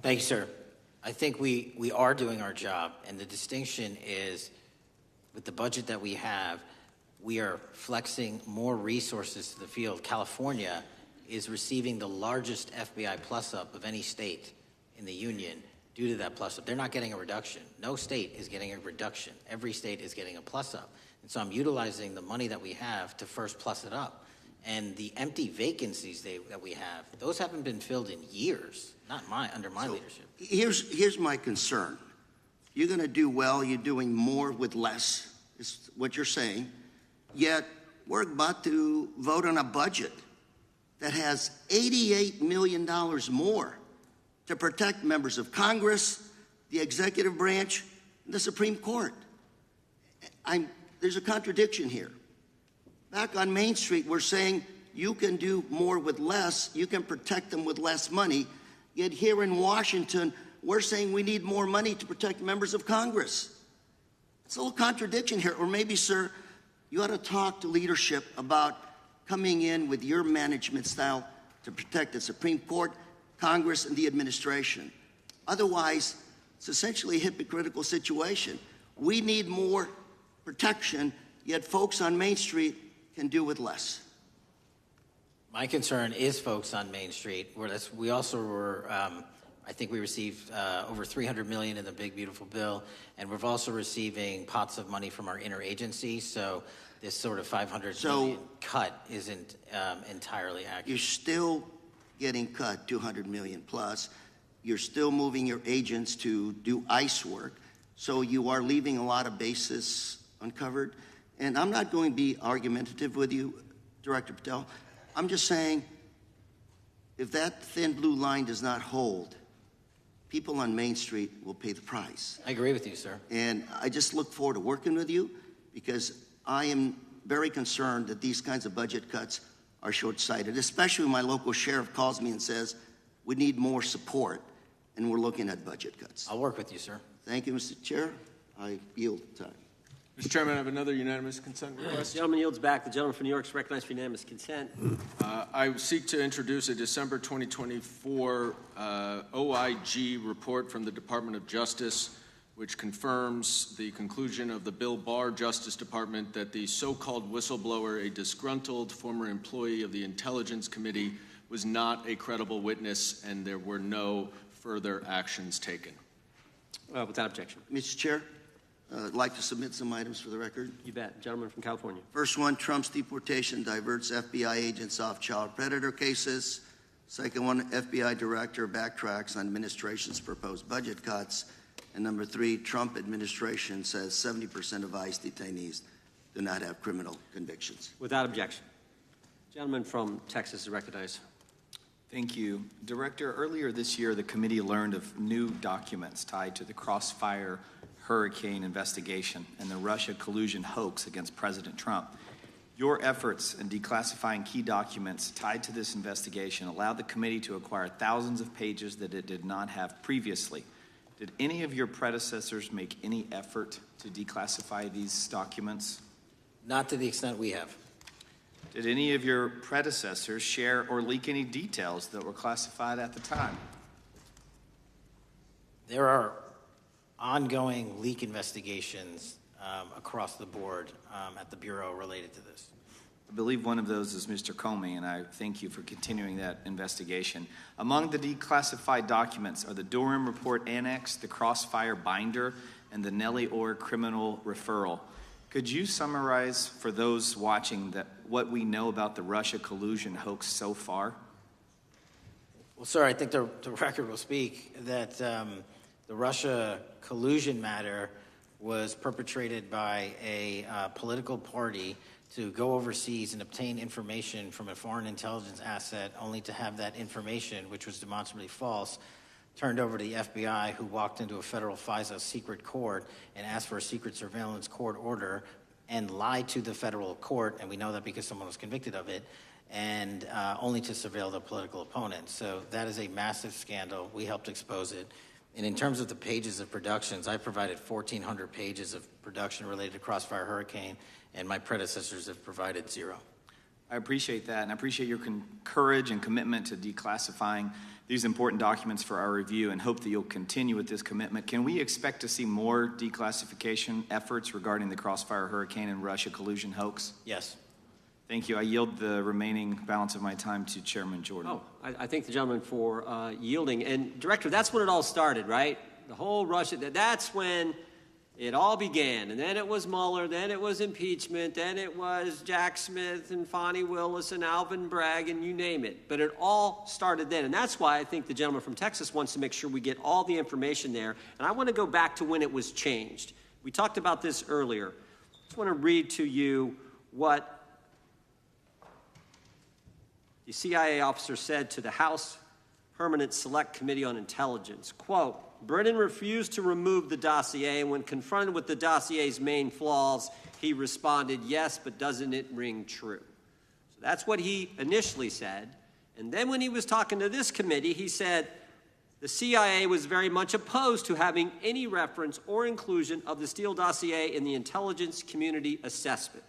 Thank you, sir. I think we are doing our job, and the distinction is with the budget that we have, we are flexing more resources to the field. California is receiving the largest FBI plus-up of any state in the union due to that plus-up. They're not getting a reduction. No state is getting a reduction. Every state is getting a plus-up. And so I'm utilizing the money that we have to first plus it up. And the empty vacancies that we have, those haven't been filled in years, not under my leadership. Here's my concern. You're going to do well. You're doing more with less, is what you're saying. Yet we're about to vote on a budget that has $88 million more to protect members of Congress, the executive branch, and the Supreme Court. There's a contradiction here. Back on Main Street, we're saying you can do more with less, you can protect them with less money, yet here in Washington, we're saying we need more money to protect members of Congress. It's a little contradiction here. Or maybe, sir, you ought to talk to leadership about coming in with your management style to protect the Supreme Court, Congress, and the administration. Otherwise, it's essentially a hypocritical situation. We need more protection, yet folks on Main Street can do with less. My concern is folks on Main Street. We also were, I think we received over $300 million in the big, beautiful bill, and we're also receiving pots of money from our interagency, so this sort of $500 million cut isn't entirely accurate. You're still getting cut $200 million plus. You're still moving your agents to do ICE work, so you are leaving a lot of bases uncovered. And I'm not going to be argumentative with you, Director Patel. I'm just saying, if that thin blue line does not hold, people on Main Street will pay the price. I agree with you, sir. And I just look forward to working with you because I am very concerned that these kinds of budget cuts are short-sighted, especially when my local sheriff calls me and says, we need more support, and we're looking at budget cuts. I'll work with you, sir. Thank you, Mr. Chair. I yield time. Mr. Chairman, I have another unanimous consent request. The gentleman yields back. The gentleman from New York is recognized for unanimous consent. I seek to introduce a December 2024 OIG report from the Department of Justice, which confirms the conclusion of the Bill Barr Justice Department that the so-called whistleblower, a disgruntled former employee of the Intelligence Committee, was not a credible witness and there were no further actions taken. Without objection. Mr. Chair, I'd like to submit some items for the record. You bet. Gentleman from California. First one, Trump's deportation diverts FBI agents off child predator cases. Second one, FBI director backtracks on administration's proposed budget cuts. And number three, Trump administration says 70% of ICE detainees do not have criminal convictions. Without objection. Gentleman from Texas is recognized. Thank you. Director, earlier this year, the committee learned of new documents tied to the Crossfire Hurricane investigation and the Russia collusion hoax against President Trump. Your efforts in declassifying key documents tied to this investigation allowed the committee to acquire thousands of pages that it did not have previously. Did any of your predecessors make any effort to declassify these documents? Not to the extent we have. Did any of your predecessors share or leak any details that were classified at the time? There are ongoing leak investigations across the board at the Bureau related to this. I believe one of those is Mr. Comey, and I thank you for continuing that investigation. Among the declassified documents are the Durham Report Annex, the Crossfire Binder, and the Nellie Orr Criminal Referral. Could you summarize for those watching what we know about the Russia collusion hoax so far? Well, sir, I think the record will speak that the Russia collusion matter was perpetrated by a political party to go overseas and obtain information from a foreign intelligence asset, only to have that information, which was demonstrably false, turned over to the FBI, who walked into a federal FISA secret court and asked for a secret surveillance court order and lied to the federal court, and we know that because someone was convicted of it, and only to surveil the political opponent. So that is a massive scandal. We helped expose it. And in terms of the pages of productions, I provided 1,400 pages of production related to Crossfire Hurricane, and my predecessors have provided 0. I appreciate that, and I appreciate your courage and commitment to declassifying these important documents for our review, and hope that you'll continue with this commitment. Can we expect to see more declassification efforts regarding the Crossfire Hurricane and Russia collusion hoax? Yes. Thank you. I yield the remaining balance of my time to Chairman Jordan. Oh, I thank the gentleman for yielding. And, Director, that's when it all started, right? The whole Russia, that's when it all began. And then it was Mueller, then it was impeachment, then it was Jack Smith and Fonnie Willis and Alvin Bragg and you name it. But it all started then. And that's why I think the gentleman from Texas wants to make sure we get all the information there. And I want to go back to when it was changed. We talked about this earlier. I just want to read to you what the CIA officer said to the House Permanent Select Committee on Intelligence. Quote, Brennan refused to remove the dossier, and when confronted with the dossier's main flaws, he responded, yes, but doesn't it ring true? So that's what he initially said. And then when he was talking to this committee, he said the CIA was very much opposed to having any reference or inclusion of the Steele dossier in the intelligence community assessment.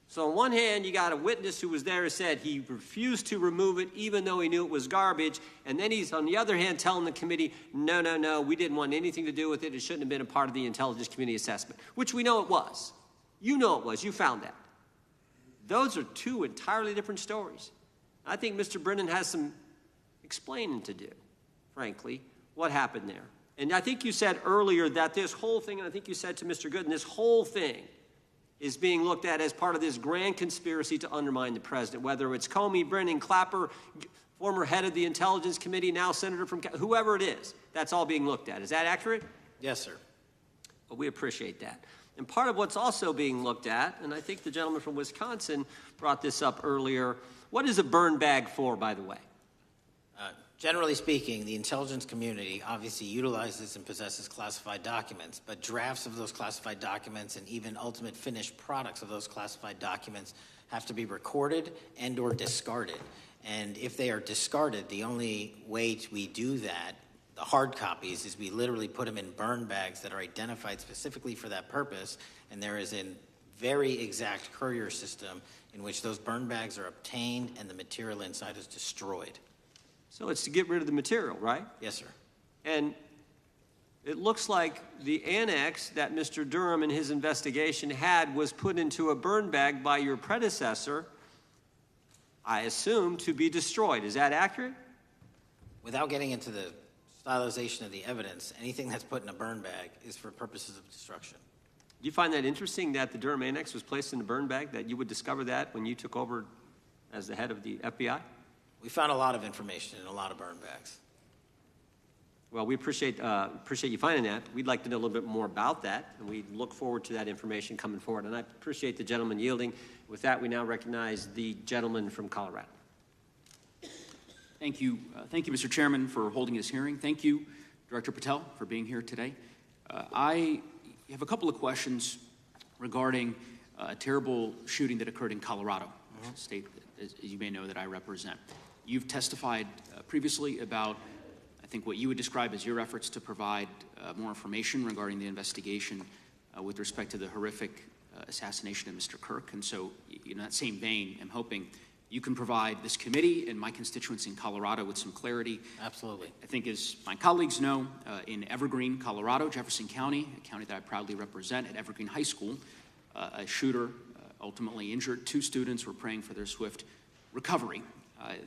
So on one hand, you got a witness who was there who said he refused to remove it even though he knew it was garbage, and then he's, on the other hand, telling the committee, no, we didn't want anything to do with it. It shouldn't have been a part of the intelligence community assessment, which we know it was. You know it was. You found that. Those are two entirely different stories. I think Mr. Brennan has some explaining to do, frankly, what happened there. And I think you said earlier that this whole thing, and I think you said to Mr. Gooden, this whole thing is being looked at as part of this grand conspiracy to undermine the president, whether it's Comey, Brennan, Clapper, former head of the Intelligence Committee, now senator from whoever it is. That's all being looked at. Is that accurate? Yes, sir. Well, we appreciate that. And part of what's also being looked at, and I think the gentleman from Wisconsin brought this up earlier, what is a burn bag for, by the way? Generally speaking, the intelligence community obviously utilizes and possesses classified documents, but drafts of those classified documents and even ultimate finished products of those classified documents have to be recorded and or discarded. And if they are discarded, the only way we do that, the hard copies, is we literally put them in burn bags that are identified specifically for that purpose, and there is a very exact courier system in which those burn bags are obtained and the material inside is destroyed. So it's to get rid of the material, right? Yes, sir. And it looks like the annex that Mr. Durham in his investigation had was put into a burn bag by your predecessor, I assume, to be destroyed. Is that accurate? Without getting into the stylization of the evidence, anything that's put in a burn bag is for purposes of destruction. Do you find that interesting that the Durham annex was placed in a burn bag, that you would discover that when you took over as the head of the FBI? We found a lot of information in a lot of burn bags. Well, we appreciate you finding that. We'd like to know a little bit more about that, and we look forward to that information coming forward. And I appreciate the gentleman yielding. With that, we now recognize the gentleman from Colorado. Thank you, Mr. Chairman, for holding this hearing. Thank you, Director Patel, for being here today. I have a couple of questions regarding a terrible shooting that occurred in Colorado, a state, as you may know, that I represent. You've testified previously about, I think, what you would describe as your efforts to provide more information regarding the investigation with respect to the horrific assassination of Mr. Kirk. And so, in that same vein, I'm hoping you can provide this committee and my constituents in Colorado with some clarity. Absolutely. I think, as my colleagues know, in Evergreen, Colorado, Jefferson County, a county that I proudly represent, at Evergreen High School, a shooter ultimately injured 2 students. Were praying for their swift recovery.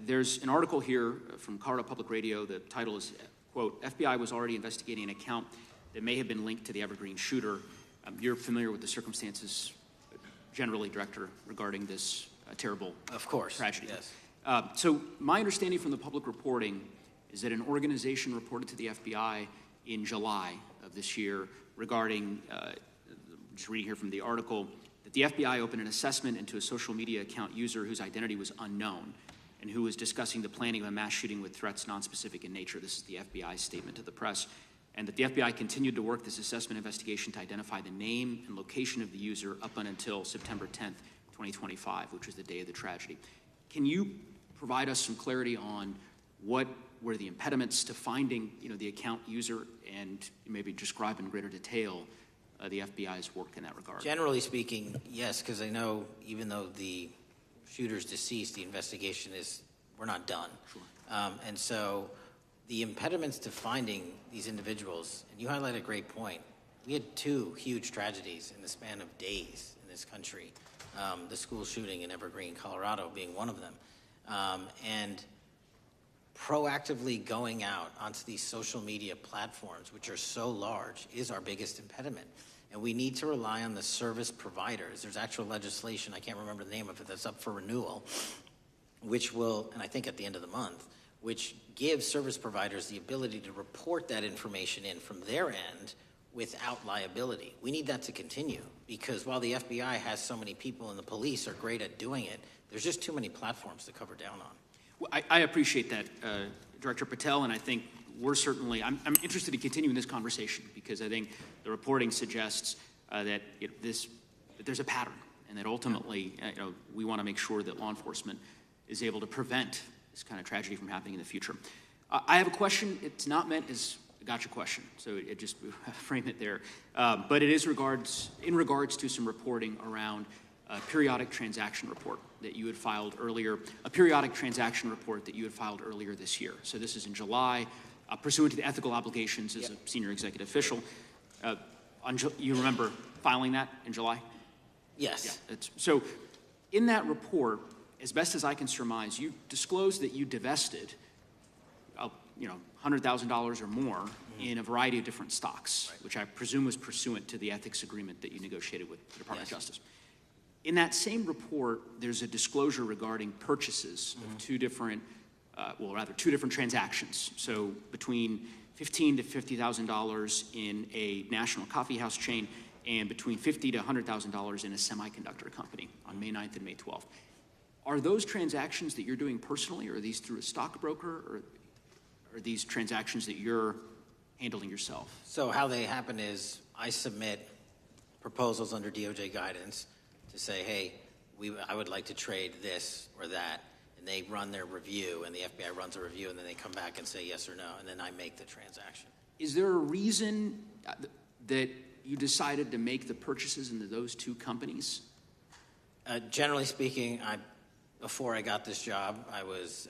There's an article here from Colorado Public Radio. The title is, quote, FBI was already investigating an account that may have been linked to the Evergreen shooter. You're familiar with the circumstances generally, Director, regarding this terrible tragedy. Yes. So my understanding from the public reporting is that an organization reported to the FBI in July of this year regarding, just reading here from the article, that the FBI opened an assessment into a social media account user whose identity was unknown and who was discussing the planning of a mass shooting with threats nonspecific in nature. This is the FBI's statement to the press. And that the FBI continued to work this assessment investigation to identify the name and location of the user up until September 10th, 2025, which was the day of the tragedy. Can you provide us some clarity on what were the impediments to finding, the account user, and maybe describe in greater detail the FBI's work in that regard? Generally speaking, yes, because I know even though the shooter's deceased, the investigation we're not done. Sure. And so the impediments to finding these individuals, and you highlight a great point. We had 2 huge tragedies in the span of days in this country. The school shooting in Evergreen, Colorado being one of them. And proactively going out onto these social media platforms, which are so large, is our biggest impediment. And we need to rely on the service providers. There's actual legislation, I can't remember the name of it, that's up for renewal, which will, and I think at the end of the month, which gives service providers the ability to report that information in from their end without liability. We need that to continue, because while the FBI has so many people and the police are great at doing it, there's just too many platforms to cover down on. Well, I appreciate that, Director Patel, and I think we're certainly, I'm interested in continuing this conversation, because I think the reporting suggests that there's a pattern, and that ultimately we want to make sure that law enforcement is able to prevent this kind of tragedy from happening in the future. I have a question. It's not meant as a gotcha question, so it just frame it there. But it is in regards to some reporting around a periodic transaction report that you had filed earlier, this year. So this is in July, pursuant to the ethical obligations as a senior executive official. You remember filing that in July? Yes. Yeah, so in that report, as best as I can surmise, you disclosed that you divested, $100,000 or more in a variety of different stocks, right, which I presume was pursuant to the ethics agreement that you negotiated with the Department of Justice. In that same report, there's a disclosure regarding purchases of 2 different transactions. So between $15,000 to $50,000 in a national coffee house chain, and between $50,000 to $100,000 in a semiconductor company on May 9th and May 12th. Are those transactions that you're doing personally, or are these through a stockbroker, or are these transactions that you're handling yourself? So how they happen is I submit proposals under DOJ guidance to say, hey, I would like to trade this or that, and they run their review, and the FBI runs a review, and then they come back and say yes or no, and then I make the transaction. Is there a reason that you decided to make the purchases into those two companies? Generally speaking, before I got this job, I was,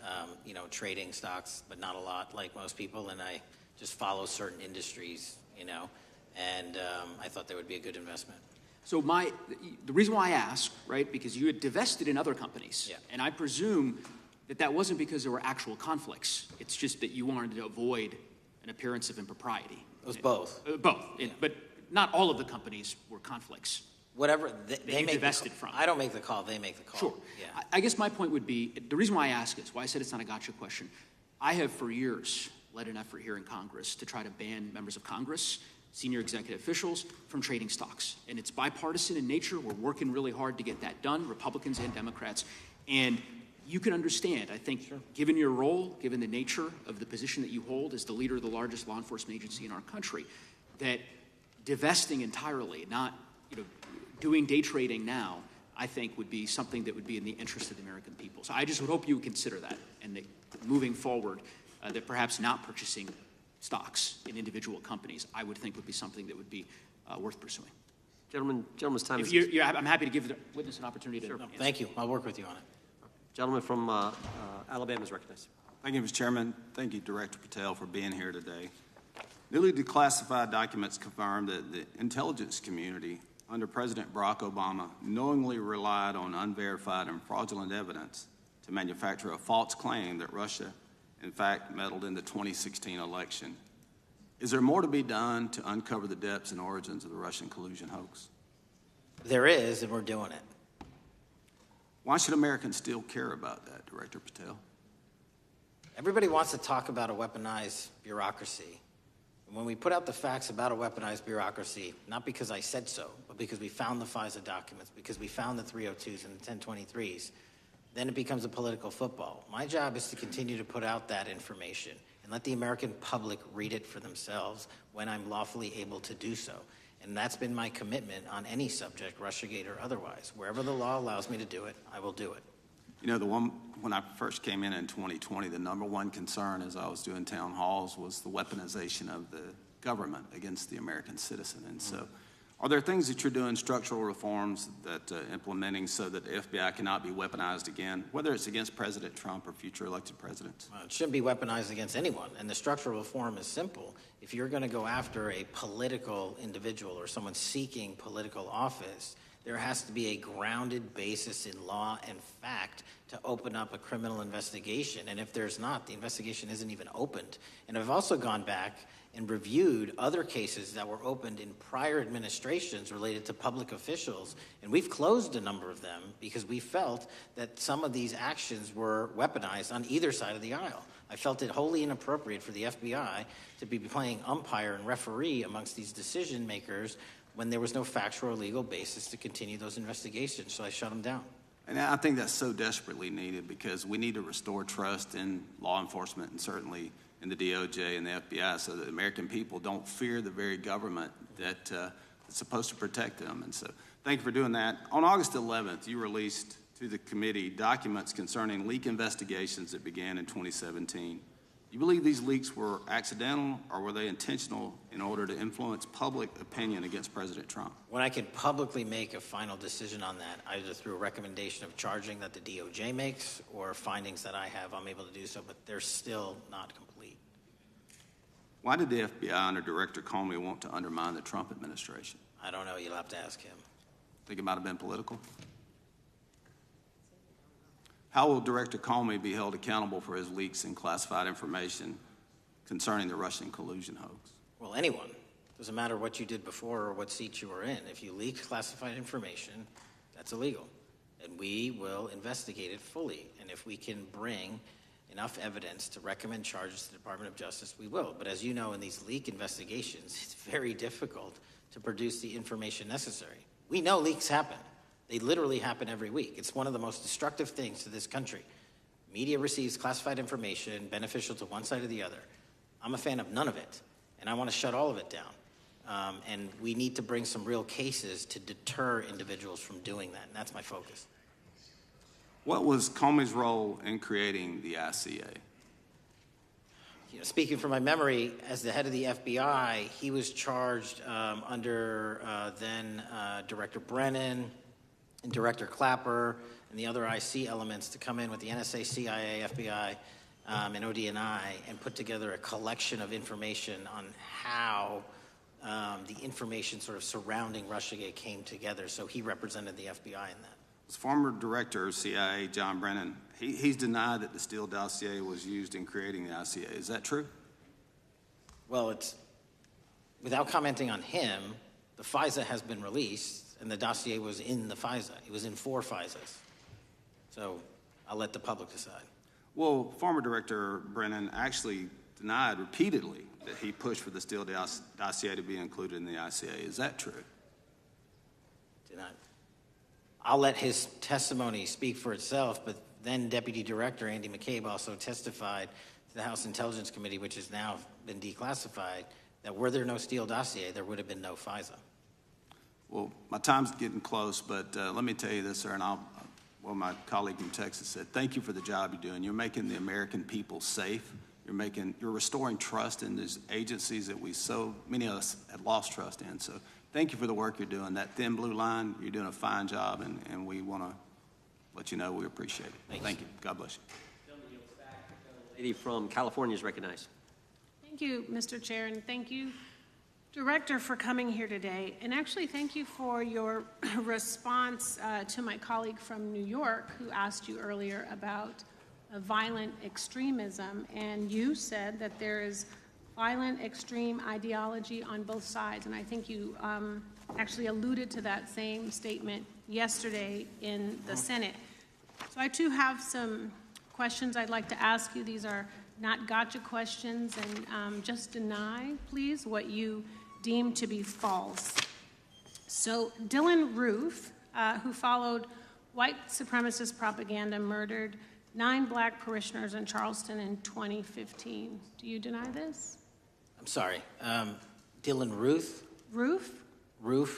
trading stocks, but not a lot, like most people, and I just follow certain industries, and I thought they would be a good investment. So the reason why I ask, right, because you had divested in other companies, and I presume that wasn't because there were actual conflicts. It's just that you wanted to avoid an appearance of impropriety. It was both. Both, but not all of the companies were conflicts. Whatever they make divested from. I don't make the call; they make the call. Sure. Yeah. I guess my point would be, the reason why I ask is, why I said it's not a gotcha question. I have for years led an effort here in Congress to try to ban members of Congress, senior executive officials, from trading stocks. And it's bipartisan in nature. We're working really hard to get that done, Republicans and Democrats. And you can understand, I think, given your role, given the nature of the position that you hold as the leader of the largest law enforcement agency in our country, that divesting entirely, not doing day trading now, I think would be something that would be in the interest of the American people. So I just would hope you would consider that, and that moving forward, that perhaps not purchasing stocks in individual companies, I would think would be something that would be worth pursuing. Gentleman's time is... I'm happy to give the witness an opportunity to... Sure. Thank you. I'll work with you on it. Gentleman from Alabama is recognized. Thank you, Mr. Chairman. Thank you, Director Patel, for being here today. Newly declassified documents confirm that the intelligence community under President Barack Obama knowingly relied on unverified and fraudulent evidence to manufacture a false claim that Russia, in fact, meddled in the 2016 election. Is there more to be done to uncover the depths and origins of the Russian collusion hoax? There is, and we're doing it. Why should Americans still care about that, Director Patel? Everybody wants to talk about a weaponized bureaucracy. And when we put out the facts about a weaponized bureaucracy, not because I said so, but because we found the FISA documents, because we found the 302s and the 1023s, then it becomes a political football. My job is to continue to put out that information and let the American public read it for themselves when I'm lawfully able to do so. And that's been my commitment on any subject, Russiagate or otherwise. Wherever the law allows me to do it, I will do it. When I first came in 2020, the number one concern as I was doing town halls was the weaponization of the government against the American citizen. And so are there things that you're doing, structural reforms that implementing so that the FBI cannot be weaponized again, whether it's against President Trump or future elected presidents? It shouldn't be weaponized against anyone. And the structural reform is simple. If you're going to go after a political individual or someone seeking political office, there has to be a grounded basis in law and fact to open up a criminal investigation. And if there's not, the investigation isn't even opened. And I've also gone back and reviewed other cases that were opened in prior administrations related to public officials, and we've closed a number of them because we felt that some of these actions were weaponized on either side of the aisle. I felt it wholly inappropriate for the FBI to be playing umpire and referee amongst these decision makers when there was no factual or legal basis to continue those investigations, so I shut them down. And I think that's so desperately needed because we need to restore trust in law enforcement and certainly in the DOJ and the FBI so that American people don't fear the very government that's supposed to protect them. And so thank you for doing that. On August 11th, you released to the committee documents concerning leak investigations that began in 2017. Do you believe these leaks were accidental or were they intentional in order to influence public opinion against President Trump? When I can publicly make a final decision on that, either through a recommendation of charging that the DOJ makes or findings that I have, I'm able to do so, but they're still not complete. Why did the FBI under Director Comey want to undermine the Trump administration? I don't know. You'll have to ask him. Think it might have been political? How will Director Comey be held accountable for his leaks and classified information concerning the Russian collusion hoax? Well, anyone. Doesn't matter what you did before or what seat you were in. If you leak classified information, that's illegal. And we will investigate it fully. And if we can bring enough evidence to recommend charges to the Department of Justice, we will. But as you know, in these leak investigations, it's very difficult to produce the information necessary. We know leaks happen. They literally happen every week. It's one of the most destructive things to this country. Media receives classified information beneficial to one side or the other. I'm a fan of none of it, and I want to shut all of it down. And we need to bring some real cases to deter individuals from doing that, and that's my focus. What was Comey's role in creating the ICA? Speaking from my memory, as the head of the FBI, he was charged under then Director Brennan and Director Clapper and the other IC elements to come in with the NSA, CIA, FBI, and ODNI and put together a collection of information on how the information sort of surrounding Russiagate came together. So he represented the FBI in that. As former director of CIA, John Brennan, he's denied that the Steele dossier was used in creating the ICA. Is that true? Well, it's without commenting on him, the FISA has been released, and the dossier was in the FISA. It was in 4 FISAs. So I'll let the public decide. Well, former Director Brennan actually denied repeatedly that he pushed for the Steele dossier to be included in the ICA. Is that true? Denied. I'll let his testimony speak for itself, but then Deputy Director Andy McCabe also testified to the House Intelligence Committee, which has now been declassified, that were there no Steele dossier, there would have been no FISA. Well, my time's getting close, but let me tell you this, sir, and my colleague from Texas said, thank you for the job you're doing. You're making the American people safe. You're restoring trust in these agencies that so many of us had lost trust in. So thank you for the work you're doing. That thin blue line, you're doing a fine job, and we want to let you know we appreciate it. Thank you. God bless you. The lady from California is recognized. Thank you, Mr. Chair, and thank you, Director, for coming here today. And actually, thank you for your response to my colleague from New York who asked you earlier about violent extremism. And you said that there is violent extreme ideology on both sides. And I think you actually alluded to that same statement yesterday in the Senate. So I too have some questions I'd like to ask you. These are not gotcha questions, and just deny, please, what you deem to be false. So Dylan Roof, who followed white supremacist propaganda, murdered 9 black parishioners in Charleston in 2015. Do you deny this? I'm sorry. Dylan Ruth? Roof?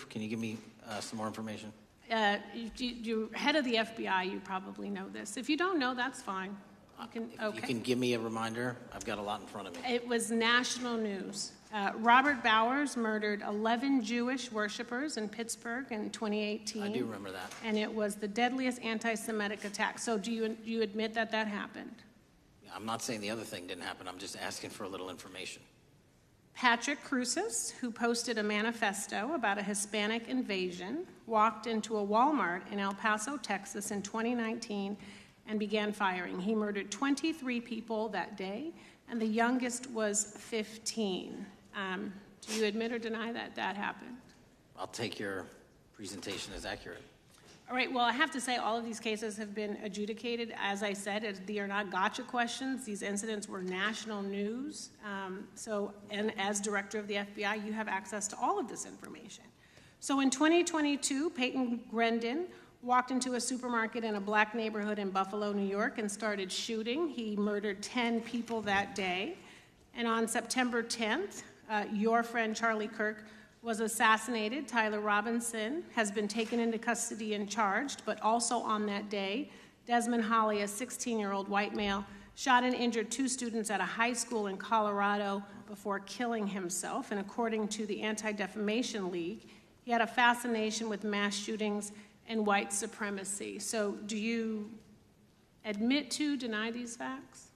Can you give me some more information? You're head of the FBI. You probably know this. If you don't know, that's fine. You can give me a reminder. I've got a lot in front of me. It was national news. Robert Bowers murdered 11 Jewish worshipers in Pittsburgh in 2018. I do remember that. And it was the deadliest anti-Semitic attack. So do you admit that that happened? I'm not saying the other thing didn't happen. I'm just asking for a little information. Patrick Cruces, who posted a manifesto about a Hispanic invasion, walked into a Walmart in El Paso, Texas in 2019 and began firing. He murdered 23 people that day, and the youngest was 15. Do you admit or deny that that happened? I'll take your presentation as accurate. All right, well, I have to say all of these cases have been adjudicated. As I said, they are not gotcha questions. These incidents were national news. And as director of the FBI, you have access to all of this information. So in 2022, Peyton Grendon walked into a supermarket in a black neighborhood in Buffalo, New York, and started shooting. He murdered 10 people that day. And on September 10th, your friend Charlie Kirk was assassinated. Tyler Robinson has been taken into custody and charged, but also on that day, Desmond Holley, a 16-year-old white male, shot and injured 2 students at a high school in Colorado before killing himself. And according to the Anti-Defamation League, he had a fascination with mass shootings and white supremacy. So do you admit to, deny these facts?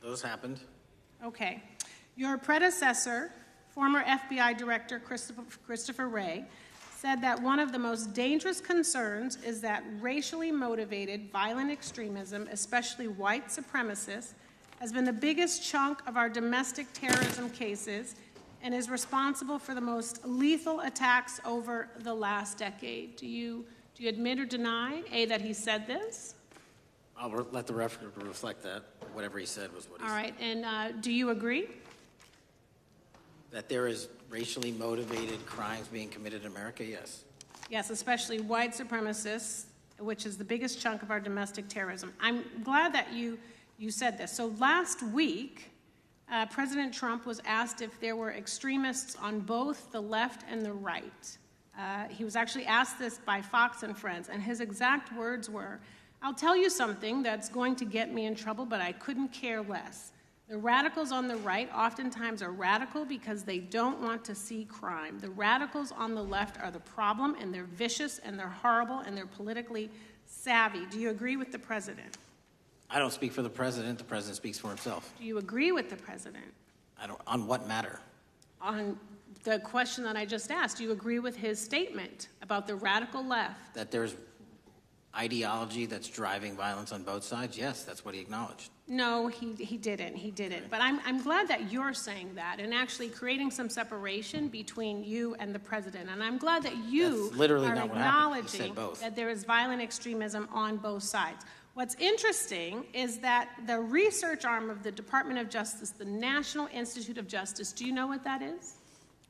Those happened. Okay. Your predecessor, former FBI Director Christopher Wray, said that one of the most dangerous concerns is that racially motivated violent extremism, especially white supremacists, has been the biggest chunk of our domestic terrorism cases and is responsible for the most lethal attacks over the last decade. Do you admit or deny, A, that he said this? I'll let the record reflect that. Whatever he said was what he said. All right, and do you agree? That there is racially motivated crimes being committed in America, yes. Yes, especially white supremacists, which is the biggest chunk of our domestic terrorism. I'm glad that you said this. So last week, President Trump was asked if there were extremists on both the left and the right. He was actually asked this by Fox and Friends, and his exact words were, I'll tell you something that's going to get me in trouble, but I couldn't care less. The radicals on the right oftentimes are radical because they don't want to see crime. The radicals on the left are the problem, and they're vicious, and they're horrible, and they're politically savvy. Do you agree with the president? I don't speak for the president. The president speaks for himself. Do you agree with the president? I don't. On what matter? On the question that I just asked, do you agree with his statement about the radical left? That there's ideology that's driving violence on both sides? Yes, that's what he acknowledged. No, he didn't. He didn't. But I'm glad that you're saying that and actually creating some separation between you and the president. And I'm glad that you are acknowledging that there is violent extremism on both sides. What's interesting is that the research arm of the Department of Justice, the National Institute of Justice, do you know what that is?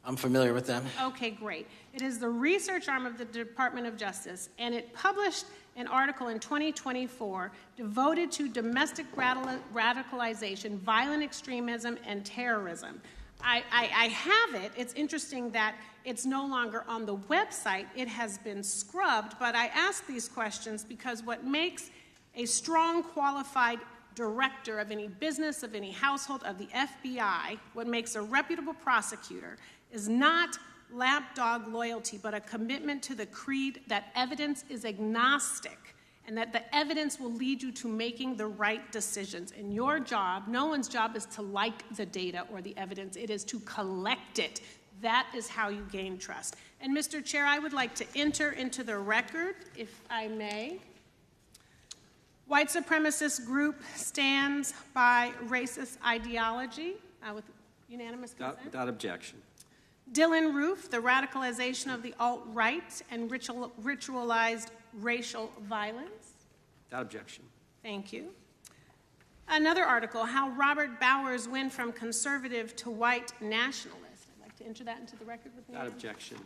I'm familiar with them. Okay, great. It is the research arm of the Department of Justice, and it published an article in 2024 devoted to domestic radicalization, violent extremism, and terrorism. I have it. It's interesting that it's no longer on the website. It has been scrubbed, but I ask these questions because what makes a strong, qualified director of any business, of any household, of the FBI, what makes a reputable prosecutor is not lapdog loyalty, but a commitment to the creed that evidence is agnostic and that the evidence will lead you to making the right decisions. And your job, no one's job is to like the data or the evidence. It is to collect it. That is how you gain trust. And Mr. Chair, I would like to enter into the record, if I may. White supremacist group stands by racist ideology with unanimous consent. Without objection. Dylan Roof, the radicalization of the alt-right and ritualized racial violence. Without objection. Thank you. Another article, how Robert Bowers went from conservative to white nationalist. I'd like to enter that into the record with me. Without objection.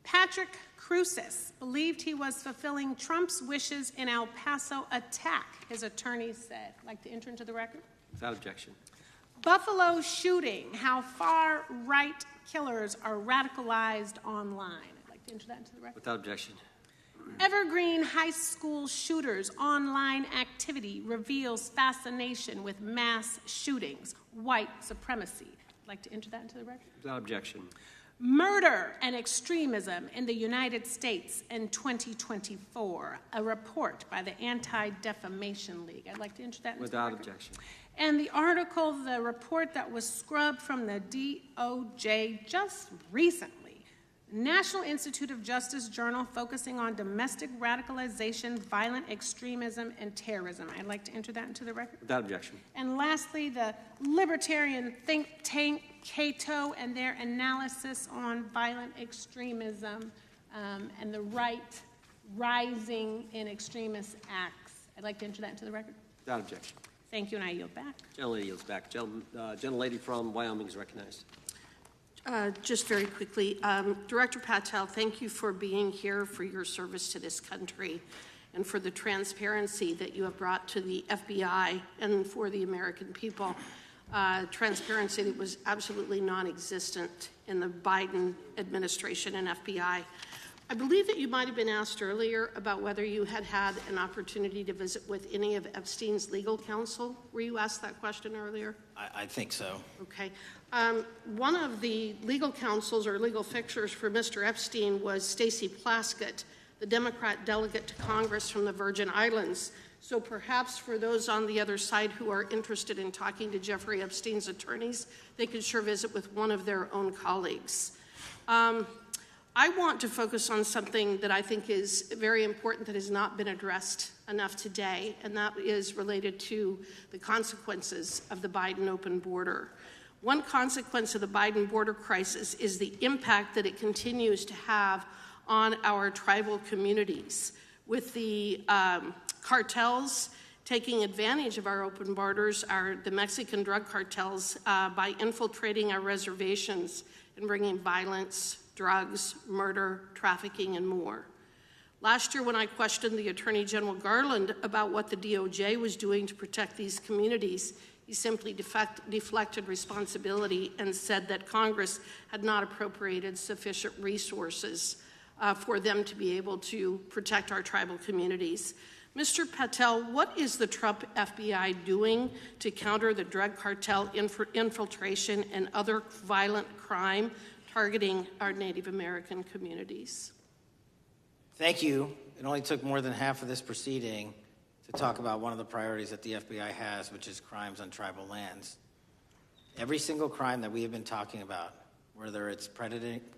Patrick Cruces believed he was fulfilling Trump's wishes in El Paso attack, his attorneys said. I'd like to enter into the record. Without objection. Buffalo shooting, how far-right killers are radicalized online. I'd like to enter that into the record. Without objection. Evergreen High School shooters online activity reveals fascination with mass shootings, white supremacy. I'd like to enter that into the record. Without objection. Murder and extremism in the United States in 2024, a report by the Anti-Defamation League. I'd like to enter that into Without the record. objection. And the article, the report that was scrubbed from the DOJ just recently, National Institute of Justice Journal focusing on domestic radicalization, violent extremism, and terrorism. I'd like to enter that into the record. Without objection. And lastly, the libertarian think tank Cato and their analysis on violent extremism and the right rising in extremist acts. I'd like to enter that into the record. Without objection. Thank you, and I yield back. Gentlelady yields back. Gentlelady from Wyoming is recognized. Just very quickly, Director Patel, thank you for being here, for your service to this country, and for the transparency that you have brought to the FBI and for the American people. Transparency that was absolutely non-existent in the Biden administration and FBI. I believe that you might have been asked earlier about whether you had had an opportunity to visit with any of Epstein's legal counsel. Were you asked that question earlier? I think so. Okay. One of the legal counsels or legal fixers for Mr. Epstein was Stacey Plaskett, the Democrat delegate to Congress from the Virgin Islands. So perhaps for those on the other side who are interested in talking to Jeffrey Epstein's attorneys, they could sure visit with one of their own colleagues. I want to focus on something that I think is very important that has not been addressed enough today, and that is related to the consequences of the Biden open border. One consequence of the Biden border crisis is the impact that it continues to have on our tribal communities, with the cartels taking advantage of our open borders, the Mexican drug cartels, by infiltrating our reservations and bringing violence, drugs, murder, trafficking, and more. Last year, when I questioned the Attorney General Garland about what the DOJ was doing to protect these communities, he simply deflected responsibility and said that Congress had not appropriated sufficient resources for them to be able to protect our tribal communities. Mr. Patel, what is the Trump FBI doing to counter the drug cartel infiltration and other violent crime targeting our Native American communities? Thank you. It only took more than half of this proceeding to talk about one of the priorities that the FBI has, which is crimes on tribal lands. Every single crime that we have been talking about, whether it's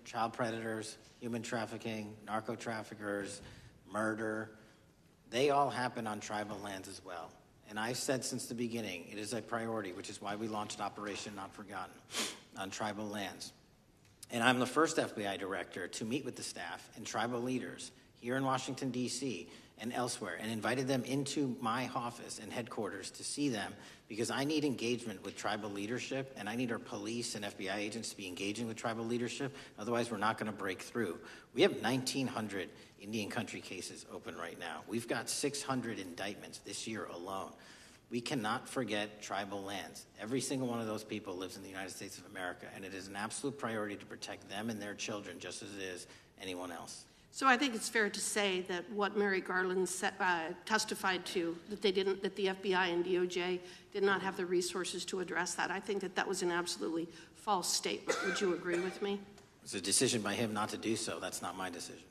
child predators, human trafficking, narco traffickers, murder, they all happen on tribal lands as well. And I've said since the beginning, it is a priority, which is why we launched Operation Not Forgotten on tribal lands. And I'm the first FBI director to meet with the staff and tribal leaders here in Washington, D.C. and elsewhere, and invited them into my office and headquarters to see them, because I need engagement with tribal leadership, and I need our police and FBI agents to be engaging with tribal leadership. Otherwise, we're not going to break through. We have 1,900 Indian country cases open right now. We've got 600 indictments this year alone. We cannot forget tribal lands. Every single one of those people lives in the United States of America, and it is an absolute priority to protect them and their children just as it is anyone else. So I think it's fair to say that what Mary Garland testified to, that the FBI and DOJ did not have the resources to address that. I think that was an absolutely false statement. Would you agree with me? It's a decision by him not to do so. That's not my decision.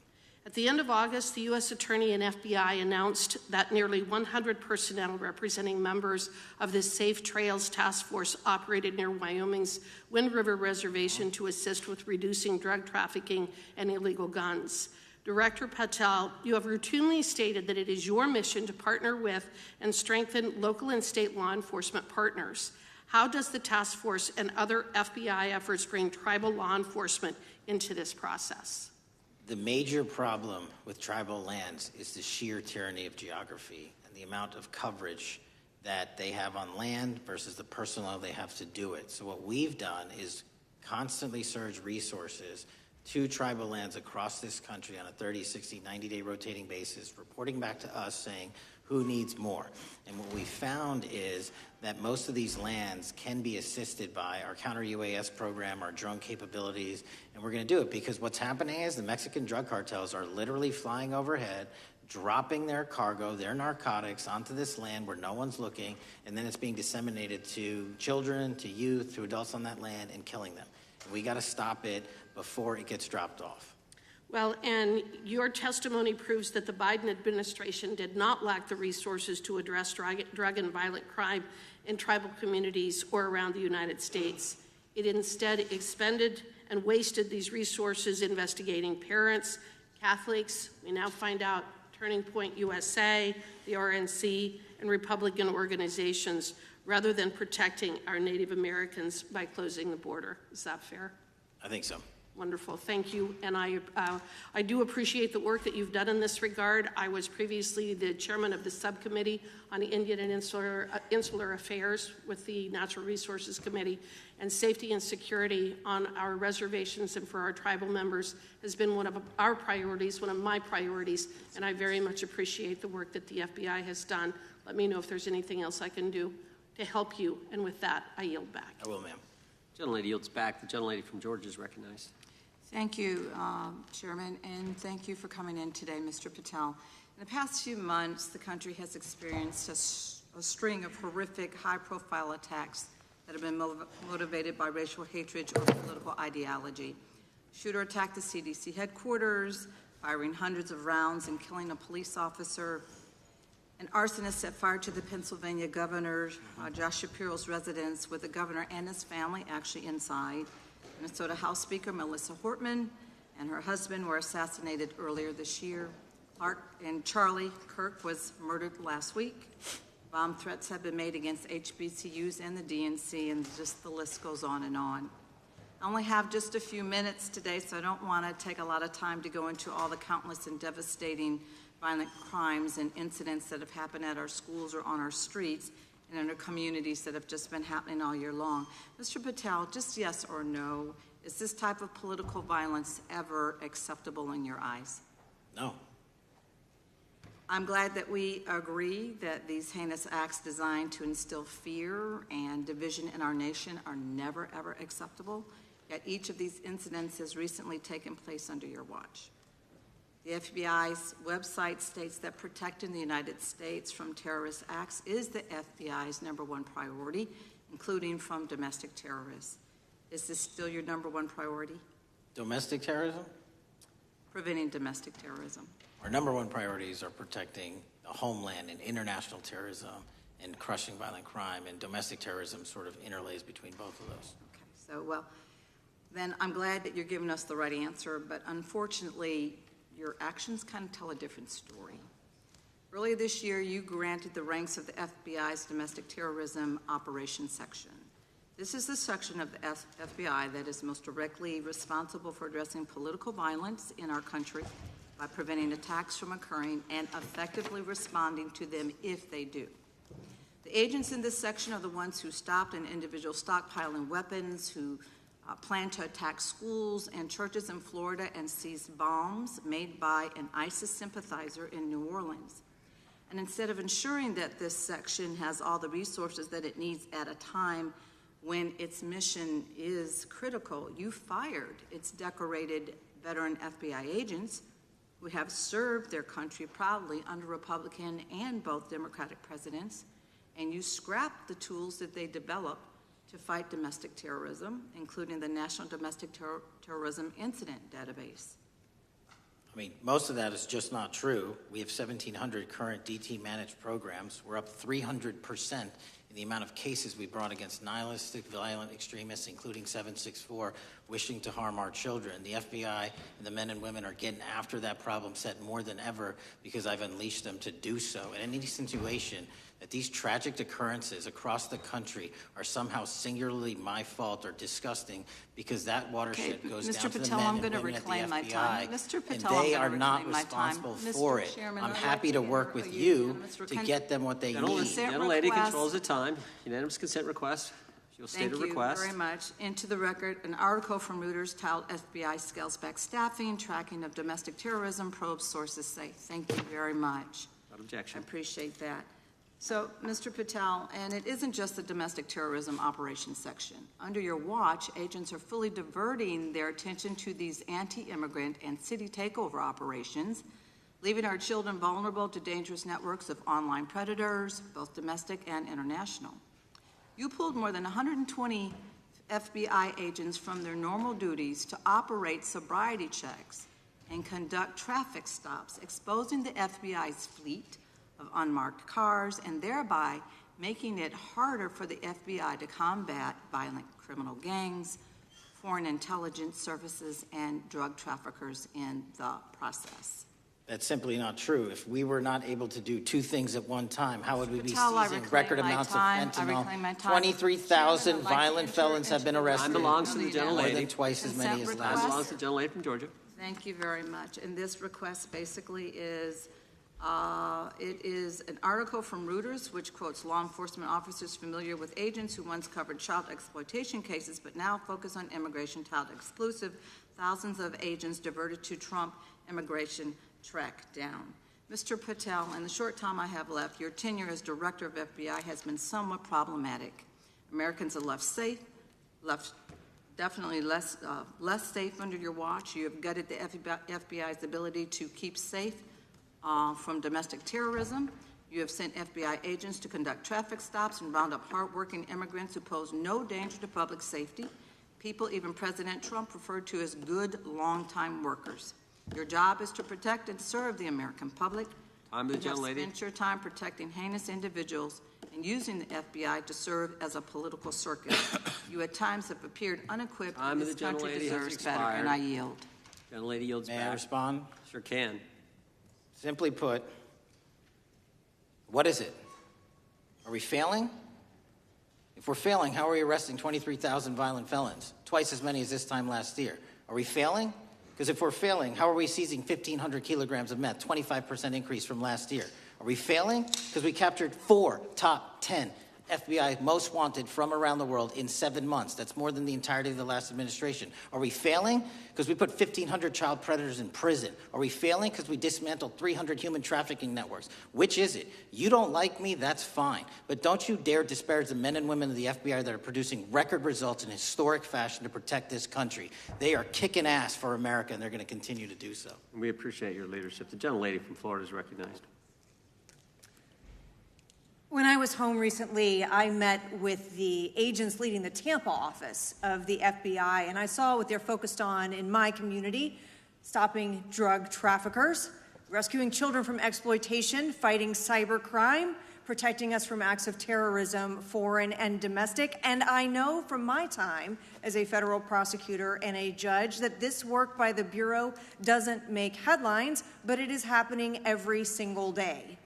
At the end of August, the U.S. Attorney and FBI announced that nearly 100 personnel representing members of the Safe Trails Task Force operated near Wyoming's Wind River Reservation to assist with reducing drug trafficking and illegal guns. Director Patel, you have routinely stated that it is your mission to partner with and strengthen local and state law enforcement partners. How does the task force and other FBI efforts bring tribal law enforcement into this process? The major problem with tribal lands is the sheer tyranny of geography and the amount of coverage that they have on land versus the personnel they have to do it. So what we've done is constantly surge resources to tribal lands across this country on a 30, 60, 90-day rotating basis, reporting back to us saying who needs more. And what we found is that most of these lands can be assisted by our counter-UAS program, our drone capabilities, and we're going to do it because what's happening is the Mexican drug cartels are literally flying overhead, dropping their cargo, their narcotics onto this land where no one's looking, and then it's being disseminated to children, to youth, to adults on that land, and killing them. And we got to stop it before it gets dropped off. Well, and your testimony proves that the Biden administration did not lack the resources to address drug and violent crime in tribal communities or around the United States. It instead expended and wasted these resources investigating parents, Catholics, we now find out Turning Point USA, the RNC, and Republican organizations, rather than protecting our Native Americans by closing the border. Is that fair? I think so. Wonderful, thank you. And I do appreciate the work that you've done in this regard. I was previously the chairman of the subcommittee on the Indian and Insular Affairs with the Natural Resources Committee, and safety and security on our reservations and for our tribal members has been one of our priorities, one of my priorities, and I very much appreciate the work that the FBI has done. Let me know if there's anything else I can do to help you, and with that, I yield back. I will, ma'am. Gentlelady yields back. The gentlelady from Georgia is recognized. Thank you, Chairman, and thank you for coming in today, Mr. Patel. In the past few months, the country has experienced a string of horrific, high-profile attacks that have been motivated by racial hatred or political ideology. Shooter attacked the CDC headquarters, firing hundreds of rounds and killing a police officer. An arsonist set fire to the Pennsylvania governor, Josh Shapiro's residence, with the governor and his family actually inside. Minnesota House Speaker Melissa Hortman and her husband were assassinated earlier this year. Clark and Charlie Kirk was murdered last week. Bomb threats have been made against HBCUs and the DNC, and just the list goes on and on. I only have just a few minutes today, so I don't want to take a lot of time to go into all the countless and devastating violent crimes and incidents that have happened at our schools or on our streets and in our communities that have just been happening all year long. Mr. Patel, just yes or no, is this type of political violence ever acceptable in your eyes? No. I'm glad that we agree that these heinous acts designed to instill fear and division in our nation are never, ever acceptable, yet each of these incidents has recently taken place under your watch. The FBI's website states that protecting the United States from terrorist acts is the FBI's #1 priority, including from domestic terrorists. Is this still your #1 priority? Domestic terrorism? Preventing domestic terrorism. Our #1 priorities are protecting the homeland and international terrorism and crushing violent crime, and domestic terrorism sort of interlays between both of those. Okay, so, well, then I'm glad that you're giving us the right answer, but unfortunately, your actions kind of tell a different story. Earlier this year, you granted the ranks of the FBI's Domestic Terrorism Operations Section. This is the section of the FBI that is most directly responsible for addressing political violence in our country by preventing attacks from occurring and effectively responding to them if they do. The agents in this section are the ones who stopped an individual stockpiling weapons, who planned to attack schools and churches in Florida and seized bombs made by an ISIS sympathizer in New Orleans. And instead of ensuring that this section has all the resources that it needs at a time when its mission is critical, you fired its decorated veteran FBI agents who have served their country proudly under Republican and both Democratic presidents, and you scrapped the tools that they developed to fight domestic terrorism, including the National Domestic Terrorism Incident Database. I mean, most of that is just not true. We have 1,700 current DT-managed programs. We're up 300% in the amount of cases we brought against nihilistic, violent extremists, including 764, wishing to harm our children. The FBI and the men and women are getting after that problem set more than ever because I've unleashed them to do so. And in any situation that these tragic occurrences across the country are somehow singularly my fault or disgusting because that watershed goes down to the men and women at the FBI, and they are not responsible for it. I'm happy to work with you to get them what they need. Gentlelady controls the time. Unanimous consent request. You'll state a request. Thank you very much. Into the record, an article from Reuters titled FBI Scales Back Staffing, Tracking of Domestic Terrorism, Probes Sources Say. Thank you very much. Without objection. I appreciate that. So, Mr. Patel, and it isn't just the domestic terrorism operations section. Under your watch, agents are fully diverting their attention to these anti-immigrant and city takeover operations, leaving our children vulnerable to dangerous networks of online predators, both domestic and international. You pulled more than 120 FBI agents from their normal duties to operate sobriety checks and conduct traffic stops, exposing the FBI's fleet of unmarked cars and thereby making it harder for the FBI to combat violent criminal gangs, foreign intelligence services, and drug traffickers in the process. That's simply not true. If we were not able to do two things at one time, how would we be seizing record amounts of fentanyl? 23,000 violent felons have been arrested. Time belongs to the gentlelady. More than twice as many as last year. Time belongs to the gentlelady from Georgia. Thank you very much. And this request basically is it is an article from Reuters which quotes law enforcement officers familiar with agents who once covered child exploitation cases but now focus on immigration child exclusive. Thousands of agents diverted to Trump immigration track down. Mr. Patel, in the short time I have left, your tenure as director of FBI has been somewhat problematic. Americans are definitely less safe under your watch. You have gutted the FBI's ability to keep safe from domestic terrorism. You have sent FBI agents to conduct traffic stops and round up hardworking immigrants who pose no danger to public safety, people even President Trump referred to as good, long-time workers. Your job is to protect and serve the American public. I'm the gentlelady. You have spent your time protecting heinous individuals and using the FBI to serve as a political circus. You at times have appeared unequipped, and this country deserves better, and I yield. Gentlelady yields back. May I respond? Sure can. Simply put, what is it? Are we failing? If we're failing, how are we arresting 23,000 violent felons? Twice as many as this time last year. Are we failing? Because if we're failing, how are we seizing 1,500 kilograms of meth, 25% increase from last year? Are we failing? Because we captured 4 top 10 FBI most wanted from around the world in 7 months. That's more than the entirety of the last administration. Are we failing because we put 1,500 child predators in prison? Are we failing because we dismantled 300 human trafficking networks? Which is it? You don't like me, that's fine. But don't you dare disparage the men and women of the FBI that are producing record results in historic fashion to protect this country. They are kicking ass for America, and they're going to continue to do so. We appreciate your leadership. The gentlelady from Florida is recognized. When I was home recently, I met with the agents leading the Tampa office of the FBI, and I saw what they're focused on in my community: stopping drug traffickers, rescuing children from exploitation, fighting cybercrime, protecting us from acts of terrorism, foreign and domestic. And I know from my time as a federal prosecutor and a judge that this work by the Bureau doesn't make headlines, but it is happening every single day.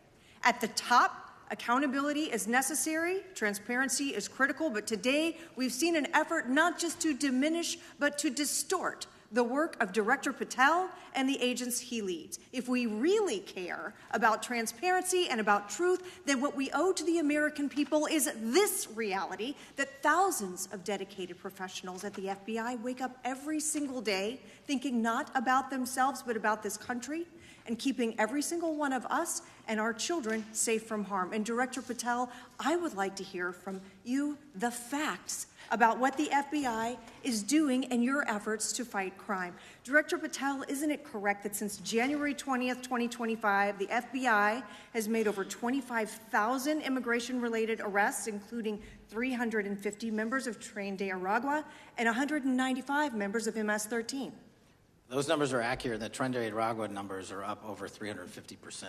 At the top, accountability is necessary, transparency is critical, but today we've seen an effort not just to diminish, but to distort the work of Director Patel and the agents he leads. If we really care about transparency and about truth, then what we owe to the American people is this reality: that thousands of dedicated professionals at the FBI wake up every single day thinking not about themselves, but about this country, and keeping every single one of us and our children safe from harm. And Director Patel, I would like to hear from you the facts about what the FBI is doing and your efforts to fight crime. Director Patel, isn't it correct that since January 20th, 2025, the FBI has made over 25,000 immigration-related arrests, including 350 members of Tren de Aragua and 195 members of MS-13? Those numbers are accurate. The Tren de Aragua numbers are up over 350%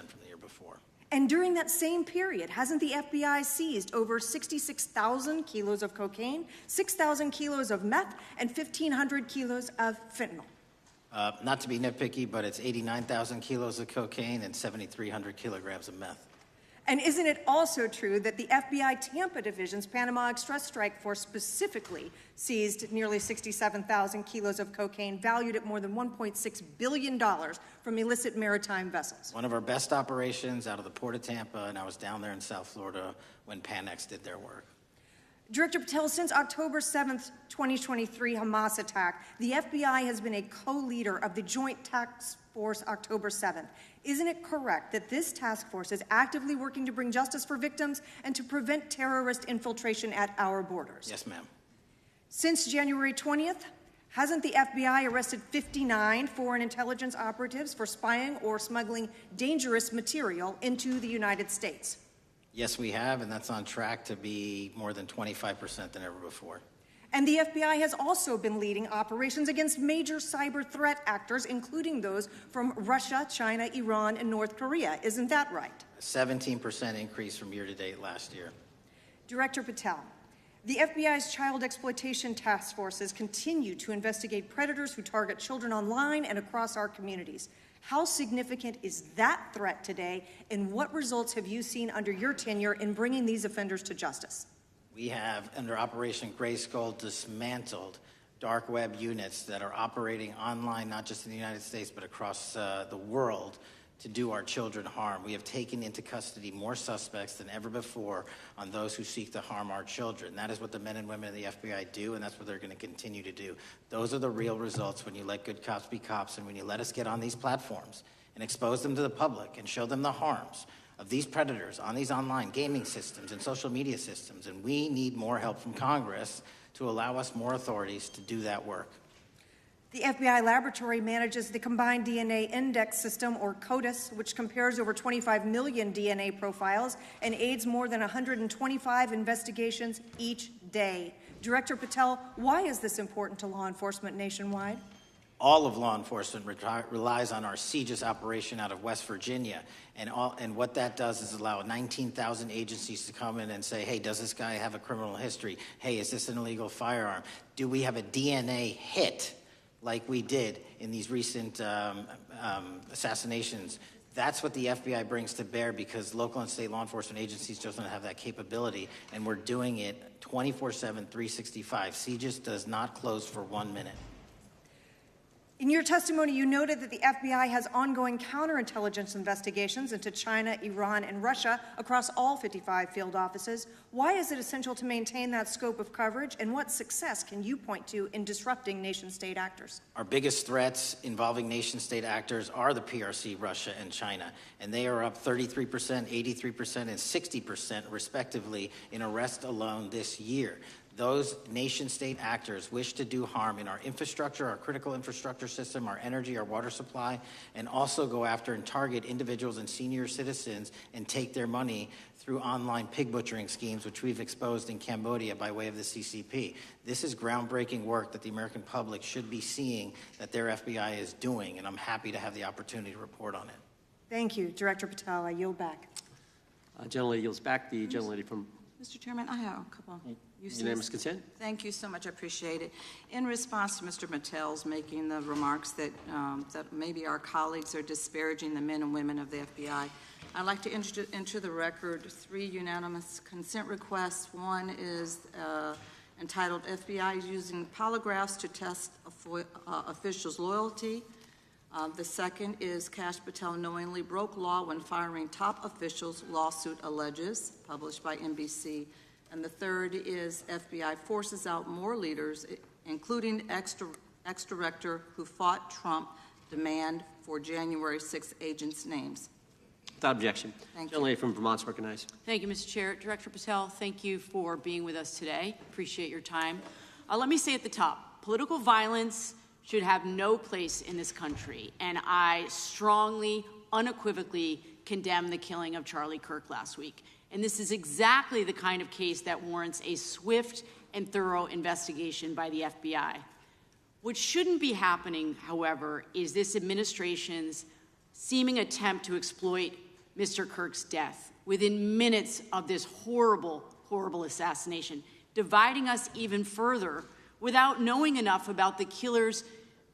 from the year before. And during that same period, hasn't the FBI seized over 66,000 kilos of cocaine, 6,000 kilos of meth, and 1,500 kilos of fentanyl? Not to be nitpicky, but it's 89,000 kilos of cocaine and 7,300 kilograms of meth. And isn't it also true that the FBI Tampa Division's Panama Express Strike Force specifically seized nearly 67,000 kilos of cocaine valued at more than $1.6 billion from illicit maritime vessels? One of our best operations out of the Port of Tampa, and I was down there in South Florida when Panex did their work. Director Patel, since October 7th, 2023 Hamas attack, the FBI has been a co-leader of the Joint Task Force October 7th. Isn't it correct that this task force is actively working to bring justice for victims and to prevent terrorist infiltration at our borders? Yes, ma'am. Since January 20th, hasn't the FBI arrested 59 foreign intelligence operatives for spying or smuggling dangerous material into the United States? Yes, we have, and that's on track to be more than 25% than ever before. And the FBI has also been leading operations against major cyber threat actors, including those from Russia, China, Iran, and North Korea. Isn't that right? A 17% increase from year-to-date last year. Director Patel, the FBI's child exploitation task forces continue to investigate predators who target children online and across our communities. How significant is that threat today, and what results have you seen under your tenure in bringing these offenders to justice? We have, under Operation Grayskull, dismantled dark web units that are operating online, not just in the United States, but across the world, to do our children harm. We have taken into custody more suspects than ever before on those who seek to harm our children. That is what the men and women of the FBI do, and that's what they're going to continue to do. Those are the real results when you let good cops be cops, and when you let us get on these platforms and expose them to the public and show them the harms of these predators on these online gaming systems and social media systems. And we need more help from Congress to allow us more authorities to do that work. The FBI laboratory manages the Combined DNA Index System, or CODIS, which compares over 25 million DNA profiles and aids more than 125 investigations each day. Director Patel, why is this important to law enforcement nationwide? All of law enforcement relies on our CJIS operation out of West Virginia. And what that does is allow 19,000 agencies to come in and say, hey, does this guy have a criminal history? Hey, is this an illegal firearm? Do we have a DNA hit like we did in these recent assassinations? That's what the FBI brings to bear, because local and state law enforcement agencies just don't have that capability, and we're doing it 24/7, 365. CJIS does not close for 1 minute. In your testimony, you noted that the FBI has ongoing counterintelligence investigations into China, Iran, and Russia across all 55 field offices. Why is it essential to maintain that scope of coverage, and what success can you point to in disrupting nation-state actors? Our biggest threats involving nation-state actors are the PRC, Russia, and China, and they are up 33%, 83%, and 60%, respectively, in arrests alone this year. Those nation-state actors wish to do harm in our infrastructure, our critical infrastructure system, our energy, our water supply, and also go after and target individuals and senior citizens and take their money through online pig butchering schemes, which we've exposed in Cambodia by way of the CCP. This is groundbreaking work that the American public should be seeing that their FBI is doing, and I'm happy to have the opportunity to report on it. Thank you. Director Patel, I yield back. Gentlelady yields back. The gentlelady from... Mr. Chairman, I have a couple. Unanimous consent? Thank you so much. I appreciate it. In response to Mr. Patel's making the remarks that, that maybe our colleagues are disparaging the men and women of the FBI, I'd like to enter the record 3 unanimous consent requests. One is entitled FBI is using polygraphs to test officials' loyalty. The second is Kash Patel knowingly broke law when firing top officials, lawsuit alleges, published by NBC. And the third is FBI forces out more leaders, including ex-director who fought Trump, demand for January 6th agents' names. Without objection. Thank you. Gentlelady from Vermont's recognized. Thank you, Mr. Chair. Director Patel, thank you for being with us today. Appreciate your time. Let me say at the top, political violence should have no place in this country, and I strongly, unequivocally condemn the killing of Charlie Kirk last week. And this is exactly the kind of case that warrants a swift and thorough investigation by the FBI. What shouldn't be happening, however, is this administration's seeming attempt to exploit Mr. Kirk's death within minutes of this horrible, horrible assassination, dividing us even further without knowing enough about the killer's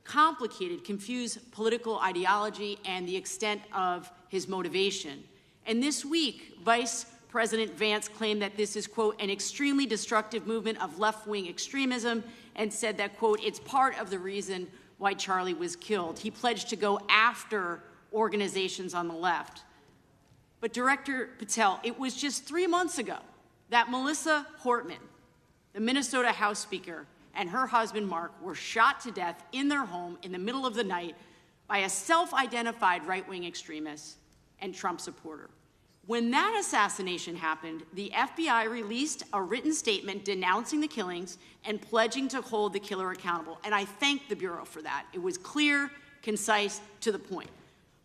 complicated, confused political ideology and the extent of his motivation. And this week, Vice President Vance claimed that this is, quote, an extremely destructive movement of left-wing extremism, and said that, quote, it's part of the reason why Charlie was killed. He pledged to go after organizations on the left. But Director Patel, it was just 3 months ago that Melissa Hortman, the Minnesota House Speaker, and her husband, Mark, were shot to death in their home in the middle of the night by a self-identified right-wing extremist and Trump supporter. When that assassination happened, the FBI released a written statement denouncing the killings and pledging to hold the killer accountable. And I thank the Bureau for that. It was clear, concise, to the point.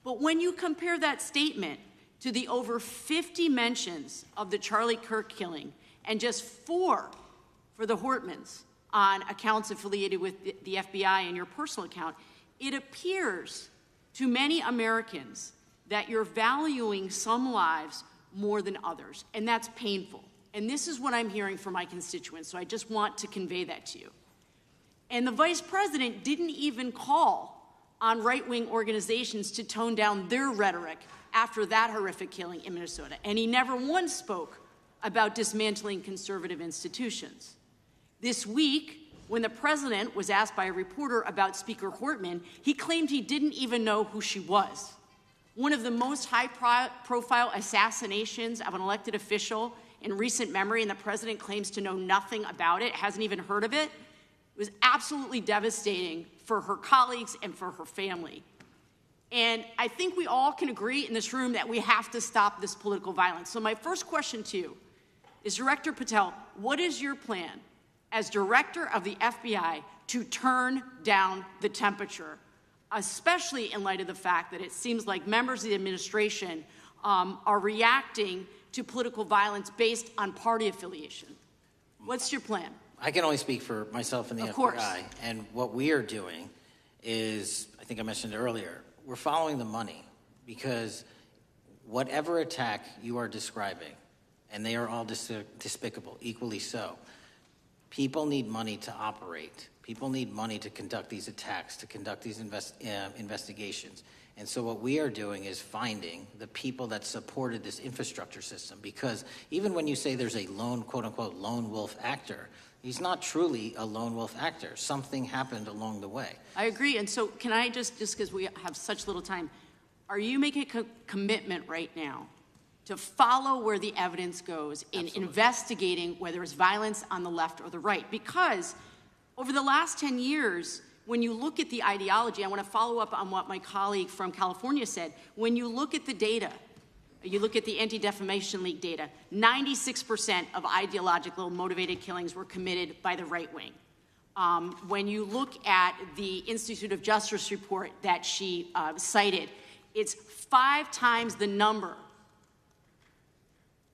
But when you compare that statement to the over 50 mentions of the Charlie Kirk killing and just 4 for the Hortmans on accounts affiliated with the FBI and your personal account, it appears to many Americans that you're valuing some lives more than others, and that's painful. And this is what I'm hearing from my constituents, so I just want to convey that to you. And the Vice President didn't even call on right-wing organizations to tone down their rhetoric after that horrific killing in Minnesota, and he never once spoke about dismantling conservative institutions. This week, when the President was asked by a reporter about Speaker Hortman, he claimed he didn't even know who she was. One of the most high-profile assassinations of an elected official in recent memory, and the President claims to know nothing about it, hasn't even heard of it. It was absolutely devastating for her colleagues and for her family. And I think we all can agree in this room that we have to stop this political violence. So my first question to you is, Director Patel, what is your plan as Director of the FBI to turn down the temperature, especially in light of the fact that it seems like members of the administration are reacting to political violence based on party affiliation? What's your plan? I can only speak for myself and the FBI. And what we are doing is, I think I mentioned it earlier, we're following the money, because whatever attack you are describing, and they are all despicable, equally so, people need money to operate. People need money to conduct these attacks, to conduct these investigations. And so what we are doing is finding the people that supported this infrastructure system, because even when you say there's a lone, quote-unquote, lone wolf actor, He's not truly a lone wolf actor. Something happened along the way. I agree. And so can I just because we have such little time, are you making a commitment right now to follow where the evidence goes in investigating whether it's violence on the left or the right? Because over the last 10 years, when you look at the ideology, I want to follow up on what my colleague from California said. When you look at the data, you look at the Anti-Defamation League data, 96% of ideological motivated killings were committed by the right wing. When you look at the Institute of Justice report that she cited, it's 5 times the number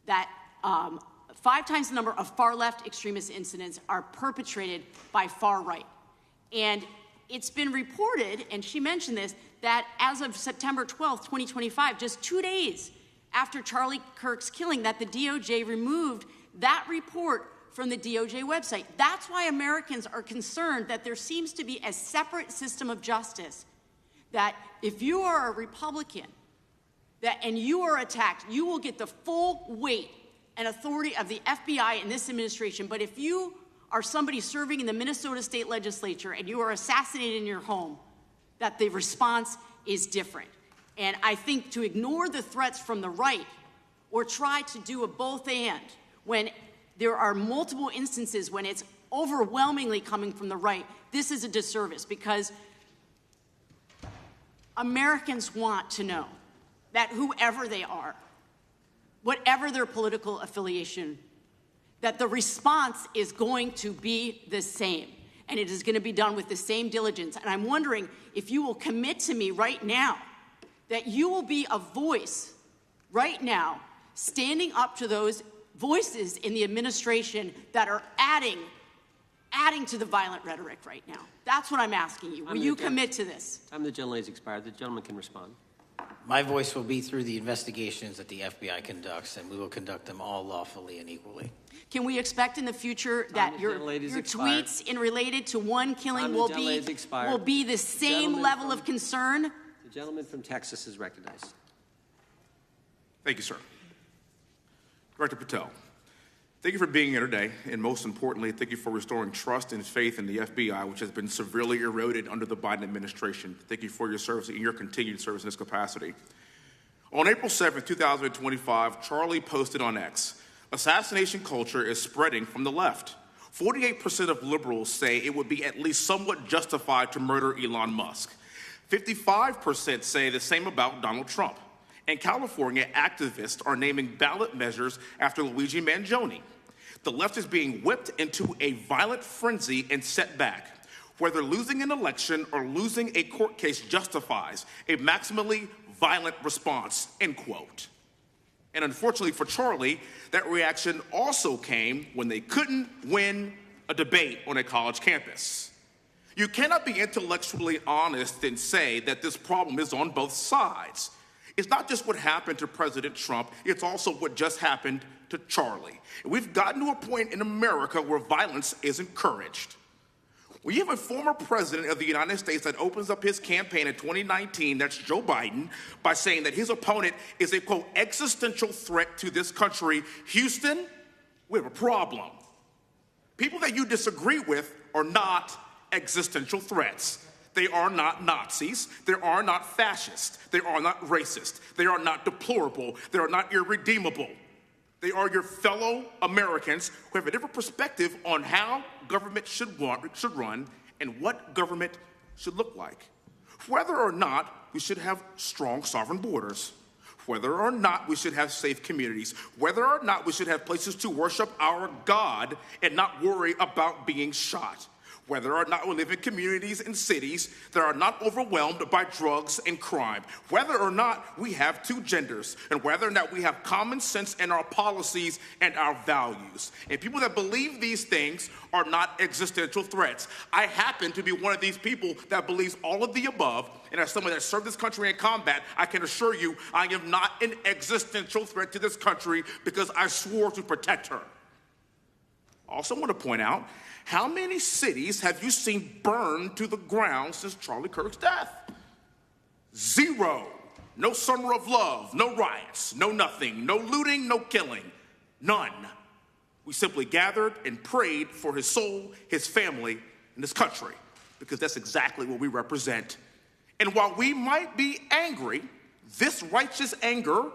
that 5 times the number of far-left extremist incidents are perpetrated by far right. And it's been reported, and she mentioned this, that as of September 12th, 2025, just 2 days after Charlie Kirk's killing, that the DOJ removed that report from the DOJ website. That's why Americans are concerned that there seems to be a separate system of justice, that if you are a Republican and you are attacked, you will get the full weight and authority of the FBI and this administration. But if you are somebody serving in the Minnesota State Legislature and you are assassinated in your home, that the response is different. And I think to ignore the threats from the right or try to do a both and when there are multiple instances when it's overwhelmingly coming from the right, this is a disservice, because Americans want to know that whoever they are, whatever their political affiliation, that the response is going to be the same, and it is going to be done with the same diligence. And I'm wondering if you will commit to me right now that you will be a voice right now standing up to those voices in the administration that are adding to the violent rhetoric right now. That's what I'm asking you. Will you commit to this? Time of the gentleman has expired. The gentleman can respond. My voice will be through the investigations that the FBI conducts, and we will conduct them all lawfully and equally. Can we expect in the future that your tweets in related to one killing will be the same level of concern? The gentleman from Texas is recognized. Thank you, sir. Director Patel, thank you for being here today, and most importantly, thank you for restoring trust and faith in the FBI, which has been severely eroded under the Biden administration. Thank you for your service and your continued service in this capacity. On April 7th, 2025, Charlie posted on X, "Assassination culture is spreading from the left. 48% of liberals say it would be at least somewhat justified to murder Elon Musk. 55% say the same about Donald Trump. And California activists are naming ballot measures after Luigi Mangione. The left is being whipped into a violent frenzy and set back. Whether losing an election or losing a court case justifies a maximally violent response," end quote. And unfortunately for Charlie, that reaction also came when they couldn't win a debate on a college campus. You cannot be intellectually honest and say that this problem is on both sides. It's not just what happened to President Trump, it's also what just happened to Charlie. And we've gotten to a point in America where violence is encouraged. We have a former president of the United States that opens up his campaign in 2019, that's Joe Biden, by saying that his opponent is a, quote, existential threat to this country. Houston, we have a problem. People that you disagree with are not existential threats. They are not Nazis. They are not fascist. They are not racist. They are not deplorable. They are not irredeemable. They are your fellow Americans who have a different perspective on how government should run and what government should look like. Whether or not we should have strong sovereign borders, whether or not we should have safe communities, whether or not we should have places to worship our God and not worry about being shot, whether or not we live in communities and cities that are not overwhelmed by drugs and crime, whether or not we have two genders, and whether or not we have common sense in our policies and our values. And people that believe these things are not existential threats. I happen to be one of these people that believes all of the above, and as someone that served this country in combat, I can assure you I am not an existential threat to this country because I swore to protect her. I also want to point out, how many cities have you seen burned to the ground since Charlie Kirk's death? 0. No summer of love, no riots, no nothing, no looting, no killing. None. We simply gathered and prayed for his soul, his family, and his country, because that's exactly what we represent. And while we might be angry, this righteous anger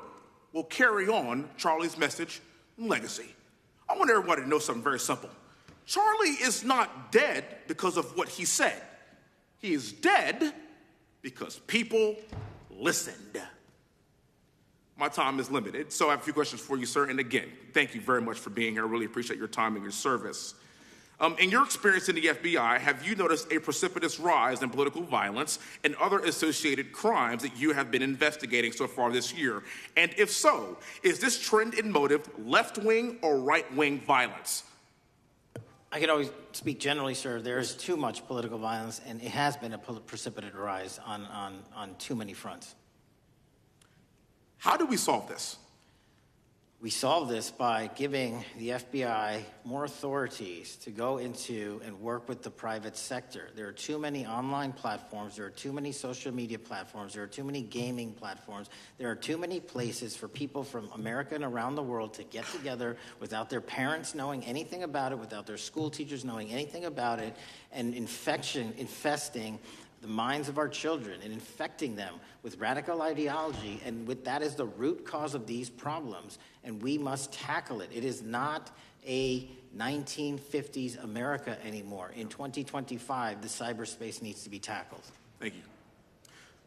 will carry on Charlie's message and legacy. I want everybody to know something very simple. Charlie is not dead because of what he said. He is dead because people listened. My time is limited, so I have a few questions for you, sir. And again, thank you very much for being here. I really appreciate your time and your service. In your experience in the FBI, have you noticed a precipitous rise in political violence and other associated crimes that you have been investigating so far this year? And if so, is this trend in motive left-wing or right-wing violence? I can always speak generally, sir. There is too much political violence, and it has been a precipitate rise on too many fronts. How do we solve this? We solve this by giving the FBI more authorities to go into and work with the private sector. There are too many online platforms. There are too many social media platforms. There are too many gaming platforms. There are too many places for people from America and around the world to get together without their parents knowing anything about it, without their school teachers knowing anything about it, and infesting the minds of our children and infecting them with radical ideology, and that is the root cause of these problems, and we must tackle it. It is not a 1950s America anymore. In 2025, the cyberspace needs to be tackled. Thank you.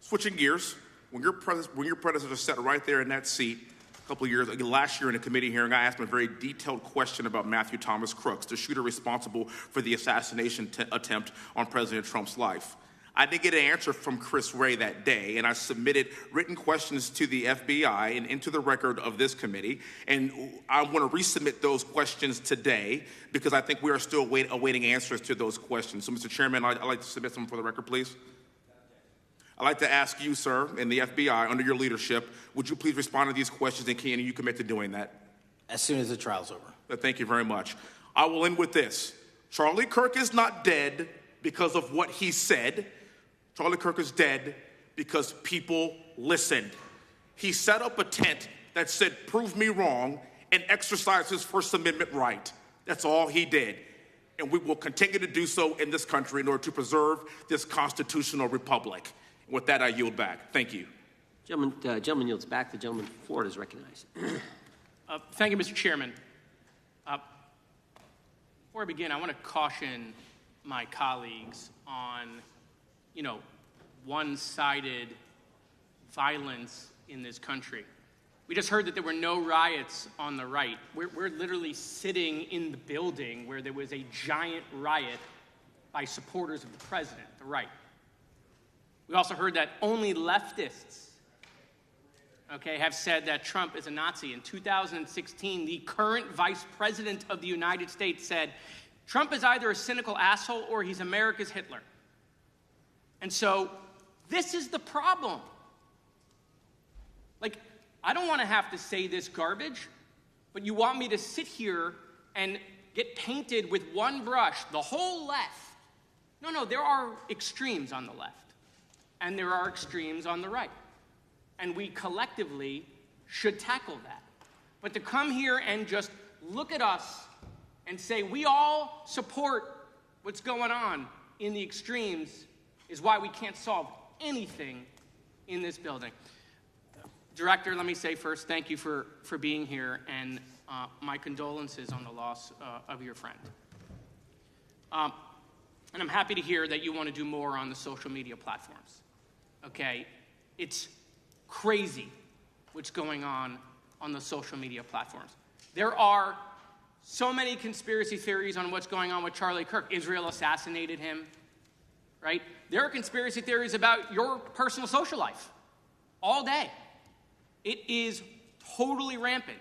Switching gears, when your predecessor sat right there in that seat a couple of years, last year in a committee hearing, I asked him a very detailed question about Matthew Thomas Crooks, the shooter responsible for the assassination attempt on President Trump's life. I did get an answer from Chris Wray that day, and I submitted written questions to the FBI and into the record of this committee, and I want to resubmit those questions today because I think we are still awaiting answers to those questions. So, Mr. Chairman, I'd like to submit them for the record, please. I'd like to ask you, sir, and the FBI, under your leadership, would you please respond to these questions, and can you commit to doing that? As soon as the trial's over. Thank you very much. I will end with this. Charlie Kirk is not dead because of what he said. Charlie Kirk is dead because people listened. He set up a tent that said, "Prove me wrong," and exercised his First Amendment right. That's all he did. And we will continue to do so in this country in order to preserve this constitutional republic. And with that, I yield back. Thank you. Gentleman yields back. The gentleman before it is recognized. Thank you, Mr. Chairman. Before I begin, I want to caution my colleagues on one-sided violence in this country. We just heard that there were no riots on the right. We're literally sitting in the building where there was a giant riot by supporters of the president, the right. We also heard that only leftists, have said that Trump is a Nazi. In 2016, the current vice president of the United States said, Trump is either a cynical asshole or he's America's Hitler. And so this is the problem. I don't want to have to say this garbage, but you want me to sit here and get painted with one brush, the whole left. No, there are extremes on the left, and there are extremes on the right. And we collectively should tackle that. But to come here and just look at us and say we all support what's going on in the extremes is why we can't solve anything in this building. Director, let me say first, thank you for being here, and my condolences on the loss of your friend. And I'm happy to hear that you want to do more on the social media platforms. It's crazy what's going on the social media platforms. There are so many conspiracy theories on what's going on with Charlie Kirk. Israel assassinated him, right? There are conspiracy theories about your personal social life all day. It is totally rampant.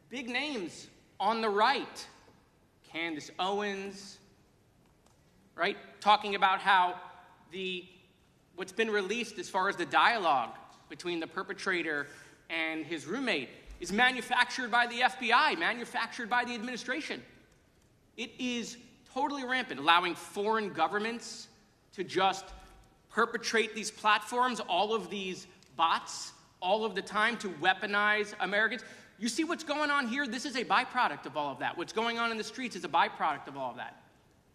Big names on the right, Candace Owens, right? Talking about how what's been released as far as the dialogue between the perpetrator and his roommate is manufactured by the FBI, manufactured by the administration. It is totally rampant, allowing foreign governments to just perpetrate these platforms, all of these bots, all of the time to weaponize Americans. You see what's going on here? This is a byproduct of all of that. What's going on in the streets is a byproduct of all of that.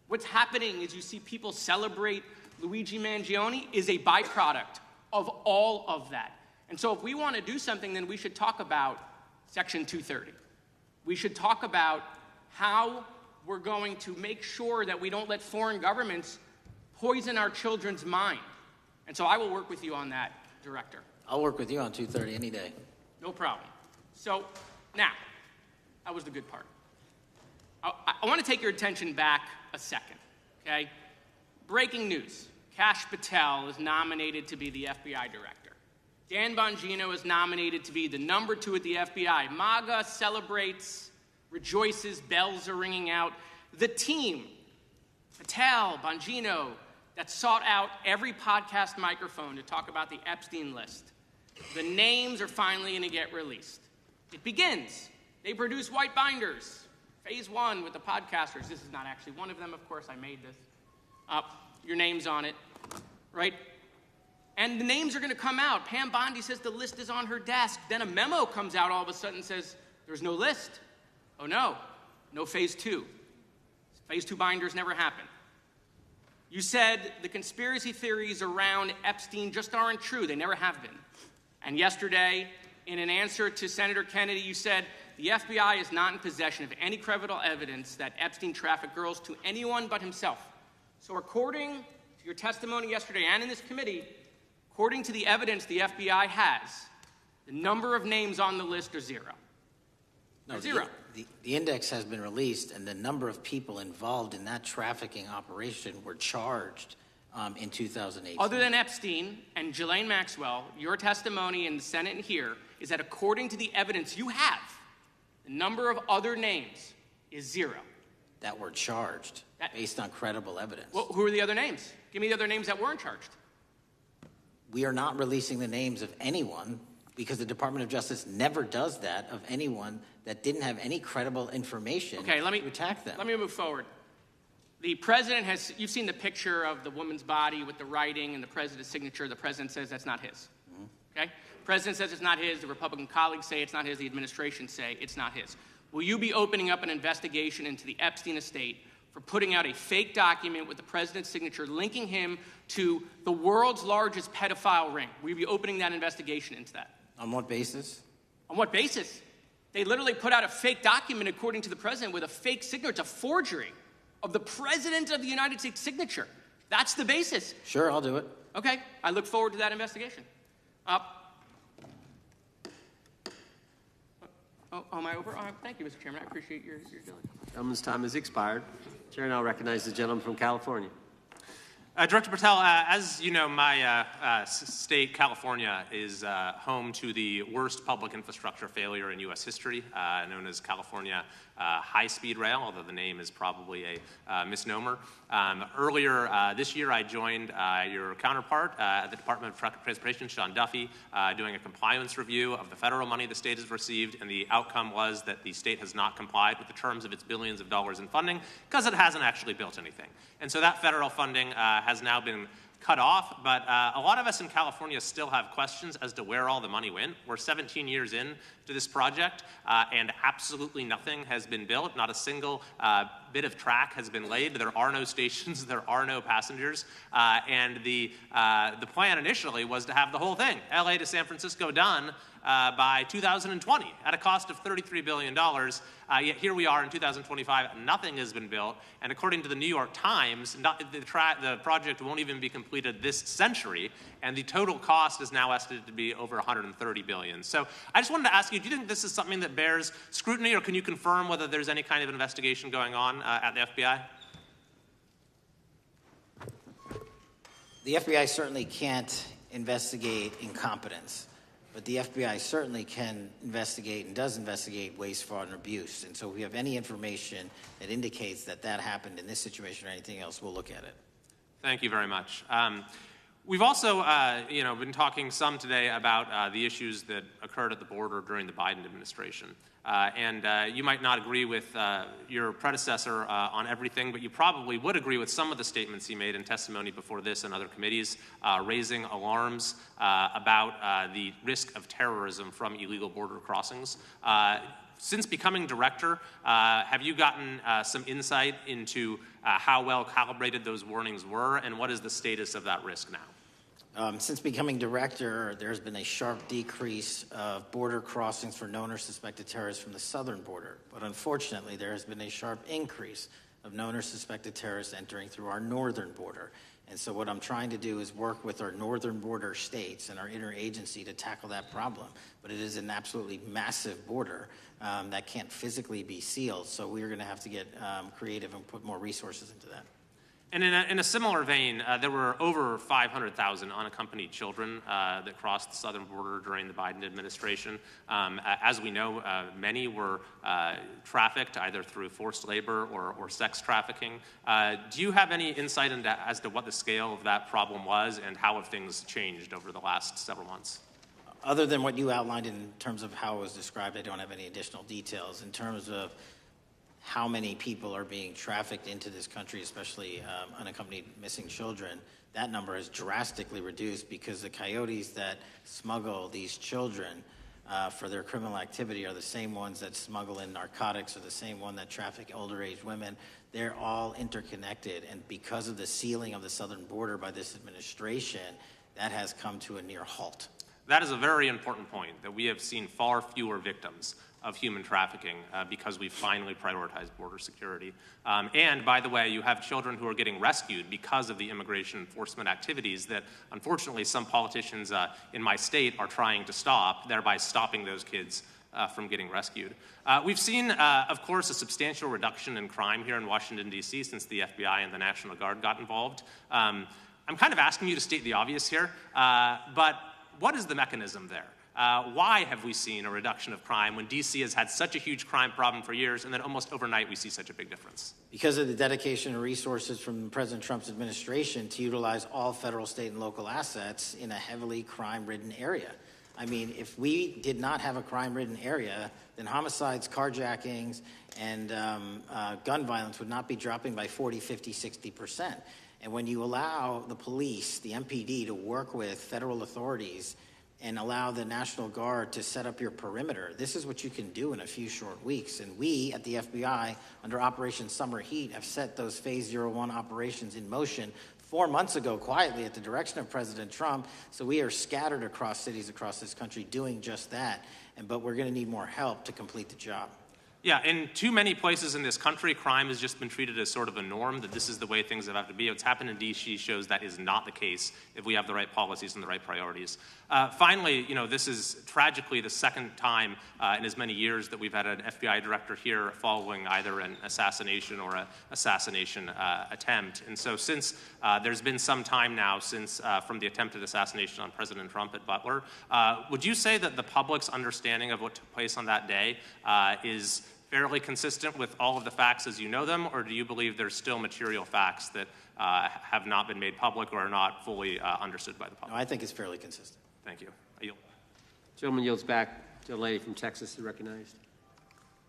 What's happening is you see people celebrate Luigi Mangione is a byproduct of all of that. And so if we want to do something, then we should talk about Section 230. We should talk about how we're going to make sure that we don't let foreign governments poison our children's mind. And so I will work with you on that, Director. I'll work with you on 230 any day. No problem. So now, that was the good part. I want to take your attention back a second, okay? Breaking news. Kash Patel is nominated to be the FBI director. Dan Bongino is nominated to be the number 2 at the FBI. MAGA celebrates, rejoices, bells are ringing out. The team, Patel, Bongino, that sought out every podcast microphone to talk about the Epstein list. The names are finally going to get released. It begins. They produce white binders. Phase 1 with the podcasters. This is not actually one of them, of course. I made this. Your name's on it, right? And the names are going to come out. Pam Bondi says the list is on her desk. Then a memo comes out all of a sudden and says, there's no list. Oh, no phase 2. Phase 2 binders never happened. You said the conspiracy theories around Epstein just aren't true. They never have been. And yesterday, in an answer to Senator Kennedy, you said the FBI is not in possession of any credible evidence that Epstein trafficked girls to anyone but himself. So according to your testimony yesterday and in this committee, according to the evidence the FBI has, the number of names on the list are 0. No, zero. The index has been released, and the number of people involved in that trafficking operation were charged in 2018. Other than Epstein and Ghislaine Maxwell, your testimony in the Senate and here is that according to the evidence you have, the number of other names is 0. That were charged based on credible evidence. Well, who are the other names? Give me the other names that weren't charged. We are not releasing the names of anyone because the Department of Justice never does that of anyone that didn't have any credible information to attack them. Let me move forward. The president has, you've seen the picture of the woman's body with the writing and the president's signature. The president says that's not his. Okay? The president says it's not his. The Republican colleagues say it's not his. The administration say it's not his. Will you be opening up an investigation into the Epstein estate for putting out a fake document with the president's signature linking him to the world's largest pedophile ring? Will you be opening that investigation into that? On what basis? On what basis? They literally put out a fake document, according to the president, with a fake signature. It's a forgery of the president of the United States signature. That's the basis. Sure, I'll do it. Okay, I look forward to that investigation. Am I over? Thank you, Mr. Chairman. I appreciate your diligence. Gentleman's time has expired. Chair now recognizes the gentleman from California. Director Patel, as you know, my state, California, is home to the worst public infrastructure failure in U.S. history, known as California High-Speed Rail, although the name is probably a misnomer. Earlier this year, I joined your counterpart at the Department of Transportation, Sean Duffy, doing a compliance review of the federal money the state has received, and the outcome was that the state has not complied with the terms of its billions of dollars in funding because it hasn't actually built anything. And so that federal funding has now been cut off, but a lot of us in California still have questions as to where all the money went. We're 17 years in to this project, and absolutely nothing has been built. Not a single bit of track has been laid. There are no stations. There are no passengers. And the plan initially was to have the whole thing, LA to San Francisco, done by 2020 at a cost of $33 billion. Yet here we are in 2025, nothing has been built. And according to the New York Times, the project won't even be completed this century. And the total cost is now estimated to be over $130 billion. So I just wanted to ask you, do you think this is something that bears scrutiny, or can you confirm whether there's any kind of investigation going on at the FBI? The FBI certainly can't investigate incompetence. But the FBI certainly can investigate and does investigate waste, fraud, and abuse. And so if we have any information that indicates that that happened in this situation or anything else, we'll look at it. Thank you very much. We've also, been talking some today about the issues that occurred at the border during the Biden administration. You might not agree with your predecessor on everything, but you probably would agree with some of the statements he made in testimony before this and other committees, raising alarms about the risk of terrorism from illegal border crossings. Since becoming director, have you gotten some insight into how well calibrated those warnings were, and what is the status of that risk now? Since becoming director, there's been a sharp decrease of border crossings for known or suspected terrorists from the southern border. But unfortunately, there has been a sharp increase of known or suspected terrorists entering through our northern border. And so what I'm trying to do is work with our northern border states and our interagency to tackle that problem. But it is an absolutely massive border that can't physically be sealed. So we're going to have to get creative and put more resources into that. And in a similar vein, there were over 500,000 unaccompanied children that crossed the southern border during the Biden administration. As we know, many were trafficked either through forced labor or sex trafficking. Do you have any insight as to what the scale of that problem was and how have things changed over the last several months? Other than what you outlined in terms of how it was described, I don't have any additional details. In terms of how many people are being trafficked into this country, especially unaccompanied missing children, that number has drastically reduced because the coyotes that smuggle these children for their criminal activity are the same ones that smuggle in narcotics, or the same one that traffic older age women. They're all interconnected, and because of the sealing of the southern border by this administration, that has come to a near halt. That is a very important point, that we have seen far fewer victims of human trafficking because we've finally prioritized border security. And by the way, you have children who are getting rescued because of the immigration enforcement activities that unfortunately some politicians in my state are trying to stop, thereby stopping those kids from getting rescued. We've seen, of course, a substantial reduction in crime here in Washington, D.C. since the FBI and the National Guard got involved. I'm kind of asking you to state the obvious here, but what is the mechanism there? Why have we seen a reduction of crime when D.C. has had such a huge crime problem for years, and then almost overnight we see such a big difference? Because of the dedication and resources from President Trump's administration to utilize all federal, state, and local assets in a heavily crime-ridden area. I mean, if we did not have a crime-ridden area, then homicides, carjackings, and gun violence would not be dropping by 40, 50, 60%. And when you allow the police, the MPD, to work with federal authorities and allow the National Guard to set up your perimeter, this is what you can do in a few short weeks. And we at the FBI, under Operation Summer Heat, have set those Phase 01 operations in motion 4 months ago, quietly at the direction of President Trump. So we are scattered across cities across this country doing just that. But we're going to need more help to complete the job. Yeah, in too many places in this country, crime has just been treated as sort of a norm, that this is the way things have to be. What's happened in D.C. shows that is not the case if we have the right policies and the right priorities. Finally, this is tragically the second time in as many years that we've had an FBI director here following either an assassination or an assassination attempt. And so since there's been some time now since from the attempted assassination on President Trump at Butler, would you say that the public's understanding of what took place on that day is fairly consistent with all of the facts as you know them, or do you believe there's still material facts that have not been made public or are not fully understood by the public? No, I think it's fairly consistent. Thank you. I yield. Gentleman yields back to the lady from Texas who recognized.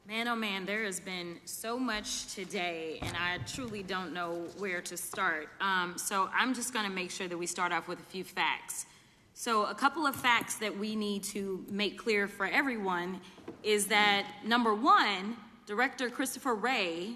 Man, oh man, there has been so much today, and I truly don't know where to start. So I'm just going to make sure that we start off with a few facts. So a couple of facts that we need to make clear for everyone is that, number one, Director Christopher Wray,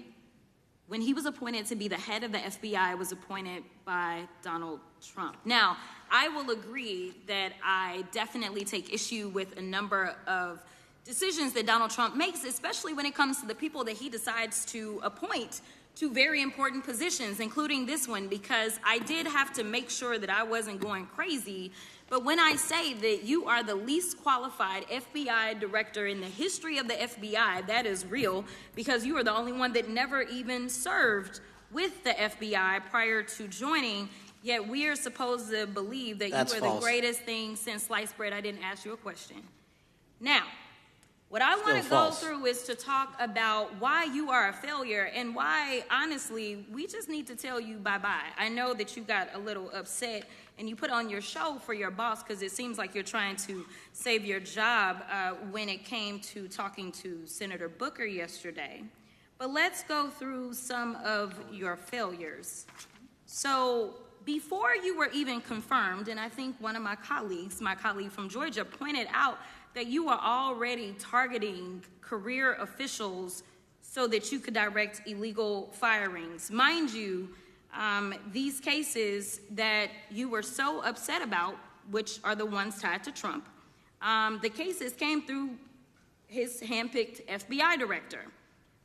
when he was appointed to be the head of the FBI, was appointed by Donald Trump. Now, I will agree that I definitely take issue with a number of decisions that Donald Trump makes, especially when it comes to the people that he decides to appoint to very important positions, including this one, because I did have to make sure that I wasn't going crazy. But when I say that you are the least qualified FBI director in the history of the FBI, that is real, because you are the only one that never even served with the FBI prior to joining, yet we are supposed to believe that you are the greatest thing since sliced bread. I didn't ask you a question. Now, What I want to Still go false. through is to talk about why you are a failure and why, honestly, we just need to tell you bye-bye. I know that you got a little upset and you put on your show for your boss because it seems like you're trying to save your job when it came to talking to Senator Booker yesterday. But let's go through some of your failures. So before you were even confirmed, and I think one of my colleague from Georgia, pointed out that you were already targeting career officials so that you could direct illegal firings. Mind you, these cases that you were so upset about, which are the ones tied to Trump, the cases came through his handpicked FBI director.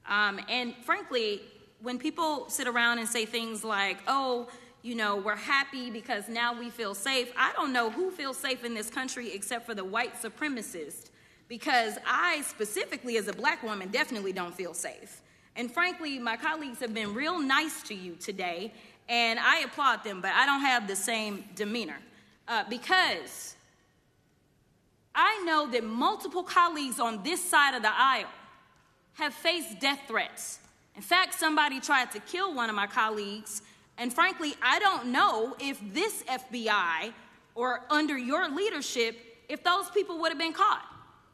And frankly, when people sit around and say things like, oh, you know, we're happy because now we feel safe, I don't know who feels safe in this country except for the white supremacists, because I specifically as a black woman definitely don't feel safe. And frankly, my colleagues have been real nice to you today, and I applaud them, but I don't have the same demeanor because I know that multiple colleagues on this side of the aisle have faced death threats. In fact, somebody tried to kill one of my colleagues, and frankly, I don't know if this FBI or under your leadership, if those people would have been caught.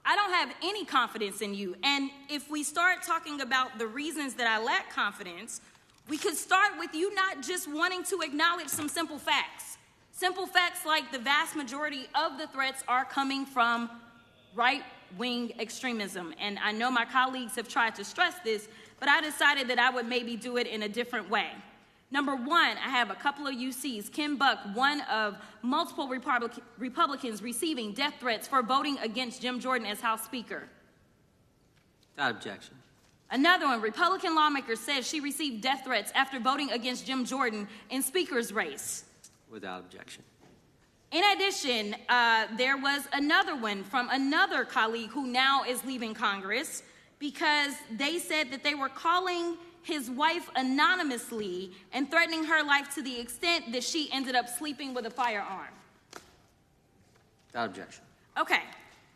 I don't have any confidence in you. And if we start talking about the reasons that I lack confidence, we could start with you not just wanting to acknowledge some simple facts. Simple facts like the vast majority of the threats are coming from right-wing extremism. And I know my colleagues have tried to stress this, but I decided that I would maybe do it in a different way. Number one, I have a couple of UCs. Kim Buck, one of multiple Republicans receiving death threats for voting against Jim Jordan as House Speaker. Without objection. Another one, Republican lawmaker says she received death threats after voting against Jim Jordan in Speaker's race. Without objection. In addition, there was another one from another colleague who now is leaving Congress because they said that they were calling his wife anonymously and threatening her life to the extent that she ended up sleeping with a firearm. Without objection. Okay,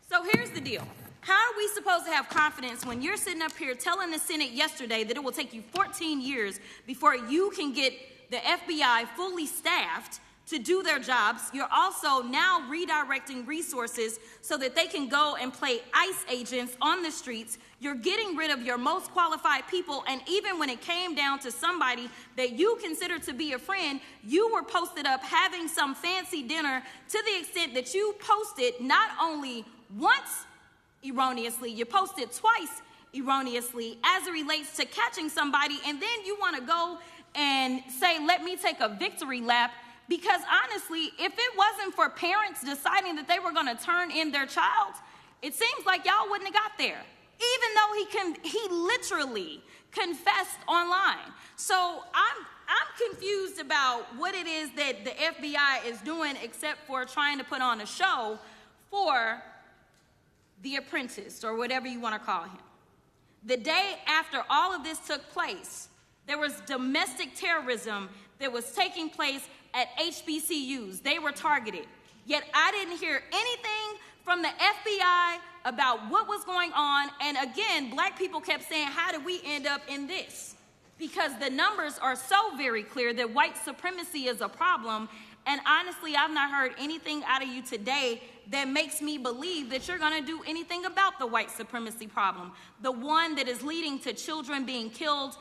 so here's the deal. How are we supposed to have confidence when you're sitting up here telling the Senate yesterday that it will take you 14 years before you can get the FBI fully staffed to do their jobs? You're also now redirecting resources so that they can go and play ICE agents on the streets. You're getting rid of your most qualified people, and even when it came down to somebody that you consider to be a friend, you were posted up having some fancy dinner to the extent that you posted not only once erroneously, you posted twice erroneously as it relates to catching somebody, and then you want to go and say, let me take a victory lap. Because honestly, if it wasn't for parents deciding that they were going to turn in their child, it seems like y'all wouldn't have got there, even though he literally confessed online. So I'm confused about what it is that the FBI is doing except for trying to put on a show for the apprentice or whatever you want to call him. The day after all of this took place, there was domestic terrorism that was taking place at HBCUs. They were targeted. Yet I didn't hear anything from the FBI about what was going on. And again, black people kept saying, how did we end up in this? Because the numbers are so very clear that white supremacy is a problem. And honestly, I've not heard anything out of you today that makes me believe that you're going to do anything about the white supremacy problem. The one that is leading to children being killed,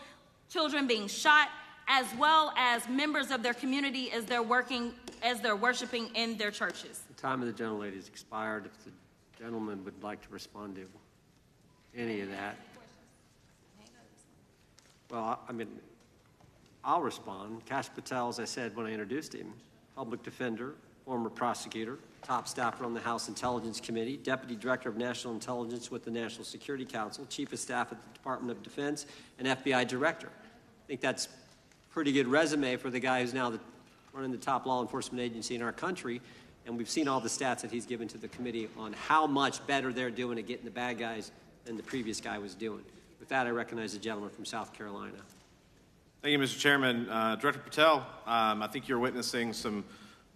children being shot, as well as members of their community as they're worshiping in their churches. The time of the gentlelady has expired. If the gentleman would like to respond to any of that. Well, I mean, I'll respond. Kash Patel, as I said when I introduced him, public defender, former prosecutor, top staffer on the House Intelligence Committee, Deputy Director of National Intelligence with the National Security Council, Chief of Staff at the Department of Defense, and FBI Director. I think that's a pretty good resume for the guy who's now running the top law enforcement agency in our country. And we've seen all the stats that he's given to the committee on how much better they're doing at getting the bad guys than the previous guy was doing. With that, I recognize the gentleman from South Carolina. Thank you, Mr. Chairman. Director Patel, I think you're witnessing some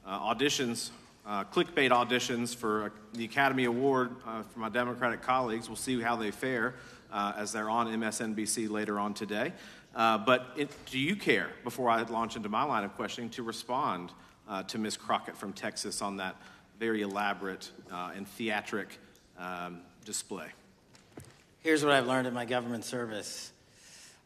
auditions clickbait auditions for the Academy Award for my Democratic colleagues. We'll see how they fare as they're on MSNBC later on today. Do you care, before I launch into my line of questioning, to respond to Ms. Crockett from Texas on that very elaborate and theatric display? Here's what I've learned in my government service.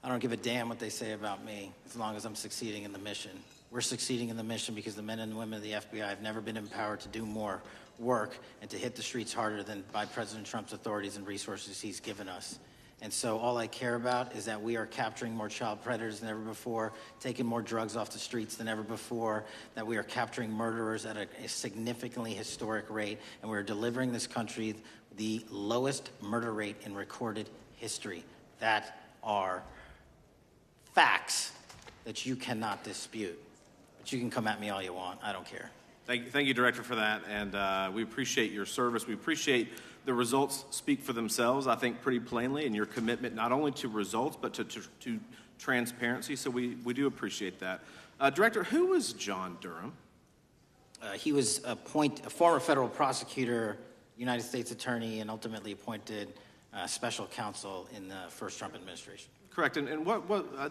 I don't give a damn what they say about me as long as I'm succeeding in the mission. We're succeeding in the mission because the men and women of the FBI have never been empowered to do more work and to hit the streets harder than by President Trump's authorities and resources he's given us. And so all I care about is that we are capturing more child predators than ever before, taking more drugs off the streets than ever before, that we are capturing murderers at a significantly historic rate, and we're delivering this country the lowest murder rate in recorded history. That are facts that you cannot dispute. But you can come at me all you want. I don't care. Thank you, Director, for that, and we appreciate your service. We appreciate the results speak for themselves, I think, pretty plainly, and your commitment not only to results but to transparency, so we do appreciate that. Director, who was John Durham? He was a former federal prosecutor, United States attorney, and ultimately appointed special counsel in the first Trump administration. Correct, and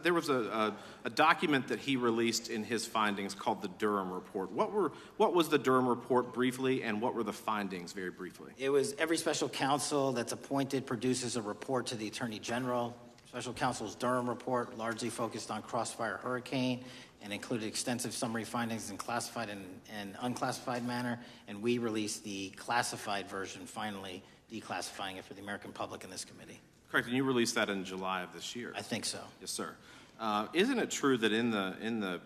there was a document that he released in his findings called the Durham Report. What was the Durham Report briefly, and what were the findings very briefly? It was every special counsel that's appointed produces a report to the Attorney General. Special counsel's Durham Report largely focused on Crossfire Hurricane and included extensive summary findings in classified and unclassified manner, and we released the classified version, finally declassifying it for the American public in this committee. Correct, and you released that in July of this year. I think so. Yes, sir. Isn't it true that in the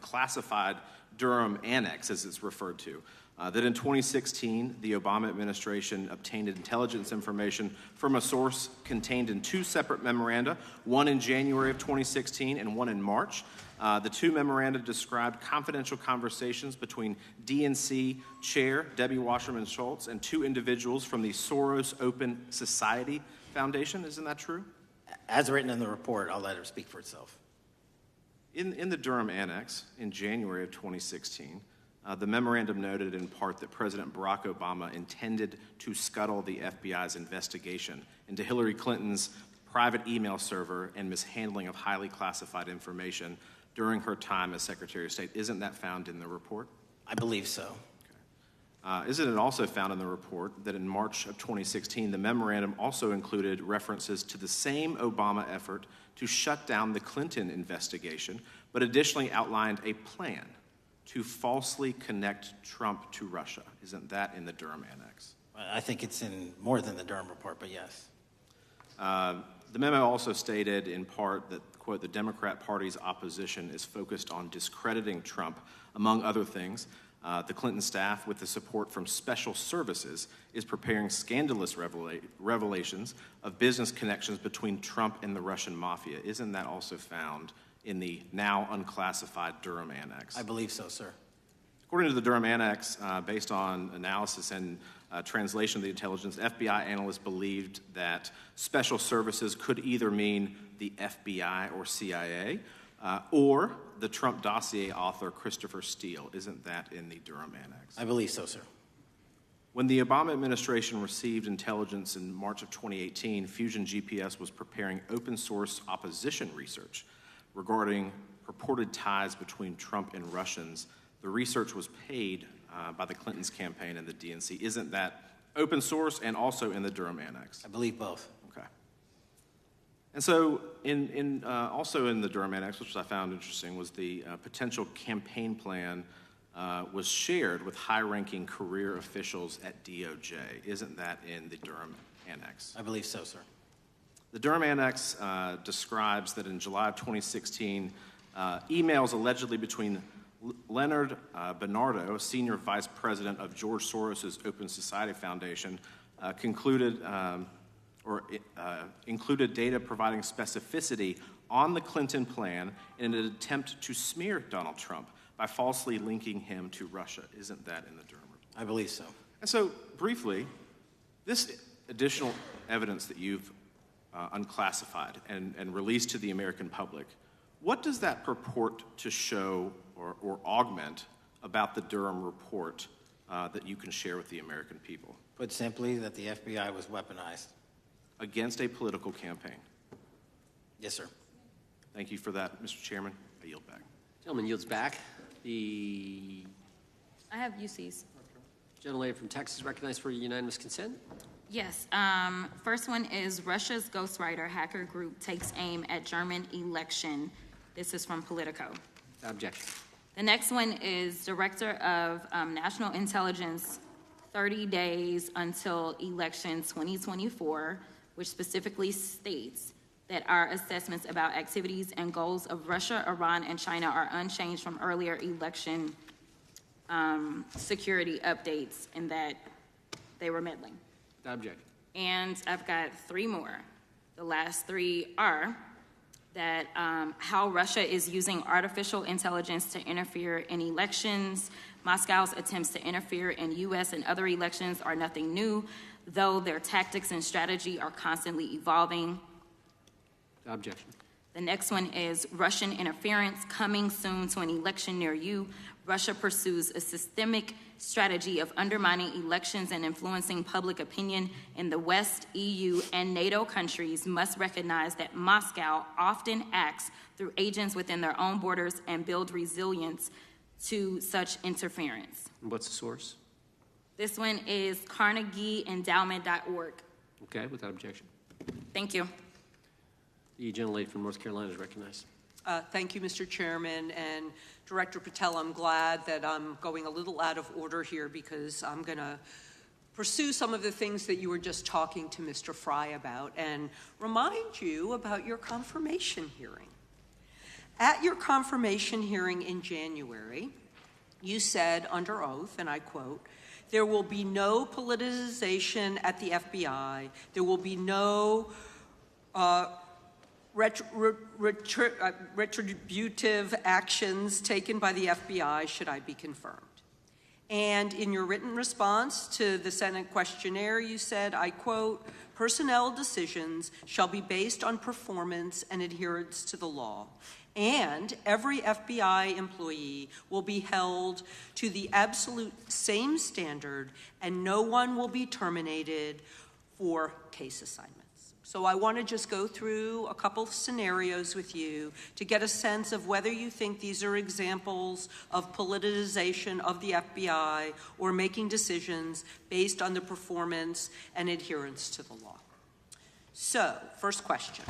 classified Durham Annex, as it's referred to, that in 2016 the Obama administration obtained intelligence information from a source contained in two separate memoranda, one in January of 2016 and one in March? The two memoranda described confidential conversations between DNC Chair Debbie Wasserman Schultz and two individuals from the Soros Open Society Foundation. Isn't that true? As written in the report, I'll let it speak for itself. In the Durham Annex in January of 2016, the memorandum noted in part that President Barack Obama intended to scuttle the FBI's investigation into Hillary Clinton's private email server and mishandling of highly classified information during her time as Secretary of State. Isn't that found in the report? I believe so. Isn't it also found in the report that in March of 2016, the memorandum also included references to the same Obama effort to shut down the Clinton investigation, but additionally outlined a plan to falsely connect Trump to Russia? Isn't that in the Durham Annex? I think it's in more than the Durham Report, but yes. The memo also stated in part that, quote, the Democrat Party's opposition is focused on discrediting Trump, among other things. The Clinton staff, with the support from special services, is preparing scandalous revelations of business connections between Trump and the Russian mafia. Isn't that also found in the now unclassified Durham Annex? I believe so, sir. According to the Durham Annex, based on analysis and translation of the intelligence, FBI analysts believed that special services could either mean the FBI or CIA, or the Trump dossier author Christopher Steele. Isn't that in the Durham Annex? I believe so, sir. When the Obama administration received intelligence in March of 2018, Fusion GPS was preparing open source opposition research regarding purported ties between Trump and Russians. The research was paid by the Clintons' campaign and the DNC. Isn't that open source and also in the Durham Annex? I believe both. Okay. And so also in the Durham Annex, which I found interesting, was the potential campaign plan was shared with high-ranking career officials at DOJ. Isn't that in the Durham Annex? I believe so, sir. The Durham Annex describes that in July of 2016, emails allegedly between Leonard Bernardo, senior vice president of George Soros' Open Society Foundation, included data providing specificity on the Clinton plan in an attempt to smear Donald Trump by falsely linking him to Russia. Isn't that in the Durham Report? I believe so. And so, briefly, this additional evidence that you've unclassified and released to the American public, what does that purport to show or augment about the Durham Report that you can share with the American people? Put simply, that the FBI was weaponized. Against a political campaign. Yes, sir. Thank you for that, Mr. Chairman. I yield back. Gentleman yields back. I have UCs. Gentlelady from Texas recognized for unanimous consent. Yes. First one is Russia's ghostwriter hacker group takes aim at German election. This is from Politico. Objection. The next one is Director of National Intelligence, 30 days until election 2024, which specifically states that our assessments about activities and goals of Russia, Iran, and China are unchanged from earlier election security updates, and that they were meddling. Objection. And I've got three more. The last three are that how Russia is using artificial intelligence to interfere in elections. Moscow's attempts to interfere in U.S. and other elections are nothing new, though their tactics and strategy are constantly evolving. Objection. The next one is Russian interference coming soon to an election near you. Russia pursues a systemic strategy of undermining elections and influencing public opinion in the West. EU and NATO countries must recognize that Moscow often acts through agents within their own borders and build resilience to such interference. What's the source? This one is CarnegieEndowment.org. Okay, without objection. Thank you. The gentlelady from North Carolina is recognized. Thank you, Mr. Chairman. And Director Patel, I'm glad that I'm going a little out of order here because I'm going to pursue some of the things that you were just talking to Mr. Fry about and remind you about your confirmation hearing. At your confirmation hearing in January, you said under oath, and I quote, "There will be no politicization at the FBI. There will be no retributive actions taken by the FBI should I be confirmed." And in your written response to the Senate questionnaire, you said, I quote, "Personnel decisions shall be based on performance and adherence to the law. And every FBI employee will be held to the absolute same standard, and no one will be terminated for case assignments." So I want to just go through a couple of scenarios with you to get a sense of whether you think these are examples of politicization of the FBI or making decisions based on the performance and adherence to the law. So, first question.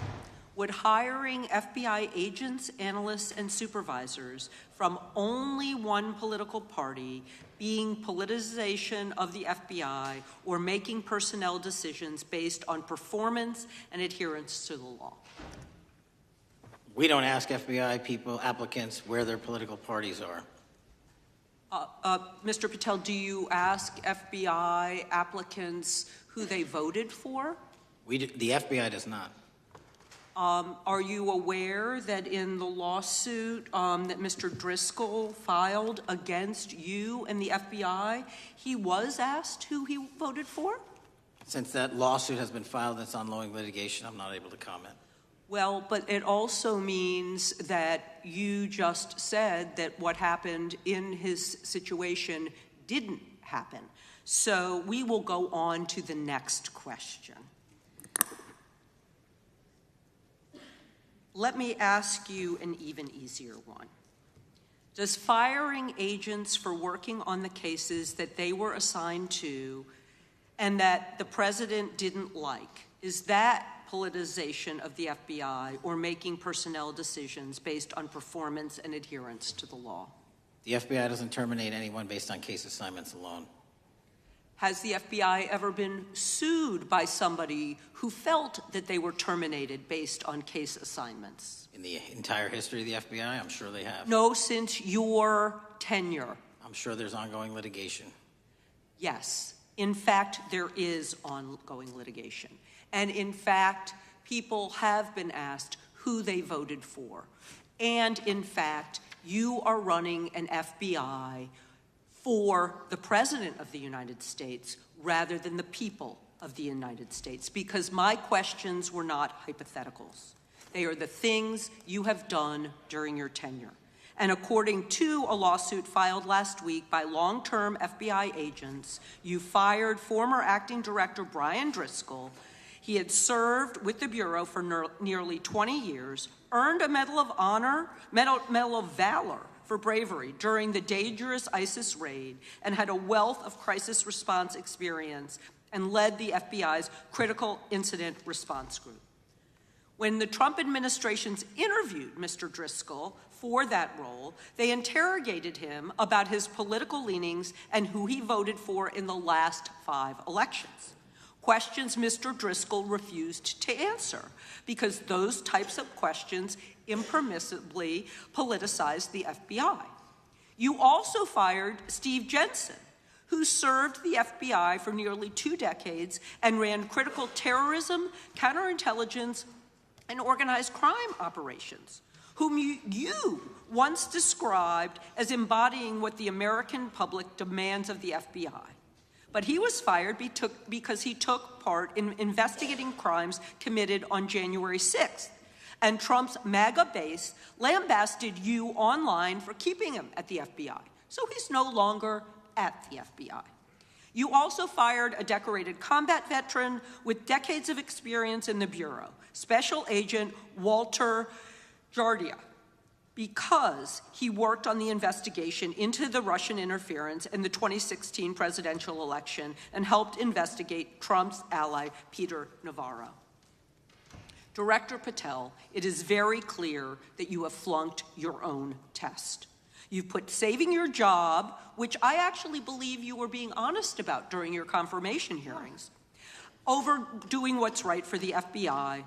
Would hiring FBI agents, analysts, and supervisors from only one political party being politicization of the FBI or making personnel decisions based on performance and adherence to the law? We don't ask FBI applicants where their political parties are. Mr. Patel, do you ask FBI applicants who they voted for? The FBI does not. Are you aware that in the lawsuit that Mr. Driscoll filed against you and the FBI, he was asked who he voted for? Since that lawsuit has been filed, that's ongoing litigation, I'm not able to comment. Well, but it also means that you just said that what happened in his situation didn't happen. So we will go on to the next question. Let me ask you an even easier one. Does firing agents for working on the cases that they were assigned to and that the president didn't like, is that politicization of the FBI or making personnel decisions based on performance and adherence to the law? The FBI doesn't terminate anyone based on case assignments alone. Has the FBI ever been sued by somebody who felt that they were terminated based on case assignments? In the entire history of the FBI, I'm sure they have. No, since your tenure. I'm sure there's ongoing litigation. Yes. In fact, there is ongoing litigation. And in fact, people have been asked who they voted for. And in fact, you are running an FBI for the President of the United States rather than the people of the United States, because my questions were not hypotheticals. They are the things you have done during your tenure. And according to a lawsuit filed last week by long-term FBI agents, you fired former acting director Brian Driscoll. He had served with the Bureau for nearly 20 years, earned a Medal of Honor, Medal of Valor for bravery during the dangerous ISIS raid, and had a wealth of crisis response experience and led the FBI's critical incident response group. When the Trump administrations interviewed Mr. Driscoll for that role, they interrogated him about his political leanings and who he voted for in the last 5 elections. Questions Mr. Driscoll refused to answer because those types of questions impermissibly politicized the FBI. You also fired Steve Jensen, who served the FBI for nearly 2 decades and ran critical terrorism, counterintelligence, and organized crime operations, whom you once described as embodying what the American public demands of the FBI. But he was fired because he took part in investigating crimes committed on January 6th. And Trump's MAGA base lambasted you online for keeping him at the FBI. So he's no longer at the FBI. You also fired a decorated combat veteran with decades of experience in the Bureau, Special Agent Walter Jardia, because he worked on the investigation into the Russian interference in the 2016 presidential election and helped investigate Trump's ally, Peter Navarro. Director Patel, it is very clear that you have flunked your own test. You've put saving your job, which I actually believe you were being honest about during your confirmation hearings, over doing what's right for the FBI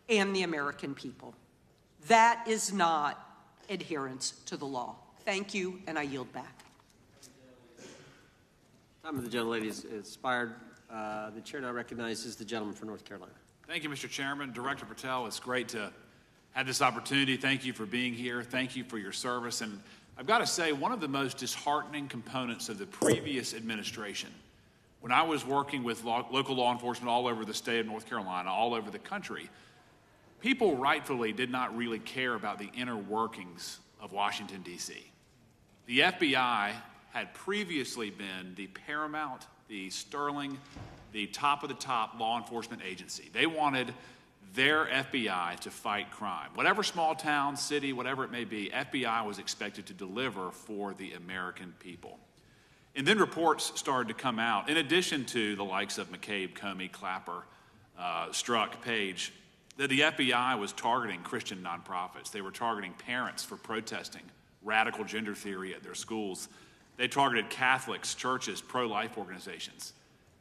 and the American people. That is not adherence to the law. Thank you, and I yield back. Time of the gentlelady is expired. The chair now recognizes the gentleman from North Carolina. Thank you, Mr. Chairman. Director Patel, it's great to have this opportunity. Thank you for being here. Thank you for your service. And I've got to say, one of the most disheartening components of the previous administration, when I was working with local law enforcement all over the state of North Carolina, all over the country, people rightfully did not really care about the inner workings of Washington, D.C. The FBI had previously been the paramount, the sterling, the top of the top law enforcement agency. They wanted their FBI to fight crime. Whatever small town, city, whatever it may be, FBI was expected to deliver for the American people. And then reports started to come out, in addition to the likes of McCabe, Comey, Clapper, Strzok, Page, that the FBI was targeting Christian nonprofits. They were targeting parents for protesting radical gender theory at their schools. They targeted Catholics, churches, pro-life organizations.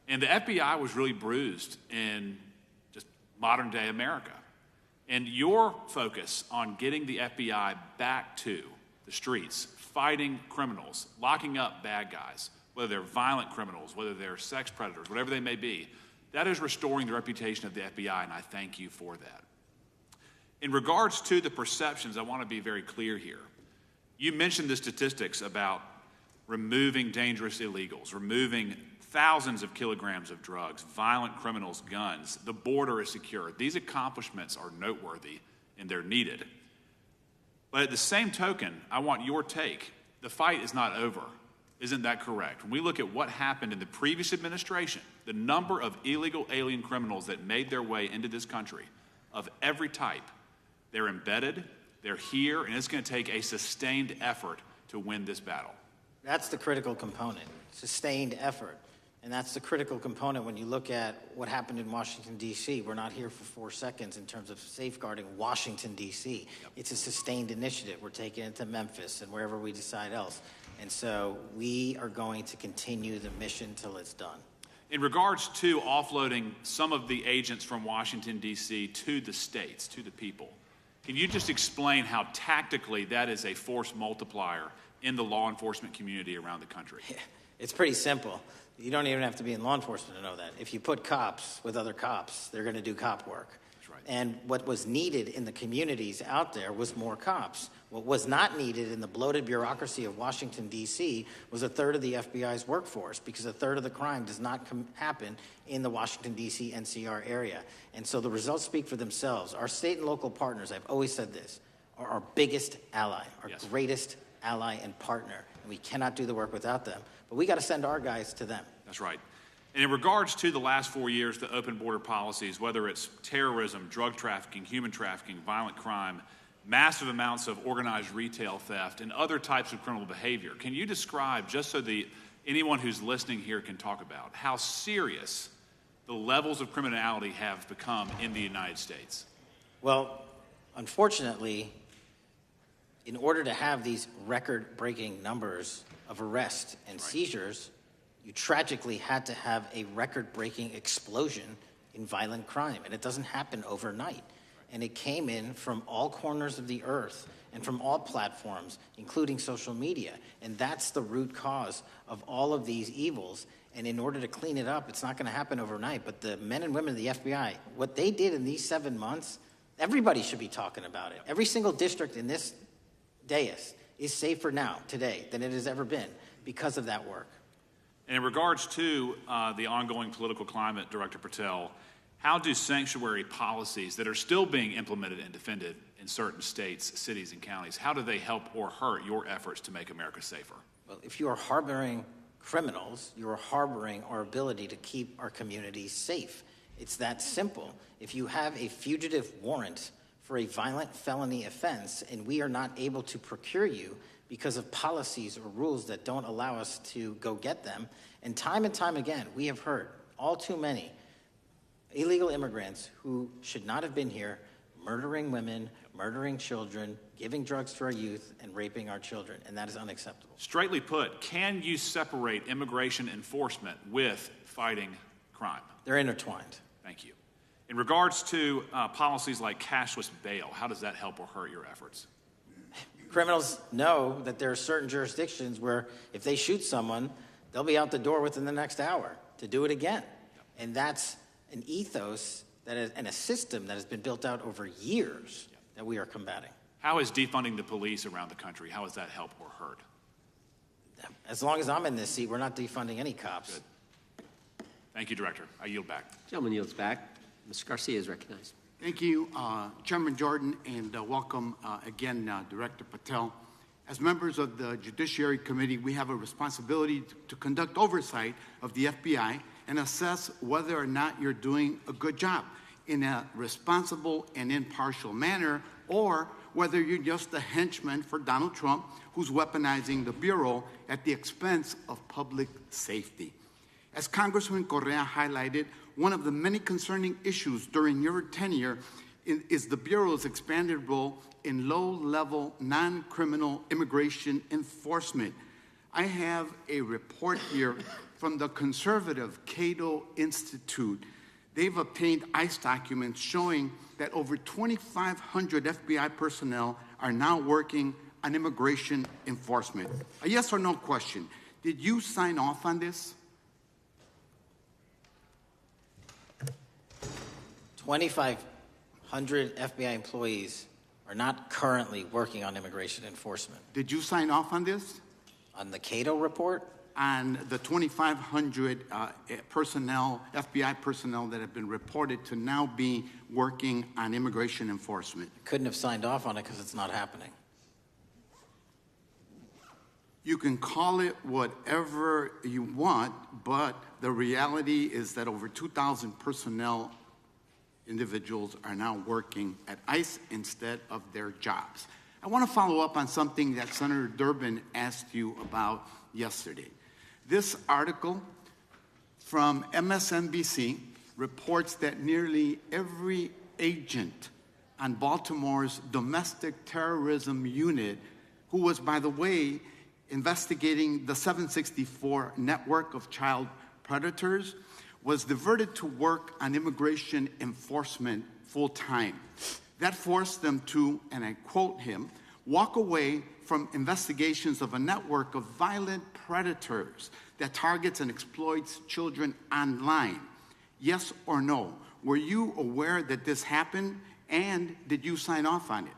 And the FBI was really bruised in just modern-day America. And your focus on getting the FBI back to the streets, fighting criminals, locking up bad guys, whether they're violent criminals, whether they're sex predators, whatever they may be, that is restoring the reputation of the FBI, and I thank you for that. In regards to the perceptions, I want to be very clear here. You mentioned the statistics about removing dangerous illegals, removing thousands of kilograms of drugs, violent criminals, guns. The border is secure. These accomplishments are noteworthy, and they're needed. But at the same token, I want your take. The fight is not over. Isn't that correct? When we look at what happened in the previous administration, the number of illegal alien criminals that made their way into this country of every type, they're embedded, they're here, and it's going to take a sustained effort to win this battle. That's the critical component, sustained effort. And that's the critical component when you look at what happened in Washington, D.C. We're not here for 4 seconds in terms of safeguarding Washington, D.C. Yep. It's a sustained initiative. We're taking it to Memphis and wherever we decide else. And so we are going to continue the mission till it's done. In regards to offloading some of the agents from Washington, D.C. to the states, to the people, can you just explain how tactically that is a force multiplier in the law enforcement community around the country? It's pretty simple. You don't even have to be in law enforcement to know that. If you put cops with other cops, they're going to do cop work. That's right. And what was needed in the communities out there was more cops. What was not needed in the bloated bureaucracy of Washington, D.C. was a third of the FBI's workforce, because a third of the crime does not happen in the Washington, D.C. NCR area. And so the results speak for themselves. Our state and local partners, I've always said this, are our biggest ally, our greatest ally and partner, and we cannot do the work without them. But we got to send our guys to them. That's right. And in regards to the last 4 years, the open border policies, whether it's terrorism, drug trafficking, human trafficking, violent crime, massive amounts of organized retail theft, and other types of criminal behavior, can you describe, just so anyone who's listening here can talk about, how serious the levels of criminality have become in the United States? Well, unfortunately, in order to have these record-breaking numbers of arrests and seizures, you tragically had to have a record-breaking explosion in violent crime, and it doesn't happen overnight. And it came in from all corners of the earth and from all platforms, including social media. And that's the root cause of all of these evils. And in order to clean it up, it's not going to happen overnight. But the men and women of the FBI, what they did in these 7 months, everybody should be talking about it. Every single district in this dais is safer now, today, than it has ever been because of that work. And in regards to the ongoing political climate, Director Patel, how do sanctuary policies that are still being implemented and defended in certain states, cities, and counties, how do they help or hurt your efforts to make America safer? Well, if you are harboring criminals, you are harboring our ability to keep our communities safe. It's that simple. If you have a fugitive warrant for a violent felony offense and we are not able to procure you because of policies or rules that don't allow us to go get them, and time again, we have heard all too many illegal immigrants who should not have been here, murdering women, murdering children, giving drugs to our youth, and raping our children, and that is unacceptable. Straightly put, can you separate immigration enforcement with fighting crime? They're intertwined. Thank you. In regards to policies like cashless bail, how does that help or hurt your efforts? Criminals know that there are certain jurisdictions where if they shoot someone, they'll be out the door within the next hour to do it again. And that's an ethos and a system that has been built out over years that we are combating. How is defunding the police around the country, how does that help or hurt? As long as I'm in this seat, we're not defunding any cops. Good. Thank you, Director. I yield back. Gentleman yields back. Mr. Garcia is recognized. Thank you, Chairman Jordan, and welcome again, Director Patel. As members of the Judiciary Committee, we have a responsibility to conduct oversight of the FBI and assess whether or not you're doing a good job in a responsible and impartial manner, or whether you're just a henchman for Donald Trump who's weaponizing the Bureau at the expense of public safety. As Congressman Correa highlighted, one of the many concerning issues during your tenure is the Bureau's expanded role in low-level, non-criminal immigration enforcement. I have a report here from the conservative Cato Institute. They've obtained ICE documents showing that over 2,500 FBI personnel are now working on immigration enforcement. A yes or no question. Did you sign off on this? 2,500 FBI employees are not currently working on immigration enforcement. Did you sign off on this? On the Cato report? On the 2,500 personnel, FBI personnel that have been reported to now be working on immigration enforcement. Couldn't have signed off on it because it's not happening. You can call it whatever you want, but the reality is that over 2,000 personnel individuals are now working at ICE instead of their jobs. I want to follow up on something that Senator Durbin asked you about yesterday. This article from MSNBC reports that nearly every agent on Baltimore's domestic terrorism unit, who was, by the way, investigating the 764 network of child predators, was diverted to work on immigration enforcement full-time. That forced them to, and I quote him, walk away from investigations of a network of violent predators that targets and exploits children online. Yes or no? Were you aware that this happened, and did you sign off on it?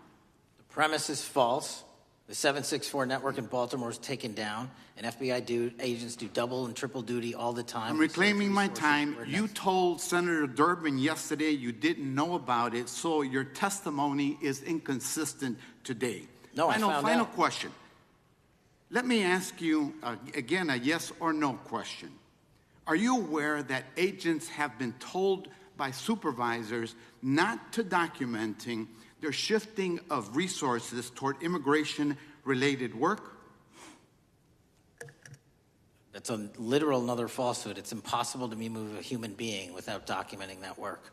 The premise is false. The 764 network in Baltimore is taken down, and FBI agents do double and triple duty all the time. I'm reclaiming my time. You told Senator Durbin yesterday you didn't know about it, so your testimony is inconsistent today. No, I found Final out. question. Let me ask you, again, a yes or no question. Are you aware that agents have been told by supervisors not to documenting their shifting of resources toward immigration-related work? That's a literal another falsehood. It's impossible to remove a human being without documenting that work.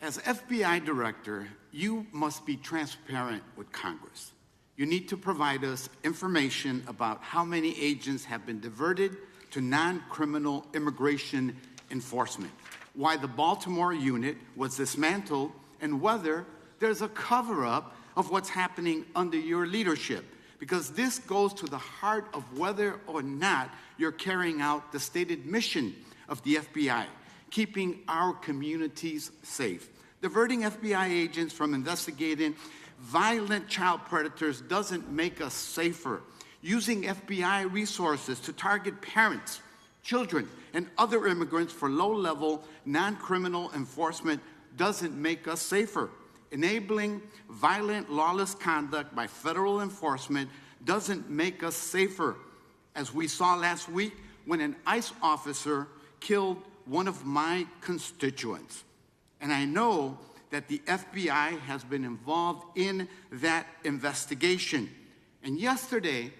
As FBI director, you must be transparent with Congress. You need to provide us information about how many agents have been diverted to non-criminal immigration enforcement, why the Baltimore unit was dismantled, and whether there's a cover-up of what's happening under your leadership, because this goes to the heart of whether or not you're carrying out the stated mission of the FBI, keeping our communities safe. Diverting FBI agents from investigating violent child predators doesn't make us safer. Using FBI resources to target parents, children, and other immigrants for low-level, non-criminal enforcement doesn't make us safer. Enabling violent, lawless conduct by federal enforcement doesn't make us safer. As we saw last week when an ICE officer killed one of my constituents. And I know that the FBI has been involved in that investigation. And yesterday,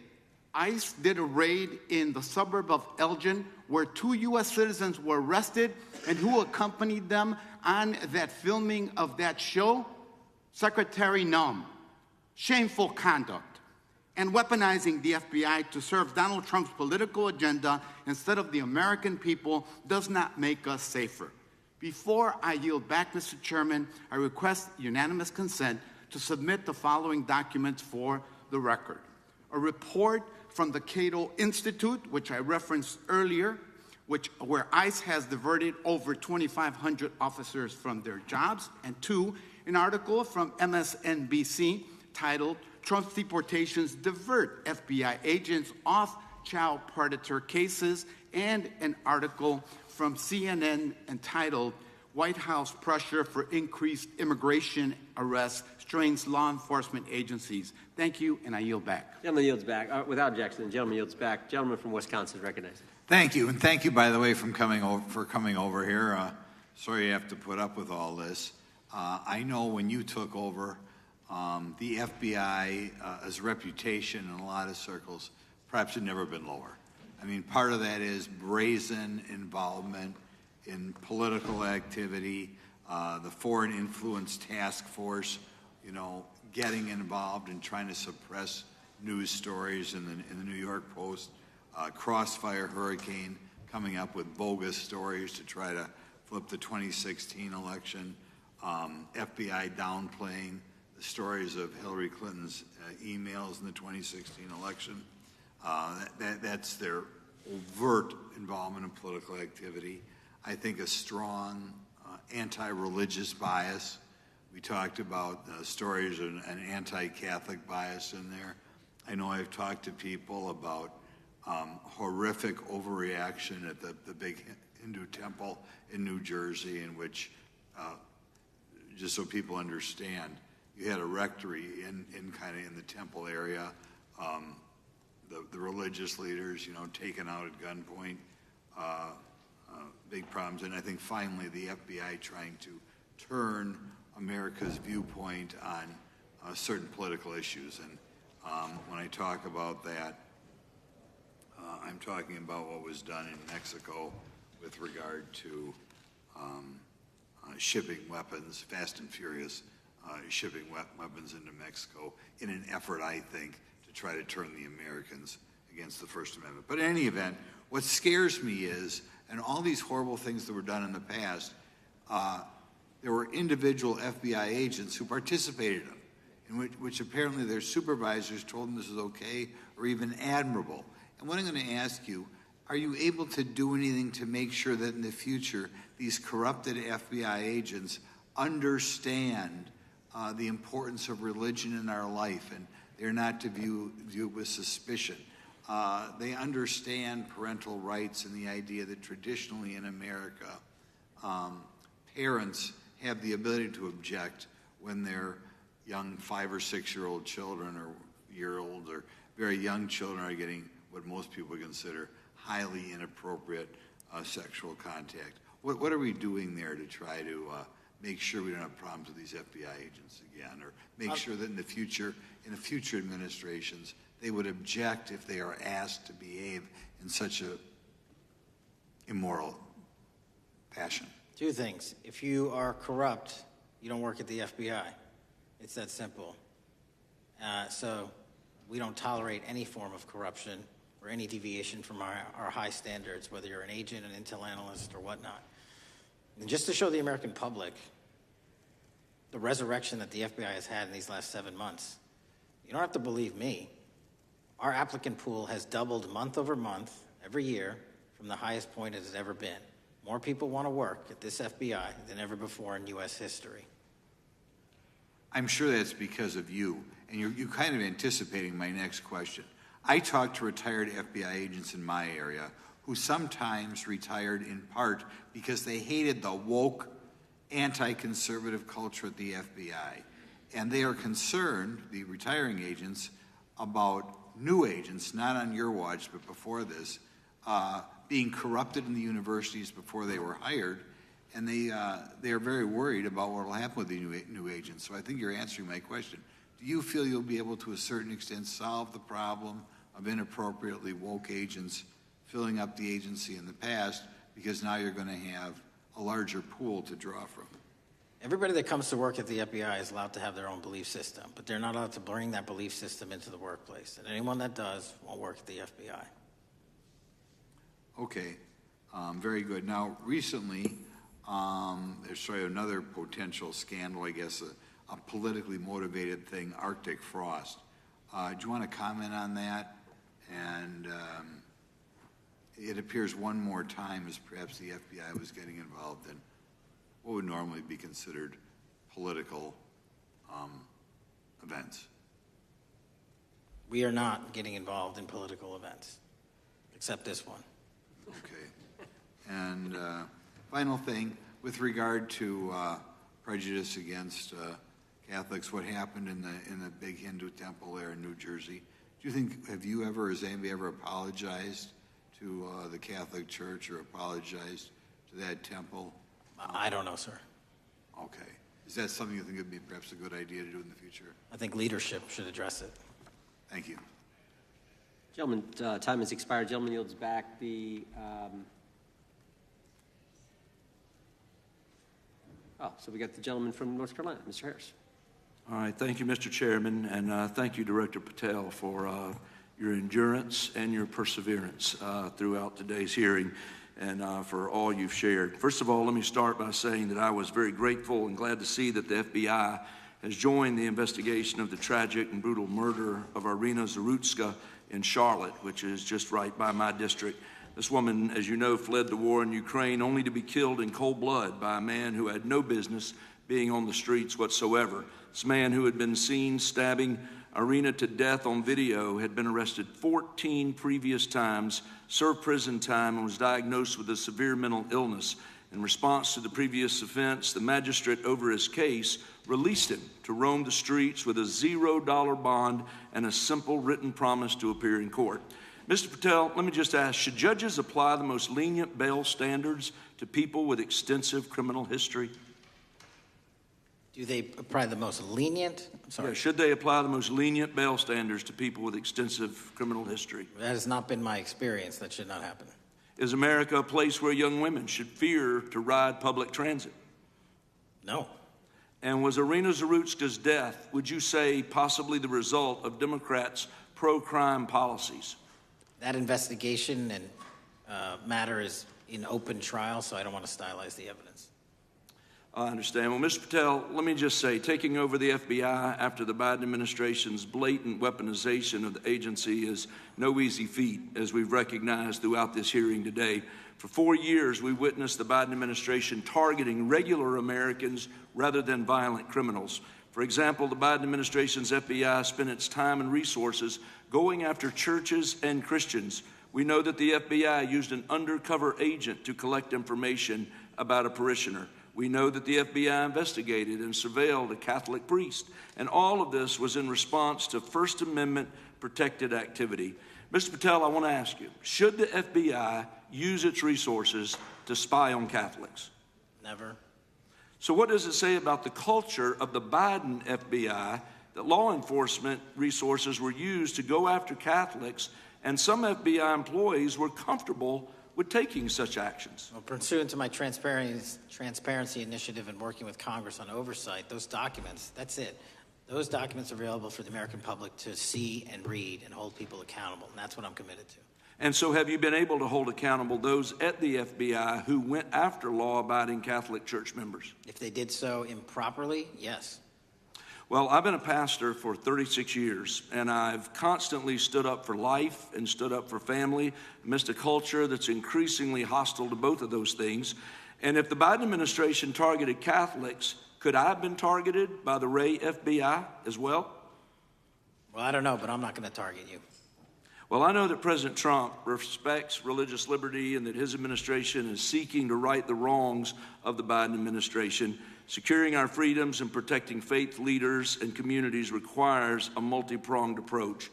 ICE did a raid in the suburb of Elgin where 2 U.S. citizens were arrested, and who accompanied them on that filming of that show? Secretary Nunn. Shameful conduct. And weaponizing the FBI to serve Donald Trump's political agenda instead of the American people does not make us safer. Before I yield back, Mr. Chairman, I request unanimous consent to submit the following documents for the record. A report from the Cato Institute, which I referenced earlier, where ICE has diverted over 2,500 officers from their jobs, and 2, an article from MSNBC titled, Trump's Deportations Divert FBI Agents Off Child Predator Cases, and an article from CNN entitled, White House Pressure for Increased Immigration Arrests Strains Law Enforcement Agencies. Thank you, and I yield back. Gentleman yields back. Without objection, the gentleman yields back. Gentleman from Wisconsin is recognized. Thank you, and thank you, by the way, for coming over here. Sorry you have to put up with all this. I know when you took over, the FBI's reputation in a lot of circles perhaps had never been lower. I mean, part of that is brazen involvement in political activity, the Foreign Influence Task Force, getting involved and trying to suppress news stories in the New York Post, Crossfire Hurricane coming up with bogus stories to try to flip the 2016 election, FBI downplaying the stories of Hillary Clinton's emails in the 2016 election. That's their overt involvement in political activity. I think a strong anti-religious bias. We talked about stories of an anti-Catholic bias in there. I know I've talked to people about horrific overreaction at the big Hindu temple in New Jersey, in which, just so people understand, you had a rectory in the temple area. The religious leaders, taken out at gunpoint, big problems. And I think finally the FBI trying to turn America's viewpoint on certain political issues. And when I talk about that, I'm talking about what was done in Mexico with regard to shipping weapons, fast and furious, shipping weapons into Mexico in an effort, I think, to try to turn the Americans against the First Amendment. But in any event, what scares me is, and all these horrible things that were done in the past, there were individual FBI agents who participated in them, in which apparently their supervisors told them this is okay or even admirable. And what I'm going to ask you, are you able to do anything to make sure that in the future these corrupted FBI agents understand the importance of religion in our life, and they're not to view it with suspicion? They understand parental rights and the idea that traditionally in America, parents have the ability to object when their young 5 or 6 year old children or year-old or very young children are getting what most people consider highly inappropriate sexual contact. What are we doing there to try to make sure we don't have problems with these FBI agents again, or make sure that in the future administrations, they would object if they are asked to behave in such a immoral fashion? Two things. If you are corrupt, you don't work at the FBI. It's that simple. So we don't tolerate any form of corruption or any deviation from our high standards, whether you're an agent, an intel analyst, or whatnot. And just to show the American public the resurrection that the FBI has had in these last 7 months, you don't have to believe me. Our applicant pool has doubled month over month every year from the highest point it has ever been. More people want to work at this FBI than ever before in U.S. history. I'm sure that's because of you, and you're kind of anticipating my next question. I talk to retired FBI agents in my area who sometimes retired in part because they hated the woke, anti-conservative culture at the FBI. And they are concerned, the retiring agents, about new agents, not on your watch, but before this, being corrupted in the universities before they were hired. And they are very worried about what will happen with the new agents. So I think you're answering my question. Do you feel you'll be able to a certain extent solve the problem of inappropriately woke agents filling up the agency in the past, because now you're going to have a larger pool to draw from? Everybody that comes to work at the FBI is allowed to have their own belief system, but they're not allowed to bring that belief system into the workplace. And anyone that does won't work at the FBI. Okay, very good. Now, recently, there's sort of another potential scandal, I guess, a politically motivated thing, Arctic frost. Do you want to comment on that? And it appears one more time as perhaps the FBI was getting involved in what would normally be considered political events. We are not getting involved in political events, except this one. Okay. And final thing, with regard to prejudice against Catholics, what happened in the big Hindu temple there in New Jersey? Do you think, has anybody ever apologized to the Catholic Church or apologized to that temple? I don't know, sir. Okay. Is that something you think would be perhaps a good idea to do in the future? I think leadership should address it. Thank you. Gentlemen, time has expired. Gentleman yields back. So we got the gentleman from North Carolina, Mr. Harris. All right, thank you, Mr. Chairman, and thank you, Director Patel, for your endurance and your perseverance throughout today's hearing, and for all you've shared. First of all, let me start by saying that I was very grateful and glad to see that the FBI has joined the investigation of the tragic and brutal murder of Irina Zarutska in Charlotte, which is just right by my district. This woman, as you know, fled the war in Ukraine only to be killed in cold blood by a man who had no business being on the streets whatsoever. This man, who had been seen stabbing Irina to death on video, had been arrested 14 previous times, served prison time, and was diagnosed with a severe mental illness. In response to the previous offense, the magistrate over his case released him to roam the streets with a $0 bond and a simple written promise to appear in court. Mr. Patel, let me just ask, should judges apply the most lenient bail standards to people with extensive criminal history? Do they apply the most lenient? I'm sorry. Yeah, should they apply the most lenient bail standards to people with extensive criminal history? That has not been my experience. That should not happen. Is America a place where young women should fear to ride public transit? No. And was Irina Zarutska's death, would you say, possibly the result of Democrats' pro-crime policies? That investigation and matter is in open trial, so I don't want to stylize the evidence. I understand. Well, Mr. Patel, let me just say, taking over the FBI after the Biden administration's blatant weaponization of the agency is no easy feat, as we've recognized throughout this hearing today. For 4 years, we witnessed the Biden administration targeting regular Americans rather than violent criminals. For example, the Biden administration's FBI spent its time and resources going after churches and Christians. We know that the FBI used an undercover agent to collect information about a parishioner. We know that the FBI investigated and surveilled a Catholic priest, and all of this was in response to First Amendment protected activity. Mr. Patel, I want to ask you, should the FBI use its resources to spy on Catholics? Never. So what does it say about the culture of the Biden FBI that law enforcement resources were used to go after Catholics, and some FBI employees were comfortable with taking such actions? Well, pursuant to my transparency initiative and working with Congress on oversight, those documents, that's it. Those documents are available for the American public to see and read and hold people accountable, and that's what I'm committed to. And so have you been able to hold accountable those at the FBI who went after law-abiding Catholic church members? If they did so improperly, yes. Well, I've been a pastor for 36 years, and I've constantly stood up for life and stood up for family amidst a culture that's increasingly hostile to both of those things. And if the Biden administration targeted Catholics, could I have been targeted by the Ray FBI as well? Well, I don't know, but I'm not going to target you. Well, I know that President Trump respects religious liberty and that his administration is seeking to right the wrongs of the Biden administration. Securing our freedoms and protecting faith leaders and communities requires a multi-pronged approach.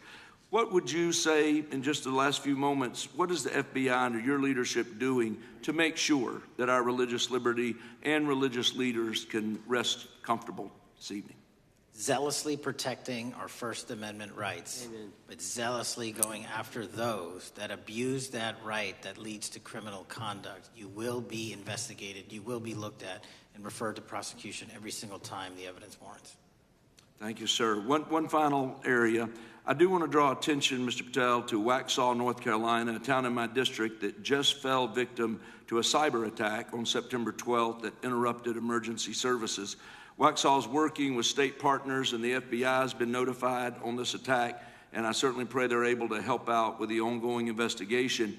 What would you say in just the last few moments, what is the FBI under your leadership doing to make sure that our religious liberty and religious leaders can rest comfortable this evening? Zealously protecting our First Amendment rights, but zealously going after those that abuse that right that leads to criminal conduct. You will be investigated, you will be looked at, and referred to prosecution every single time the evidence warrants. Thank you, sir. One final area. I do want to draw attention, Mr. Patel, to Waxhaw, North Carolina, a town in my district that just fell victim to a cyber attack on September 12th that interrupted emergency services. Waxhaw is working with state partners, and the FBI has been notified on this attack, and I certainly pray they're able to help out with the ongoing investigation.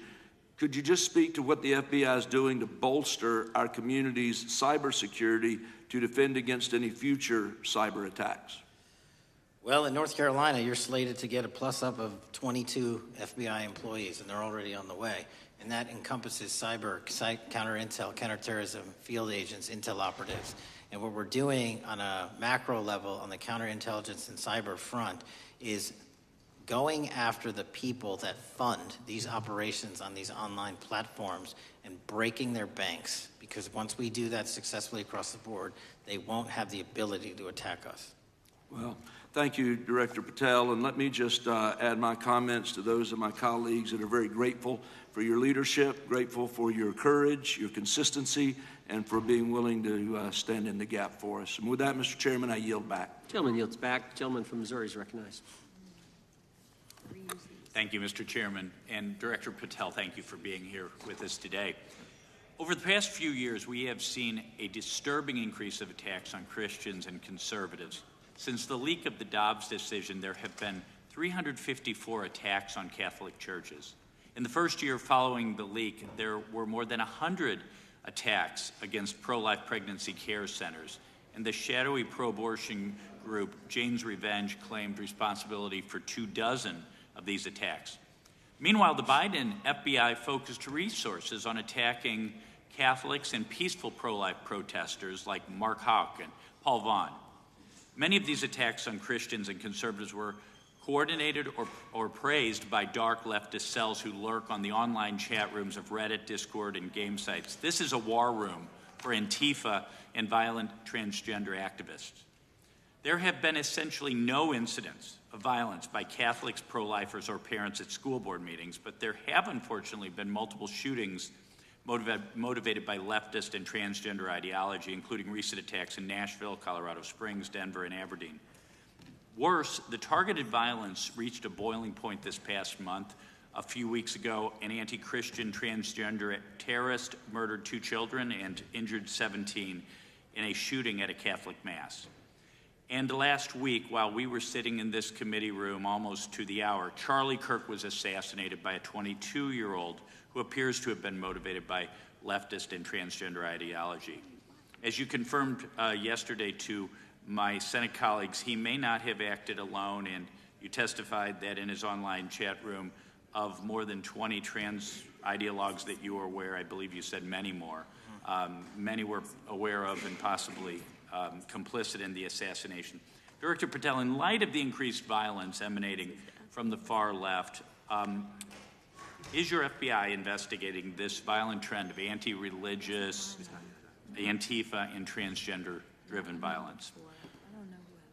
Could you just speak to what the FBI is doing to bolster our community's cybersecurity to defend against any future cyber attacks? Well, in North Carolina, you're slated to get a plus-up of 22 FBI employees, and they're already on the way. And that encompasses cyber, counter-intel, counterterrorism, field agents, intel operatives. And what we're doing on a macro level on the counterintelligence and cyber front is going after the people that fund these operations on these online platforms and breaking their banks. Because once we do that successfully across the board, they won't have the ability to attack us. Well, thank you, Director Patel. And let me just add my comments to those of my colleagues that are very grateful for your leadership, grateful for your courage, your consistency, and for being willing to stand in the gap for us. And with that, Mr. Chairman, I yield back. Gentleman yields back. Gentleman from Missouri is recognized. Thank you, Mr. Chairman. And Director Patel, thank you for being here with us today. Over the past few years, we have seen a disturbing increase of attacks on Christians and conservatives. Since the leak of the Dobbs decision, there have been 354 attacks on Catholic churches. In the first year following the leak, there were more than 100 attacks against pro-life pregnancy care centers, and the shadowy pro-abortion group Jane's Revenge claimed responsibility for 24 of these attacks. Meanwhile, the Biden FBI focused resources on attacking Catholics and peaceful pro-life protesters like Mark Houck and Paul Vaughn. Many of these attacks on Christians and conservatives were coordinated or praised by dark leftist cells who lurk on the online chat rooms of Reddit, Discord, and game sites. This is a war room for Antifa and violent transgender activists. There have been essentially no incidents of violence by Catholics, pro-lifers, or parents at school board meetings, but there have unfortunately been multiple shootings motivated by leftist and transgender ideology, including recent attacks in Nashville, Colorado Springs, Denver, and Aberdeen. Worse, the targeted violence reached a boiling point this past month. A few weeks ago, an anti-Christian transgender terrorist murdered 2 children and injured 17 in a shooting at a Catholic mass. And last week, while we were sitting in this committee room almost to the hour, Charlie Kirk was assassinated by a 22-year-old who appears to have been motivated by leftist and transgender ideology. As you confirmed yesterday to my Senate colleagues, he may not have acted alone, and you testified that in his online chat room of more than 20 trans ideologues that you are aware, I believe you said many more, many were aware of and possibly complicit in the assassination. Director Patel, in light of the increased violence emanating from the far left, is your FBI investigating this violent trend of anti-religious, Antifa, and transgender-driven violence?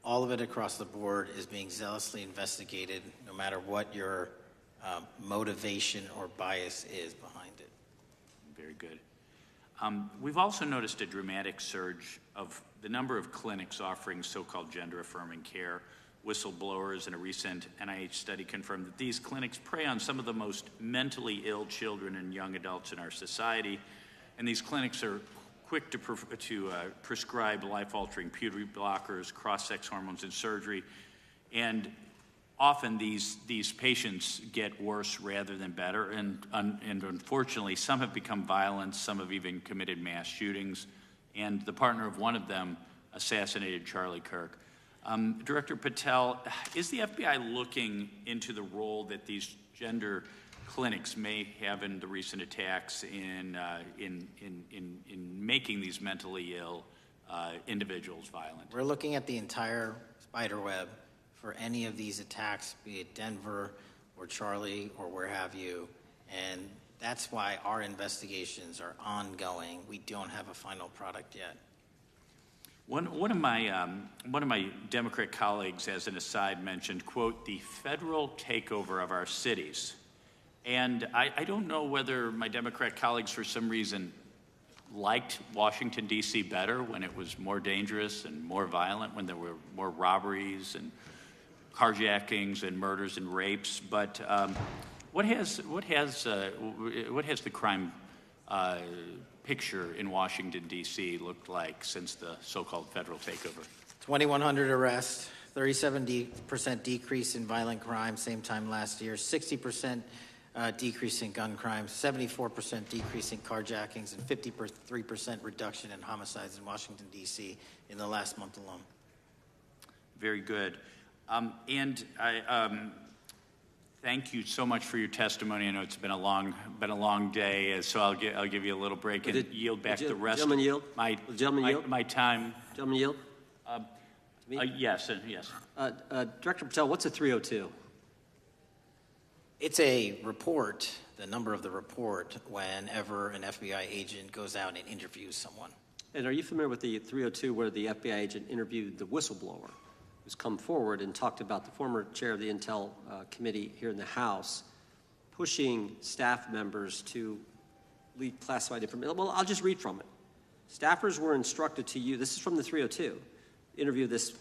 All of it across the board is being zealously investigated, no matter what your motivation or bias is behind it. Very good. We've also noticed a dramatic surge of the number of clinics offering so-called gender-affirming care. Whistleblowers in a recent NIH study confirmed that these clinics prey on some of the most mentally ill children and young adults in our society, and these clinics are quick to prescribe life-altering puberty blockers, cross-sex hormones, and surgery, and often these patients get worse rather than better, and unfortunately, some have become violent, some have even committed mass shootings, and the partner of one of them assassinated Charlie Kirk. Director Patel, is the FBI looking into the role that these gender clinics may have in the recent attacks in making these mentally ill individuals violent? We're looking at the entire spiderweb for any of these attacks, be it Denver or Charlie or where have you, and that's why our investigations are ongoing. We don't have a final product yet. One of my Democrat colleagues, as an aside, mentioned, quote, the federal takeover of our cities. And I don't know whether my Democrat colleagues, for some reason, liked Washington, D.C. better when it was more dangerous and more violent, when there were more robberies and carjackings and murders and rapes. But what has the crime picture in Washington, D.C. looked like since the so-called federal takeover? 2,100 arrests, 37% decrease in violent crime, same time last year, 60% decrease in gun crimes, 74% decrease in carjackings, and 53% reduction in homicides in Washington, D.C. in the last month alone. Very good. And I thank you so much for your testimony. I know it's been a long day, so I'll give you a little break and yield back the rest of my time. Gentleman yield? Yes. Director Patel, what's a 302? It's a report, the number of the report, whenever an FBI agent goes out and interviews someone. And are you familiar with the 302 where the FBI agent interviewed the whistleblower who's come forward and talked about the former chair of the Intel Committee here in the House pushing staff members to leak classified information? Well, I'll just read from it. Staffers were instructed to use, this is from the 302, interview this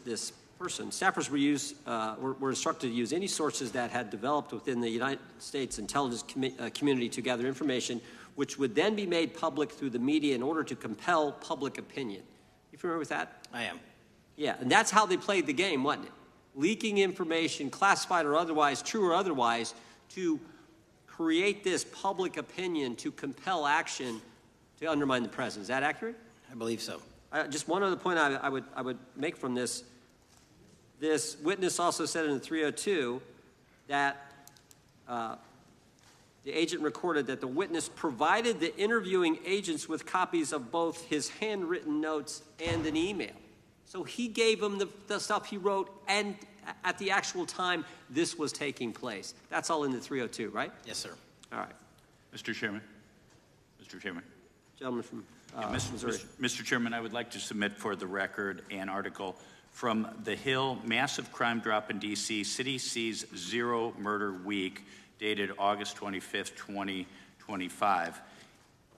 person. Staffers were instructed to use any sources that had developed within the United States intelligence community to gather information, which would then be made public through the media in order to compel public opinion. You familiar with that? I am. Yeah, and that's how they played the game, wasn't it? Leaking information, classified or otherwise, true or otherwise, to create this public opinion to compel action to undermine the president. Is that accurate? I believe so. Just one other point I would make from this. This witness also said in the 302 that the agent recorded that the witness provided the interviewing agents with copies of both his handwritten notes and an email. So he gave them the stuff he wrote, and at the actual time this was taking place. That's all in the 302, right? Yes, sir. All right. Mr. Chairman. Gentleman from Missouri. Mr. Chairman, I would like to submit for the record an article from The Hill, Massive Crime Drop in D.C., City Sees Zero Murder Week, dated August 25th, 2025.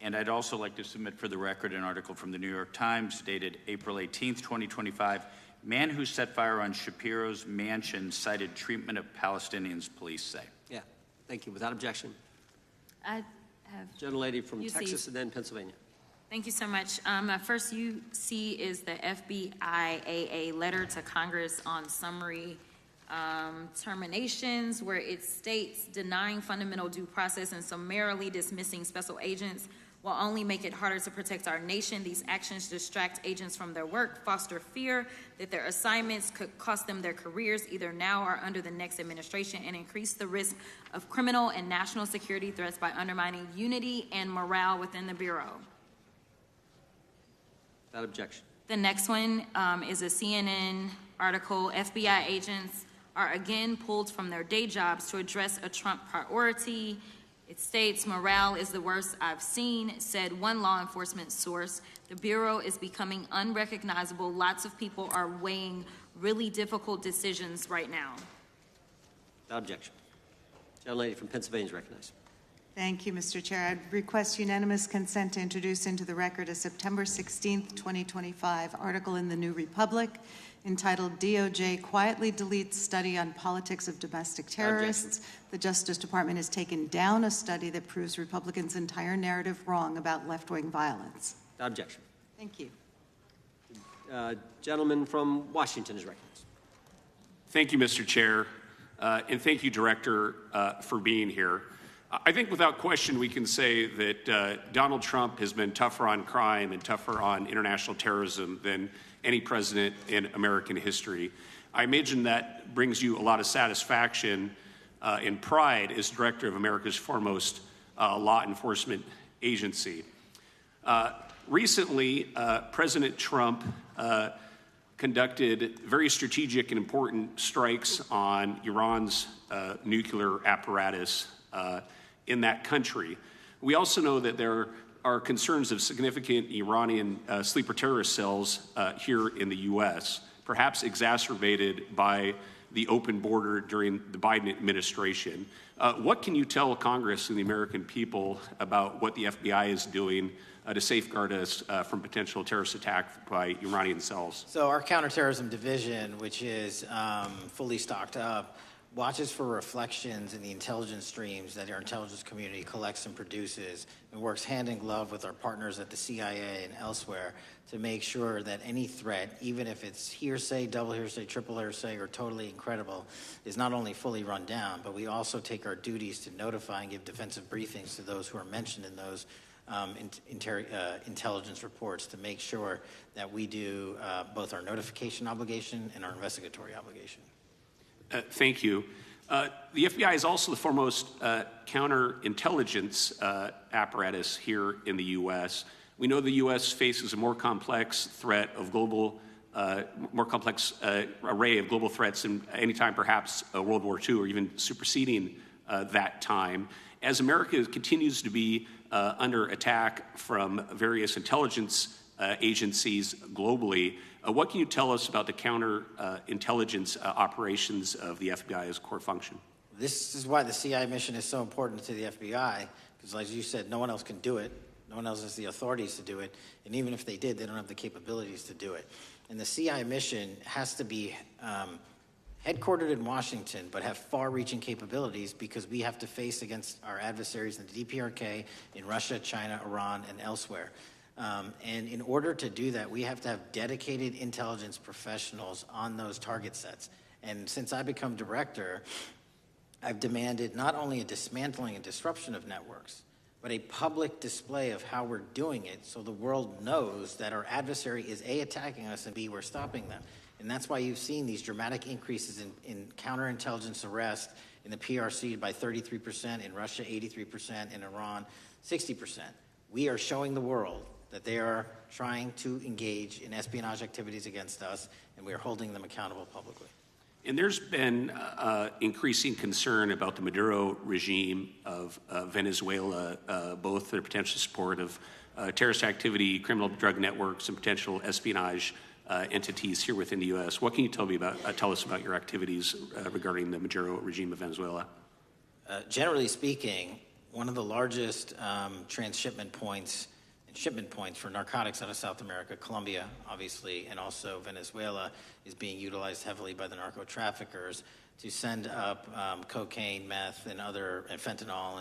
And I'd also like to submit for the record an article from the New York Times, dated April 18th, 2025. Man who set fire on Shapiro's mansion cited treatment of Palestinians, police say. Yeah, thank you. Without objection. I have Gentlelady from UC. Texas and then Pennsylvania. Thank you so much. First UC is the FBIAA letter to Congress on summary terminations, where it states denying fundamental due process and summarily dismissing special agents will only make it harder to protect our nation. These actions distract agents from their work, foster fear that their assignments could cost them their careers either now or under the next administration, and increase the risk of criminal and national security threats by undermining unity and morale within the Bureau. Without objection. The next one is a CNN article. FBI agents are again pulled from their day jobs to address a Trump priority. It states, morale is the worst I've seen, said one law enforcement source. The Bureau is becoming unrecognizable. Lots of people are weighing really difficult decisions right now. Without objection. Gentlelady from Pennsylvania is recognized. Thank you, Mr. Chair. I'd request unanimous consent to introduce into the record a September 16th, 2025 article in the New Republic entitled DOJ Quietly Deletes Study on Politics of Domestic Terrorists. The Justice Department has taken down a study that proves Republicans' entire narrative wrong about left-wing violence. Without objection. Thank you. Gentleman from Washington is recognized. Thank you, Mr. Chair, and thank you, Director, for being here. I think without question we can say that Donald Trump has been tougher on crime and tougher on international terrorism than any president in American history. I imagine that brings you a lot of satisfaction and pride as director of America's foremost law enforcement agency. Recently, President Trump conducted very strategic and important strikes on Iran's nuclear apparatus in that country. We also know that there are concerns of significant Iranian sleeper terrorist cells here in the U.S., perhaps exacerbated by the open border during the Biden administration. What can you tell Congress and the American people about what the FBI is doing to safeguard us from potential terrorist attack by Iranian cells? So our counterterrorism division, which is fully stocked up, watches for reflections in the intelligence streams that our intelligence community collects and produces, and works hand in glove with our partners at the CIA and elsewhere to make sure that any threat, even if it's hearsay, double hearsay, triple hearsay, or totally incredible, is not only fully run down, but we also take our duties to notify and give defensive briefings to those who are mentioned in those intelligence reports to make sure that we do both our notification obligation and our investigatory obligation. Thank you. The FBI is also the foremost counterintelligence apparatus here in the U.S. We know the U.S. faces a more complex threat of global, more complex array of global threats than any time perhaps World War II or even superseding that time. As America continues to be under attack from various intelligence agencies globally, what can you tell us about the counterintelligence operations of the FBI as a core function? This is why the CIA mission is so important to the FBI, because as you said, no one else can do it. No one else has the authorities to do it. And even if they did, they don't have the capabilities to do it. And the CIA mission has to be headquartered in Washington, but have far-reaching capabilities because we have to face against our adversaries in the DPRK, in Russia, China, Iran, and elsewhere. And in order to do that, we have to have dedicated intelligence professionals on those target sets. And since I become director, I've demanded not only a dismantling and disruption of networks, but a public display of how we're doing it so the world knows that our adversary is A, attacking us, and B, we're stopping them. And that's why you've seen these dramatic increases in counterintelligence arrest in the PRC by 33%, in Russia 83%, in Iran 60%. We are showing the world that they are trying to engage in espionage activities against us, and we are holding them accountable publicly. And there's been increasing concern about the Maduro regime of Venezuela, both their potential support of terrorist activity, criminal drug networks, and potential espionage entities here within the U.S. What can you tell us about your activities regarding the Maduro regime of Venezuela? Generally speaking, one of the largest transshipment points and shipment points for narcotics out of South America, Colombia, obviously, and also Venezuela, is being utilized heavily by the narco-traffickers to send up cocaine, meth, and fentanyl,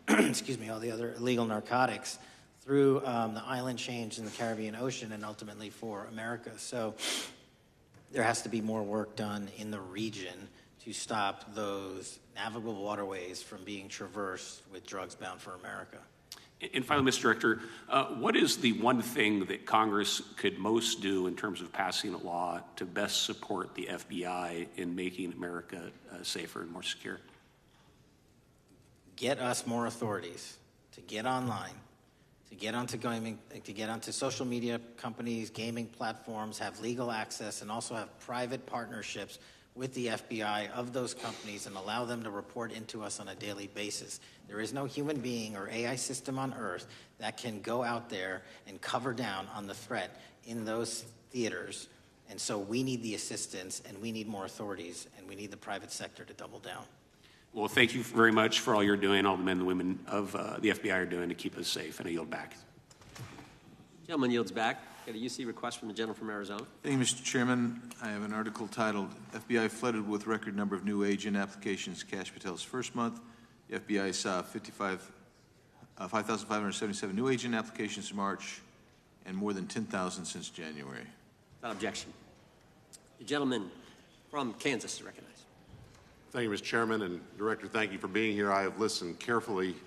and excuse me, all the other illegal narcotics through the island chains in the Caribbean Ocean and ultimately for America. So there has to be more work done in the region to stop those navigable waterways from being traversed with drugs bound for America. And finally, Mr. Director, what is the one thing that Congress could most do in terms of passing a law to best support the FBI in making America safer and more secure? Get us more authorities to get online, to get onto gaming, to get onto social media companies, gaming platforms, have legal access, and also have private partnerships with the FBI of those companies and allow them to report into us on a daily basis. There is no human being or AI system on earth that can go out there and cover down on the threat in those theaters. And so we need the assistance, and we need more authorities, and we need the private sector to double down. Well, thank you very much for all you're doing, all the men and women of the FBI are doing to keep us safe. And I yield back. Gentleman yields back. Got a UC request from the gentleman from Arizona. Thank you, Mr. Chairman. I have an article titled, FBI flooded with record number of new agent applications Kash Patel's first month. The FBI saw 5,577 new agent applications in March and more than 10,000 since January. Without objection. The gentleman from Kansas is recognized. Thank you, Mr. Chairman, and Director, thank you for being here. I have listened carefully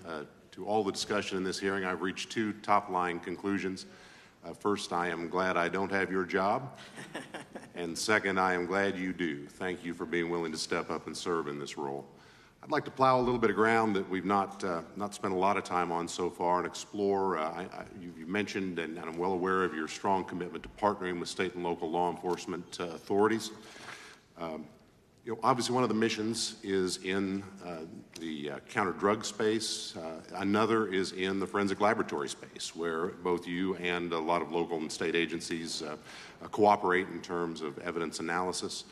to all the discussion in this hearing. I've reached two top-line conclusions. First, I am glad I don't have your job. And second, I am glad you do. Thank you for being willing to step up and serve in this role. I'd like to plow a little bit of ground that we've not spent a lot of time on so far and explore. You mentioned, and I'm well aware of your strong commitment to partnering with state and local law enforcement authorities. Obviously, one of the missions is in the counter-drug space. Another is in the forensic laboratory space, where both you and a lot of local and state agencies cooperate in terms of evidence analysis.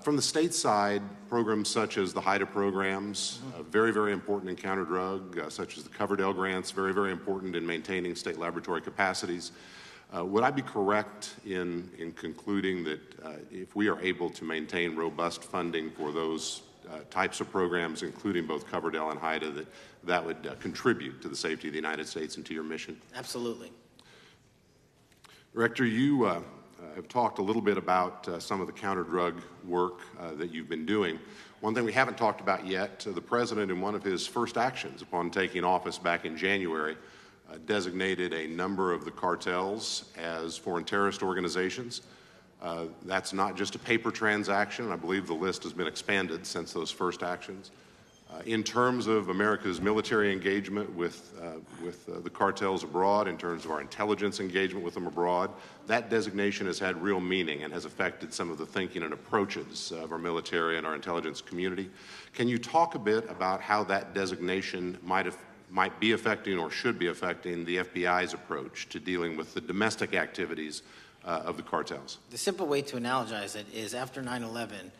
From the state side, programs such as the HIDA programs, very, very important in counter-drug, such as the Coverdell grants, very, very important in maintaining state laboratory capacities. Would I be correct in concluding that if we are able to maintain robust funding for those types of programs, including both Coverdell and HIDA, that would contribute to the safety of the United States and to your mission? Absolutely. Director, you have talked a little bit about some of the counter-drug work that you've been doing. One thing we haven't talked about yet, the President, in one of his first actions upon taking office back in January, designated a number of the cartels as foreign terrorist organizations. That's not just a paper transaction. I believe the list has been expanded since those first actions. In terms of America's military engagement with the cartels abroad, in terms of our intelligence engagement with them abroad, that designation has had real meaning and has affected some of the thinking and approaches of our military and our intelligence community. Can you talk a bit about how that designation might be affecting or should be affecting the FBI's approach to dealing with the domestic activities of the cartels? The simple way to analogize it is after 9/11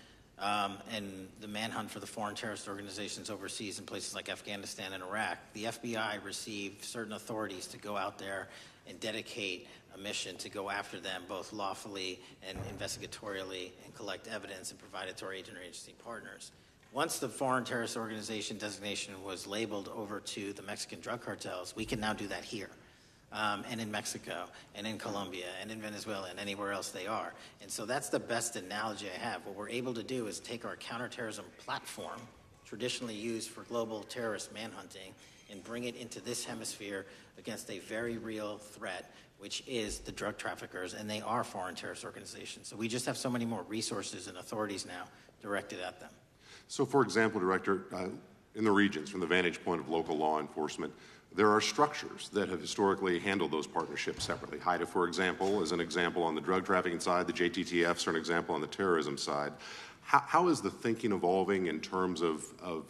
and the manhunt for the foreign terrorist organizations overseas in places like Afghanistan and Iraq, the FBI received certain authorities to go out there and dedicate a mission to go after them both lawfully and investigatorially and collect evidence and provide it to our agent or agency partners. Once the foreign terrorist organization designation was labeled over to the Mexican drug cartels, we can now do that here, and in Mexico, and in Colombia, and in Venezuela, and anywhere else they are. And so that's the best analogy I have. What we're able to do is take our counterterrorism platform, traditionally used for global terrorist manhunting, and bring it into this hemisphere against a very real threat, which is the drug traffickers, and they are foreign terrorist organizations. So we just have so many more resources and authorities now directed at them. So, for example, Director, in the regions, from the vantage point of local law enforcement, there are structures that have historically handled those partnerships separately. HIDA, for example, is an example on the drug trafficking side. The JTTFs are an example on the terrorism side. How is the thinking evolving in terms of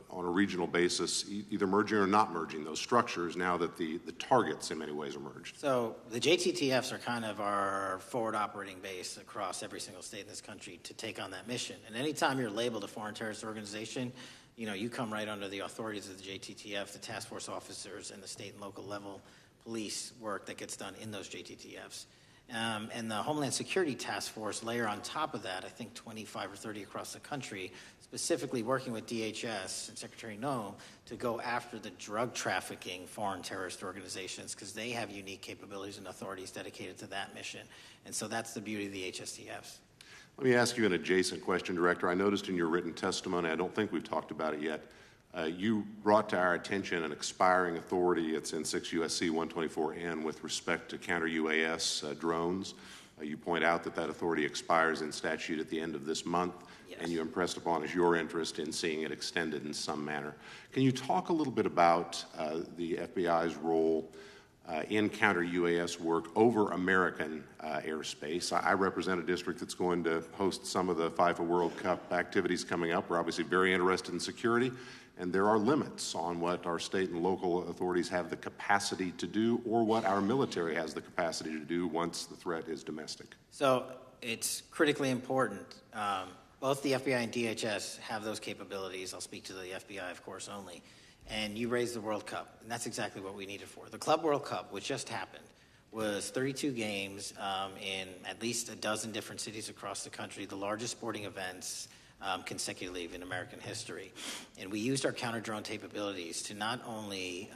on a regional basis, either merging or not merging those structures now that the targets in many ways are merged? So the JTTFs are kind of our forward operating base across every single state in this country to take on that mission. And anytime you're labeled a foreign terrorist organization, you come right under the authorities of the JTTF, the task force officers, and the state and local level police work that gets done in those JTTFs. And the Homeland Security Task Force layer on top of that, I think 25 or 30 across the country, specifically working with DHS and Secretary Noem to go after the drug trafficking foreign terrorist organizations because they have unique capabilities and authorities dedicated to that mission. And so that's the beauty of the HSTFs. Let me ask you an adjacent question, Director. I noticed in your written testimony, I don't think we've talked about it yet, you brought to our attention an expiring authority. It's in 6 U.S.C. 124N with respect to counter-UAS drones. You point out that authority expires in statute at the end of this month, and you impressed upon us your interest in seeing it extended in some manner. Can you talk a little bit about the FBI's role in counter-UAS work over American airspace. I represent a district that's going to host some of the FIFA World Cup activities coming up. We're obviously very interested in security, and there are limits on what our state and local authorities have the capacity to do or what our military has the capacity to do once the threat is domestic. So it's critically important. Both the FBI and DHS have those capabilities. I'll speak to the FBI, of course, only. And you raised the World Cup, and that's exactly what we need it for. The Club World Cup, which just happened, was 32 games in at least a dozen different cities across the country, the largest sporting events consecutively in American history. And we used our counter-drone capabilities to not only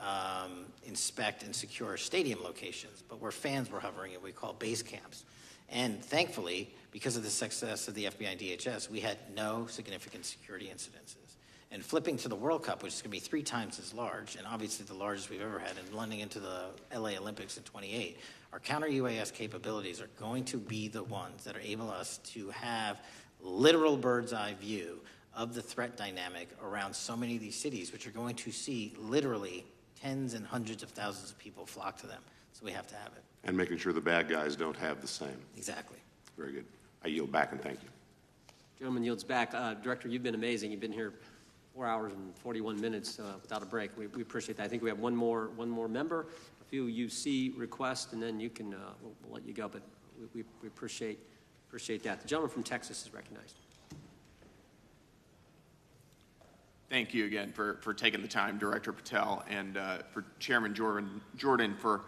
inspect and secure stadium locations, but where fans were hovering, and we call base camps. And thankfully, because of the success of the FBI and DHS, we had no significant security incidences. And flipping to the World Cup, which is going to be 3 times as large, and obviously the largest we've ever had, and blending into the LA Olympics in 28, our counter-UAS capabilities are going to be the ones that are able us to have literal bird's-eye view of the threat dynamic around so many of these cities, which are going to see literally tens and hundreds of thousands of people flock to them. So we have to have it. And making sure the bad guys don't have the same. Exactly. Very good. I yield back and thank you. Gentleman yields back. Director, you've been amazing. You've been here 4 hours and 41 minutes without a break. We appreciate that. I think we have one more member, a few UC requests, and then you can we'll let you go. But we appreciate that. The gentleman from Texas is recognized. Thank you again for taking the time, Director Patel, and for Chairman Jordan for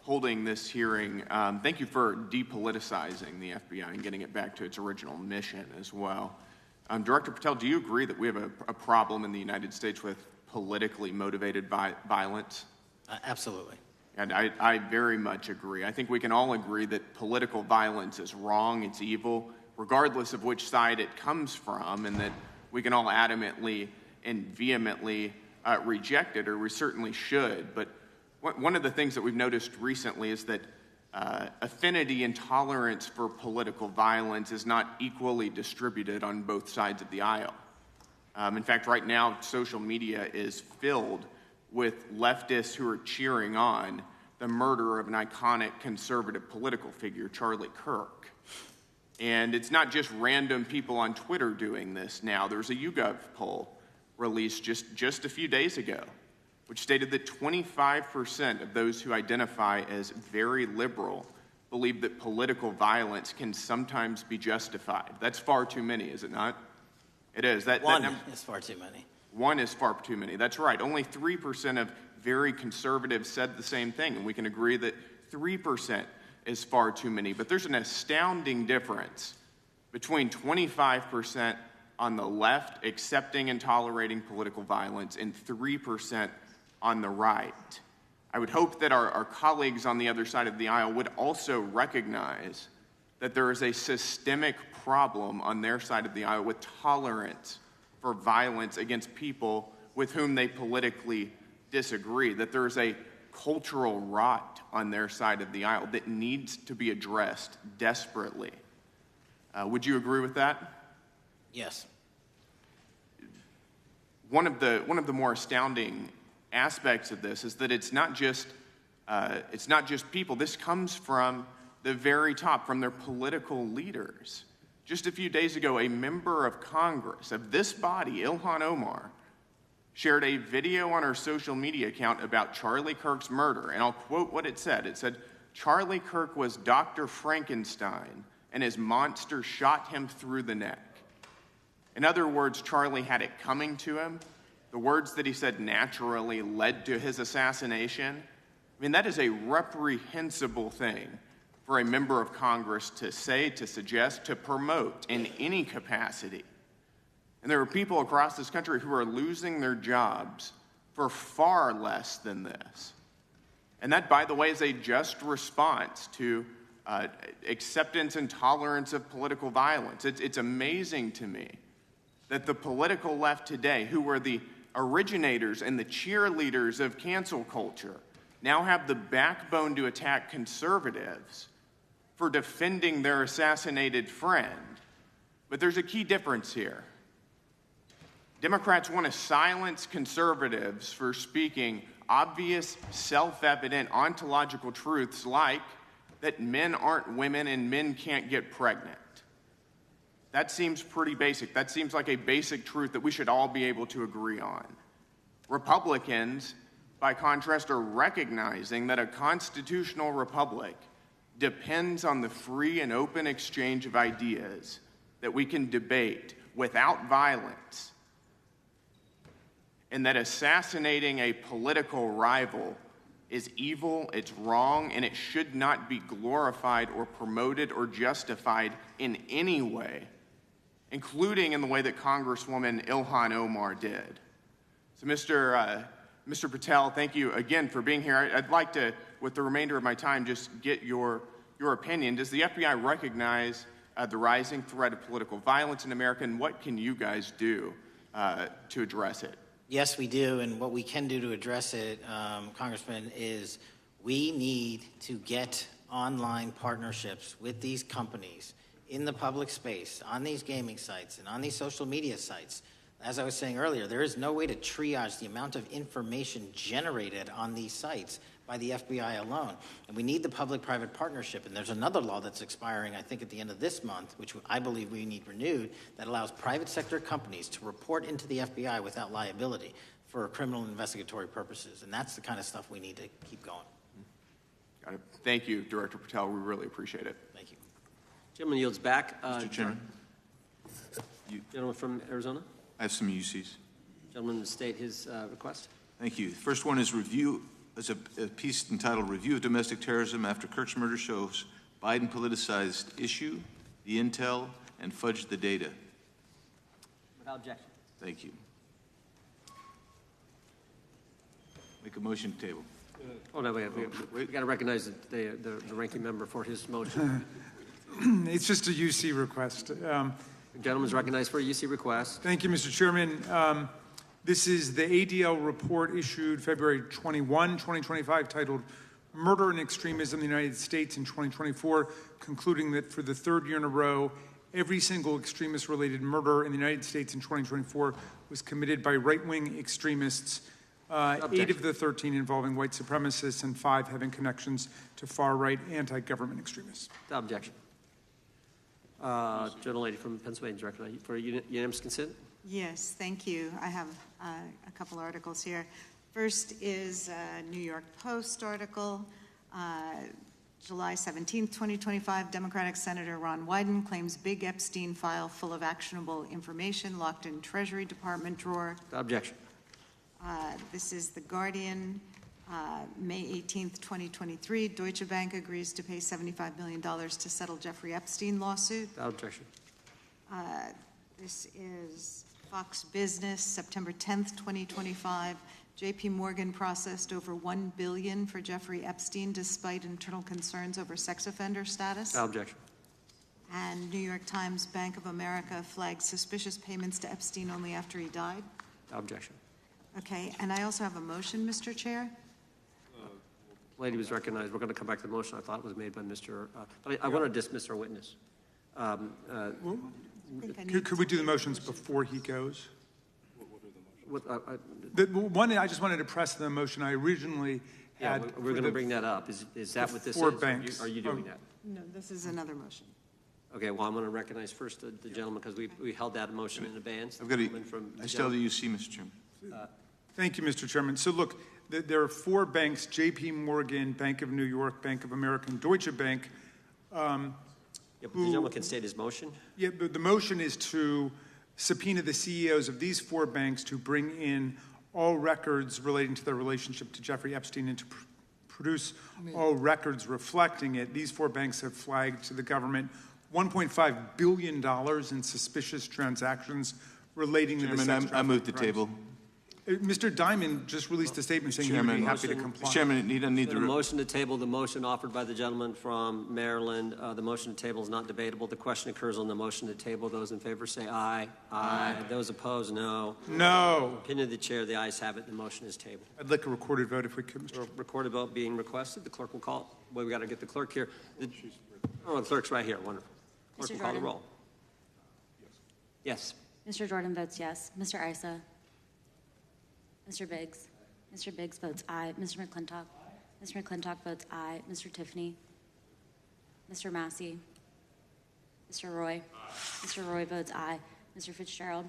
holding this hearing. Thank you for depoliticizing the FBI and getting it back to its original mission as well. Director Patel, do you agree that we have a problem in the United States with politically motivated violence? Absolutely. And I very much agree. I think we can all agree that political violence is wrong, it's evil, regardless of which side it comes from, and that we can all adamantly and vehemently reject it, or we certainly should. But one of the things that we've noticed recently is that affinity and tolerance for political violence is not equally distributed on both sides of the aisle. In fact, right now, social media is filled with leftists who are cheering on the murder of an iconic conservative political figure, Charlie Kirk. And it's not just random people on Twitter doing this now. There's a YouGov poll released just a few days ago, which stated that 25% of those who identify as very liberal believe that political violence can sometimes be justified. That's far too many, is it not? It is. One is far too many. One is far too many. That's right. Only 3% of very conservatives said the same thing, and we can agree that 3% is far too many. But there's an astounding difference between 25% on the left accepting and tolerating political violence and 3% on the right. I would hope that our colleagues on the other side of the aisle would also recognize that there is a systemic problem on their side of the aisle with tolerance for violence against people with whom they politically disagree, that there is a cultural rot on their side of the aisle that needs to be addressed desperately. Would you agree with that? Yes. One of the more astounding aspects of this is that it's not just people. This comes from the very top, from their political leaders. Just a few days ago, a member of Congress of this body, Ilhan Omar, shared a video on her social media account about Charlie Kirk's murder, and I'll quote what it said. It said, "Charlie Kirk was Dr. Frankenstein, and his monster shot him through the neck." In other words, Charlie had it coming to him. The words that he said naturally led to his assassination. I mean, that is a reprehensible thing for a member of Congress to say, to suggest, to promote in any capacity. And there are people across this country who are losing their jobs for far less than this. And that, by the way, is a just response to acceptance and tolerance of political violence. It's amazing to me that the political left today, who were the originators and the cheerleaders of cancel culture, now have the backbone to attack conservatives for defending their assassinated friend. But there's a key difference here. Democrats want to silence conservatives for speaking obvious, self-evident, ontological truths like that men aren't women and men can't get pregnant. That seems pretty basic. That seems like a basic truth that we should all be able to agree on. Republicans, by contrast, are recognizing that a constitutional republic depends on the free and open exchange of ideas that we can debate without violence, and that assassinating a political rival is evil, it's wrong, and it should not be glorified or promoted or justified in any way, including in the way that Congresswoman Ilhan Omar did. So Mr. Patel, thank you again for being here. I'd like to, with the remainder of my time, just get your opinion. Does the FBI recognize the rising threat of political violence in America, and what can you guys do to address it? Yes, we do, and what we can do to address it, Congressman, is we need to get online partnerships with these companies in the public space, on these gaming sites, and on these social media sites. As I was saying earlier, there is no way to triage the amount of information generated on these sites by the FBI alone. And we need the public-private partnership. And there's another law that's expiring, I think, at the end of this month, which I believe we need renewed, that allows private sector companies to report into the FBI without liability for criminal investigatory purposes. And that's the kind of stuff we need to keep going. Got it. Thank you, Director Patel. We really appreciate it. Thank you. Gentleman yields back. Mr. Chairman. Gentleman from Arizona. I have some UCs. Gentleman state his request. Thank you. The first one is a piece entitled Review of Domestic Terrorism After Kirk's Murder Shows Biden Politicized Issue, the Intel, and Fudged the Data. Without objection. Thank you. Make a motion to table. Oh, no, we got to recognize the ranking member for his motion. It's just a UC request. The gentleman's recognized for a UC request. Thank you, Mr. Chairman. This is the ADL report issued February 21, 2025, titled Murder and Extremism in the United States in 2024, concluding that for the third year in a row, every single extremist-related murder in the United States in 2024 was committed by right-wing extremists, 8 of the 13 involving white supremacists and 5 having connections to far-right anti-government extremists. Without objection. Gentlelady from Pennsylvania is recognized for unanimous consent. Yes, thank you. I have a couple articles here. First is a New York Post article, July 17th, 2025. Democratic Senator Ron Wyden claims big Epstein file full of actionable information locked in Treasury Department drawer. Without objection. This is The Guardian, May 18th, 2023. Deutsche Bank agrees to pay $75 million to settle Jeffrey Epstein lawsuit. Without objection. This is Fox Business, September 10th, 2025. JP Morgan processed over $1 billion for Jeffrey Epstein despite internal concerns over sex offender status. Without objection. And New York Times, Bank of America flagged suspicious payments to Epstein only after he died. Without objection. Okay, and I also have a motion, Mr. Chair. Lady was recognized. We're going to come back to the motion. I thought it was made by Mr. But I want to dismiss our witness. Could we do the motions before he goes? I just wanted to press the motion I originally had. Yeah, we're going to bring that up. Is that what this is? Banks. Are you doing that? No, this is another motion. Okay, well, I'm going to recognize first the gentleman because we held that motion in advance. I still have the UC, Mr. Chairman. Thank you, Mr. Chairman. So look, there are 4 banks, JP Morgan, Bank of New York, Bank of America, and Deutsche Bank. The gentleman can state his motion. Yeah, the motion is to subpoena the CEOs of these 4 banks to bring in all records relating to their relationship to Jeffrey Epstein and to produce all records reflecting it. These 4 banks have flagged to the government $1.5 billion in suspicious transactions relating to the sex trafficking. I move the table. Mr. Diamond just released a statement saying he would be happy to comply. Mr. Chairman, you don't need the motion to table. The motion offered by the gentleman from Maryland. The motion to table is not debatable. The question occurs on the motion to table. Those in favor say aye. Aye. Those opposed, no. No. Opinion of the chair. The ayes have it. The motion is tabled. I'd like a recorded vote if we could, Mr. Recorded vote being requested. The clerk will call. Well, we got to get the clerk here. The clerk's right here. Wonderful. Clerk will call the roll. Yes. Mr. Jordan votes yes. Mr. Issa? Mr. Biggs? Mr. Biggs votes aye. Mr. McClintock. Mr. McClintock votes aye. Mr. Tiffany. Mr. Massie. Mr. Roy. Mr. Roy votes aye. Mr. Fitzgerald.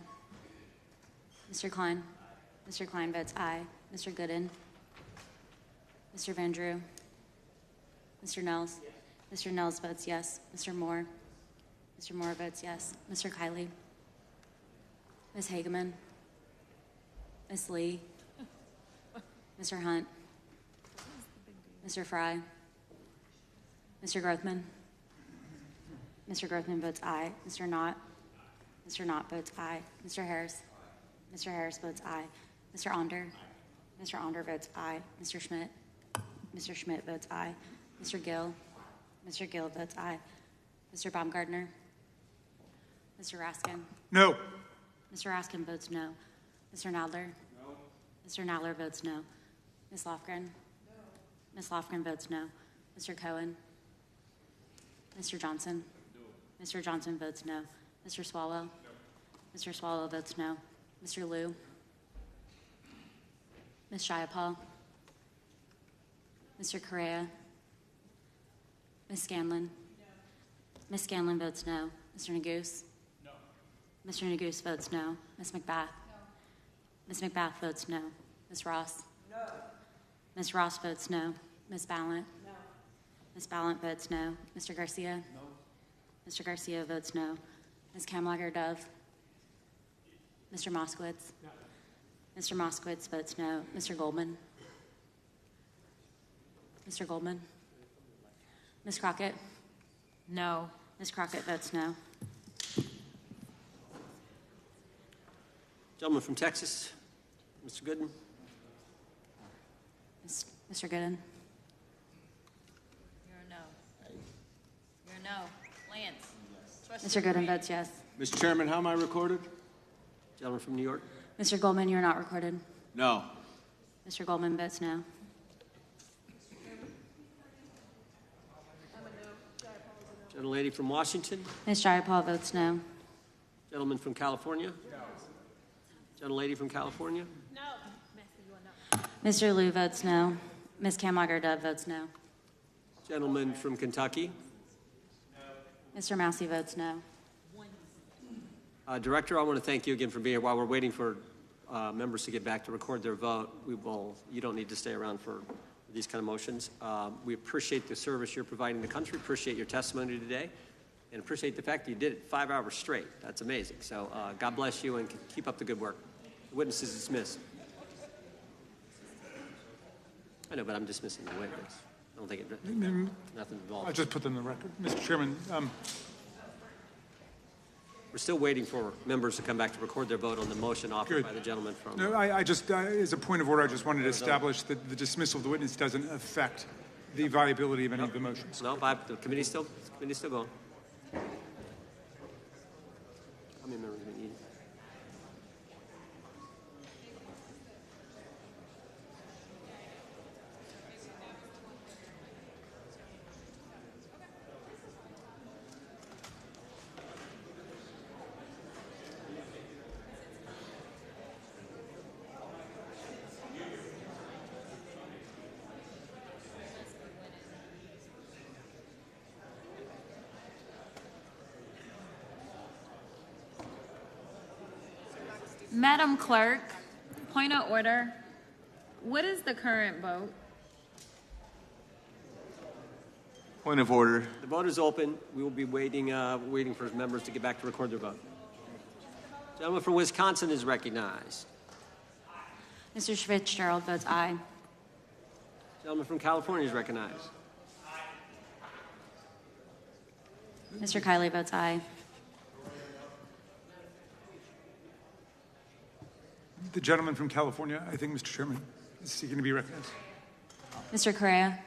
Mr. Klein. Mr. Klein votes aye. Mr. Gooden. Mr. Van Drew. Mr. Nels. Mr. Nels votes yes. Mr. Moore. Mr. Moore votes yes. Mr. Kiley. Ms. Hageman. Ms. Lee. Mr. Hunt. Mr. Fry. Mr. Grothman. Mr. Grothman votes aye. Mr. Knott. Mr. Knott votes aye. Mr. Harris. Mr. Harris votes aye. Mr. Onder. Mr. Onder votes aye. Mr. Schmidt. Mr. Schmidt votes aye. Mr. Gill. Mr. Gill votes aye. Mr. Baumgartner. Mr. Raskin. No. Mr. Raskin votes no. Mr. Nadler. No. Mr. Nadler votes no. Ms. Lofgren. No. Ms. Lofgren votes no. Mr. Cohen. Mr. Johnson. No. Mr. Johnson votes no. Mr. Swallow. No. Mr. Swallow votes no. Mr. Liu. Ms. Jayapal. Mr. Correa. Ms. Scanlon. No. Ms. Scanlon votes no. Mr. Neguse. No. Mr. Neguse votes no. Ms. McBath. No. Ms. McBath votes no. Ms. Ross. No. Ms. Ross votes no. Ms. Ballant. No. Ms. Ballant votes no. Mr. Garcia. No. Mr. Garcia votes no. Ms. Kamlager-Dove. Mr. Moskowitz. No. Mr. Moskowitz votes no. Mr. Goldman. Mr. Goldman. Ms. Crockett. No. Ms. Crockett votes no. Gentleman from Texas, Mr. Gooden. Mr. Gooden. You're a no. You're a no. Lance. Mr. Gooden votes yes. Mr. Chairman, how am I recorded? Gentleman from New York. Mr. Goldman, you're not recorded. No. Mr. Goldman votes no. Gentlelady from Washington. Ms. Jayapal votes no. Gentleman from California. No. Gentlelady from California. No. Mr. Liu votes no. Ms. Kamlager-Dove votes no. Gentleman from Kentucky. Mr. Massie votes no. Director, I want to thank you again for being here. While we're waiting for members to get back to record their vote, you don't need to stay around for these kind of motions. We appreciate the service you're providing the country, appreciate your testimony today, and appreciate the fact that you did it 5 hours straight. That's amazing. So God bless you and keep up the good work. The witness is dismissed. I know, but I'm dismissing the witness. I don't think nothing involved. I just put them in the record. Mr. Chairman. We're still waiting for members to come back to record their vote on the motion offered by the gentleman from... No, I just, as a point of order, I just wanted to establish that the dismissal of the witness doesn't affect the viability of any of the motions. No, the committee's still going. How many members do we need? Madam Clerk, point of order. What is the current vote? Point of order. The vote is open. We will be waiting for members to get back to record their vote. Gentleman from Wisconsin is recognized. Mr. Fitzgerald votes aye. Gentleman from California is recognized. Mr. Kiley votes aye. The gentleman from California, I think, Mr. Chairman, is seeking to be recognized. Mr. Correa?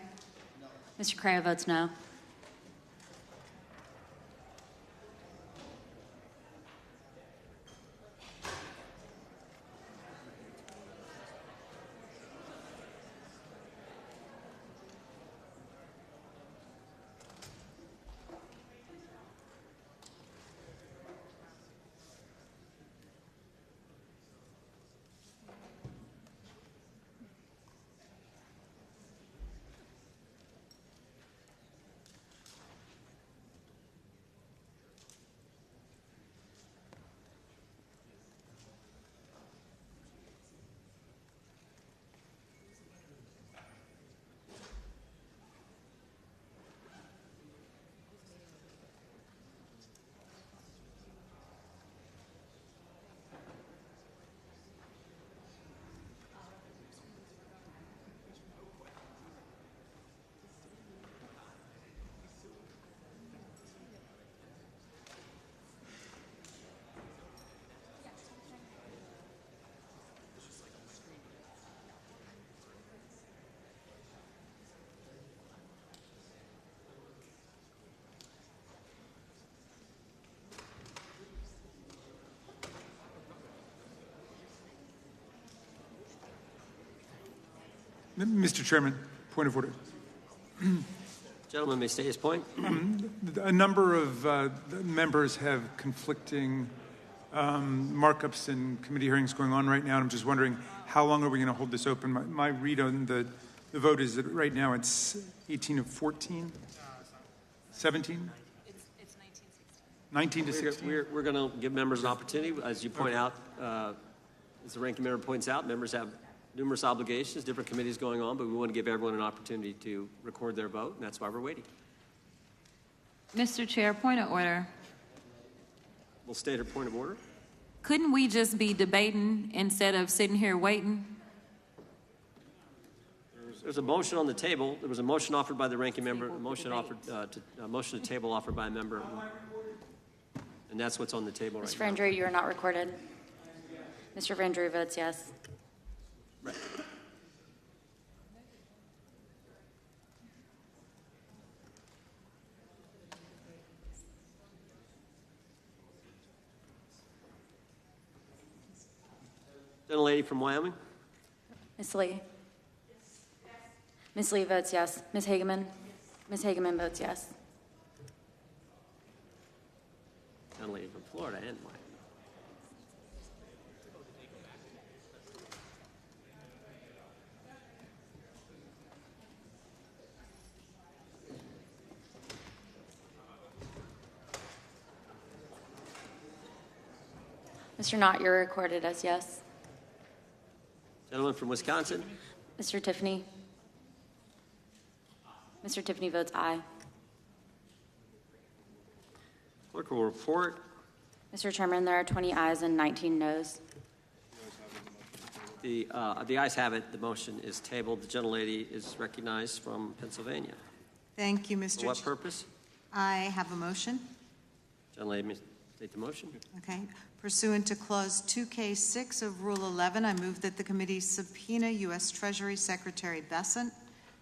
Mr. Correa votes no. Mr. Chairman, point of order. Gentleman may state his point. A number of members have conflicting markups and committee hearings going on right now, and I'm just wondering how long are we going to hold this open? My read on the vote is that right now it's 18 of 14, 17? It's 19 to 16. We're going to give members an opportunity. As you point out, as the ranking member points out, members have numerous obligations, different committees going on, but we want to give everyone an opportunity to record their vote, and that's why we're waiting. Mr. Chair, point of order. We'll state our point of order. Couldn't we just be debating instead of sitting here waiting? There's a motion on the table. There was a motion offered by the ranking member, a motion offered motion to table offered by a member, and that's what's on the table right Mr. now. Vandrew, you are not recorded. Mr. Vandrew votes yes. Right. Gentlelady from Wyoming. Ms. Lee. Ms. Lee votes yes. Ms. Hageman. Ms. Hageman votes yes. Gentlelady from Florida and Wyoming. Mr. Knott, you're recorded as yes. Gentleman from Wisconsin. Mr. Tiffany. Mr. Tiffany votes aye. Clerk will report. Mr. Chairman, there are 20 ayes and 19 noes. The ayes have it. The motion is tabled. The gentlelady is recognized from Pennsylvania. Thank you, Mr. For what purpose? I have a motion. Gentlelady may state the motion. Okay. Pursuant to Clause 2K6 of Rule 11, I move that the committee subpoena U.S. Treasury Secretary Bessent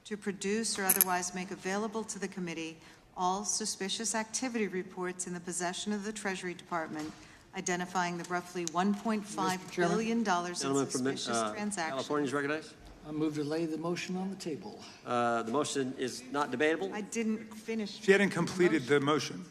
to produce or otherwise make available to the committee all suspicious activity reports in the possession of the Treasury Department, identifying the roughly $1.5 billion in suspicious transactions. California is recognized. I move to lay the motion on the table. The motion is not debatable. I didn't finish. She hadn't completed the motion.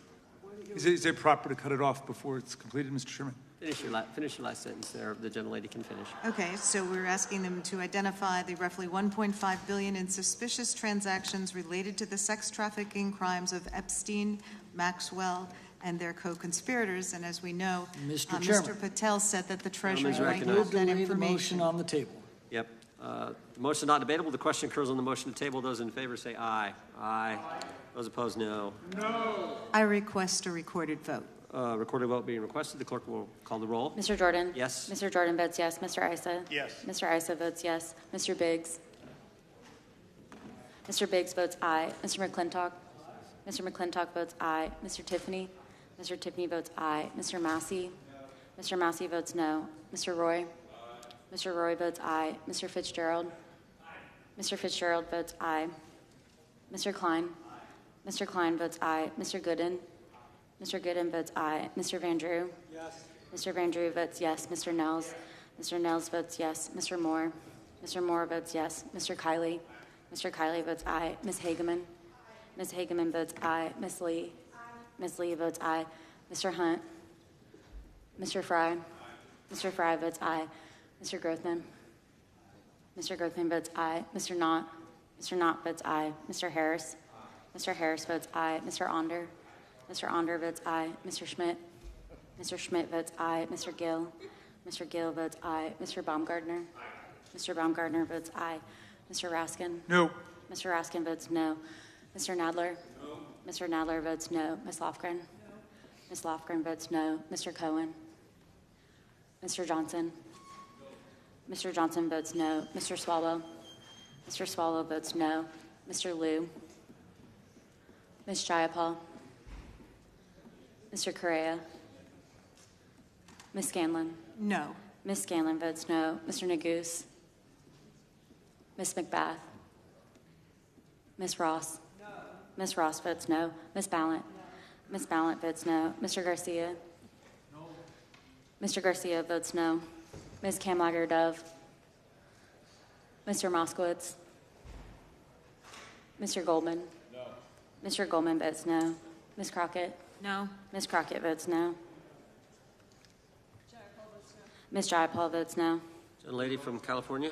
Is it proper to cut it off before it's completed, Mr. Chairman? Finish your last sentence there. The gentlelady can finish. Okay, so we're asking them to identify the roughly $1.5 billion in suspicious transactions related to the sex trafficking crimes of Epstein, Maxwell, and their co-conspirators. And as we know, Mr. Patel said that the Treasury might have that information. The motion on the table. Yep. The motion not debatable. The question occurs on the motion to table. Those in favor say aye. Aye. Those opposed, no. No. I request a recorded vote. Recorded vote being requested. The clerk will call the roll. Mr. Jordan? Yes. Mr. Jordan votes yes. Mr. Issa? Yes. Mr. Issa votes yes. Mr. Biggs? Mr. Biggs votes aye. Mr. McClintock? Mr. McClintock votes aye. Mr. Tiffany? Mr. Tiffany votes aye. Mr. Massie? Mr. Massie votes no. Mr. Roy? Mr. Roy votes aye. Mr. Fitzgerald? Mr. Fitzgerald votes aye. Mr. Klein? Mr. Klein votes aye. Mr. Gooden? Mr. Gooden votes aye. Mr. Vandrew? Yes. Mr. Vandrew votes yes. Mr. Nels? Mr. Nels votes yes. Mr. Moore? Mr. Moore votes yes. Mr. Kiley? Mr. Kiley votes aye. Ms. Hageman? Ms. Hageman votes aye. Ms. Lee? Ms. Lee votes aye. Mr. Hunt? Mr. Fry? Mr. Fry votes aye. Mr. Grothman? Mr. Grothman votes aye. Mr. Knott? Mr. Knott votes aye. Mr. Harris? Mr. Harris votes aye. Mr. Onder? Mr. Onder votes aye. Mr. Schmidt? Mr. Schmidt votes aye. Mr. Gill? Mr. Gill votes aye. Mr. Baumgartner? Mr. Baumgartner votes aye. Mr. Raskin? No. Mr. Raskin votes no. Mr. Nadler? No. Mr. Nadler votes no. Ms. Lofgren? Ms. Lofgren votes no. Mr. Cohen? Mr. Johnson? Mr. Johnson votes no. Mr. Swalwell? Mr. Swalwell votes no. Mr. Liu? Ms. Jayapal? Mr. Correa? Ms. Scanlon? No. Ms. Scanlon votes no. Mr. Neguse? Ms. McBath? Ms. Ross? No. Ms. Ross votes no. Ms. Ballant? No. Ms. Ballant votes no. Mr. Garcia? No. Mr. Garcia votes no. Ms. Kamlager-Dove? Mr. Moskowitz? Mr. Goldman? No. Mr. Goldman votes no. Ms. Crockett? No. Ms. Crockett votes no. Ms. Jayapal votes no. Gentlelady from California.